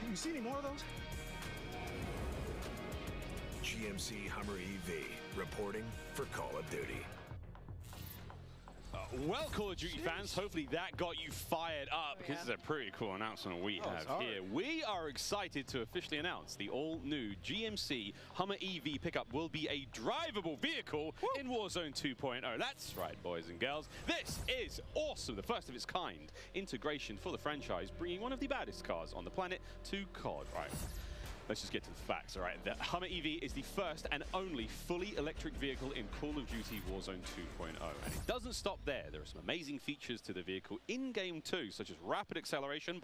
You see any more of those? GMC Hummer EV, reporting for Call of Duty. Well, Call of Duty fans, hopefully that got you fired up, because it's a pretty cool announcement we have here. We are excited to officially announce the all-new GMC Hummer EV pickup will be a drivable vehicle in Warzone 2.0. That's right, boys and girls. This is awesome, the first of its kind integration for the franchise, bringing one of the baddest cars on the planet to COD. Right. Let's just get to the facts, all right? The Hummer EV is the first and only fully electric vehicle in Call of Duty Warzone 2.0. And it doesn't stop there. There are some amazing features to the vehicle in-game too, such as rapid acceleration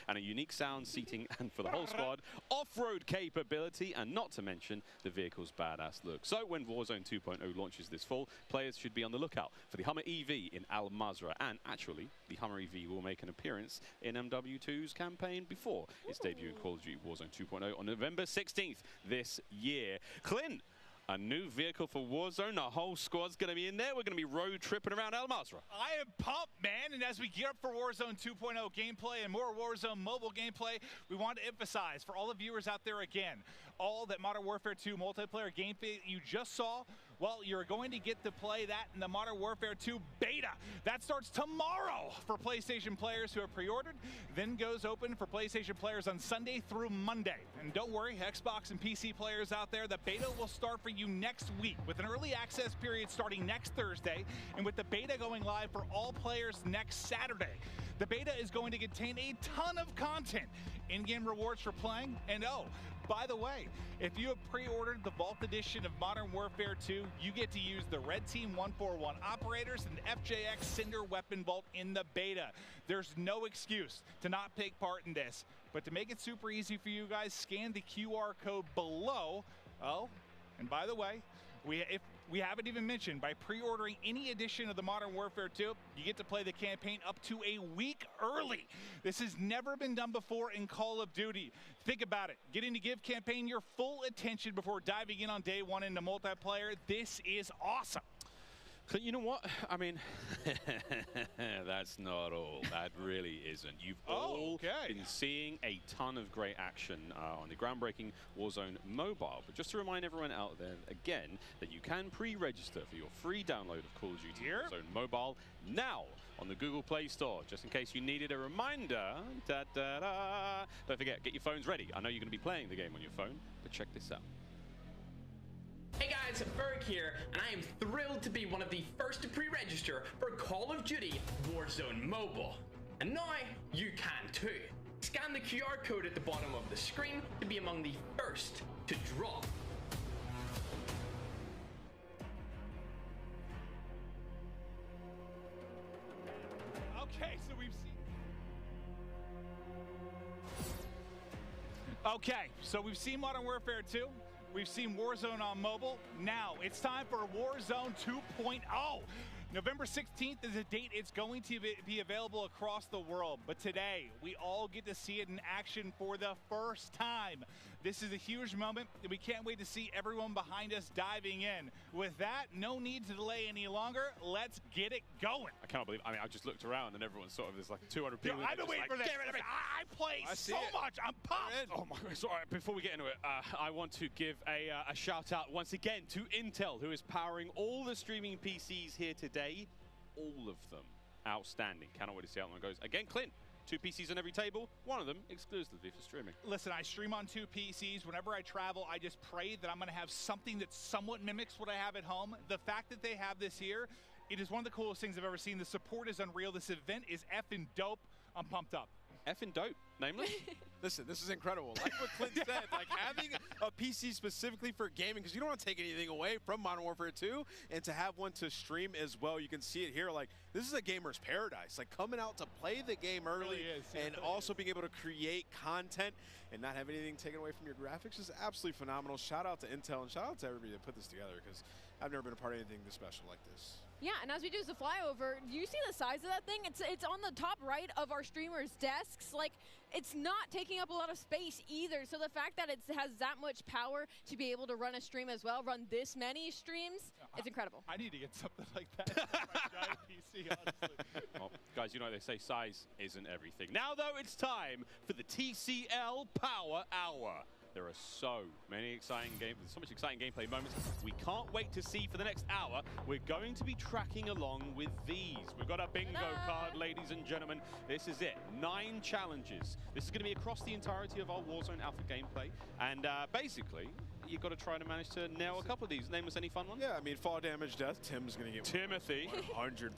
and a unique sound seating and for the whole squad, off-road capability, and not to mention the vehicle's badass look. So when Warzone 2.0 launches this fall, players should be on the lookout for the Hummer EV in Al Mazrah. And actually, the Hummer EV will make an appearance in MW2's campaign before its debut in Call of Duty Warzone 2.0 on November 16th this year. Clint, a new vehicle for Warzone. The whole squad's going to be in there. We're going to be road tripping around Al Mazrah. I am pumped, man. And as we gear up for Warzone 2.0 gameplay and more Warzone mobile gameplay, we want to emphasize for all the viewers out there again, all that Modern Warfare 2 multiplayer gameplay you just saw, well, you're going to get to play that in the Modern Warfare 2 beta. That starts tomorrow for PlayStation players who have pre-ordered, then goes open for PlayStation players on Sunday through Monday. And don't worry, Xbox and PC players out there, the beta will start for you next week with an early access period starting next Thursday, and with the beta going live for all players next Saturday. The beta is going to contain a ton of content, in-game rewards for playing, and by the way, if you have pre-ordered the Vault Edition of Modern Warfare 2, you get to use the Red Team 141 operators and the FJX Cinder Weapon Vault in the beta. There's no excuse to not take part in this. But to make it super easy for you guys, scan the QR code below. Oh, and by the way, if we haven't even mentioned, by pre-ordering any edition of the Modern Warfare 2, you get to play the campaign up to a week early. This has never been done before in Call of Duty. Think about it. Getting to give campaign your full attention before diving in on day one into multiplayer. This is awesome. You know what? I mean, that's not all. That really isn't. You've all been seeing a ton of great action on the groundbreaking Warzone mobile. But just to remind everyone out there, again, that you can pre-register for your free download of Call of Duty Warzone mobile now on the Google Play Store, just in case you needed a reminder. Don't forget, get your phones ready. I know you're going to be playing the game on your phone, but check this out. Hey guys, Berg here, and I am thrilled to be one of the first to pre-register for Call of Duty Warzone Mobile. And now you can too. Scan the QR code at the bottom of the screen to be among the first to drop. Okay, so we've seen... Okay, so we've seen Modern Warfare 2. We've seen Warzone on mobile. Now it's time for Warzone 2.0. November 16th is a date it's going to be available across the world. But today, we all get to see it in action for the first time. This is a huge moment, and we can't wait to see everyone behind us diving in. With that, no need to delay any longer. Let's get it going. I can't believe, I just looked around and everyone's sort of, there's like 200 people. I've been waiting for this. I play so much. I'm pumped. Oh my God. Sorry, before we get into it, I want to give a shout out once again to Intel, who is powering all the streaming PCs here today. All of them outstanding. Cannot wait to see how that one goes. Again, Clint, 2 PCs on every table, one of them exclusively for streaming. Listen, I stream on 2 PCs. Whenever I travel, I just pray that I'm going to have something that somewhat mimics what I have at home. The fact that they have this here, it is one of the coolest things I've ever seen. The support is unreal. This event is effing dope. I'm pumped up. Effing dope, namely? Listen, this is incredible. Like what Clint said, like having a PC specifically for gaming, because you don't want to take anything away from Modern Warfare 2, and to have one to stream as well. You can see it here. Like, this is a gamer's paradise. Like, coming out to play the game early and also being able to create content and not have anything taken away from your graphics is absolutely phenomenal. Shout out to Intel and shout out to everybody that put this together, because I've never been a part of anything this special like this. Yeah, and as we do the flyover, you see the size of that thing? It's on the top right of our streamers' desks. Like, it's not taking up a lot of space either. So the fact that it has that much power to be able to run a stream as well, run this many streams, it's incredible. I need to get something like that for my giant PC, honestly. Well, guys, you know they say size isn't everything. Now, though, it's time for the TCL Power Hour. There are so many exciting so much exciting gameplay moments we can't wait to see for the next hour. We're going to be tracking along with these. We've got a bingo card, ladies and gentlemen. This is it. 9 challenges. This is going to be across the entirety of our Warzone Alpha gameplay. And basically, you've got to try to manage to nail a couple of these. Name us any fun ones? Yeah, I mean, fall damage, death. Tim's going to get Timothy. 100%.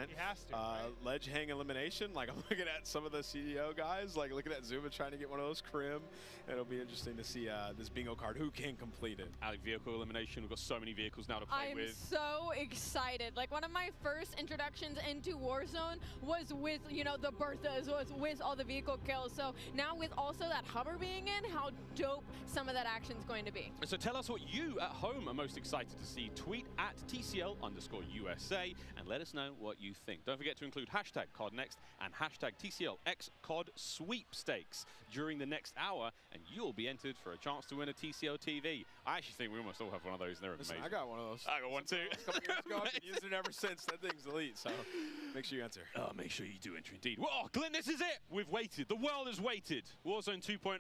He has to, right? Ledge hang elimination. Like, I'm looking at some of the CDO guys, like looking at Zuma trying to get one of those Crim. It'll be interesting to see this bingo card. Who can complete it? Alec, vehicle elimination. We've got so many vehicles now to play with. I'm so excited. Like, one of my first introductions into Warzone was with, you know, the Berthas, was with all the vehicle kills. So now with also that Hummer being in, how dope some of that action's going to be. So tell us what you at home are most excited to see. Tweet at TCL_USA and let us know what you think. Don't forget to include hashtag CODNext and hashtag TCLXCOD sweepstakes during the next hour, and you'll be entered for a chance to win a TCL TV. I actually think we almost all have one of those, and they're amazing. I got one of those. I got one too. A couple years ago, I've been using it ever since. That thing's elite, so make sure you enter. Oh, make sure you do enter indeed. Well, Glenn, this is it. We've waited. The world has waited. Warzone 2.0.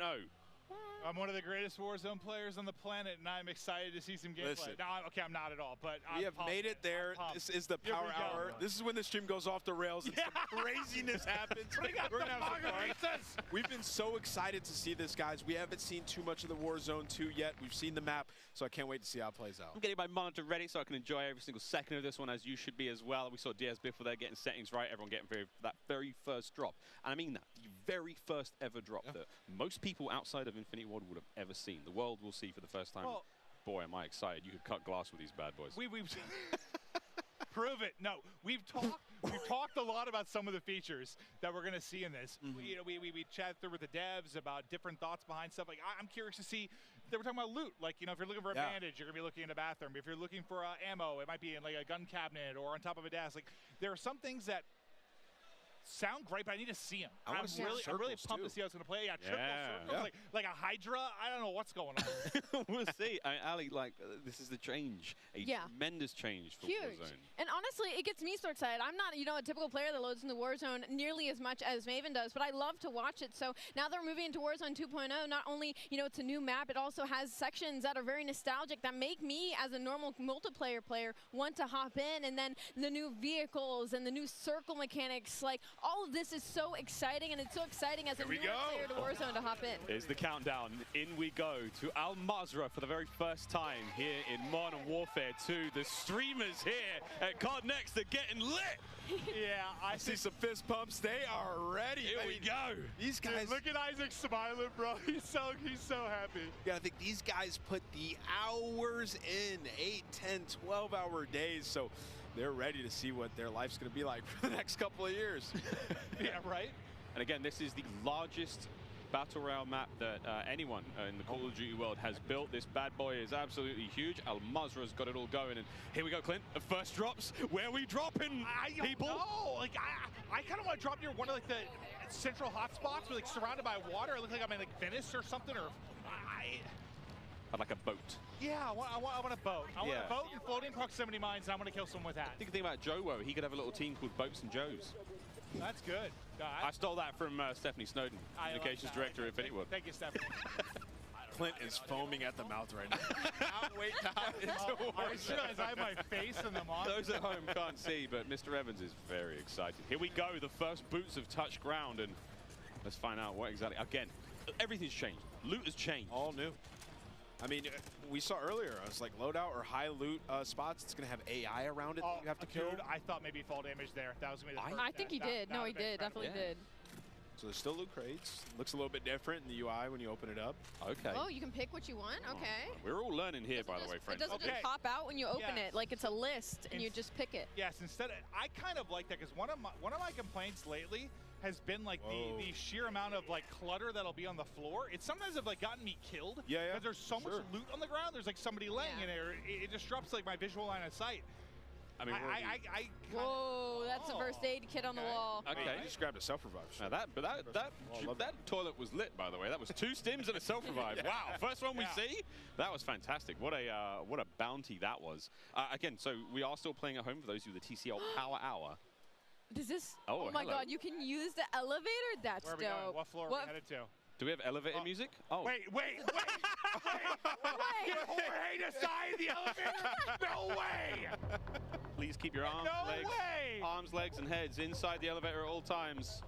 I'm one of the greatest Warzone players on the planet, and I'm excited to see some gameplay. Listen. No, okay, I'm not at all, but we have made it there. This is the power hour. This is when the stream goes off the rails and some craziness happens. We're gonna have some fun. We've been so excited to see this, guys. We haven't seen too much of the Warzone 2 yet. We've seen the map, so I can't wait to see how it plays out. I'm getting my monitor ready so I can enjoy every single second of this one, as you should be as well. We saw DS before there getting settings right, everyone getting that very first drop. And I mean that, the very first ever drop that most people outside of Infinity Ward would have ever seen. The world will see for the first time. Well, boy, am I excited. You could cut glass with these bad boys. We've prove it. No, we've talked a lot about some of the features that we're going to see in this. You know, we chatted through with the devs about different thoughts behind stuff. Like, I'm curious to see. They were talking about loot. Like, you know, if you're looking for a bandage, you're going to be looking in a bathroom. If you're looking for ammo, it might be in like a gun cabinet or on top of a desk. Like, there are some things that sound great, but I need to see them. I'm really pumped to see how it's going to play. Yeah, triple circles, like a Hydra. I don't know what's going on. We'll see. Ali, this is the change, a tremendous change for Warzone. And honestly, it gets me so excited. I'm not, you know, a typical player that loads into Warzone nearly as much as Maven does, but I love to watch it. So now they're moving into Warzone 2.0. Not only, you know, it's a new map, it also has sections that are very nostalgic that make me, as a normal multiplayer player, want to hop in. And then the new vehicles and the new circle mechanics, like, all of this is so exciting, and it's so exciting as a we new go. player to Warzone to hop in. Here's the countdown. In we go to Al Mazrah for the very first time here in Modern Warfare 2. The streamers here at COD Next are getting lit. Yeah, I see some fist pumps. They are ready. Here we go. These guys. Dude, look at Isaac smiling, bro. He's so happy. Yeah, I think these guys put the hours in, 8, 10, 12-hour days. So they're ready to see what their life's going to be like for the next couple of years. Yeah, right? And again, this is the largest Battle Royale map that anyone in the Call of Duty world has built. This bad boy is absolutely huge. Al Mazrah's got it all going. And here we go, Clint. The first drops. Where are we dropping, people? No, like I kind of want to drop near one of like the central hotspots, like surrounded by water. I look like I'm in like Venice or something, or I'd like a boat. Yeah, I want a boat. I want Yeah. a boat and floating proximity mines, and I want to kill someone with that. Think the thing about Joe Woe, he could have a little team called Boats and Joes. That's good. I stole that from Stephanie Snowden, communications director at Infinity World. Thank you, Stephanie. Clint is foaming at the mouth right now. Can't wait to hop into I just realized I have my face in the monitor. Those at home can't see, but Mr. Evans is very excited. Here we go, the first boots have touched ground, and let's find out what exactly. Again, everything's changed. Loot has changed. All new. I mean, we saw earlier, I was like, loadout or high loot spots, it's going to have AI around it that you have to kill. Dude, I thought maybe fall damage there. That was going to be the first I think he did. No, he did. Definitely did. So there's still loot crates. Looks a little bit different in the UI when you open it up. Okay. Oh, you can pick what you want? Okay. We're all learning here, by the way, friends. It doesn't just pop out when you open Yes. it. Like it's a list, and you just pick it. Yes, instead, I kind of like that because one of my complaints lately has been like the sheer amount of like clutter that'll be on the floor. It sometimes have like gotten me killed. Yeah, yeah. Because there's so much loot on the ground. There's like somebody laying in there. It disrupts like my visual line of sight. I mean, Whoa, that's a first aid kit on the wall. Okay. You just grabbed a self-revive. Now that toilet was lit, by the way. That was 2 stims and a self-revive. Yeah. Wow, first one we see. That was fantastic. What a bounty that was. Again, so we are still playing at home for those of you the TCL Power Hour. Does this? Oh, my hello. God, you can use the elevator? That's Where are we dope. going? What floor are we headed to? Do we have elevator music? Oh. Wait. Did Jorge decide the elevator? No way! Please keep your arms, legs, and heads inside the elevator at all times.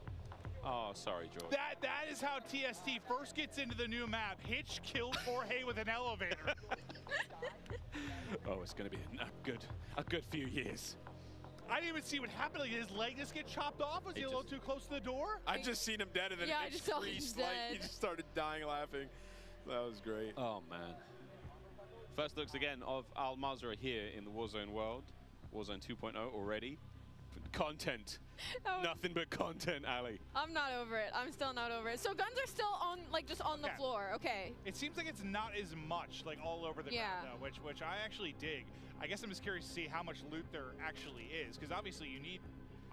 Oh, sorry, George. That is how TST first gets into the new map. Hitch killed Jorge with an elevator. Oh, it's going to be a good few years. I didn't even see what happened. Like, did his leg just get chopped off? Was he a little too close to the door? I just seen him dead and then Yeah, I it just saw him creased, dead. like he just started dying laughing. That was great. Oh, man. First looks again of Al Mazrah here in the Warzone world. Warzone 2.0 already. Content. Nothing but content, Ali. I'm not over it. I'm still not over it. So guns are still on, like, just on the floor. Okay. It seems like it's not as much, like, all over the ground, though, which I actually dig. I guess I'm just curious to see how much loot there actually is, because obviously you need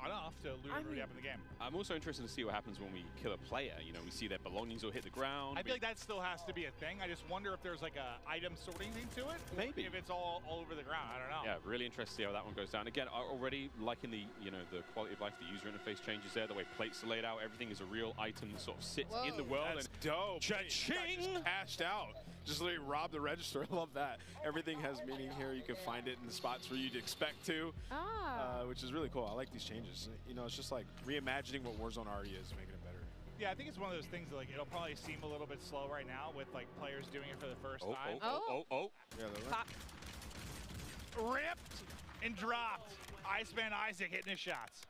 enough to loot everybody up in the game. I'm also interested to see what happens when we kill a player. You know, we see their belongings will hit the ground. I feel like that still has to be a thing. I just wonder if there's like a item sorting thing to it. Maybe. If it's all over the ground. I don't know. Yeah, really interested to see how that one goes down. Again, already liking the the quality of life, the user interface changes there, the way plates are laid out. Everything is a real item that sort of sits in the world. That's dope. Cha-ching! Just cashed out. Just literally robbed the register. I love that. Everything has meaning here. You can find it in the spots where you'd expect to, which is really cool. I like these changes. You know, it's just like reimagining what Warzone already is, making it better. Yeah, I think it's one of those things that, like, it'll probably seem a little bit slow right now with like players doing it for the first time. Yeah, Ripped and dropped. Iceman Isaac hitting his shots.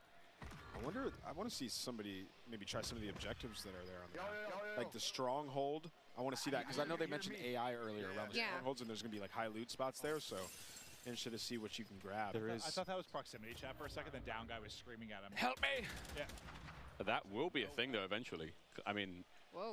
I want to see somebody maybe try some of the objectives that are there on the map. Like the stronghold. I want to see that because I know they mentioned AI earlier around the strongholds, and there's going to be like high loot spots there. So interested to see what you can grab. I thought that was proximity chat for a second. The down guy was screaming at him. Help me! Yeah. That will be a thing though eventually. I mean,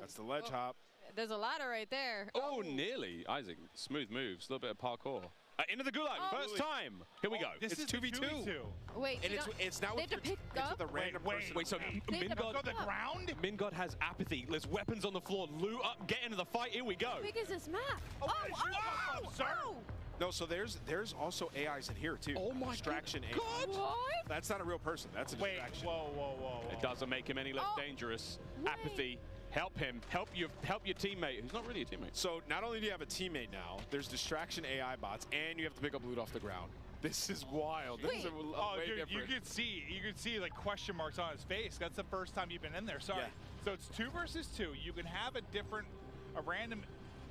that's the ledge hop. There's a ladder right there. Oh, nearly. Isaac, smooth moves, a little bit of parkour. Into the gulag, first time. Here we go. This is 2v2. Wait, and it's now they have to pick up? with a random person. Wait, so Mingod has apathy. There's weapons on the floor. Loot up, get into the fight. Here we go. How big is this map? Oh, No, so there's also AIs in here too. Oh my distraction God. AI. What? That's not a real person. That's a distraction. Whoa. It doesn't make him any less dangerous. Apathy. Help him. Help your teammate, who's not really a teammate. So not only do you have a teammate now, there's distraction AI bots, and you have to pick up loot off the ground. This is wild. This is a way dude, different. you could see like question marks on his face. That's the first time you've been in there. Sorry. Yeah. So it's 2 versus 2. You can have a random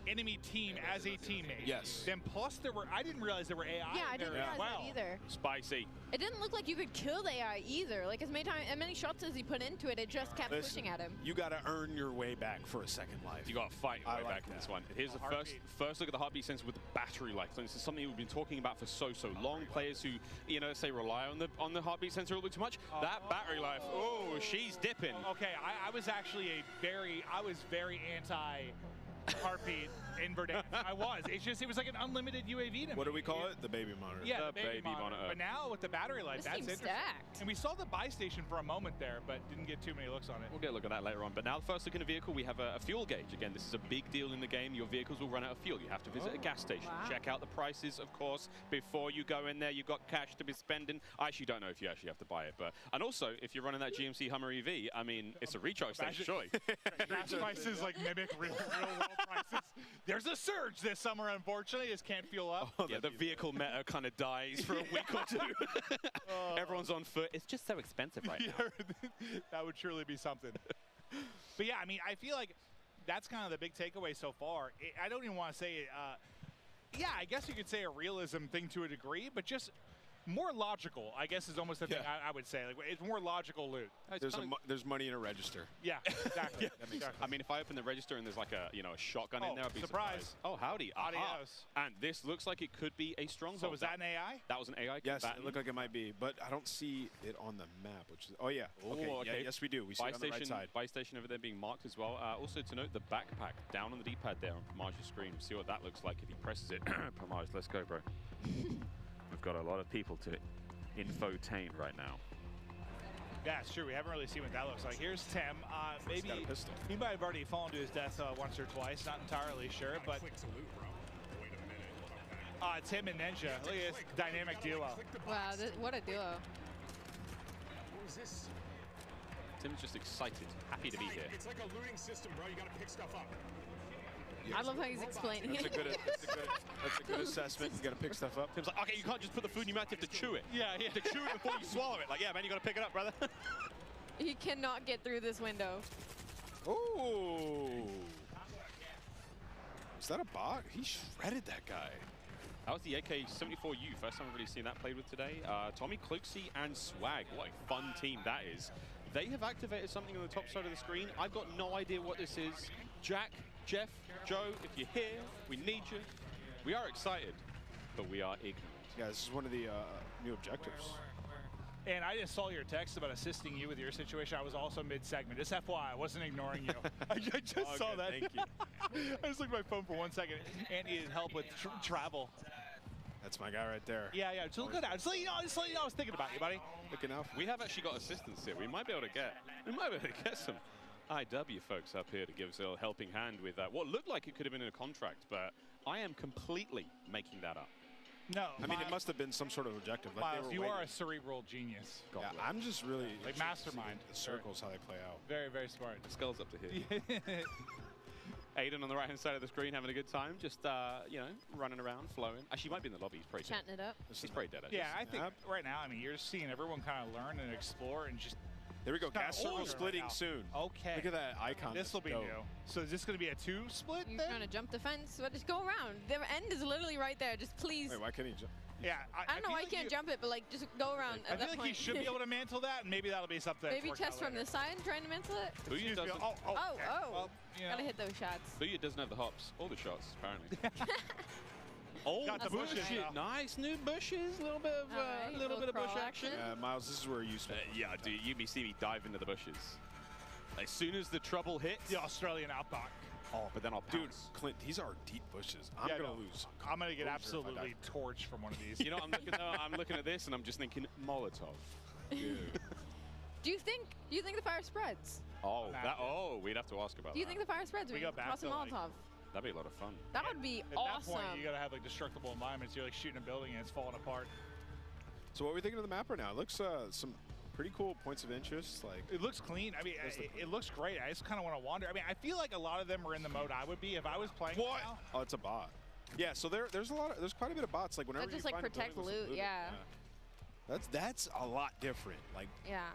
enemy team as a teammate. Yes. Then plus I didn't realize there were AI. Yeah, I didn't realize that either. Spicy. It didn't look like you could kill the AI either. Like as many shots as he put into it, it just kept pushing at him. You got to earn your way back for a second life. You got to fight your way back in this one. Here's the first look at the heartbeat sensor with the battery life. So this is something we've been talking about for so long. Players who, say rely on the heartbeat sensor a little bit too much. That battery life, oh, she's dipping. Okay, I was actually very anti heartbeat invert. I was. It was like an unlimited UAV to me. What do we call it? The baby monitor. Yeah, the baby monitor. But now with the battery life, This that's seems interesting. stacked. And we saw the buy station for a moment there, but didn't get too many looks on it. We'll get a look at that later on. But now, first look in a vehicle, we have a fuel gauge. Again, this is a big deal in the game. Your vehicles will run out of fuel. You have to visit a gas station. Wow. Check out the prices, of course, before you go in there. You've got cash to be spending. I actually don't know if you actually have to buy it. And also, if you're running that GMC Hummer EV, I mean, it's a recharge station, surely. Gas prices like mimic real world prices. There's a surge this summer, unfortunately. Just can't fuel up. Oh, yeah, the vehicle meta kind of dies for a week or two. Everyone's on foot. It's just so expensive right now. That would surely be something. But yeah, I mean, I feel like that's kind of the big takeaway so far. I don't even want to say, yeah, I guess you could say a realism thing to a degree, but just more logical, I guess, is almost the thing I would say. Like, it's more logical loot. There's money in a register. Yeah, exactly. Exactly. I mean, if I open the register and there's like a a shotgun in there, I'd be surprised. surprised. Oh, howdy. Adios. And this looks like it could be a stronghold. So was that an AI? That was an AI Yes, combatant. it looked like it might be, but I don't see it on the map. Which is okay. Okay. Yeah, yes, we do. We see it on the right side. Buy station over there being marked as well. Also to note, the backpack down on the D-pad there on Pamage's screen. See what that looks like if he presses it. Pamage, let's go, bro. We've got a lot of people to infotain right now. Yeah, it's true. We haven't really seen what that looks like. Here's Tim. Maybe he might have already fallen to his death once or twice. Not entirely sure, but Tim and Ninja. Look at this dynamic duo. Wow, what a duo. What is this? Tim's just excited, happy to be here. It's like a looting system, bro. You gotta pick stuff up. I love how he's explaining it. That's a good assessment. You got to pick stuff up. Tim's like, okay, you can't just put the food in your mouth, you have to chew it. Yeah, You have to chew it before you swallow it. Like, yeah, man, you got to pick it up, brother. He cannot get through this window. Ooh. Is that a bot? He shredded that guy. That was the AK-74U. First time I've really seen that played with today. Tommy Kluxy and Swag. What a fun team that is. They have activated something on the top side of the screen. I've got no idea what this is. Jack, Jeff, Joe, if you're here, we need you. We are excited, but we are ignorant. Yeah, this is one of the new objectives. And I just saw your text about assisting you with your situation. I was also mid-segment. Just FYI, I wasn't ignoring you. I just saw that. Thank you. I just looked at my phone for 1 second and needed help with travel. That's my guy right there. Yeah, just look at that. Just let you know I was thinking about you, buddy. Looking out. We have actually got assistance here. We might be able to get some IW folks up here to give us a little helping hand with what looked like it could have been in a contract, but I am completely making that up. No, I mean, it must have been some sort of objective. Like Miles, you are a cerebral genius. Yeah, I'm just really like mastermind. The circles, how they play out. Very, very smart. The skull's up to here. Aiden on the right-hand side of the screen having a good time, just, running around, flowing. Actually, he might be in the lobby. He's pretty chatting it up. He's pretty dead. Yeah, I think right now, I mean, you're seeing everyone kind of learn and explore and just... There we go. Gas circle splitting soon. Okay. Look at that icon. This will be new. So is this going to be a 2 split? You're trying to jump the fence? Well, just go around. The end is literally right there. Just please. Wait, why can't he jump? Yeah, I don't know why you can't jump it, but like just go around I feel like he should be able to mantle that, and maybe that'll be something. Maybe test from the side trying to mantle it. Booyah doesn't. Oh. Well, Gotta hit those shots. Booyah doesn't have the hops or the shots, apparently. Got the bushes. Nice new bushes. A little bit of bush action. Miles, this is where you spend. Yeah, dude, you see me dive into the bushes. As soon as the trouble hits. The Australian outback. Oh, but then I'll pounce. Dude, Clint, these are deep bushes. I'm gonna lose. I'm gonna get absolutely torched from one of these. You know, I'm looking at this and I'm just thinking Molotov. Dude. Do you think the fire spreads? Oh, we'd have to ask about that. Do you think the fire spreads? We go back to Molotov. That'd be a lot of fun. That would be At awesome. that point, you gotta have like destructible environments. You're like shooting a building and it's falling apart. So what are we thinking of the map right now? It looks some pretty cool points of interest. Like it looks clean. I mean, it looks great. I just kind of want to wander. I mean, I feel like a lot of them are in the mode I would be if I was playing. What? Oh, it's a bot. Yeah, so there's quite a bit of bots. Like whenever that just you like find a protect building with loot, some yeah. That's a lot different. Like yeah.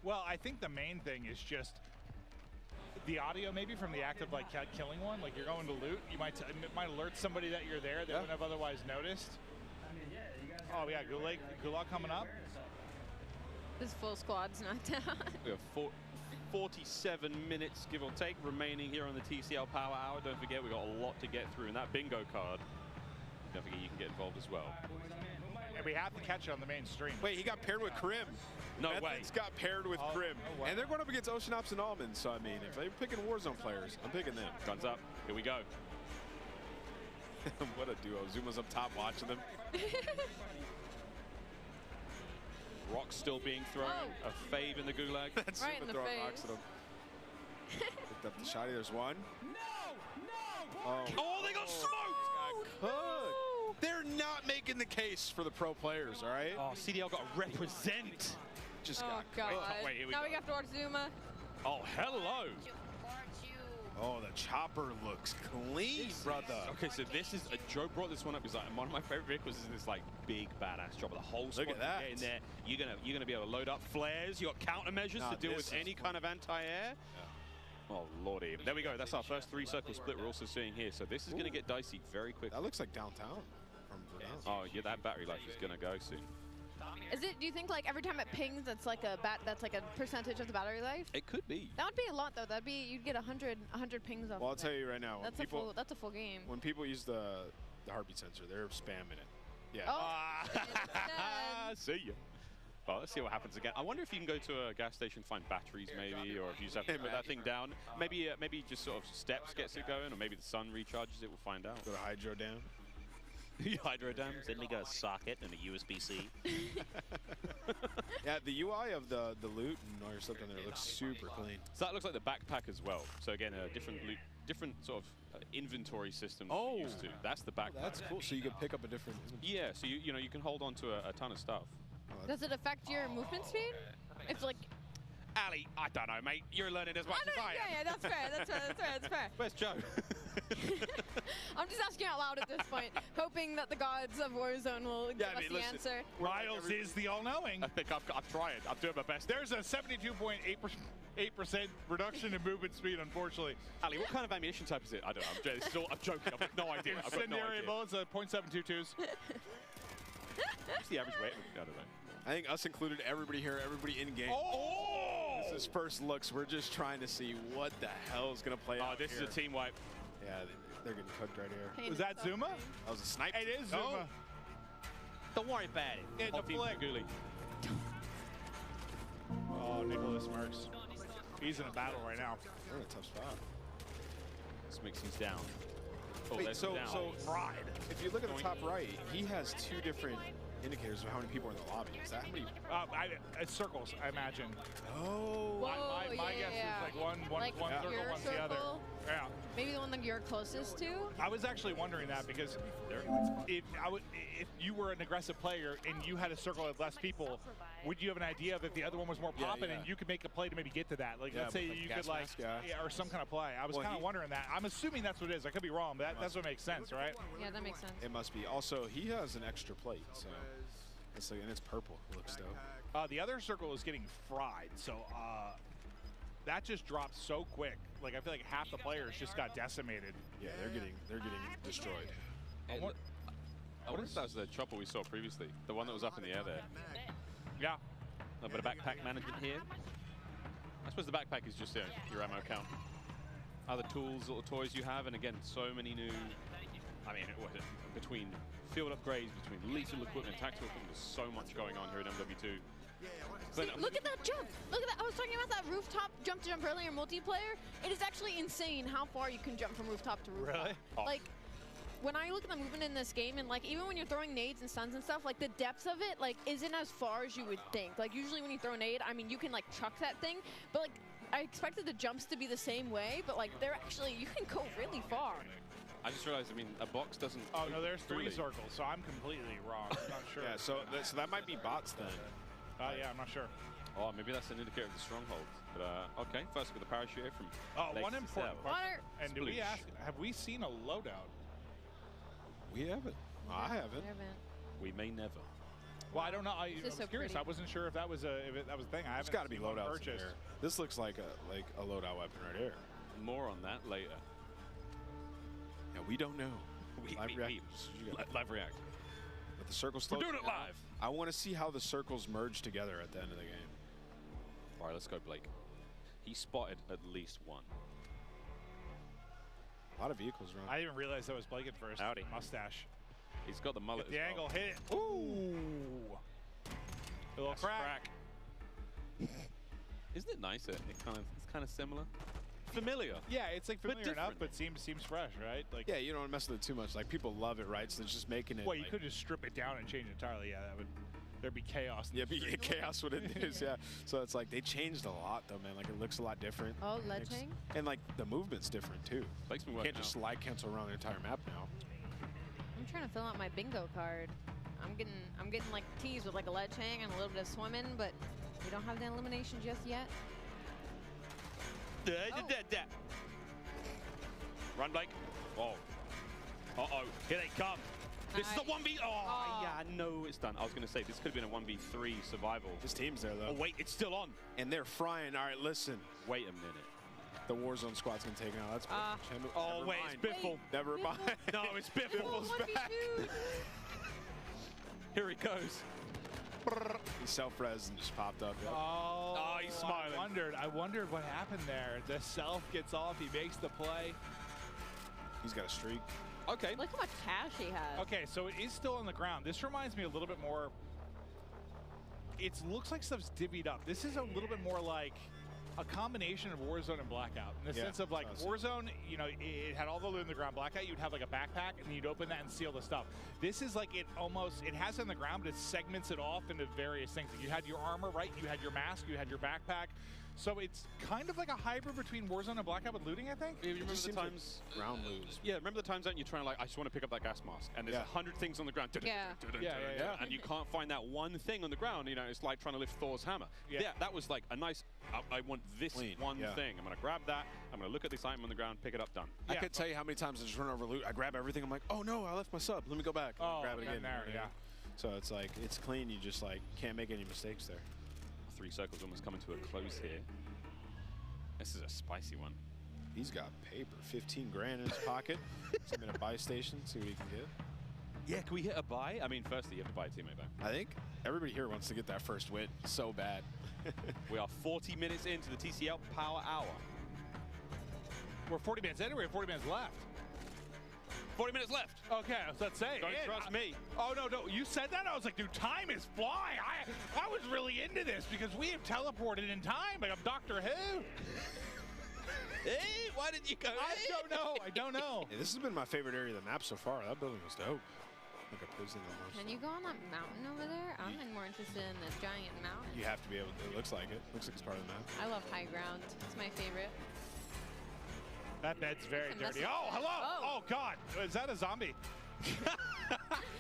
Well, I think the main thing is just the audio, maybe from the act of like killing one. Like you're going to loot, you might it might alert somebody that you're there. They wouldn't have otherwise noticed. Oh yeah, Gulag coming up. This full squad's not down. We have 47 minutes, give or take, remaining here on the TCL Power Hour. Don't forget, we've got a lot to get through. And that bingo card, don't forget you can get involved as well. And we have to catch it on the main stream. Wait, he got paired with Krim. No way. Method's got paired with Krim. Oh, wow. And they're going up against Ocean Ops and Almonds. So, I mean, if they're picking Warzone players, I'm picking them. Guns up. Here we go. What a duo. Zuma's up top watching them. Rock's still being thrown. Oh. A fave in the gulag. That's right Zuma in the throwing face. rocks at him. Picked up the shotty. There's one. Oh, they got smoked! Cooked. They're not making the case for the pro players, all right? Oh, CDL got to represent. Just Oh got god. Wait, here we now go. we have to watch Zuma. Oh, hello. Oh, the chopper looks clean, brother. Okay, so this is Joe brought this one up because one of my favorite vehicles is this like big badass chopper. The whole squad Look at that. can get in there. You're gonna be able to load up flares. You got countermeasures to deal with any kind of anti-air. Yeah. Oh lordy, there we go. That's our first 3-circle split we're also seeing here. So this is gonna get dicey very quick. That looks like downtown. From Oh yeah, that battery life is gonna go soon. Is it? Do you think like every time it pings, that's like a percentage of the battery life? It could be. That would be a lot though. That'd be you'd get 100 pings off. Well, I'll of tell it. you right now. That's a full game. When people use the heartbeat sensor, they're spamming it. Yeah. Oh. See ya. Well, let's see what happens again. I wonder if you can go to a gas station, find batteries maybe, or if you just have to put that thing down. Maybe just sort of steps gets it going, or maybe the sun recharges it. We'll find out. Go to Hydro Dam. Hydro dams. Suddenly got a socket and a USB-C. Yeah, the UI of the loot and all your stuff in there looks super clean. So that looks like the backpack as well. So again, a different sort of inventory system than we're used to. That's the backpack. That's cool. So you can pick up a different. Yeah. So you can hold on to a ton of stuff. Does it affect your movement speed? It's like. Ali, I don't know, mate. You're learning as much as I am. Yeah, that's fair. That's fair. Where's Joe? I'm just asking out loud at this point, hoping that the gods of Warzone will give us the answer. Riles is the all-knowing. I think I'm trying. I'm doing my best. There's a 72.8% reduction in movement speed, unfortunately. Ali, what kind of ammunition type is it? I don't know. I'm joking. I've got no idea. I've got no Incendiary idea. bullets, .722s. What's the average weight? I don't know. I think us included, everybody here, everybody in game. Oh! This is first looks. We're just trying to see what the hell is going to play out. Oh, this here. is a team wipe. Yeah, they're getting cooked right here. Was that Zuma? That was a sniper. It is Zuma. Don't worry about it. It's a flick. Oh, Nicholas Merckx. He's in a battle right now. They're in a tough spot. Let's mix these down. Oh, Wait, there's so down. Pride. If you look at the top right, he has 2 different indicators of how many people are in the lobby. Is that how many? It's circles, I imagine. Oh. My guess is like one circle, your one's the other. Yeah. Maybe the one that you're closest to? I was actually wondering that because if you were an aggressive player and you had a circle of less people, would you have an idea of if the other one was more popping and you could make a play to maybe get to that? Like, let's say you could or some kind of play. I was kind of wondering that. I'm assuming that's what it is. I could be wrong, but that's what makes sense, right? Yeah, that makes sense. It must be. Also, he has an extra plate, so it's like, and it's purple. It looks dope. The other circle is getting fried, so that just dropped so quick. Like I feel like half the players just got decimated. Yeah, they're getting destroyed. I wonder if that was the chopper we saw previously, the one that was up in the air there. Yeah. A bit of backpack management here. I suppose the backpack is just your ammo count. Other tools, little toys you have, and again, so many new. I mean, between field upgrades, between lethal equipment, tactical equipment, there's so much going on here in MW2. See, look at that jump! Look at that! I was talking about that rooftop jump earlier multiplayer. It is actually insane how far you can jump from rooftop to rooftop. Really? Like, when I look at the movement in this game, and like even when you're throwing nades and stuns and stuff, like the depth of it like isn't as far as you would think. Like usually when you throw a nade, I mean you can like chuck that thing, but like I expected the jumps to be the same way, but like they're actually, you can go really far. I just realized, I mean, a box doesn't... Oh, no, there's 3 circles, so I'm completely wrong. I'm not sure. Yeah, so that might be bots then. Yeah, I'm not sure. Oh, maybe that's an indicator of the stronghold. But, okay, first with the parachute from... One important question. And do we Sploosh. ask, have we seen a loadout? We haven't. I haven't. We may never. Well, I don't know. I This was is so curious. pretty. I wasn't sure if that was a thing. I There's haven't got to be seen one loadouts in purchased. there. This looks like a loadout weapon right here. More on that later. Yeah, we don't know. Live react. But the circles. We're doing it live. I want to see how the circles merge together at the end of the game. All right, let's go, Blake. He spotted at least one. A lot of vehicles around. I didn't even realize that was Blake at first. Howdy. Mustache. He's got the mullet. Get the angle, hit it. Ooh. A little crack. Isn't it nice that it's kind of similar? Familiar. Yeah, it's like familiar enough, different. but seems fresh, right? Like Yeah, you don't want to mess with it too much. Like people love it, right? So it's just making it. Well, you like, could just strip it down and change it entirely. Yeah, there'd be chaos. Yeah, be chaos what it is. Yeah. So it's like they changed a lot though, man. Like it looks a lot different. Oh, ledging. And like the movement's different too. Makes me You work can't just slide cancel around the entire map now. I'm trying to fill out my bingo card. I'm getting like teased with like a ledge hang and a little bit of swimming, but we don't have the elimination just yet. Run, Blake. Oh. Uh-oh. Here they come. This is a 1v. Oh, yeah, no, it's done. I was going to say, this could have been a 1v3 survival. This team's there, though. Oh, wait, it's still on. And they're frying. All right, listen. Wait a minute. The Warzone squad's going to take it out. That's oh, never wait, mind. it's Biffle. Never mind. No, it's Biffle. Biffle's back. Here he goes. He self-res and just popped up. Yep. Oh, he's smiling. I wondered what happened there. The self gets off. He makes the play. He's got a streak. Okay. Look how much cash he has. Okay, so it is still on the ground. This reminds me a little bit more. It looks like stuff's divvied up. This is a little bit more like a combination of Warzone and Blackout in the sense of like Warzone, you know, it had all the loot in the ground. Blackout, you'd have like a backpack and you'd open that and steal the stuff. This is like it has it on the ground, but it segments it off into various things. Like you had your armor, right? You had your mask, you had your backpack. So it's kind of like a hybrid between Warzone and Blackout with looting, I think. You remember the times? Like round lose. Yeah, remember the times that you're trying to like, I just want to pick up that gas mask, and there's 100 things on the ground. Yeah. And you can't find that one thing on the ground. You know, it's like trying to lift Thor's hammer. Yeah, that was like a nice. I want this thing. I'm gonna grab that. I'm gonna look at this item on the ground, pick it up, done. I could tell you how many times I just run over loot. I grab everything. I'm like, oh no, I left my sub. Let me go back. And grab it again. So it's like it's clean. You just like can't make any mistakes there. 3 circles almost coming to a close here. This is a spicy one. He's got paper, 15 grand in his pocket. He's in a buy station, see what he can get. Yeah, can we hit a buy? I mean, firstly, you have to buy a teammate back. I think everybody here wants to get that first win so bad. We are 40 minutes into the TCL Power Hour. We're 40 minutes in, or we have 40 minutes left? 40 minutes left. Okay, let's say. Don't trust me. Oh, no. You said that? I was like, dude, time is flying. I was really into this because we have teleported in time. Like I'm Doctor Who. Hey, why did you go? I don't know. Yeah, this has been my favorite area of the map so far. That building was dope. Like a prison almost. Can you go on that mountain over there? I'm more interested in the giant mountain. You have to be able to. It looks like it. Looks like it's part of the map. I love high ground. It's my favorite. That bed's very dirty. Oh, hello! Oh, God! Is that a zombie?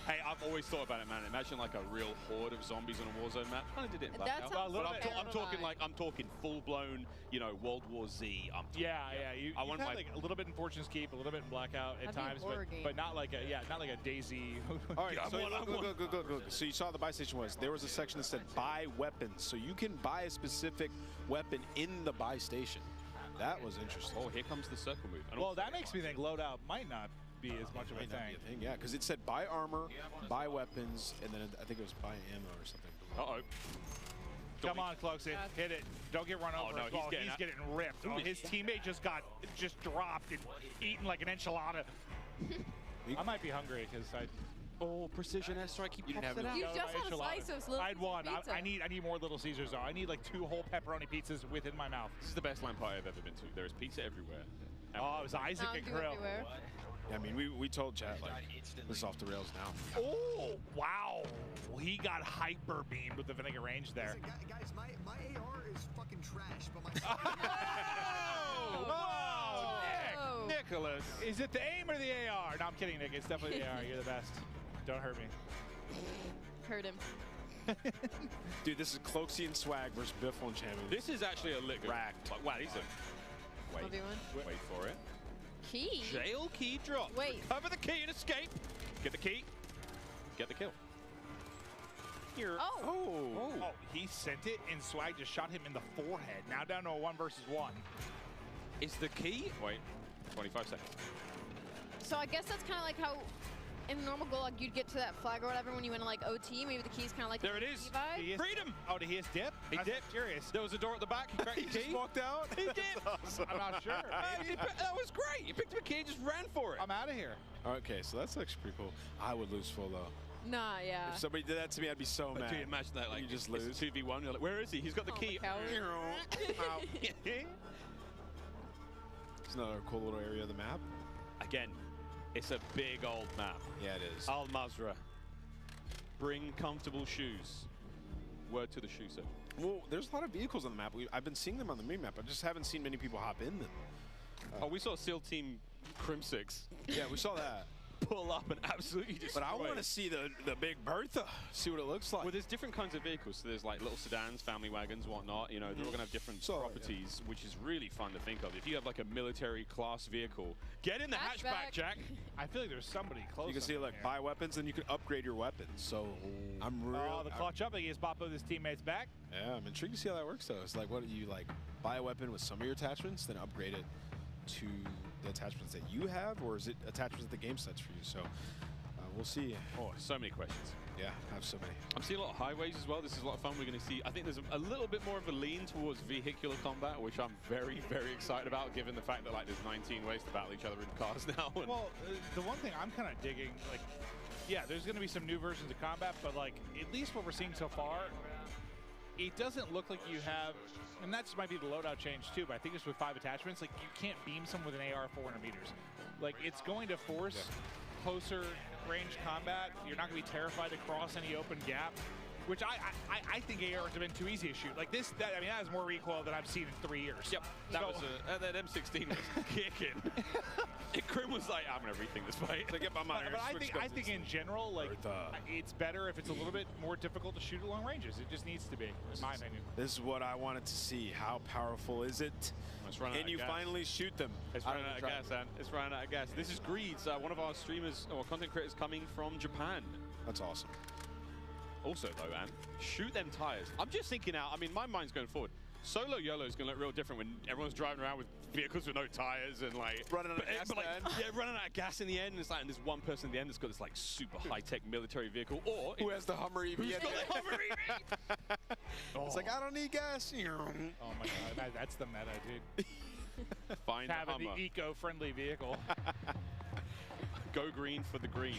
Hey, I've always thought about it, man. Imagine like a real horde of zombies on a Warzone map. Kind of did it in Blackout. I'm talking full-blown, you know, World War Z. Yeah. You had like a little bit in Fortune's Keep, a little bit in Blackout at times, but not like a Daisy. All right, so go. So you saw the buy station there was a section that said buy weapons, so you can buy a specific weapon in the buy station. That was interesting. Oh, here comes the circle move. Well, that makes me think loadout might not be as much of a thing. Yeah, because it said buy armor, buy weapons, and then I think it was buy ammo or something. Uh-oh. Come on, Cloaksy. Hit it. Don't get run over. No, he's getting ripped. Oh, his teammate just dropped and eaten like an enchilada. I might be hungry because I... Oh, precision airstrike. You just want a slice of Little I'd want. Pizza. I need more Little Caesars though. I need like 2 whole pepperoni pizzas within my mouth. This is the best LAN party I've ever been to. There is pizza everywhere. Oh, it was Isaac and Krill. Yeah, I mean, we told chat like this is off the rails now. Oh wow, he got hyper beamed with the vinegar range there. Listen, guys, my AR is fucking trash, but my. Whoa, Nick. Nicholas, is it the aim or the AR? No, I'm kidding, Nick. It's definitely the AR. You're the best. Don't hurt me. Hurt him. Dude, this is Cloaksy and Swag versus Biffle and Champion. This is actually a lit racked. Wow, these are. Wait for it. Key? Jail key drop. Wait. Recover the key and escape. Get the key. Get the kill. Here. Oh. Oh, he sent it, and Swag just shot him in the forehead. Now down to a 1 versus 1. Is the key? Wait, 25 seconds. So I guess that's kind of like how in the normal goal, like you'd get to that flag or whatever when you went to like OT. Maybe the key's kind of like there it is. Freedom. Oh, did he his dip? He dipped. Curious. There was a door at the back. He cracked the key. Just walked out. He dipped. Awesome. I'm not sure. That was great. He picked up a key and just ran for it. I'm out of here. Okay, so that's actually pretty cool. I would lose full though. Nah, yeah. If somebody did that to me, I'd be so mad. Can you imagine that? Like you just it's lose. 2v1. You're like, where is he? He's got the key. It's another cool little area of the map. Again, it's a big old map. Yeah, it is. Al Mazrah. Bring comfortable shoes. Word to the shoe set. Well, there's a lot of vehicles on the map. I've been seeing them on the mini-map. I just haven't seen many people hop in them. Oh, we saw SEAL Team Crim6. Yeah, we saw that. Pull up and absolutely destroy. But I want to see the Big Bertha, see what it looks like. Well, there's different kinds of vehicles. So there's like little sedans, family wagons, whatnot. You know, they're all going to have different properties, which is really fun to think of. If you have like a military class vehicle, get in the hatchback, Jack. I feel like there's somebody close. You can see like buy weapons, and you can upgrade your weapons. So I'm really the clutch up against Boppo, his teammates back. Yeah, I'm intrigued to see how that works though. It's like, what do you like buy a weapon with some of your attachments, then upgrade it to the attachments that you have, or is it attachments that the game sets for you? So we'll see. Oh, so many questions. Yeah, I have so many. I'm seeing a lot of highways as well. This is a lot of fun. We're going to see, I think there's a little bit more of a lean towards vehicular combat, which I'm very, very excited about, given the fact that like there's 19 ways to battle each other in cars now. Well, the one thing I'm kind of digging, like, yeah, there's going to be some new versions of combat, but like at least what we're seeing so far, it doesn't look like you have, and that might be the loadout change too, but I think it's with 5 attachments, like you can't beam someone with an AR 400 meters. Like it's going to force closer range combat. You're not going to be terrified to cross any open gap, which I think ARs have been too easy to shoot. Like this, I mean, that is more recoil than I've seen in 3 years. Yep, that was that M16 was kicking. Krim was like, I'm gonna rethink this fight. To get my mind. But I think in general, like it's better if it's a little bit more difficult to shoot at long ranges. It just needs to be, in my opinion. This is what I wanted to see. How powerful is it? Can you finally shoot them? It's running out of gas, Ann. It's running out of gas. This is Greeds, one of our streamers or content creators coming from Japan. That's awesome. Also, though, Ann, shoot them tires. I'm just thinking out. I mean, my mind's going forward. Solo YOLO is going to look real different when everyone's driving around with vehicles with no tires and like running out of gas. Running out of gas in the end. And it's like, and there's one person at the end that's got this like super high-tech military vehicle, or who has the Hummer EV? Who's got the Hummer EV? It's like, I don't need gas. Oh my God, that's the meta, dude. Find having the eco-friendly vehicle. Go green for the green.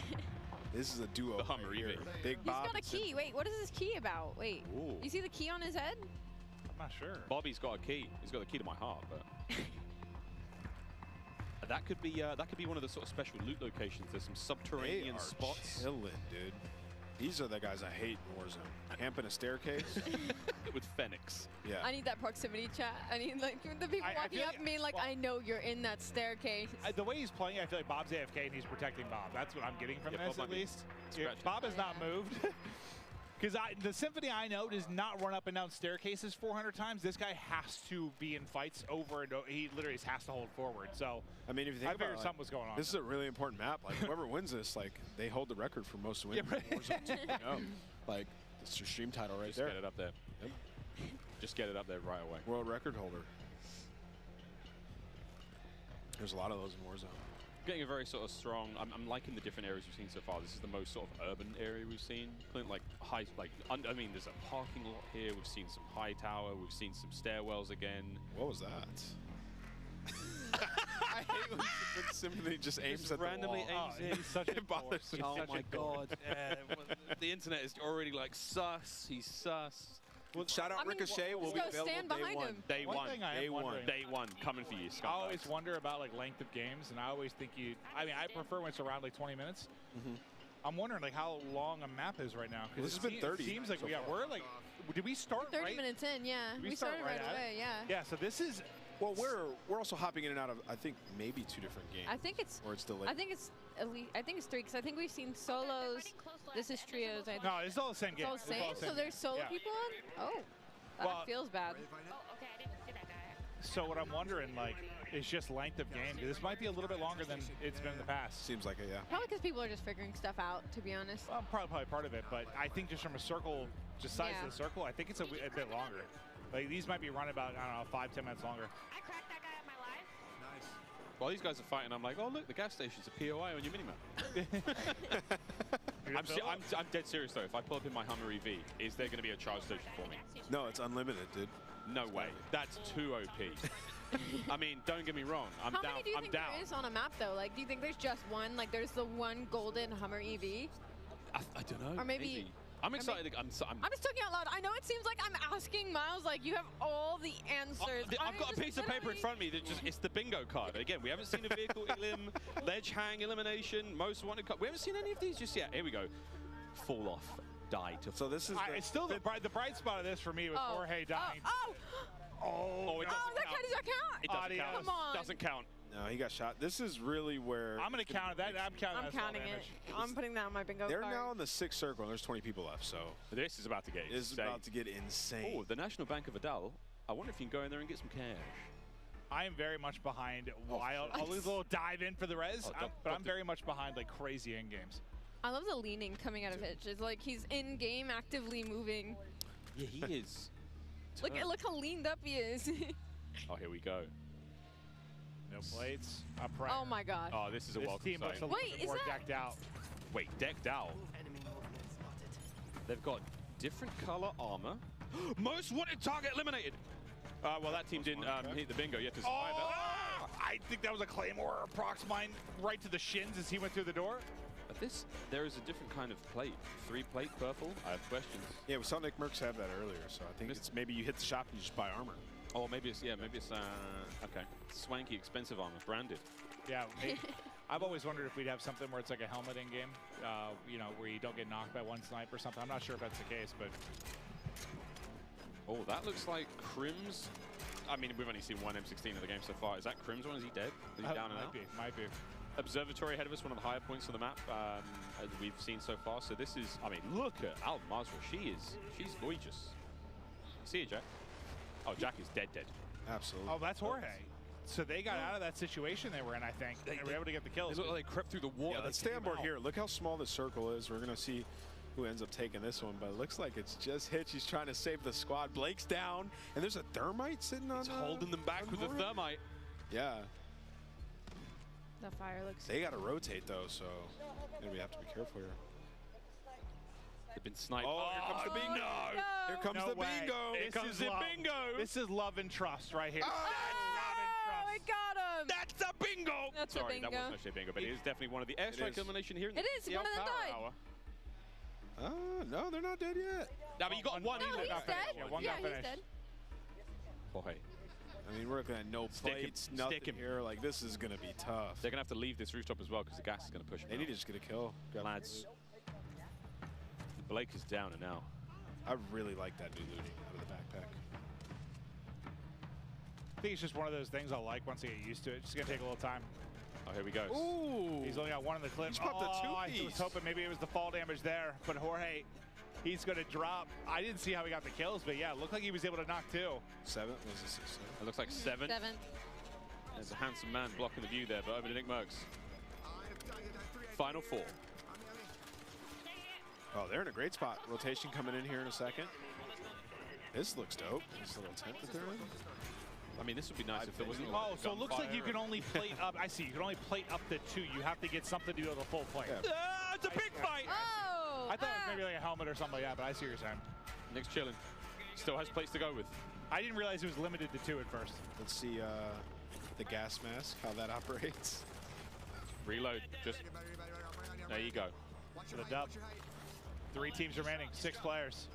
This is a duo. The Hummer EV. Big Bob. He's got a key. Wait, what is this key about? Wait, you see the key on his head? I'm not sure. Bobby's got a key. He's got the key to my heart, but that could be one of the sort of special loot locations. There's some subterranean spots. Chilling, dude. These are the guys I hate in Warzone. Camp in a staircase with Phoenix. Yeah. I need that proximity chat. I need like the people walking up me like, I know you're in that staircase. The way he's playing, I feel like Bob's AFK and he's protecting Bob. That's what I'm getting from this, at least. Bob has not moved. Because the Symphony I know does not run up and down staircases 400 times. This guy has to be in fights over and over. He literally has to hold forward. So I mean, if you think I figured about something was going on. This is a really important map. Like whoever wins this, like they hold the record for most wins. Yeah, right. Warzone 2.0. Like it's your stream title right there. Just get it up there. Yep. Just get it up there right away. World record holder. There's a lot of those in Warzone. Getting a very sort of strong. I'm liking the different areas we've seen so far. This is the most sort of urban area we've seen. Like high, I mean, there's a parking lot here. We've seen some high tower. We've seen some stairwells again. What was that? I hate when Symphony just aims at randomly the wall. aims in. Such it bothers me. Oh my God! The internet is already like sus. He's sus. Well, shout out Ricochet. Will be available stand behind him. Day one. Day one. Coming for you, scumbags. I always wonder about like length of games, and I always think I mean, I prefer when it's around like 20 minutes. I'm wondering like how long a map is right now. Well, this has been 30. It seems like we're like, did we start 30 minutes in, yeah. We started right away, yeah. Yeah, so this is. Well, we're also hopping in and out of I think maybe 2 different games. I think it's. Or it's delayed. I think it's at least. I think it's 3 because I think we've seen solos. This is trios. I think. No, it's all the same game. It's all the same. So there's solo people on. Oh. That feels bad. So what I'm wondering, like, is just length of game. This might be a little bit longer than it's been in the past. Seems like it, yeah. Probably because people are just figuring stuff out, to be honest. Well, probably part of it, but I think just from a circle, just size of the circle, I think it's a bit longer. Like, these might be running about, I don't know, 5-10 minutes longer. I cracked that guy at my life. Nice. While these guys are fighting, I'm like, oh, look, the gas station's a POI on your minimap. I'm dead serious, though. If I pull up in my Hummer EV, is there going to be a charge station for me? No, it's unlimited, dude. No way. That's too OP. I mean, don't get me wrong. I'm How down. many do you I'm think down. there is on a map, though? Like, do you think there's just one? Like, there's the one golden Hummer EV? I don't know. Or maybe I'm excited. I'm just talking out loud. I know it seems like I'm asking Miles, like, you have all the answers. I've got a piece of paper in front of me that it's the bingo card. Again, we haven't seen a vehicle elim, ledge hang elimination, most wanted card. We haven't seen any of these just yet. Here we go. Fall off, die to. So this is it's still the bright spot of this for me was Jorge dying. Oh, it doesn't that count. does not count. It doesn't count. Come on. Doesn't count. No, he got shot. This is really where I'm going to count that. I'm counting it. I'm putting that on my bingo They're card. now in the 6th circle, and there's 20 people left, so this is about to get insane. This is about to get insane. Oh, the National Bank of Adal. I wonder if you can go in there and get some cash. I am very much behind Wild. I'll lose a little dive in for the res, but I'm very much behind like crazy end games. I love the leaning coming out of Hitch. It's like he's in game, actively moving. Yeah, he is. Look how leaned up he is. Oh, here we go. No plates. A prayer. Oh my god. Oh, this is a welcome team looks sight. a little bit more decked out. Wait, decked out? They've got different color armor. Most wanted target eliminated. Well, that team didn't hit the bingo. You have to survive that. I think that was a Claymore or Prox mine right to the shins as he went through the door. But there is a different kind of plate. 3-plate purple. I have questions. Yeah, we saw Nick Merckx have that earlier, so I think it's maybe you hit the shop and you just buy armor. Oh, maybe it's okay. Swanky, expensive armor, branded. Yeah, I've always wondered if we'd have something where it's like a helmet in game, you know, where you don't get knocked by one snipe or something. I'm not sure if that's the case, but. Oh, that looks like Crim's. I mean, we've only seen one M16 of the game so far. Is that Crim's one? Is he dead? Is he down and out? Might be. Observatory ahead of us, one of the higher points on the map as we've seen so far. So this is, I mean, look at Al Mazra. She's gorgeous. See you, Jack. Oh, Jack is dead. Absolutely. Oh, that's Jorge. So they got out of that situation they were in, I think. They were able to get the kills. They look like they crept through the water. Yeah, let's stay on board here. Look how small the circle is. We're going to see who ends up taking this one, but it looks like it's just Hitch. He's trying to save the squad. Blake's down, and there's a thermite sitting on. He's holding them back with the thermite. Yeah. The fire looks. They got to rotate though, so we have to be careful here. They've been sniped. Oh, here comes the bingo! No. Here comes the bingo! Here comes the bingo! This is love and trust right here. Oh, it got him! That's a bingo! That's Sorry, a bingo. that wasn't actually a bingo, but it is definitely one of the airstrike elimination here in it is. the One of them died. No, they're not dead yet. No, but you got one. No, he's dead. Yeah, he's dead. Jorge. I mean, we're looking at no plates, nothing here. Like, this is going to be tough. They're going to have to leave this rooftop as well because the gas is going to push them They out. need to just get a kill. Lads. Blake is down and out. I really like that new looting out of the backpack. I think it's just one of those things I'll like once I get used to it. It's going to take a little time. Oh, here we go. Ooh. He's only got one in the clip. He's popped a two-piece. I was hoping maybe it was the fall damage there, but Jorge, he's going to drop. I didn't see how he got the kills, but yeah, it looked like he was able to knock two. 7? Was this 7? It looks like 7. 7. There's a handsome man blocking the view there, but over to Nick Merckx. Final 4. Oh, they're in a great spot. Rotation coming in here in a second. This looks dope. This little tent that they're in. I mean, this would be nice if there wasn't. Oh, so it looks like you can only plate up. I see. You can only plate up to 2. You have to get something to go to the full plate. Yeah. It's a big fight. Oh! I thought it was maybe like a helmet or something like that, but I see what you're saying. Nick's chilling. Still has plates to go with. I didn't realize it was limited to 2 at first. Let's see the gas mask, how that operates. Reload. Just. There you go. For the dub. 3 teams remaining, 6 players.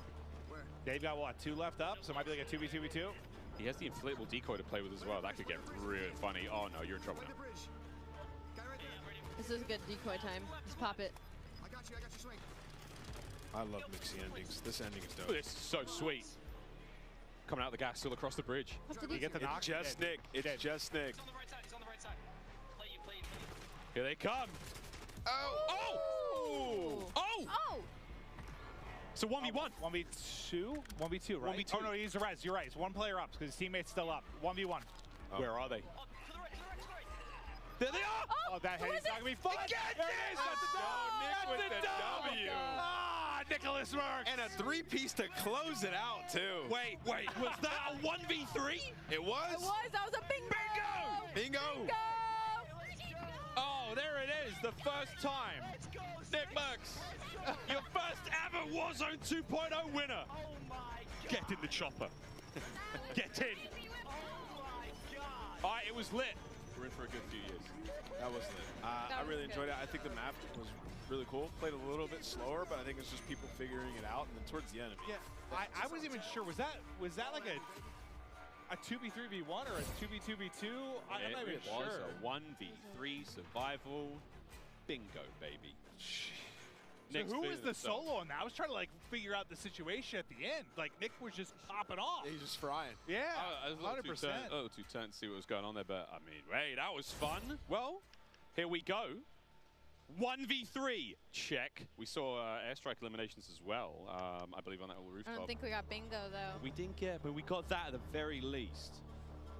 They've got, what, 2 left up? So it might be like a 2v2v2. He has the inflatable decoy to play with as well. That could get really funny. Oh, no, you're in trouble now. This is a good decoy time. Just pop it. I love mixy endings. This ending is dope. This is so sweet. Coming out the gas, still across the bridge. You get the knock? It's just Nick. It's just Nick. Here they come. Oh! Oh! Oh! Oh! So 1v1. 1v2? 1v2, right? 1v2. Oh, no, he's the res. You're right. It's 1 player up because his teammate's still up. 1v1. Where are they? There they are! Oh, that head's not going to be fun. There it is! Nick with the W. Ah, Nicholas Merckx. And a three-piece to close it out, too. Wait, was that a 1v3? It was? It was. That was a bingo. Bingo! Oh, there it is. The first time. Nick Merckx, your first ever Warzone 2.0 winner. Get in the chopper. Get in. All right, it was lit. we're in for a good few years. That was lit. I really enjoyed it. I think the map was really cool. Played a little bit slower, but I think it's just people figuring it out. And then towards the end, I wasn't even sure. Was that like a 2v3v1 or a 2v2v2? I'm not even sure. It was a 1v3 survival bingo, baby. So who was the solo on that? I was trying to like figure out the situation at the end. Like Nick was just popping off. He's just frying. Yeah, I was 100%. A little too tense to see what was going on there, but I mean, hey, that was fun. Well, here we go. 1v3, check. We saw airstrike eliminations as well, I believe, on that little rooftop. I don't think we got bingo, though. We didn't get, but we got that at the very least.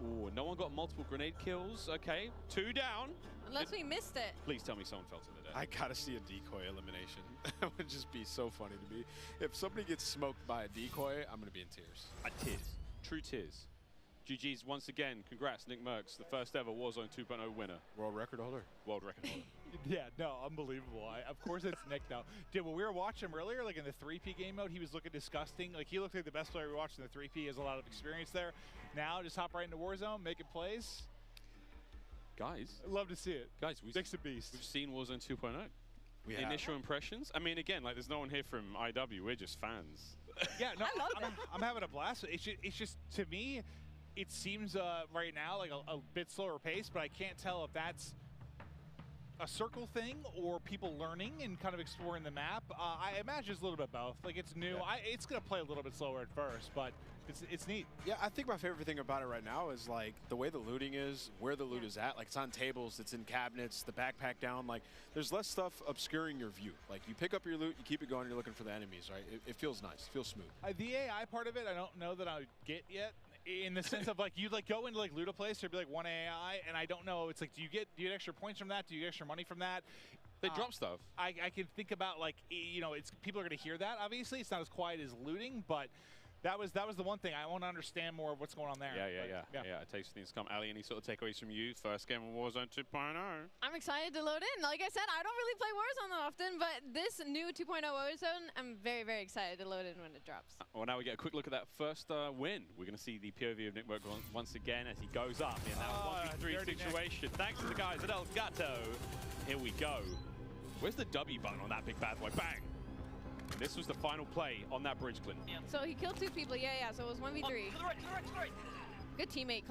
Ooh, no one got multiple grenade kills. Okay, 2 down. Unless we missed it. Please tell me someone fell to the death. I gotta see a decoy elimination. That would just be so funny to me. If somebody gets smoked by a decoy, I'm gonna be in tears. Tears. True tears. GG's once again. Congrats, Nick Merckx, the first ever Warzone 2.0 winner. World record holder. World record holder. Yeah, no, unbelievable. Of course it's Nick now. Dude, when we were watching him earlier, like in the 3P game mode, he was looking disgusting. Like he looked like the best player we watched in the 3P. He has a lot of experience there. Now, just hop right into Warzone, making plays. Guys. I'd love to see it. Guys, Nick's a beast. We've seen Warzone 2.0. We Initial impressions? I mean, again, like there's no one here from IW. We're just fans. Yeah, no, I'm having a blast. It's just, to me, it seems right now like a bit slower pace, but I can't tell if that's a circle thing or people learning and kind of exploring the map. I imagine it's a little bit both. Like it's new. Yeah. It's gonna play a little bit slower at first, but it's neat. Yeah, I think my favorite thing about it right now is like the way the looting is, where the loot is at. Like it's on tables, it's in cabinets, the backpack down. Like there's less stuff obscuring your view. Like you pick up your loot, you keep it going, you're looking for the enemies, right? It feels nice, it feels smooth. The AI part of it, I don't know that I would get yet. In the sense of like you like go into like loot a place, there'd be like one AI, and I don't know. It's like do you get extra points from that? Do you get extra money from that? They drop stuff. I can think about like it's people are gonna hear that. Obviously, it's not as quiet as looting, but that was the one thing I want to understand more of what's going on there. Yeah. A taste of things to come. Ali, any sort of takeaways from you? First game of Warzone 2.0. I'm excited to load in. Like I said, I don't really play Warzone that often, but this new 2.0 Warzone, I'm very, very excited to load in when it drops. Well, now we get a quick look at that first win. We're going to see the POV of Nick Merckx once again as he goes up in that 1v3 situation. Thanks to the guys at Elgato. Here we go. Where's the W button on that big bad boy? Bang! And this was the final play on that bridge, Clinton. So he killed 2 people. Yeah. So it was 1v3. Good teammate call.